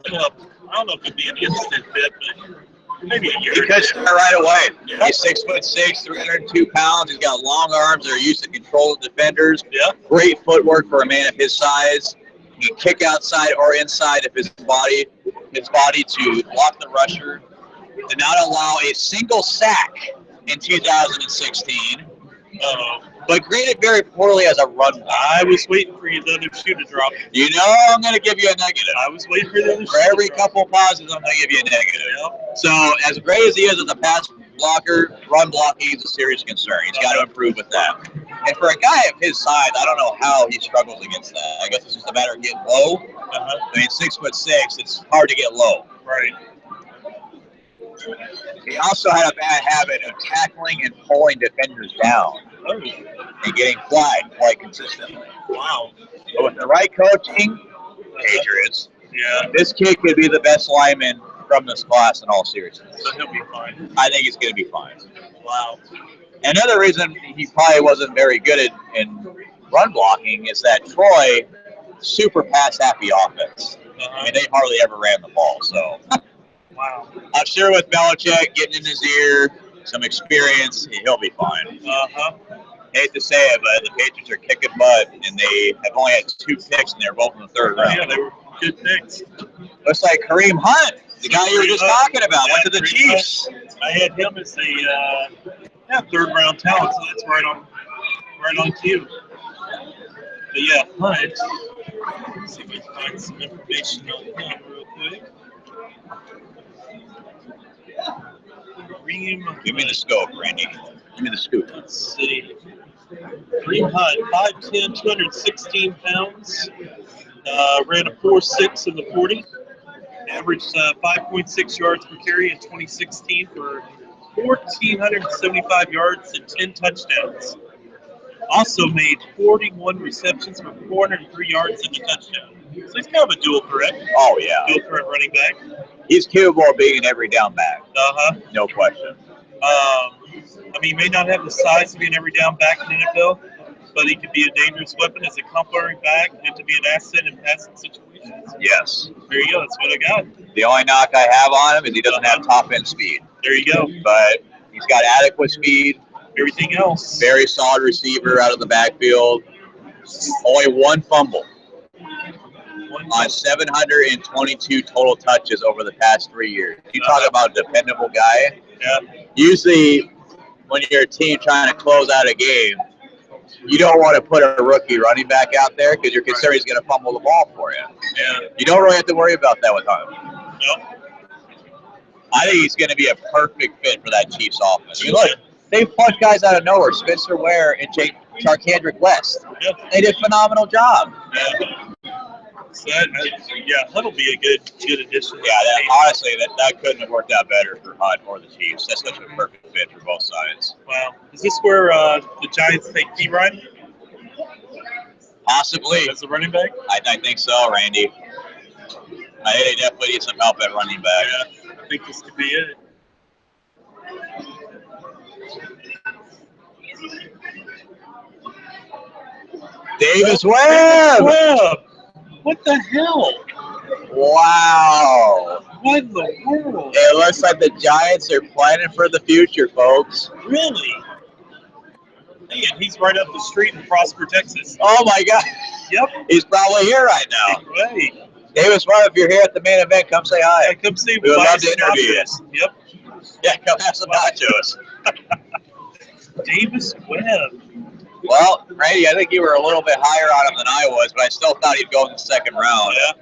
don't know if it'd be an instant fit, but maybe a year. He could start right away. Yeah. He's 6'6", 302 pounds. He's got long arms that are used to control the defenders. Yeah. Great footwork for a man of his size. He can kick outside or inside of his body to block the rusher. Did not allow a single sack in 2016. But graded very poorly as a run back. I was waiting for the other shoe to drop. You know I'm going to give you a negative. I was waiting for the other shoe For every couple positives, I'm going to give you a negative. Yep. So, as great as he is as a pass blocker, run blocking is a serious concern. He's got to improve with that. And for a guy of his size, I don't know how he struggles against that. I guess it's just a matter of getting low. I mean, 6'6", it's hard to get low. Right. He also had a bad habit of tackling and pulling defenders down and getting flagged quite consistently. Wow. But with the right coaching, Patriots, Yeah. this kid could be the best lineman from this class in all seriousness. So he'll be fine. I think he's going to be fine. Wow. Another reason he probably wasn't very good in run blocking is that Troy, super pass-happy offense. I mean, they hardly ever ran the ball, so. Wow. I'm sure with Belichick getting in his ear, some experience, he'll be fine. Hate to say it, but the Patriots are kicking butt, and they have only had 2 picks, and they're both in the 3rd round. Yeah, they were good picks. Looks like Kareem Hunt, the guy you were just talking about, went to the Chiefs. I had him as a 3rd round talent, so that's right on cue. But yeah, Hunt. Let's see if we can find some information on him real quick. Give me the scope, Randy. Give me the scoop. Let's see. Kareem Hunt, 5'10", 216 pounds. Ran a 4.6 in the 40. Averaged 5.6 yards per carry in 2016 for 1,475 yards and 10 touchdowns. Also made 41 receptions for 403 yards and a touchdown. So he's kind of a dual threat. Oh, yeah. Dual threat running back. He's capable of being an every down back. Uh-huh. No question. I mean, he may not have the size to be an every down back in the NFL, but he could be a dangerous weapon as a complementary back and to be an asset in passing situations. Yes. There you go. That's what I got. The only knock I have on him is he doesn't have top end speed. There you go. But he's got adequate speed. Everything else. Very solid receiver out of the backfield. Only one fumble on 722 total touches over the past 3 years. You talk about a dependable guy. Yeah. Usually, when you're a team trying to close out a game, you don't want to put a rookie running back out there because you're concerned he's going to fumble the ball for you. Yeah. You don't really have to worry about that with him. Nope. I think he's going to be a perfect fit for that Chiefs offense. I mean, look, they plucked guys out of nowhere, Spencer Ware and Charkandrick West. Yep. They did a phenomenal job. Yeah. So that'll be a good addition. Yeah, honestly, that couldn't have worked out better for Hunt or the Chiefs. That's such a perfect fit for both sides. Wow. Is this where the Giants take T. Ryan Possibly. as a running back? I think so, Randy. I think they definitely need some help at running back. Yeah, I think this could be it. Davis Webb! What the hell? Wow. What in the world? It looks like the Giants are planning for the future, folks. Really? Man, he's right up the street in Prosper, Texas. Oh, my God. Yep. He's probably here right now. Hey. Davis Webb, if you're here at the main event, come say hi. Yeah, come see. We would love to some interview you. nachos. Yep. Yeah, come have some nachos. Davis Webb. Well, Randy, I think you were a little bit higher on him than I was, but I still thought he'd go in the second round. Yeah.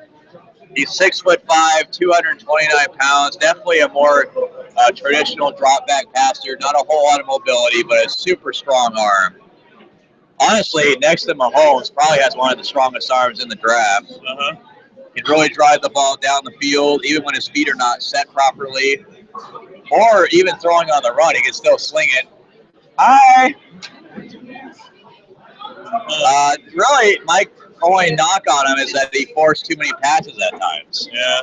He's 6'5", 229 pounds. Definitely a more traditional drop back passer. Not a whole lot of mobility, but a super strong arm. Honestly, next to Mahomes, probably has one of the strongest arms in the draft. Uh-huh. Can really drive the ball down the field, even when his feet are not set properly, or even throwing on the run, he can still sling it. Hi. Really, my only knock on him is that he forced too many passes at times. Yeah.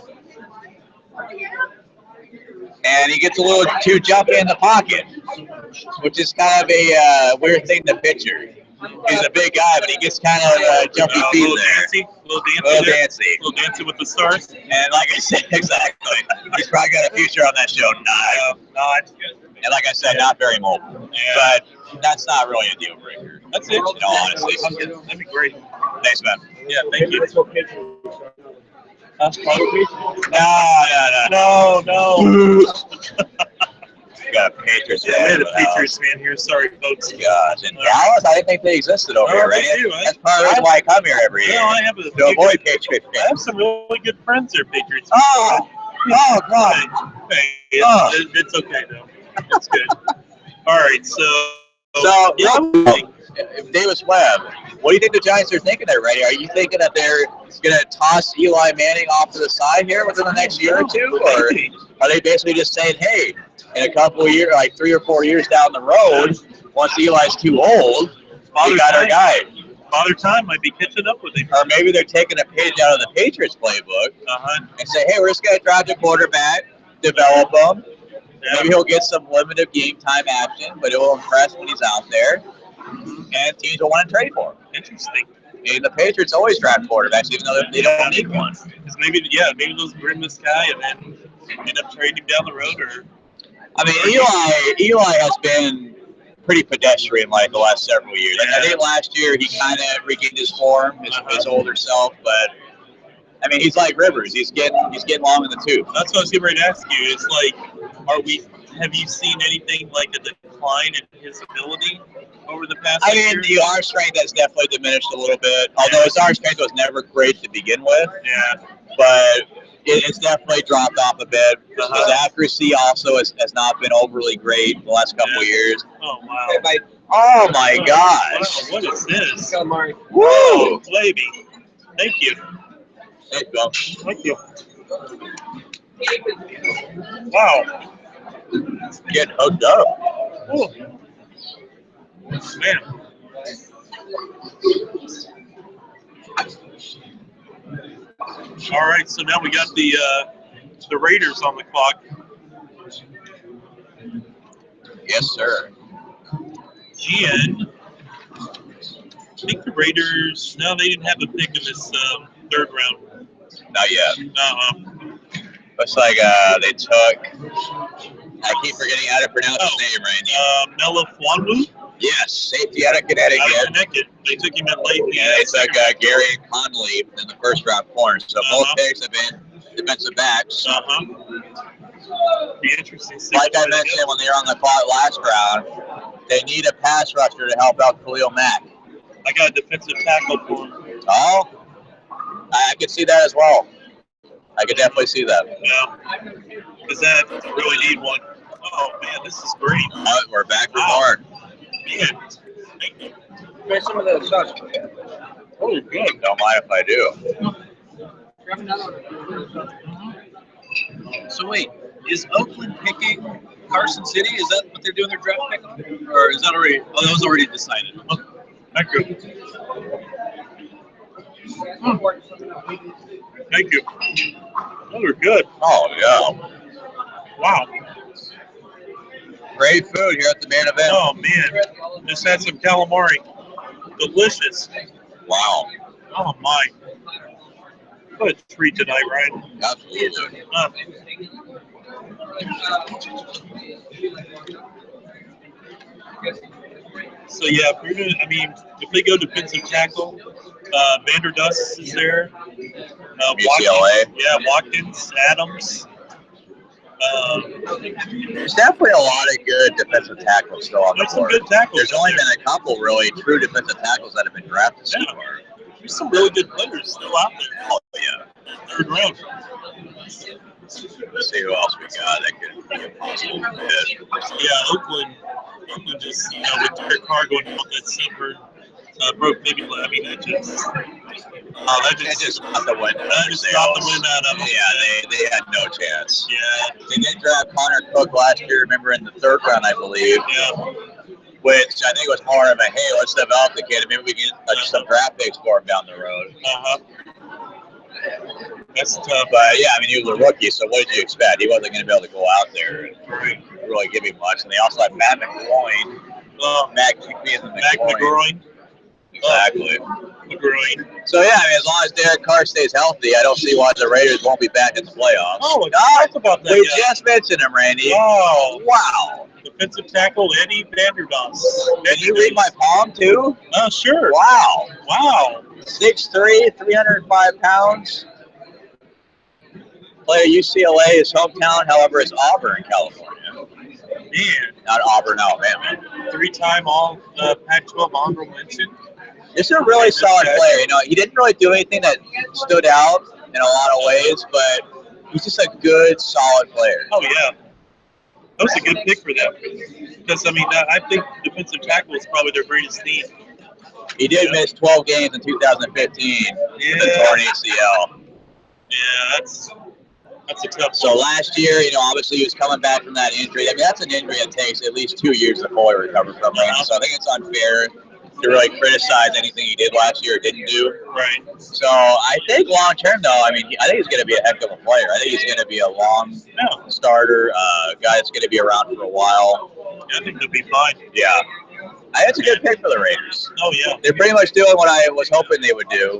And he gets a little too jumpy in the pocket, which is kind of a weird thing to picture. He's a big guy, but he gets kind of jumpy feet there. Little dancing with the stars. And like I said, exactly. He's probably got a future on that show. Not. And like I said, not very mobile. Yeah. But that's not really a deal breaker. That's it. No, honestly. That'd be great. Thanks, man. Yeah, thank you. No. Got a Patriots fan. Yeah, we had a Patriots fan here. Sorry, folks. Gosh, in Dallas, I didn't think they existed over here, right? That's part of why I come here every year. I have to avoid Patriots I have some really good friends there, Patriots. Oh, God. Hey, it's okay, though. It's good. All right, so Davis Webb, what do you think the Giants are thinking there, Randy? Are you thinking that they're going to toss Eli Manning off to the side here within the next year or two? Or are they basically just saying, hey, in a couple of years, like 3 or 4 years down the road, once Eli's too old, we got our guy. Father Time might be catching up with him. Or maybe they're taking a page out of the Patriots playbook and say, hey, we're just going to draft a quarterback, develop him. Yeah. Maybe he'll get some limited game time action, but it will impress when he's out there. And teams will want to trade for him. Interesting. And the Patriots always draft quarterbacks, even though they don't need one. Because maybe they'll bring this guy and then end up trading him down the road. Or I mean, Eli has been pretty pedestrian like the last several years. Yeah. I think last year he kind of regained his form, his older self, but I mean, he's like Rivers. He's getting long in the tooth. That's what I was getting ready to ask you. It's like, have you seen anything like a decline in his ability over the past years? The arm strength has definitely diminished a little bit, although his arm strength was never great to begin with. Yeah. But it's definitely dropped off a bit. His accuracy also has not been overly great the last couple of years. Oh, wow. Oh, my gosh. Wow, what is this? Calamari. Woo! Baby. Thank you. There you go. Thank you. Wow. Getting hooked up. Oh. Man. All right, so now we got the Raiders on the clock. Yes, sir. And I think the Raiders, no, they didn't have a pick in this third round. Not yet. Looks like they took. I keep forgetting how to pronounce his name, Randy. Melifonwu? Yes, safety out of Connecticut. They took him at late. Yeah, they took Gary and Conley in the first round corner. So both picks have been defensive backs. Be interesting. Like I mentioned when they were on the clock last round, they need a pass rusher to help out Khalil Mack. I got a defensive tackle for him. Oh, I could see that as well. I could definitely see that. Yeah, because that really need one. Oh man, this is great. We're back for more. Man, thank you. Try some of the sauce. Oh, good. Don't mind if I do. So wait, is Oakland picking Carson City? Is that what they're doing their draft pick on? Or is that already, oh, that was already decided. Thank you. Thank you. Those are good. Oh, yeah. Wow. Great food here at the main event. Oh, man. Just had some calamari. Delicious. Wow. Oh, my. What a treat tonight, right? Absolutely. So, yeah, if, if they go defensive tackle, Vanderdost is there. UCLA. Watkins, Adams. There's definitely a lot of good defensive tackles still on the There's some board. good tackles. There's only been a couple really true defensive tackles that have been drafted so far. There's some really good players still out there. Oh, yeah. Third round. Let's see who else we got that could be a possible fit. Yeah, Oakland just, with Derek Carr going out that summer, broke maybe, that just got the win. That just got the win out of them. Yeah, they had no chance. Yeah. They did draft Connor Cook last year, remember, in the third round, I believe. Yeah. Which I think was more of a, hey, let's develop the kid, and maybe we can get some draft picks for him down the road. That's tough. But yeah, he was a rookie, so what did you expect? He wasn't going to be able to go out there and really give him much. And they also had Matt McGloin. Matt McGloin. Exactly. McGloin. So yeah, as long as Derek Carr stays healthy, I don't see why the Raiders won't be back in the playoffs. Oh, talk about that. We just mentioned him, Randy. Oh, wow. Defensive tackle Eddie Vanderdost. Can you read my palm too? Oh, sure. Wow. Wow. 6'3", 305 pounds. Play at UCLA, his hometown, however, is Auburn, California. Man. Not Auburn, Alabama. 3-time all Pac-12 honorable mention. This is a really solid player. He didn't really do anything that stood out in a lot of ways, but he's just a good, solid player. Oh, yeah. That was a good pick for them. Because, I think defensive tackle is probably their greatest need. He did miss 12 games in 2015 with a torn ACL. Yeah, that's a tough one. So last year, obviously he was coming back from that injury. That's an injury that takes at least 2 years to fully recover from. So I think it's unfair to really criticize anything he did last year or didn't do. Right. So I think long term, though, I think he's going to be a heck of a player. I think he's going to be a long starter, guy that's going to be around for a while. I think he'll be fine. Yeah. It's a good pick for the Raiders. Oh, yeah. They're pretty much doing what I was hoping they would do.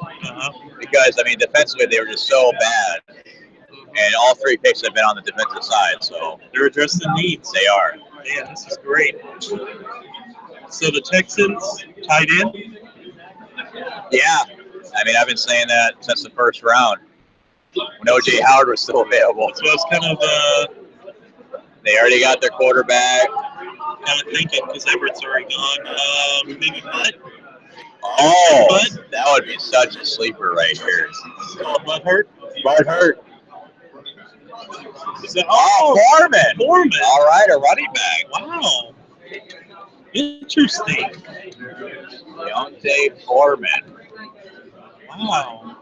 Because, defensively, they were just so bad. And all three picks have been on the defensive side. So they're addressing needs. They are. Man, this is great. So the Texans tied in? Yeah. I've been saying that since the first round when O.J. Howard was still available. So it's kind of... they already got their quarterback. Kind of thinking because Everett's already gone. Maybe Butt? Oh, Butt? That would be such a sleeper right here. Butt hurt? Butt hurt. Is that, Foreman. Foreman. All right, a running back. Wow. Interesting. Deontay Foreman. Wow.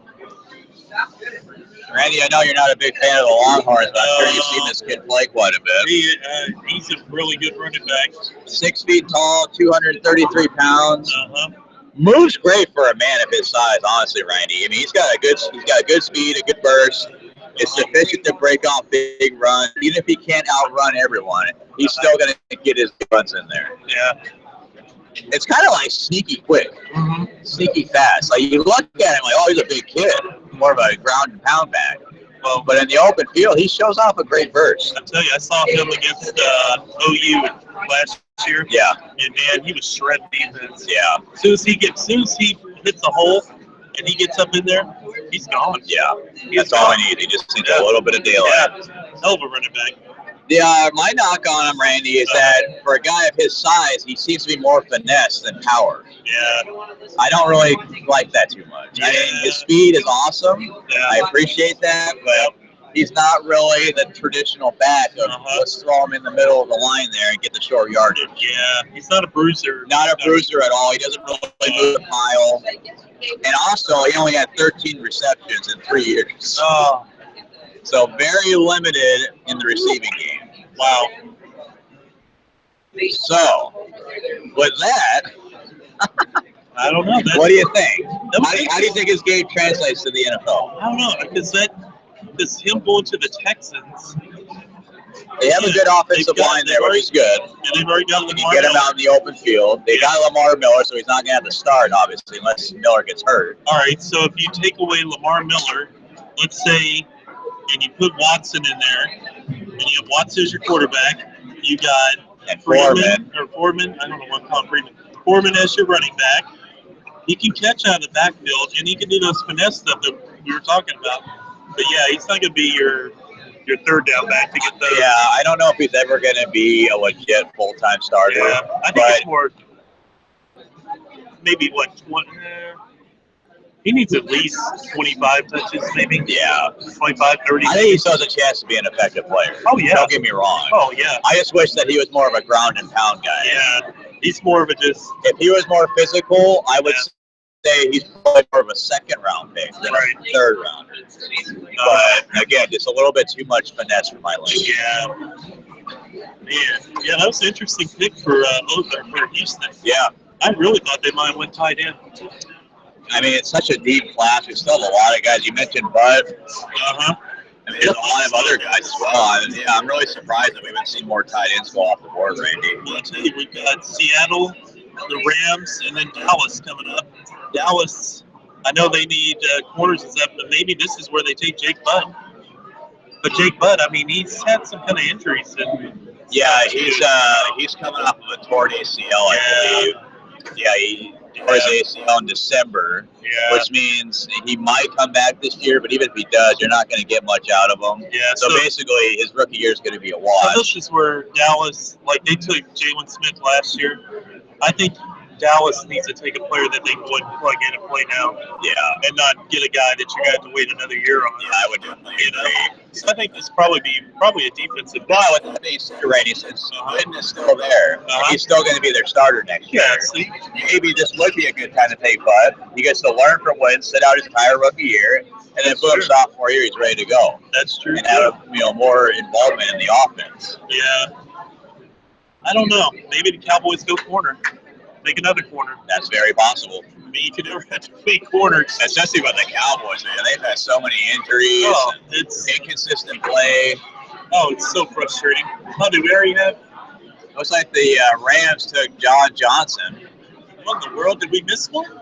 Randy, I know you're not a big fan of the Longhorns, but I'm sure you've seen this kid play quite a bit. He's a really good running back. 6 feet tall, 233 pounds. Moves great for a man of his size, honestly, Randy. I mean, he's got good speed, a good burst. It's sufficient to break off big runs. Even if he can't outrun everyone, he's still going to get his runs in there. Yeah. It's kind of like sneaky quick, sneaky fast. Like you look at him like, oh, he's a big kid, more of a ground and pound back. Well, but in the open field, he shows off a great burst. I tell you, I saw him against OU last year. Yeah. And man, he was shredding defense. Yeah. As soon as he hits the hole and he gets up in there, he's gone. Yeah. That's all he needs. He just needs a little bit of daylight. Yeah. Hell of a running back. My knock on him, Randy, is that for a guy of his size, he seems to be more finesse than power. Yeah. I don't really like that too much. Yeah. I mean, his speed is awesome. Yeah. I appreciate that, but he's not really the traditional back of let's throw him in the middle of the line there and get the short yardage. Yeah. He's not a bruiser. Not a bruiser at all. He doesn't really move the pile. And also, he only had 13 receptions in 3 years. Oh. So very limited in the receiving game. Wow. So, with that, I don't know. What do you think? How do you think his game translates to the NFL? I don't know, because him going to the Texans. They have a good offensive line there, which is good. And they've already got Lamar. You get him out in the open field. They got Lamar Miller, so he's not going to have to start, obviously, unless Miller gets hurt. All right, so if you take away Lamar Miller, let's say, and you put Watson in there, and you have Watson as your quarterback, you got Foreman. I don't know what I'm calling Freeman. Foreman as your running back. He can catch out of the backfield, and he can do those finesse stuff that we were talking about. But yeah, he's not going to be your third down back to get those. Yeah, I don't know if he's ever going to be a legit full-time starter. Yeah, I think it's more maybe what 20. He needs at least 25 touches, maybe. Yeah. 25, 30. I think he still has a chance to be an effective player. Oh, yeah. Don't get me wrong. Oh, yeah. I just wish that he was more of a ground and pound guy. Yeah. He's more of a just. If he was more physical, I would say he's probably more of a second-round pick than a third rounder. But, again, just a little bit too much finesse for my liking. Yeah. Man. Yeah, that was an interesting pick for Houston. Yeah. I really thought they might have went tight end. I mean, it's such a deep class. We still have a lot of guys. You mentioned Bud. I mean, there's a lot of other guys as well. I'm really surprised that we haven't seen more tight ends go off the board, Randy. Well, I tell you, we've got Seattle, the Rams, and then Dallas coming up. Dallas, I know they need corners and stuff, but maybe this is where they take Jake Butt. But Jake Butt, I mean, he's had some kind of injuries. Yeah, he's coming off of a torn ACL, I believe. Yeah, he tore his ACL in December, which means he might come back this year, but even if he does, you're not going to get much out of him. Yeah, so basically, his rookie year is going to be a wash. So this is where Dallas, like they took Jalen Smith last year. I think Dallas needs to take a player that they can go and plug in and play now. Yeah. And not get a guy that you're going to have to wait another year on. Yeah, I would definitely agree. So I think this probably a defensive. But with that being said, Randy, since Witten is still there, he's still going to be their starter next year. See? Maybe this would be a good time to take Bud. He gets to learn from Witten, sit out his entire rookie year, and then boom, sophomore year, he's ready to go. That's true. And have more involvement in the offense. Yeah. I don't know. Maybe the Cowboys go corner. Make another corner. That's very possible. I mean, you can never have to make corners. Especially with the Cowboys, man. They've had so many injuries. Oh, it's inconsistent play. Oh, it's so frustrating. Oh, do we already have? Looks like the Rams took John Johnson. What in the world? Did we miss one?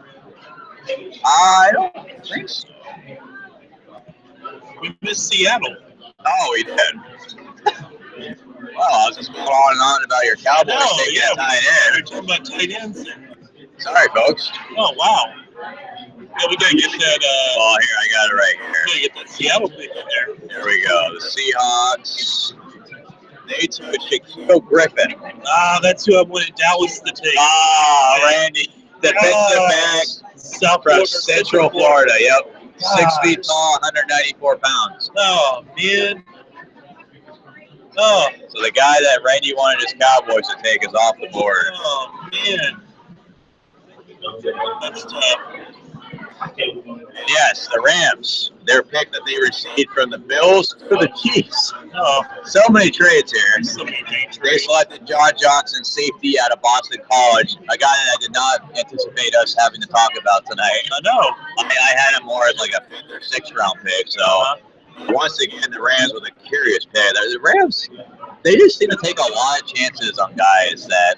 I don't think so. We missed Seattle. Oh, we did. Well, I was just going on and on about your Cowboys taking a tight end. We're talking about tight ends. Sorry, folks. Oh, wow. Yeah, we got to get that. Oh, here, I got it right here. We got to get that Seattle pick in there. There we go. The Seahawks. They took Shaquille Griffin. Ah, that's who I wanted Dallas to take. Ah, Randy. Defensive back from Central Florida. Yep. 6 feet tall, 194 pounds. Oh, man. Oh. So the guy that Randy wanted his Cowboys to take is off the board. Oh, man. That's tough. Yes, the Rams. Their pick that they received from the Bills to the Chiefs. Oh, So many trades here. so many things. They selected John Johnson, safety out of Boston College, a guy that I did not anticipate us having to talk about tonight. I know. I had him more as like a 5th or 6th round pick. So once again, the Rams with a curious pick. The Rams, they just seem to take a lot of chances on guys that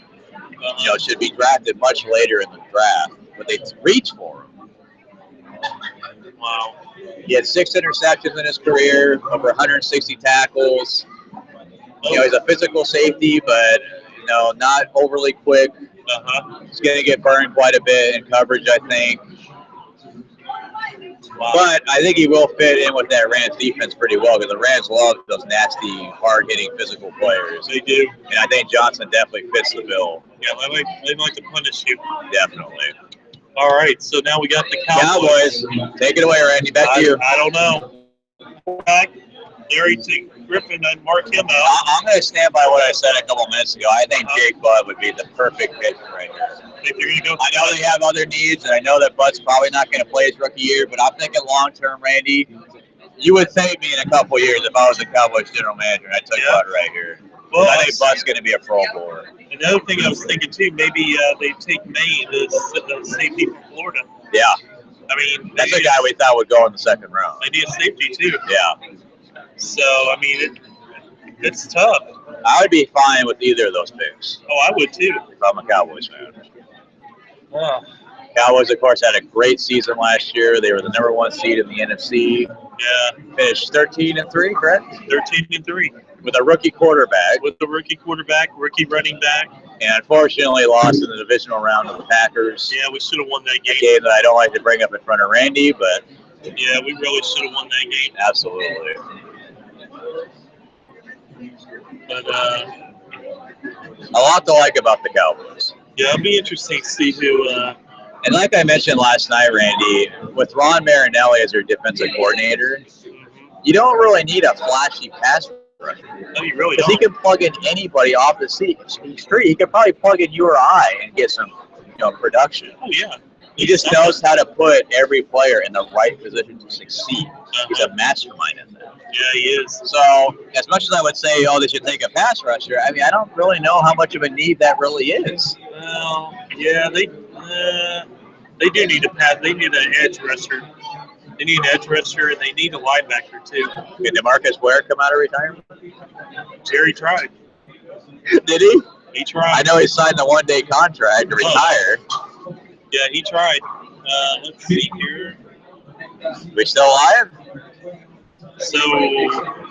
should be drafted much later in the draft, but they reach for them. Wow. He had 6 interceptions in his career, over 160 tackles. He's a physical safety, but not overly quick. He's going to get burned quite a bit in coverage, I think. Wow. But I think he will fit in with that Rams defense pretty well because the Rams love those nasty, hard-hitting, physical players. They do. And I think Johnson definitely fits the bill. Yeah, they like to punish you. Definitely. All right, so now we got the Cowboys. Take it away, Randy. Back to you. I don't know. Back, Larry Griffin, I'd mark him out. I'm going to stand by what I said a couple minutes ago. I think Jake Butt would be the perfect pick right here. If you're going to go, I know they have other needs, and I know that Butt's probably not going to play his rookie year, but I'm thinking long-term, Randy. You would save me in a couple years if I was the Cowboys general manager, and I took Butt right here. Well, I think Butt's going to be a Pro Bowler. Another thing I was thinking, too, maybe they take May, the safety from Florida. Yeah. I mean, that's a guy we thought would go in the 2nd round. They need a safety, too. Yeah. So, I mean, it's tough. I would be fine with either of those picks. Oh, I would, too. If I'm a Cowboys fan. Wow. Cowboys, of course, had a great season last year. They were the #1 seed in the NFC. Yeah. Finished 13-3, correct? 13-3. With a rookie quarterback. With the rookie quarterback, rookie running back. And unfortunately lost in the divisional round of the Packers. Yeah, we should have won that game. A game that I don't like to bring up in front of Randy, but... Yeah, we really should have won that game. Absolutely. But, a lot to like about the Cowboys. Yeah, it'll be interesting to see who... And like I mentioned last night, Randy, with Ron Marinelli as your defensive coordinator, you don't really need a flashy pass rusher. No, you really don't. Because he can plug in anybody off the street. He could probably plug in you or I and get some production. Oh, yeah. He just knows how to put every player in the right position to succeed. He's a mastermind in that. Yeah, he is. So, as much as I would say, they should take a pass rusher, I mean, I don't really know how much of a need that really is. Well, yeah, they do need a pass. They need an edge rusher. They need an edge rusher, and they need a linebacker, too. Did DeMarcus Ware come out of retirement? Jerry tried. Did he? He tried. I know he signed the 1-day contract to retire. Yeah, he tried. Let's see here. We still alive? So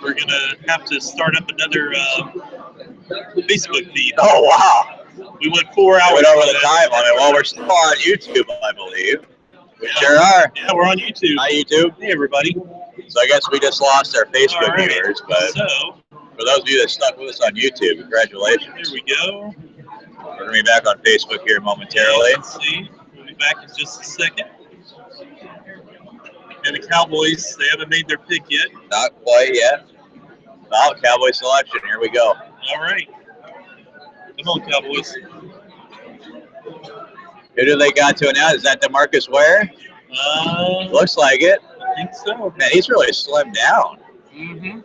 we're going to have to start up another Facebook feed. Oh, wow. We went 4 hours. We went over the time on it. Well, we're still on YouTube, I believe. We sure are. Yeah, we're on YouTube. Hi, YouTube. Hey, everybody. So I guess we just lost our Facebook viewers, but so, for those of you that stuck with us on YouTube, congratulations. Here we go. We're going to be back on Facebook here momentarily. Let's see. We'll be back in just a second. And the Cowboys, they haven't made their pick yet. Not quite yet. Well, Cowboy selection. Here we go. All right. Come on, Cowboys. Who do they got to announce? Is that DeMarcus Ware? Looks like it. I think so. Man, he's really slimmed down. Mm-hmm.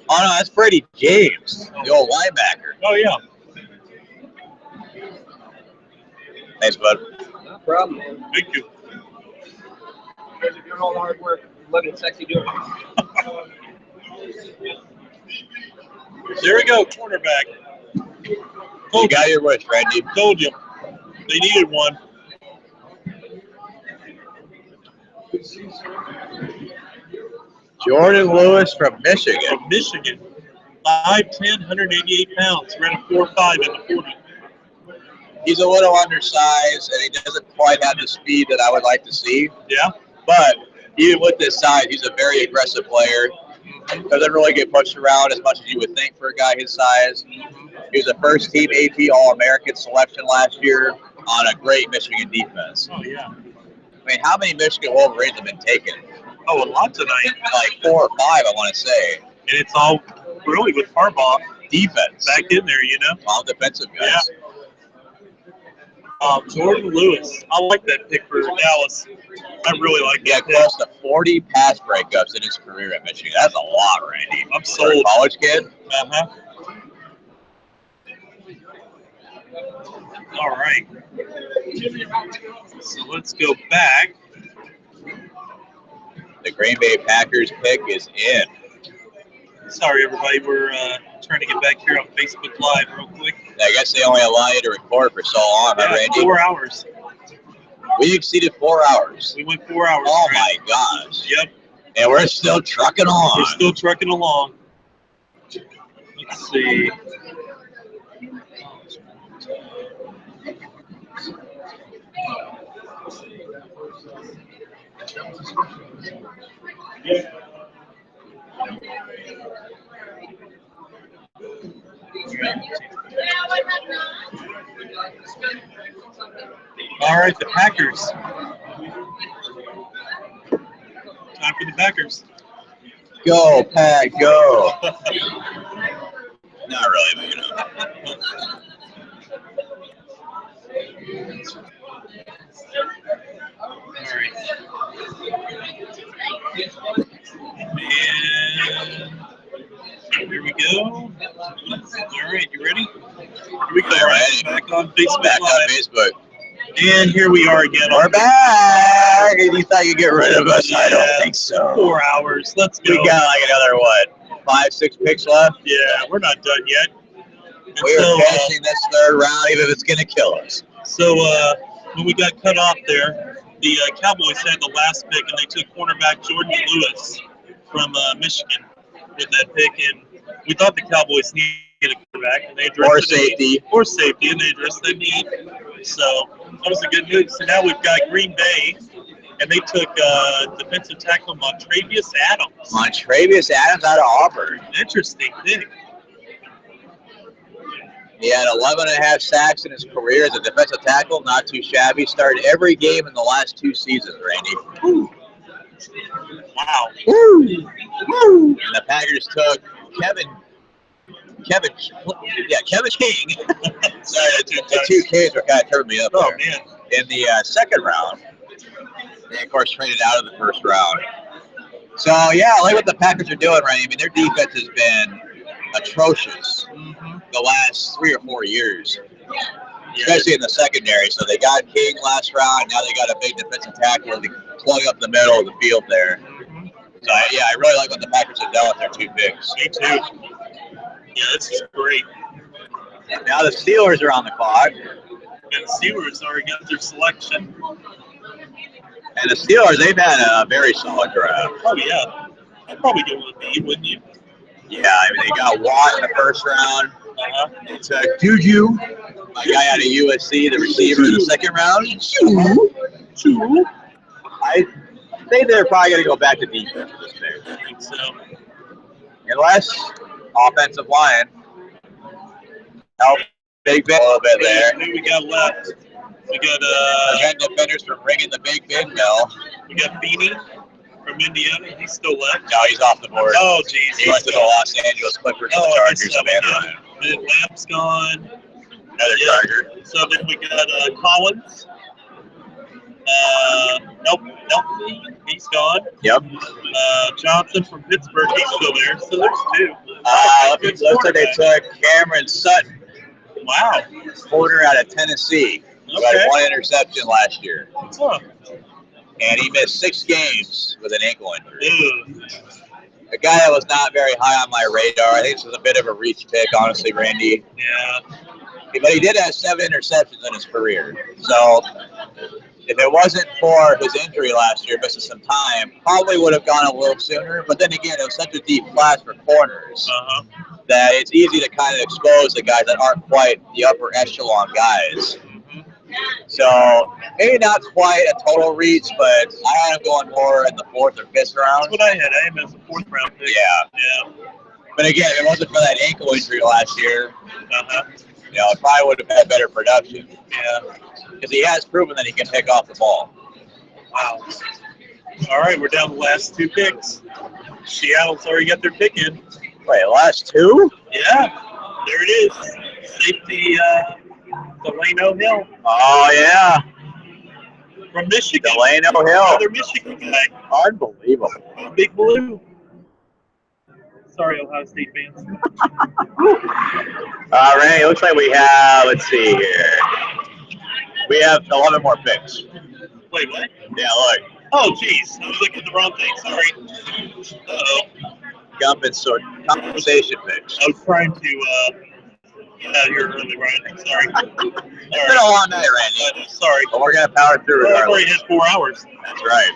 Oh, no, that's Freddie James, the old linebacker. Oh, yeah. Thanks, bud. No problem, man. Thank you. You guys are doing all the hard work. Living sexy doing it. There we go, cornerback. You got your wish, Randy. Told you. They needed one. Jordan Lewis from Michigan. From Michigan. 5'10", 188 pounds. Ran a 4.5 in the 40. He's a little undersized, and he doesn't quite have the speed that I would like to see. Yeah. But even with this size, he's a very aggressive player. Doesn't really get pushed around as much as you would think for a guy his size. He was a first-team AP All-American selection last year on a great Michigan defense. Oh, yeah. I mean, how many Michigan Wolverines have been taken? Oh, a lot tonight. Like 4 or 5, I want to say. And it's all really with Harbaugh Defense. back in there, you know? All defensive guys. Yeah. Jordan Lewis. I like that pick for Dallas. I really like Yeah, that pick. close to 40 pass breakups in his career at Michigan. That's a lot, Randy. I'm For a sold. college kid. Uh-huh. All right. So let's go back. The Green Bay Packers pick is in. Sorry, everybody. We're trying to get back here on Facebook Live real quick. I guess they only allow you to record for so long, huh, Yeah, Randy? 4 hours. We exceeded 4 hours. We went 4 hours. Oh, right? my gosh. Yep. And we're still trucking on. We're still trucking along. Let's see. All right, the Packers. Time for the Packers. Go, Pack, go. Not really, but you know. All right. And here we go. All right, you ready? Here we go. All right. Back on Facebook Back on Live. Facebook. And here we are again. We're back. You thought you'd get rid of us? I don't Yeah. think so. 4 hours. Let's go. We got like another, what, 5-6 picks left? Yeah, we're not done yet. And We are so, finishing this third round, even if it's going to kill us. So when we got cut off there, the Cowboys had the last pick, and they took cornerback Jordan Lewis from Michigan with that pick. And we thought the Cowboys needed a quarterback, and they addressed Or the safety. need. Or safety, and they addressed the need. So that was a good move. So now we've got Green Bay, and they took defensive tackle Montravius Adams. Montravius Adams out of Auburn. Interesting pick. He had 11.5 sacks in his career as a defensive tackle. Not too shabby. Started every game in the last 2 seasons, Randy. Woo. Wow. Woo! Woo! And the Packers took Kevin King. Sorry, the two K's were kind of turning me up Oh, there. man. In the second round. They, of course, traded out of the first round. So, yeah, I like what the Packers are doing, right? I mean, their defense has been atrocious the last 3 or 4 years, especially in the secondary. So they got King last round. Now they got a big defensive tackle to plug up the middle of the field there. So, yeah, I really like what the Packers have done with their 2 picks. Me too. Yeah, this is great. Now the Steelers are on the clock. And the Steelers already got their selection. And the Steelers, they've had a very solid draft. Oh, yeah. I'd probably go with B, wouldn't you? Yeah, I mean, they got Watt in the first round. They took Juju, a guy out of USC, the receiver in the second round. I think they're probably going to go back to defense this pick. I think so. Unless offensive line help Big Ben a little bit there. Who we got left? We got Prevent defenders from ringing the Big Ben bell. we got Beanie from Indiana. He's still left. No, he's off the board. Oh, geez. He went to the Los Angeles Clippers and the Chargers. Man. Then Lamp's gone. Another Charger. So then we got Collins. Nope, he's gone. Yep. Johnson from Pittsburgh, he's still there. So there's 2. Looks like they took Cameron Sutton, Wow. corner out of Tennessee, who had 1 interception last year. Huh. And he missed 6 games with an ankle injury. Ew. A guy that was not very high on my radar. I think this was a bit of a reach pick, honestly, Randy. Yeah. But he did have 7 interceptions in his career. So if it wasn't for his injury last year, missing some time, probably would have gone a little sooner. But then again, it was such a deep class for corners that it's easy to kind of expose the guys that aren't quite the upper echelon guys. So maybe not quite a total reach, but I had him going more in the 4th or 5th round. That's what I had. I had him as a 4th round pick. Yeah. Yeah. But again, if it wasn't for that ankle injury last year, Uh-huh. it probably would have had better production. Yeah. Because he has proven that he can pick off the ball. Wow. All right, we're down to the last 2 picks. Seattle's already got their pick in. Wait, last 2? Yeah. There it is. Safety Delano Hill Oh, yeah. from Michigan. Delano Hill. Another Michigan guy. Unbelievable. Big Blue. Sorry, Ohio State fans. Randy, it looks like we have, let's see here. We have 11 more picks. Wait, what? Yeah, look. Oh, jeez. I was looking at the wrong thing. Sorry. Compensation picks. I was trying to get out of here early, Ryan. Sorry. It's been a long night, Randy. Sorry. But we're going to power through Well, I've already regardless. had 4 hours. That's right.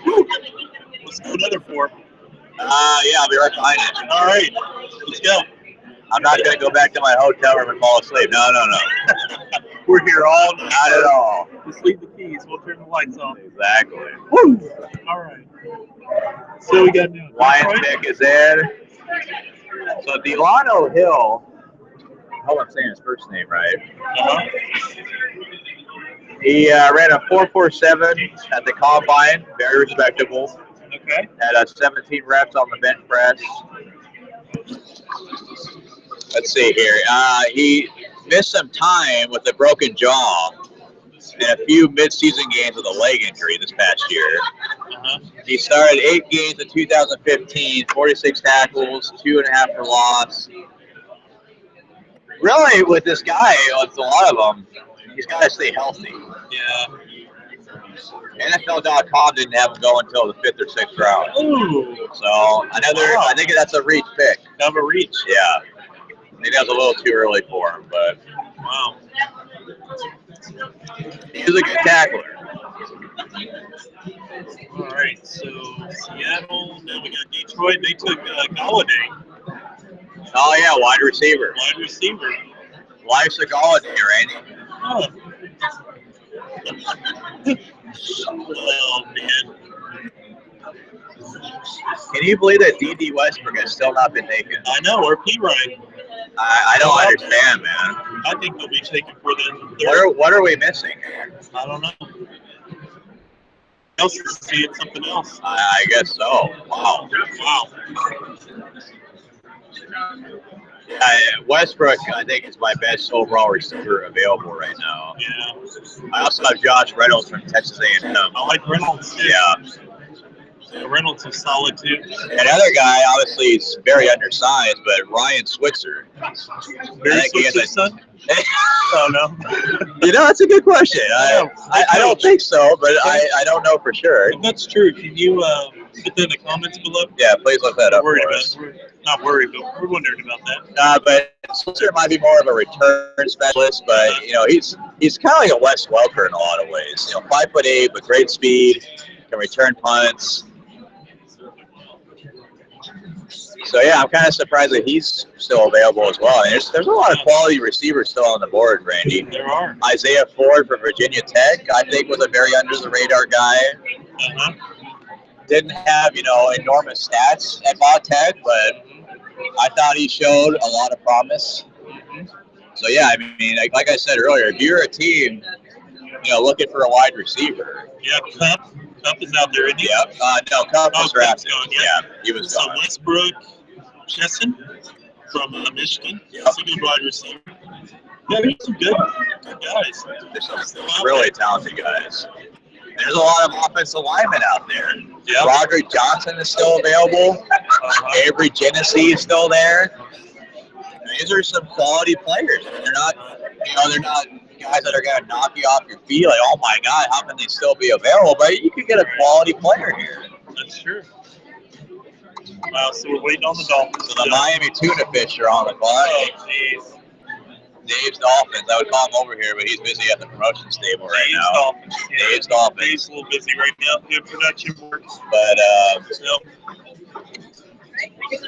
Let's do another 4. Yeah, I'll be right behind you. All right. Let's go. I'm not going to go back to my hotel room and fall asleep. No. We're here all night. Not at all. Just leave the keys. We'll turn the lights off. Exactly. Woo! All right. So we got new. Lions pick is in. So Delano Hill, I hope I'm saying his first name right. Uh-huh. He ran a 4.47 at the combine, very respectable. Okay. Had 17 reps on the bench press. Let's see here. He missed some time with a broken jaw and a few mid-season games with a leg injury this past year. Uh-huh. He started 8 games in 2015, 46 tackles, 2.5 for loss. Really, with this guy, with a lot of them, he's got to stay healthy. Yeah. NFL.com didn't have him go until the 5th or 6th round. Ooh. So another, I think that's a reach pick. Have a reach. Yeah. Maybe that was a little too early for him, but Wow. he's a good tackler. All right. So Seattle. Now we got Detroit. They took Galladay, Oh yeah, wide receiver. wide receiver. Life's a Galladay, Randy. Oh. Oh man. Can you believe that D.D. Westbrook has still not been taken? I know. Or P. Ryan. I don't understand, man. I think they'll be taken for the What are we missing? I don't know. Else is seeing something else. I guess so. Wow. Westbrook, I think, is my best overall receiver available right now. Yeah. I also have Josh Reynolds from Texas A&M. I like Reynolds too. Yeah. Reynolds is solid too. Another guy, obviously, is very undersized, but Ryan Switzer. Barry I think he has Switzer's son? Oh no. You know, that's a good question. I don't think so, but I don't know for sure. If that's true, can you put that in the comments below? Yeah, please look that up We're worried for about us. it. We're not worried, but we're wondering about that. But Switzer might be more of a return specialist, but you know, he's kind of like a Wes Welker in a lot of ways. You know, 5'8", with great speed, can return punts. So yeah, I'm kind of surprised that he's still available as well. And there's a lot of quality receivers still on the board, Randy. There are. Isaiah Ford from Virginia Tech, I think, was a very under the radar guy. Uh-huh. Didn't have, you know, enormous stats at Bot Tech, but I thought he showed a lot of promise. So yeah, I mean, like I said earlier, if you're a team, you know, looking for a wide receiver. Yeah, Cup is out there, isn't he? Yep. No, Cup was drafted. Yeah, he was So gone. Westbrook, Chesson from Michigan. Yep. That's a good wide receiver. Yeah, there's some good guys. There's some really talented guys. There's a lot of offensive linemen out there. Yeah. Roderick Johnson is still available. Avery Genesee is still there. These are some quality players. They're not guys that are going to knock you off your feet like, oh my God, how can they still be available? But you could get a quality player here. That's true. Wow, so we're waiting on the Dolphins. So the Miami Tuna Fish are on the clock. Oh, jeez. Dave's Dolphins. I would call him over here, but he's busy at the promotion stable right Dave's now. Dolphins. Yeah. Dave's Dolphins. Dave's a little busy right now doing production work. But Yep.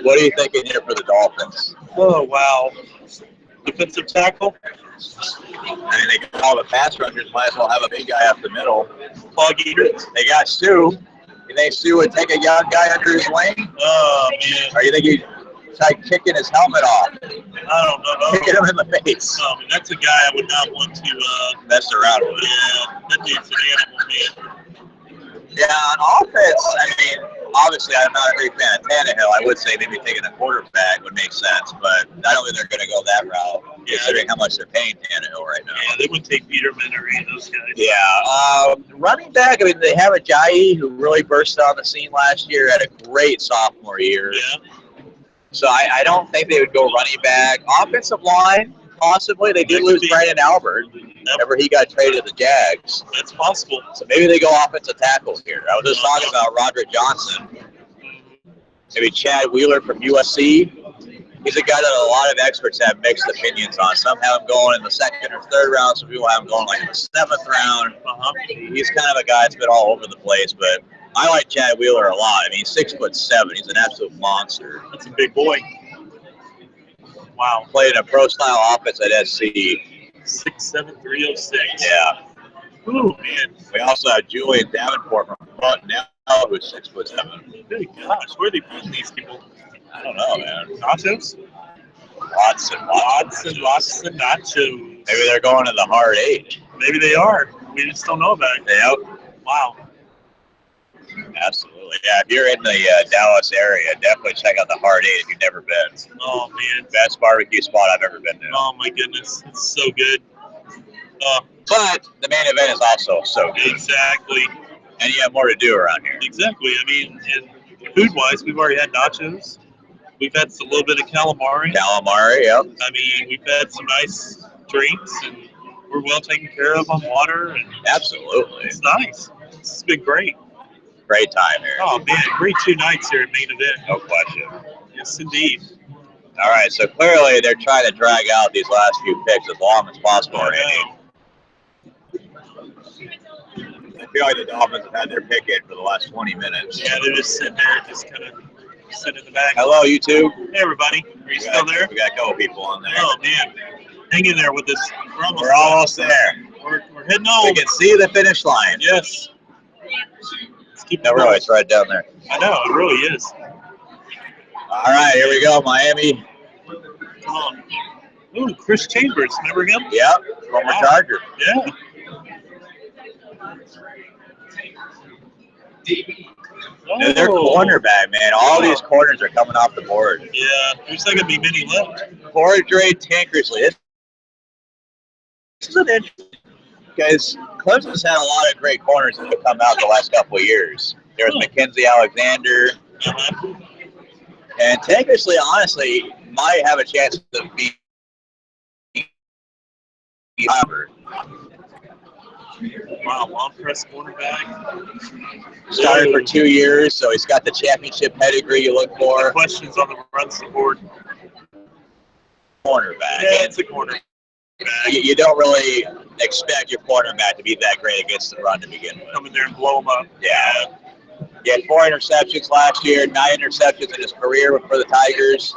what are you thinking here for the Dolphins? Oh, wow. Defensive tackle. I mean, they got all the pass rushers. Might as well have a big guy up the middle. Plug eater. They got Sue. You think Sue would take a young guy under his wing? Oh, man. Or you think he'd try kicking his helmet off? I don't know. Kicking him in the face. I mean, that's a guy I would not want to Mess around with. yeah, that dude's an animal, man. Yeah, on offense, I mean, obviously, I'm not a big fan of Tannehill. I would say maybe taking a quarterback would make sense, but I don't think they're going to go that route, considering how much they're paying Tannehill right now. Yeah, they wouldn't take Peterman or any of those guys. Yeah. Running back, I mean, they have a Ajayi who really burst on the scene last year, had a great sophomore year. Yeah. So I don't think they would go running back. Offensive line, possibly. They did lose Brandon Albert whenever he got traded to the Jags. That's possible. So maybe they go offensive tackle here. I was just talking about Roderick Johnson. Maybe Chad Wheeler from USC. He's a guy that a lot of experts have mixed opinions on. Some have him going in the 2nd or 3rd round. Some people have him going like in the 7th round. He's kind of a guy that's been all over the place, but I like Chad Wheeler a lot. I mean, he's 6'7". He's an absolute monster. That's a big boy. Wow. Played in a pro-style offense at SC. 6'7", 306. Yeah. Ooh, man. We also have Julian Davenport from Front now, who's 6'7". Good gosh, where are they putting these people? I don't know, man. Nachos? Lots and nachos. Maybe they're going to the hard 8. Maybe they are. We just don't know about it. Yep. Wow. Absolutely. Yeah, if you're in the Dallas area, definitely check out the hard 8 if you've never been. Oh, man. Best barbecue spot I've ever been to. Oh, my goodness. It's so good. But the main event is also so good. Exactly. And you have more to do around here. Exactly. I mean, and food-wise, we've already had nachos. We've had a little bit of calamari. Calamari, yep. I mean, we've had some nice drinks, and we're well taken care of on water. And absolutely. It's nice. It's been great. Great time here. Oh, man. Great 2 nights here at Main Event. No question. Yes, indeed. All right, so clearly they're trying to drag out these last few picks as long as possible. I feel like the Dolphins have had their pick in for the last 20 minutes. Yeah, they're just sitting there, just kind of sitting in the back. Hello, YouTube. Hey, everybody. Are you still there? We got a couple people on there. Oh, man. Hang in there with us. We're almost there. We're heading home. We can see the finish line. Yes. No, really, it's right down there. I know, it really is. All right, here we go, Miami. Come on. Ooh, Chris Chambers. Remember him? Yep, former Charger. Yeah. Oh. They're cornerback, man. All these corners are coming off the board. Yeah, there's not going to be many left. Cordray Tankersley. This is an interesting, because Clemson's had a lot of great corners that have come out the last couple of years. There was Mackenzie Alexander. And Tankersley, honestly, might have a chance to be Hubbard. Wow, long press cornerback. Started for 2 years, so he's got the championship pedigree you look for. Questions on the run support. Cornerback. Yeah, it's a cornerback. You don't really expect your cornerback to be that great against the run to begin with. Come in there and blow them up. Yeah. He had 4 interceptions last year, 9 interceptions in his career for the Tigers.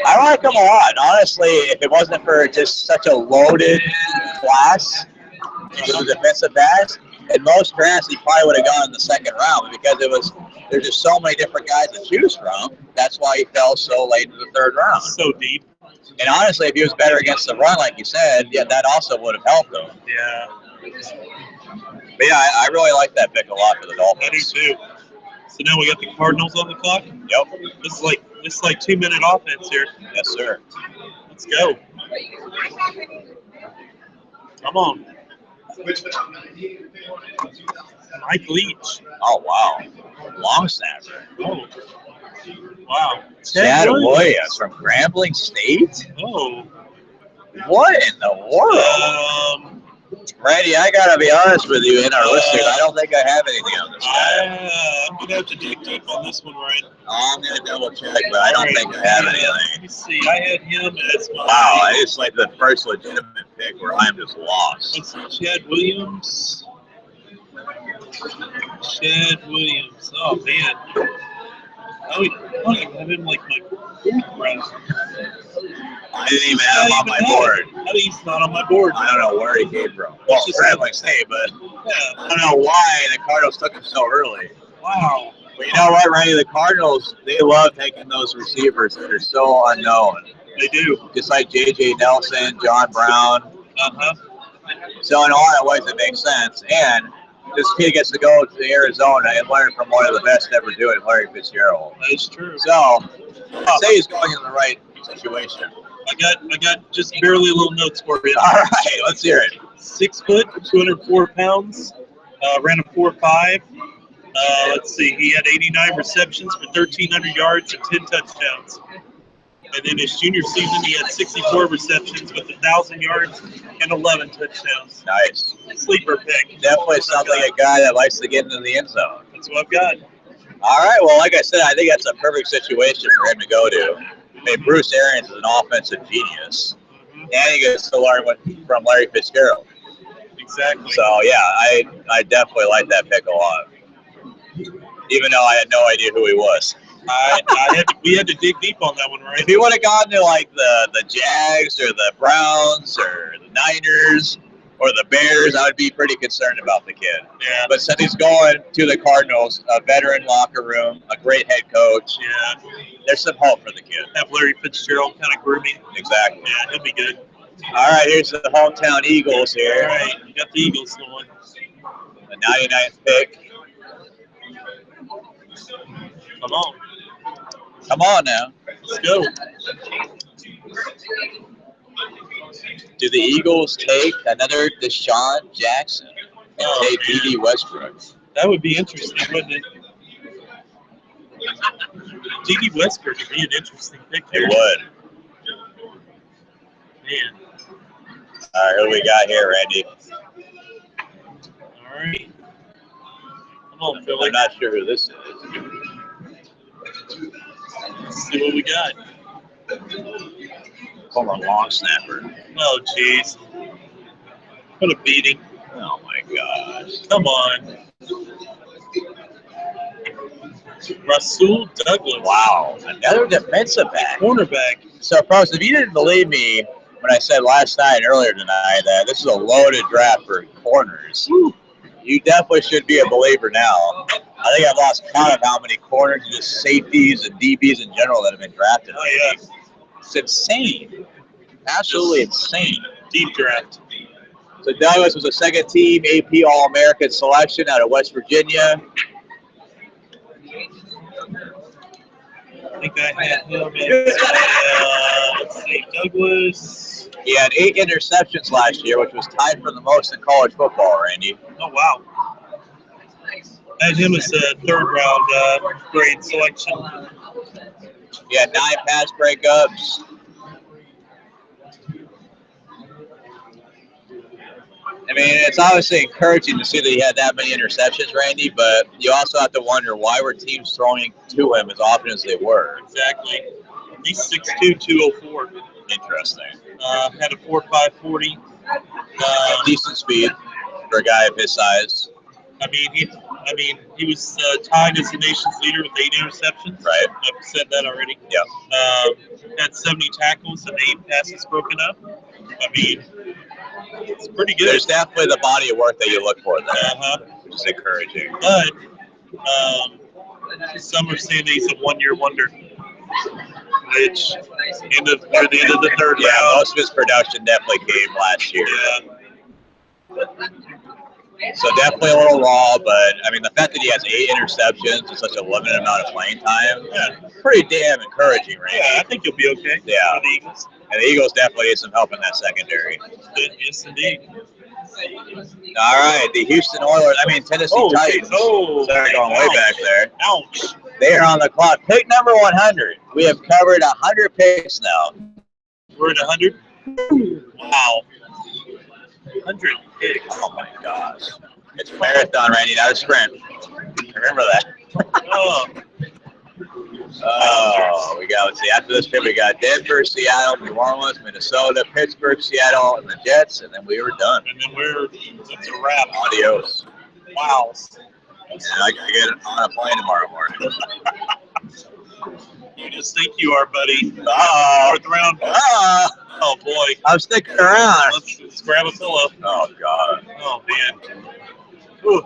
I like him a lot. Honestly, if it wasn't for just such a loaded class, it was defensive backs. In most drafts, he probably would have gone in the 2nd round because there's just so many different guys to choose from. That's why he fell so late in the 3rd round. So deep. And honestly, if he was better against the run, like you said, yeah, that also would have helped him. Yeah. But yeah, I really like that pick a lot for the Dolphins. I do too. So now we got the Cardinals on the clock. Yep. This is like 2-minute offense here. Yes, sir. Let's go. Come on. Mike Leach. Oh, wow. Long snapper. Oh. Wow. Chad Williams from Grambling State? Oh. What in the world? Randy, I got to be honest with you and our listeners. I don't think I have anything on this guy. I'm going to have to dig deep on this one, Ryan. I'm going to double check, but I don't think I have anything. Let me see. I had him as my... Wow, it's like the first legitimate pick where I'm just lost. Let's see, Chad Williams. Chad Williams. Oh, man. I don't even have him like my 4th round. I didn't even have him on my board. He's not on my board. I don't know where he came from. Well, Grambling State, but I don't know why the Cardinals took him so early. Wow. But you know what, Randy? The Cardinals, they love taking those receivers that are so unknown. They do. Just like J.J. Nelson, John Brown. Uh-huh. So in a lot of ways, it makes sense. And this kid gets to go to Arizona and learn from one of the best ever do it, Larry Fitzgerald. That is true. So, I'd say he's going in the right situation. I got just barely little notes for you. All right, let's hear it. 6 foot, 204 pounds, ran a 4.5. Let's see, he had 89 receptions for 1,300 yards and 10 touchdowns. And then his junior season, he had 64 receptions with 1,000 yards and 11 touchdowns. Nice. Sleeper pick. Definitely sounds like a guy that likes to get into the end zone. That's what I've got. All right, well, like I said, I think that's a perfect situation for him to go to. I mean, Bruce Arians is an offensive genius, and he gets to learn from Larry Fitzgerald. Exactly. So, yeah, I definitely like that pick a lot, even though I had no idea who he was. We had to dig deep on that one, right? If he would have gone to, like, the Jags or the Browns or the Niners or the Bears, I would be pretty concerned about the kid. Yeah. But since he's going to the Cardinals, a veteran locker room, a great head coach, Yeah. there's some hope for the kid. Have Larry Fitzgerald kind of grooming. Exactly. Yeah, he'll be good. All right, here's the hometown Eagles here. All right, you got the Eagles going. The 99th pick. Come on. Come on now. Let's go. Do the Eagles take another Deshaun Jackson and take man. D.D. Westbrook? That would be interesting, wouldn't it? D.D. Westbrook would be an interesting pick there. It would. Man. All right, who we got here, Randy? All right. Come on, Philly. I'm not sure who this is. Let's see what we got. Former long snapper. Oh, jeez. What a beating. Oh, my gosh. Come on. Rasul Douglas. Wow. Another defensive back. Cornerback. So, folks, if you didn't believe me when I said last night and earlier tonight that this is a loaded draft for corners, you definitely should be a believer now. I think I've lost count of how many corners, just safeties and DBs in general that have been drafted. Oh, yeah. It's insane. Absolutely insane. Deep draft. So Douglas was a second-team AP All-American selection out of West Virginia. I think I had him at, let's see, Douglas. He had 8 interceptions last year, which was tied for the most in college football, Randy. Oh, wow. I had him as a third-round grade selection. He had 9 pass breakups. I mean, it's obviously encouraging to see that he had that many interceptions, Randy, but you also have to wonder why were teams throwing to him as often as they were. Exactly. He's 6'2", 204. Interesting. Had a 4.5 40. Decent speed for a guy of his size. I mean, he was tied as the nation's leader with 8 interceptions. Right. I've said that already. Yeah. Had 70 tackles and 8 passes broken up. I mean, it's pretty good. There's definitely the body of work that you look for there, which is encouraging. But some are saying that he's a one-year wonder, which near the end of the third Yeah, round. most of his production definitely came last year. Yeah. So definitely a little raw, but I mean the fact that he has 8 interceptions and such a limited amount of playing time, pretty damn encouraging, right? Yeah, I think he'll be okay. Yeah. For the Eagles. And the Eagles definitely need some help in that secondary. Yes, indeed. All right, the Houston Oilers, Tennessee Titans. Sorry, going way back there. Ouch. They are on the clock. Pick number 100. We have covered 100 picks now. We're at 100. Wow. 100 picks. Oh my gosh. It's a marathon, Randy, not a sprint. Remember that. We got, let's see, after this pick, we got Denver, Seattle, New Orleans, Minnesota, Pittsburgh, Seattle, and the Jets, and then we were done. And then that's a wrap. Adios. Wow. And I gotta get on a plane tomorrow morning. You just think you are, buddy. Fourth round. Oh, boy. I'm sticking around. Let's grab a pillow. Oh, God. Oh, man. Ooh.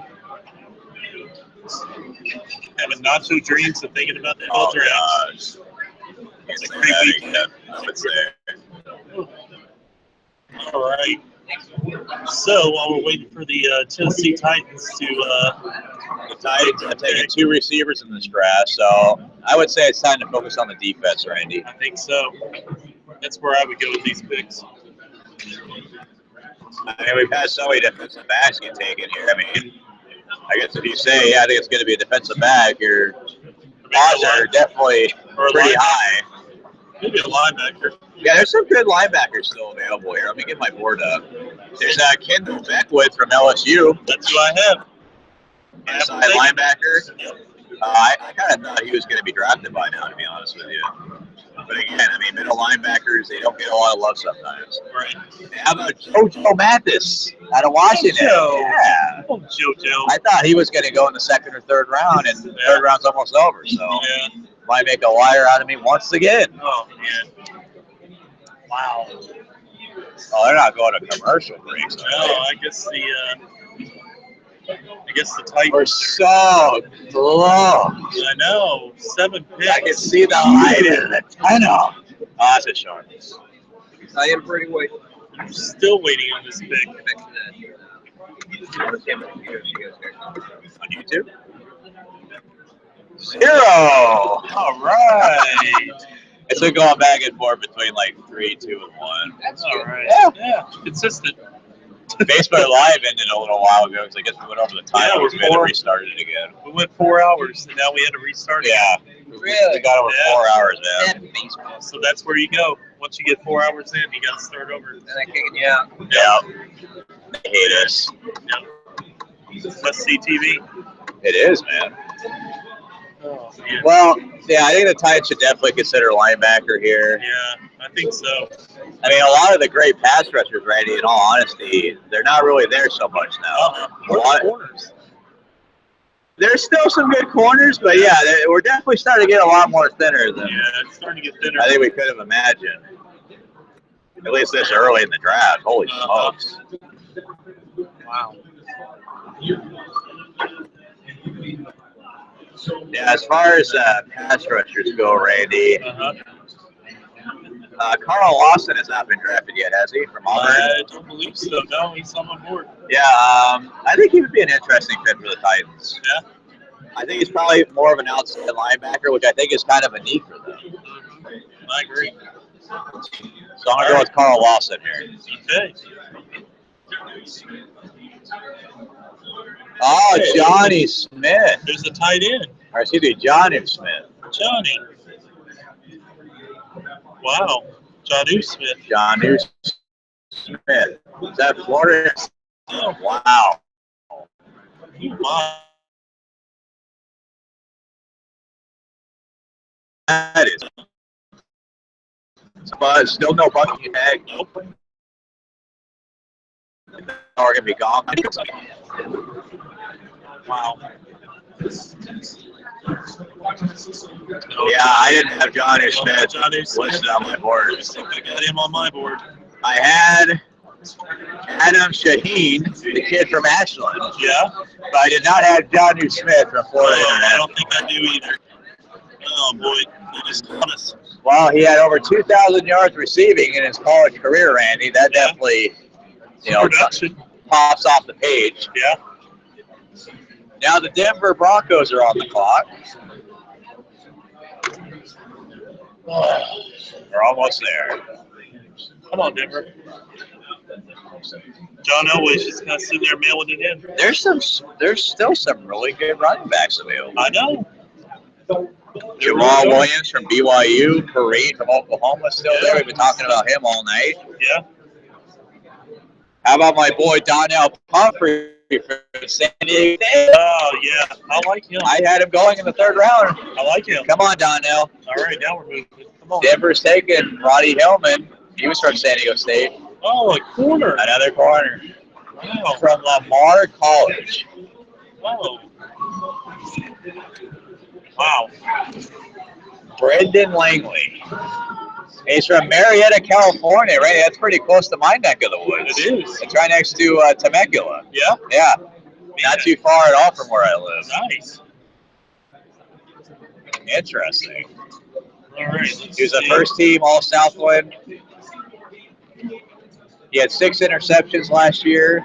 Having nacho dreams and thinking about that whole draft. Gosh. It's a creepy. I would say. All right. So while we're waiting for the Tennessee Titans to The Titans have taken 2 receivers in this draft, so I would say it's time to focus on the defense, Randy. I think so. That's where I would go with these picks. I mean, we've had so many defensive backs get taken here. I mean, I guess if you say, yeah, I think it's going to be a defensive back, your odds are definitely pretty high. Maybe a linebacker. Yeah, there's some good linebackers still available here. Let me get my board up. There's Kendall Beckwith from LSU. That's who I have. Inside linebacker. I kind of thought he was going to be drafted by now, to be honest with you. But again, I mean, middle linebackers, they don't get a lot of love sometimes. Right. How about JoJo Mathis out of Washington? Yeah. Oh, JoJo. I thought he was going to go in the 2nd or 3rd round, and the 3rd round's almost over. So might make a liar out of me once again. Oh, man. Wow. Oh, they're not going to commercial breaks. No, I guess the Titans. We're so close. I know. 7 picks. I can see the light in the tunnel. Oh, that's a sharp. I am pretty wait. I'm still waiting on this pick. On YouTube? 0. All right. It's been going back and forth between like 3, 2, and 1. That's all right. Yeah. Consistent. Facebook Live ended a little while ago because I guess we went over the time. Yeah, we had to restart it again. We went 4 hours, and now we had to restart it. Yeah. Really? We got over 4 hours in. So that's where you go. Once you get 4 hours in, you got to start over. And they're kicking you out. Yeah. They hate us. Yeah. Let's see TV. It is, man. Oh, man. Well, yeah, I think the Titans should definitely consider linebacker here. Yeah, I think so. I mean, a lot of the great pass rushers, Randy, in all honesty, they're not really there so much now. Corners. There's still some good corners, but yeah, we're definitely starting to get a lot more thinner than it's starting to get thinner. I think we could have imagined. At least this early in the draft. Holy smokes. Wow. Yeah, as far as pass rushers go, Randy, Carl Lawson has not been drafted yet, has he? From Auburn? I don't believe so. No, he's on my board. Yeah, I think he would be an interesting fit for the Titans. Yeah. I think he's probably more of an outside linebacker, which I think is kind of a need for them. I agree. So I'm going to go with Carl Lawson here. Okay. Oh, Johnny Smith. There's a tight end. Or excuse me, Johnny Smith. Johnny. Wow. Johnny Smith. Johnny Smith. Is that Florida? Oh, Wow. wow. That is. But still no bucket tag. Nope. Are going to be gone. Wow. Yeah, I didn't have Johnny Smith Johnny Smith. listed on my board. I got him on my board. I had Adam Shaheen, the kid from Ashland. Yeah. But I did not have Johnny Smith from Florida I Internet. don't think I do either. Oh, boy. They just got us. Well, he had over 2,000 yards receiving in his college career, Randy. That definitely, Production. pops off the page. Yeah. Now the Denver Broncos are on the clock. We're almost there. Come on, Denver. John Elway's just kind of sitting there mailing it in. There's still some really good running backs available. I know. Jamal Williams from BYU, Kareem from Oklahoma still there. We've been talking about him all night. Yeah. How about my boy Donnell Pumphrey from San Diego State? Oh, yeah. I like him. I had him going in the 3rd round. I like him. Come on, Donnell. All right, now we're moving. Come on. Denver's taking Roddy Hillman. He was from San Diego State. Oh, a corner. Another corner. Wow. From Lamar College. Oh. Wow. Brendan Langley. He's from Marietta, California, right? That's pretty close to my neck of the woods. It is. It's right next to Temecula. Yeah? Yeah. Not too far at all from where I live. Nice. Interesting. All right. He was a first team All Southland. He had 6 interceptions last year,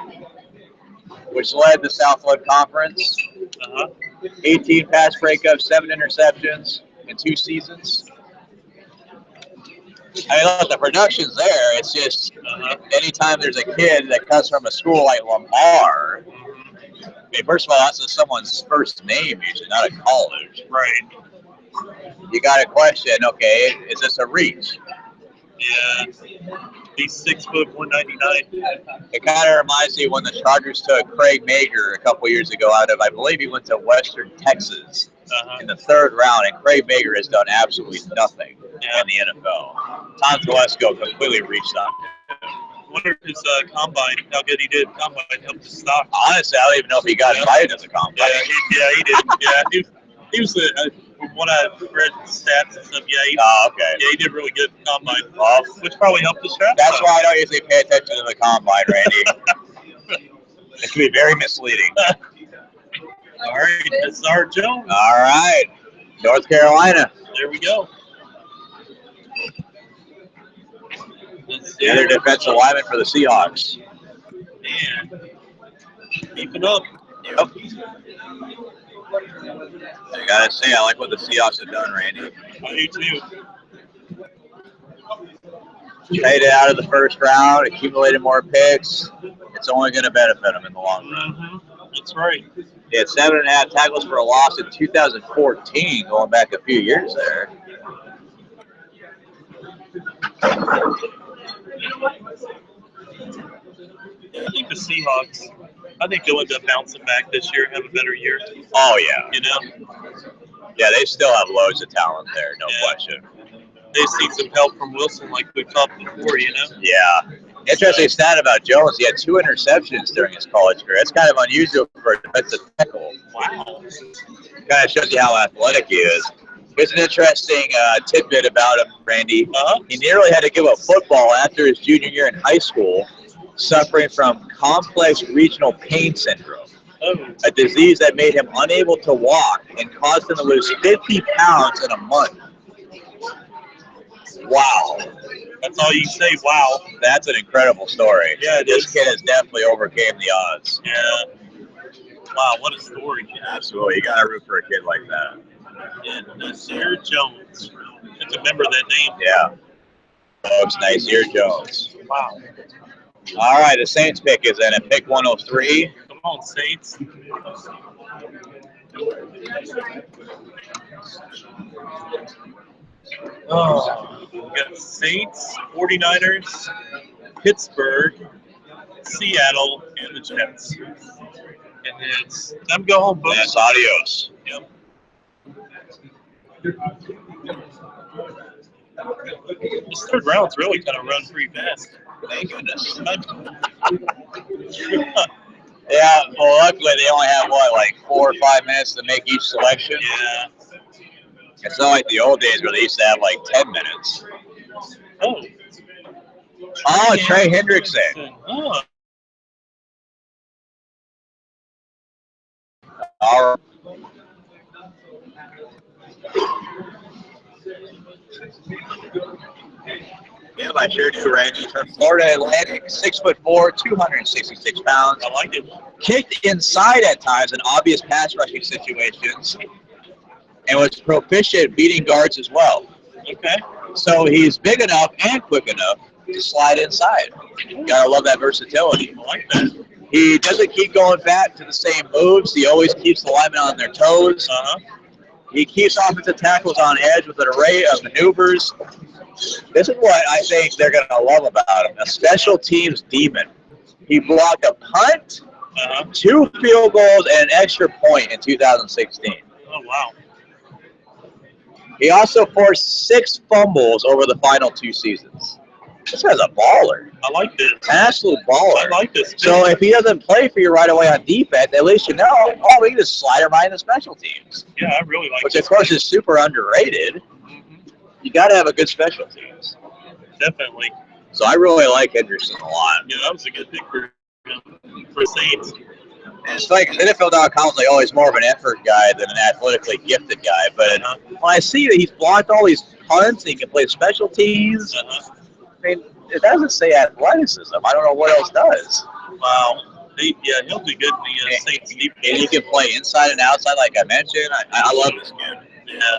which led the Southland Conference. 18 pass breakups, 7 interceptions in 2 seasons. I mean, look, the production's there. It's just anytime there's a kid that comes from a school like Lamar, I mean, first of all, that's someone's first name usually, not a college. Right. You got to question, okay, is this a reach? Yeah. He's 6 foot 199. It kind of reminds me when the Chargers took Craig Mager a couple years ago out of, I believe he went to Western Texas in the 3rd round, and Craig Mager has done absolutely nothing in the NFL. Tom Telesco completely reached on him. I wonder if his combine, how good he did at combine, helped his stock. Honestly, I don't even know if he got invited to the combine. Yeah, he did. Yeah, he was from what I read stats and stuff. Yeah, he did really good at combine, which probably helped his draft. That's why I don't usually pay attention to the combine, Randy. It can be very misleading. All right, this is our Jones. All right, North Carolina. There we go. The other defensive lineman for the Seahawks. Man, keeping up. Yep. I gotta say, I like what the Seahawks have done, Randy. I do too. Traded out of the 1st round, accumulated more picks. It's only going to benefit them in the long run. That's right. He had 7.5 tackles for a loss in 2014, going back a few years there. I think the Seahawks, I think they'll end up bouncing back this year and have a better year. Oh, yeah. You know? Yeah, they still have loads of talent there, no question. They see some help from Wilson like we've talked before, you know? Yeah. Interesting stat about Jones, he had 2 interceptions during his college career. That's kind of unusual for a defensive tackle. Wow. Kind of shows you how athletic he is. Here's an interesting tidbit about him, Randy. He nearly had to give up football after his junior year in high school, suffering from complex regional pain syndrome, a disease that made him unable to walk and caused him to lose 50 pounds in a month. Wow. That's all you can say, wow. That's an incredible story. Yeah, this kid has definitely overcame the odds. Yeah. Wow, what a story. Absolutely. You got to root for a kid like that. And Nasir Jones. I can remember that name. Yeah. Folks, Nasir Jones. Wow. All right, the Saints pick is in at pick 103. Come on, Saints. Oh, we got Saints, 49ers, Pittsburgh, Seattle, and the Jets. And it's time to go home, folks. Yes, adios. Yep. This 3rd round's really kind of run pretty fast. Thank goodness. Yeah, well, luckily they only have, like 4 or 5 minutes to make each selection? Yeah. It's not like the old days where they used to have, like, 10 minutes. Oh, Trey Hendrickson. Oh. All right. Yeah, I sure do, Randy. From Florida Atlantic, 6'4", 266 pounds. I like it. Kicked inside at times in obvious pass rushing situations, and was proficient beating guards as well. Okay. So he's big enough and quick enough to slide inside. Gotta love that versatility. I like that. He doesn't keep going back to the same moves. He always keeps the linemen on their toes. He keeps offensive tackles on edge with an array of maneuvers. This is what I think they're going to love about him, a special teams demon. He blocked a punt, 2 field goals, and an extra point in 2016. Oh, wow. He also forced 6 fumbles over the final 2 seasons. This guy's a baller. I like this. An absolute baller. I like this. So if he doesn't play for you right away on defense, at least you know, we can just slide him right into special teams. Yeah, I really like Which, this. of course, is super underrated. You got to have a good special teams. Definitely. So I really like Henderson a lot. Yeah, that was a good pick for Saints. And it's like NFL.com is like always more of an effort guy than an athletically gifted guy. But when I see that he's blocked all these punts and he can play special teams, I mean, it doesn't say athleticism. I don't know what else does. Wow. Yeah, he'll do good in the Saints defense. And he can play inside and outside, like I mentioned. I love this kid. Yeah.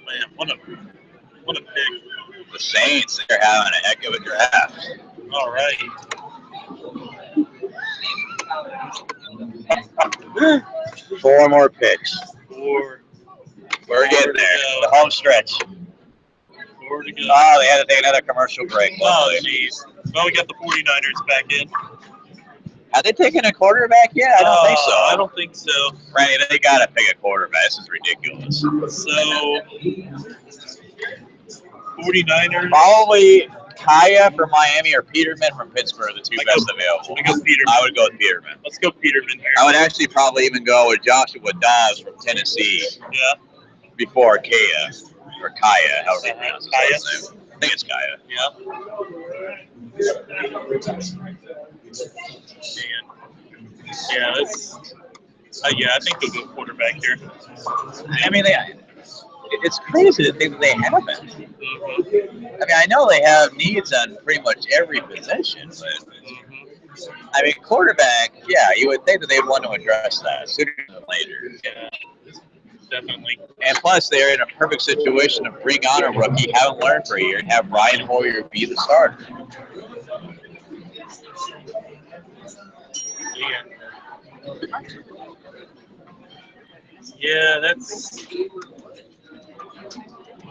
Man, what a pick. The Saints, they're having a heck of a draft. All right. Four more picks. We're getting there. The home stretch. 4 to go. Oh, they had to take another commercial break. Oh, jeez. Well, we got the 49ers back in. Have they taken a quarterback yet? I don't think so. I don't think so. Randy, they got to pick a quarterback. This is ridiculous. So, 49ers. Probably Kaya from Miami or Peterman from Pittsburgh, the two best available. I go Peterman. I would go with Peterman. Let's go Peterman here. I would actually probably even go with Joshua Dobbs from Tennessee. Yeah. Before Kaya, or Kaya, however you pronounce his Kaya? last name. I think it's Kaya. Yeah. Yeah, that's. Yeah, I think they'll go quarterback here. I mean, it's crazy to think that they haven't. Mm-hmm. I mean, I know they have needs on pretty much every position, but I mean, quarterback, yeah, you would think that they'd want to address that sooner than later. Yeah, definitely. And plus, they're in a perfect situation to bring on a rookie, haven't learned for a year, and have Brian Hoyer be the starter. Yeah. Yeah,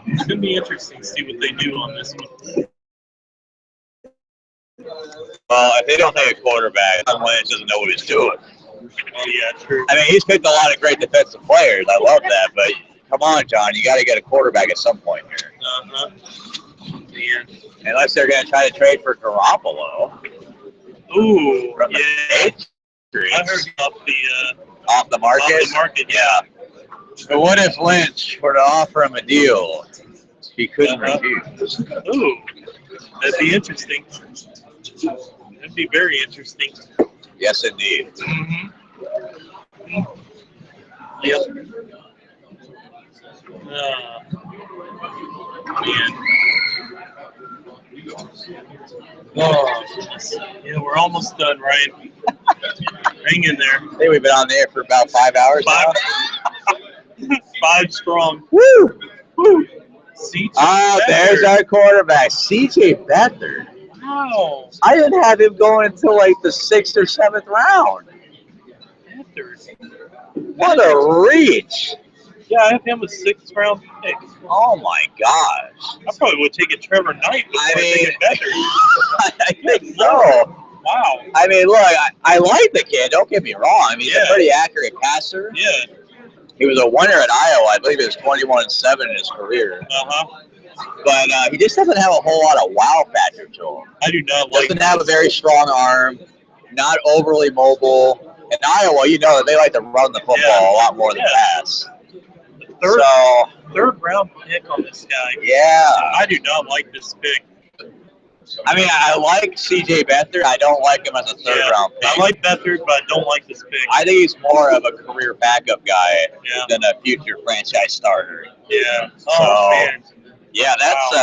it's gonna be interesting to see what they do on this one. Well, if they don't take a quarterback, John Lynch doesn't know what he's doing. Oh yeah, true. I mean, he's picked a lot of great defensive players. I love that, but come on, John, you got to get a quarterback at some point here. Yeah. Unless they're going to try to trade for Garoppolo. Ooh, From the Patriots. I heard Off the market. Off the market, yeah. But what if Lynch were to offer him a deal he couldn't refuse? Ooh, that'd be interesting. That'd be very interesting. Yes, indeed. Mm-hmm. Yep. Man. Oh, yeah, we're almost done, Ryan. Hang in there. I think we've been on there for about 5 hours. 5 strong. Woo! Woo! There's our quarterback, C.J. Beathard. Wow. I didn't have him going until like the 6th or 7th round. What a reach! Yeah, I have him a 6th round pick. Oh my gosh! I probably would take a Trevor Knight before I take a Beathard. I think so. Wow. I mean, look, I like the kid. Don't get me wrong. I mean, he's a pretty accurate passer. Yeah. He was a winner at Iowa. I believe he was 21-7 in his career. But he just doesn't have a whole lot of wow factor to him. I do not like. Doesn't have a very strong arm. Not overly mobile. In Iowa, you know that they like to run the football a lot more than pass. Third round pick on this guy. Yeah. I do not like this pick. I mean, I like C.J. Beathard. I don't like him as a third round pick. I like Beathard, but I don't like this pick. I think he's more of a career backup guy than a future franchise starter. Yeah. Man. Yeah, that's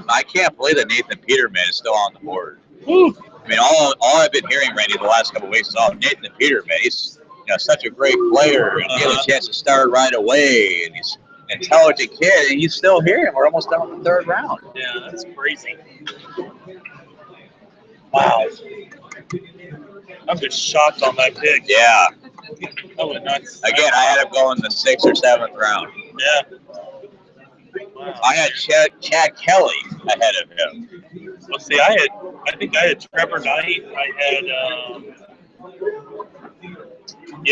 I can't believe that Nathan Peterman is still on the board. Woo. I mean, all I've been hearing, Randy, the last couple of weeks is, Nathan Peterman, he's such a great player, and he had a chance to start right away, and he's an intelligent kid, and he's still here, and we're almost done with the 3rd round. Yeah, that's crazy. Wow. I'm just shocked on that pick. Yeah. That was nuts. Again, I had him going in the 6th or 7th round. Yeah. Wow. I had Chad Kelly ahead of him. Well, see, I think I had Trevor Knight. I had,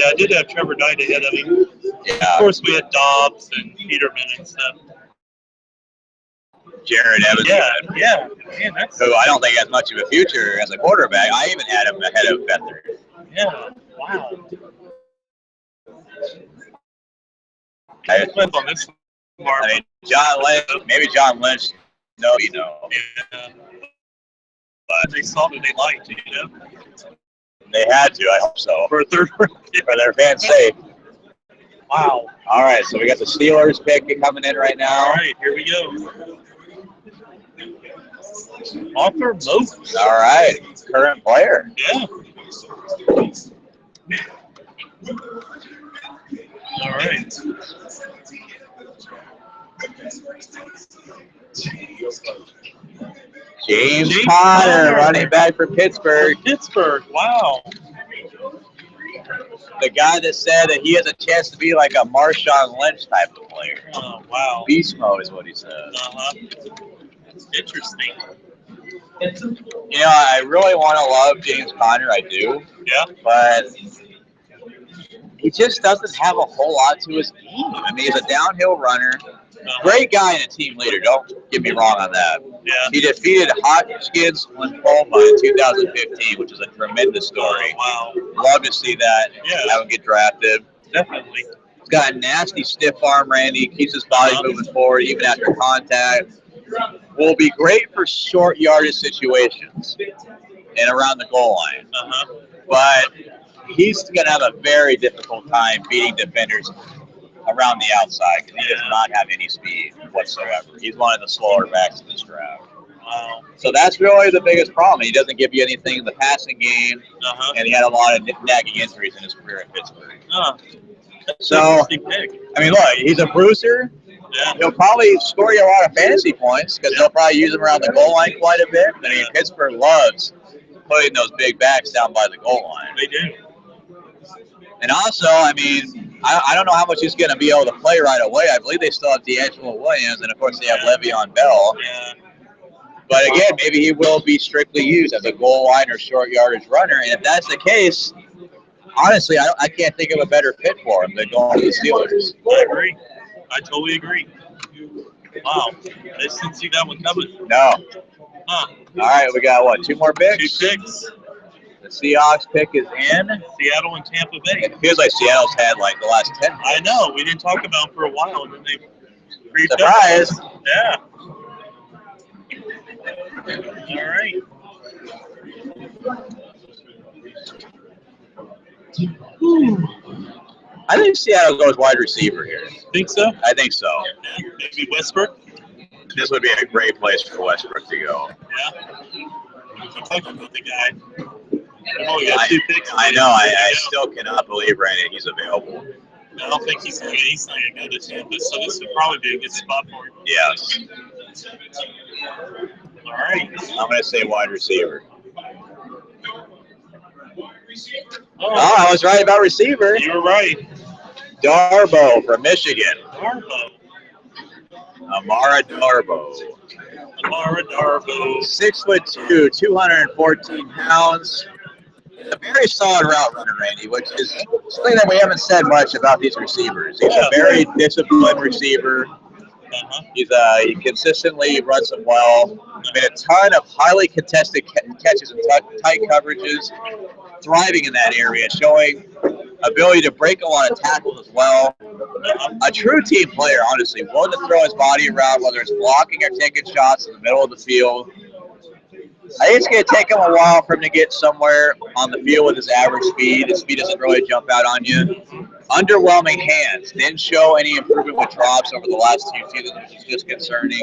I did have Trevor Knight ahead of him. Yeah. Of course, we had Dobbs and Peterman and stuff. Jared Evans. Yeah. Man, that's. Who I don't think has much of a future as a quarterback. I even had him ahead of Beathard. Yeah. Wow. I depends on this. I mean, John Lynch. No, Yeah. But they saw what they liked, They had to, I hope so. For a third round. For their fans' sake. Wow. All right, so we got the Steelers pick coming in right now. All right, here we go. Arthur Moses. All right, current player. Yeah. All right. James Conner, running back for Pittsburgh. Pittsburgh. Wow. The guy that said that he has a chance to be like a Marshawn Lynch type of player. Oh, wow. Beast mode is what he said. Interesting. You know, I really want to love James Conner. I do. Yeah. But he just doesn't have a whole lot to his game. I mean, he's a downhill runner. Great guy and a team leader. Don't get me wrong on that. Yeah. He defeated Hodgkin's lymphoma in 2015, which is a tremendous story. Wow. Love to see that. Yeah. Have him get drafted. Definitely. He's got a nasty stiff arm, Randy. Keeps his body moving forward even after contact. Will be great for short yardage situations and around the goal line. But he's going to have a very difficult time beating defenders around the outside because he does not have any speed whatsoever. He's one of the slower backs in this draft. Wow. So that's really the biggest problem. He doesn't give you anything in the passing game, and he had a lot of nagging injuries in his career at Pittsburgh. So, I mean, look, he's a bruiser. Yeah. He'll probably score you a lot of fantasy points because they'll probably use him around the goal line quite a bit. I mean, Pittsburgh loves putting those big backs down by the goal line. They do. And also, I mean, I don't know how much he's going to be able to play right away. I believe they still have D'Angelo Williams, and of course they have Le'Veon Bell. Yeah. But again, maybe he will be strictly used as a goal line or short yardage runner. And if that's the case, honestly, I can't think of a better fit for him than going to the Steelers. I agree. I totally agree. Wow. I just didn't see that one coming. No. Huh. All right, we got, what, 2 more picks? 2 picks. The Seahawks pick is in. Seattle and Tampa Bay. It feels like Seattle's had, like, the last 10 picks. I know. We didn't talk about them for a while, and then they creeped up. Surprise. Yeah. All right. I think Seattle goes wide receiver here. Think so? I think so. Yeah. Maybe Westbrook? This would be a great place for Westbrook to go. Yeah. I'm talking about the guy. Oh, we got 2 picks. I know. I still cannot believe, Brandon, he's available. I don't think he's going to go to Tampa, so this would probably be a good spot for him. Yes. All right. I'm going to say wide receiver. Oh, I was right about receiver. you were right. Darboh from Michigan. Darboh. Amara Darboh. Amara Darboh. 6'2", 214 pounds. A very solid route runner, Randy, which is something that we haven't said much about these receivers. He's a very disciplined receiver. He consistently runs them well. Made a ton of highly contested catches and tight coverages, thriving in that area, showing ability to break a lot of tackles as well. A true team player, honestly, willing to throw his body around, whether it's blocking or taking shots in the middle of the field. I think it's going to take him a while for him to get somewhere on the field with his average speed. His speed doesn't really jump out on you. Underwhelming hands. Didn't show any improvement with drops over the last 2 seasons, which is just concerning.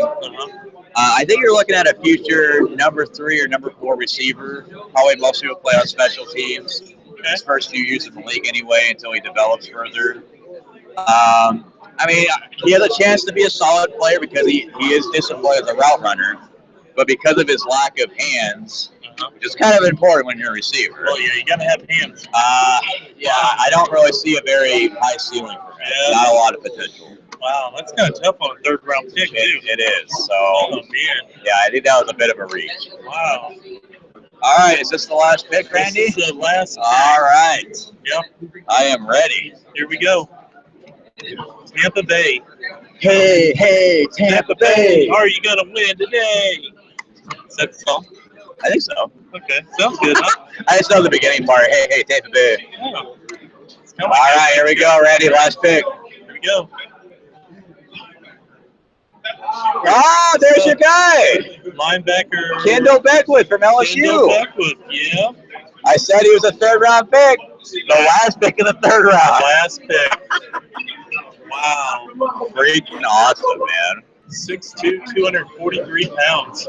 I think you're looking at a future number 3 or number 4 receiver. Probably mostly will play on special teams. His first few years in the league anyway until he develops further. I mean, he has a chance to be a solid player because he is disciplined as a route runner. But because of his lack of hands, which is kind of important when you're a receiver. Oh, yeah, you got to have hands. Yeah, I don't really see a very high ceiling for him. Yeah. Not a lot of potential. Wow, that's kind of tough on a 3rd round pick, too. It is. So, Oh, man. yeah, I think that was a bit of a reach. Wow. All right, is this the last pick, Randy? This is the last pick. All right. Yep. I am ready. Here we go. Tampa Bay. Hey, Tampa Bay. Are you going to win today? Is that the song? I think so. Okay, sounds good, huh? I just know the beginning part. Hey, Tampa Bay. Oh. All right, here we go, Randy. Last pick. Here we go. Ah, there's your guy. Linebacker. Kendall Beckwith from LSU. Kendall Beckwith, yeah. I said he was a 3rd round pick. The last pick of the 3rd round. Last pick. Wow. Freaking awesome, man. 6'2", 243 pounds.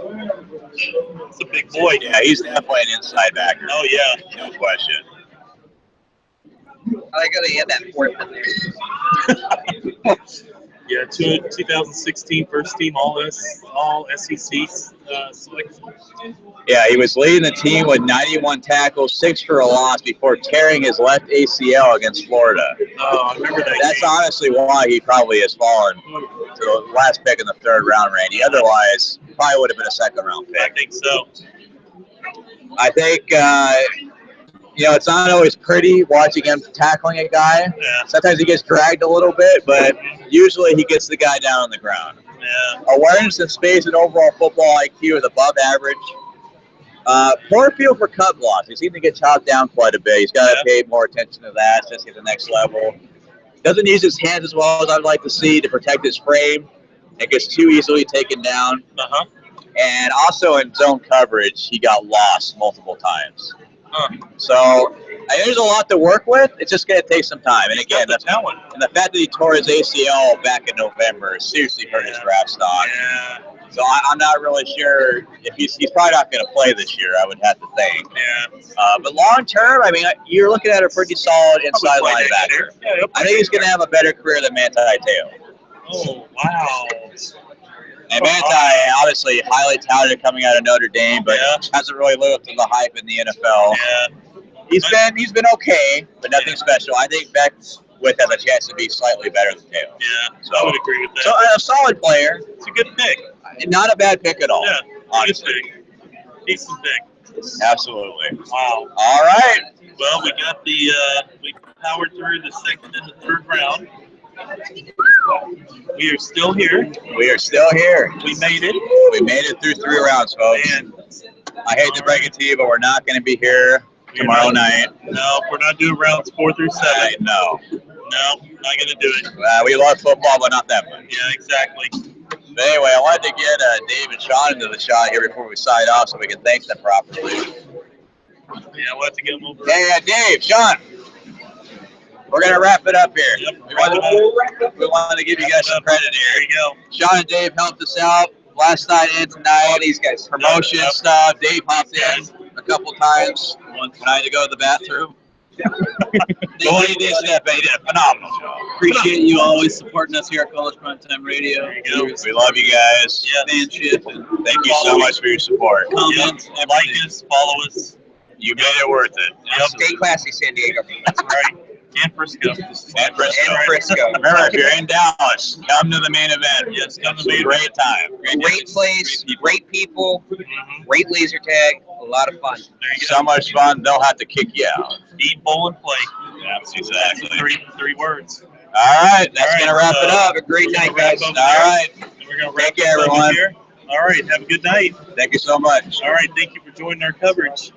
It's a big boy. Yeah, he's definitely an inside backer. Oh, yeah. No question. I gotta get that fourth in there. Yeah, 2016 first team all SEC selection. Yeah, he was leading the team with 91 tackles, 6 for a loss before tearing his left ACL against Florida. Oh, I remember that. That's game. honestly why he probably has fallen to the last pick in the 3rd round, Randy. Otherwise, probably would have been a 2nd round I pick. think so. I think, it's not always pretty watching him tackling a guy. Yeah. Sometimes he gets dragged a little bit, but usually he gets the guy down on the ground. Yeah. Awareness in space and overall football IQ is above average. Poor feel for cut blocks. He seems to get chopped down quite a bit. He's got to pay more attention to that just to get the next level. Doesn't use his hands as well as I'd like to see to protect his frame. It gets too easily taken down. Uh-huh. And also in zone coverage, he got lost multiple times. So I think there's a lot to work with. It's just going to take some time. And again, the talent. And the fact that he tore his ACL back in November seriously hurt his draft stock. Yeah. So I'm not really sure if he's probably not going to play this year, I would have to think. Yeah. But long term, I mean, you're looking at a pretty solid inside linebacker. Yeah, I think he's going to have a better career than Manti Te'o. Oh, wow. And Manti, obviously, highly touted coming out of Notre Dame, but hasn't really lived up to the hype in the NFL. Yeah. He's been okay, but nothing special. I think Beckwith has a chance to be slightly better than Te'o. Yeah, So, I would agree with that. So a solid player. It's a good pick. Not a bad pick at all. Yeah, honestly. good pick. Decent pick. Absolutely. Wow. All right. Well, we got we powered through the 2nd and the 3rd round. We are still here. We are still here. We made it. We made it through 3 rounds, folks. And I hate to break it to you, but we're not going to be here tomorrow night. No, we're not doing rounds 4 through 7. No. No, not going to do it. We love football, but not that much. Yeah, exactly. But anyway, I wanted to get Dave and Sean into the shot here before we sign off so we can thank them properly. Yeah, we'll have to get them over. Hey, Dave, Sean, we're going to wrap it up here. Yep, we wanted to give you guys some credit here. There you go. Sean and Dave helped us out last night and tonight. All these guys, promotion stuff. Dave hopped in a couple times when I had to go to the bathroom. They did phenomenal. Appreciate you always supporting us here at College Primetime Radio. There you go. We love you guys. Fanship and Thank you so much for your support. comments. Yep. Like us, follow us. You made it worth it. Yep. Stay classy, San Diego. That's right. And Frisco. And Frisco. And Frisco. Remember, if you're in Dallas, come to the main event. Yes, come to the It's a main great time. Great place, great people, great laser tag, a lot of fun. There you go. So much fun, they'll have to kick you out. Eat, bowl, and play. That's exactly. Three words. All right, that's going to wrap it up. Have a great night, We're gonna guys. wrap All up there. right. And we're going to wrap Take this care, up everyone. here. All right, have a good night. Thank you so much. All right, thank you for joining our coverage.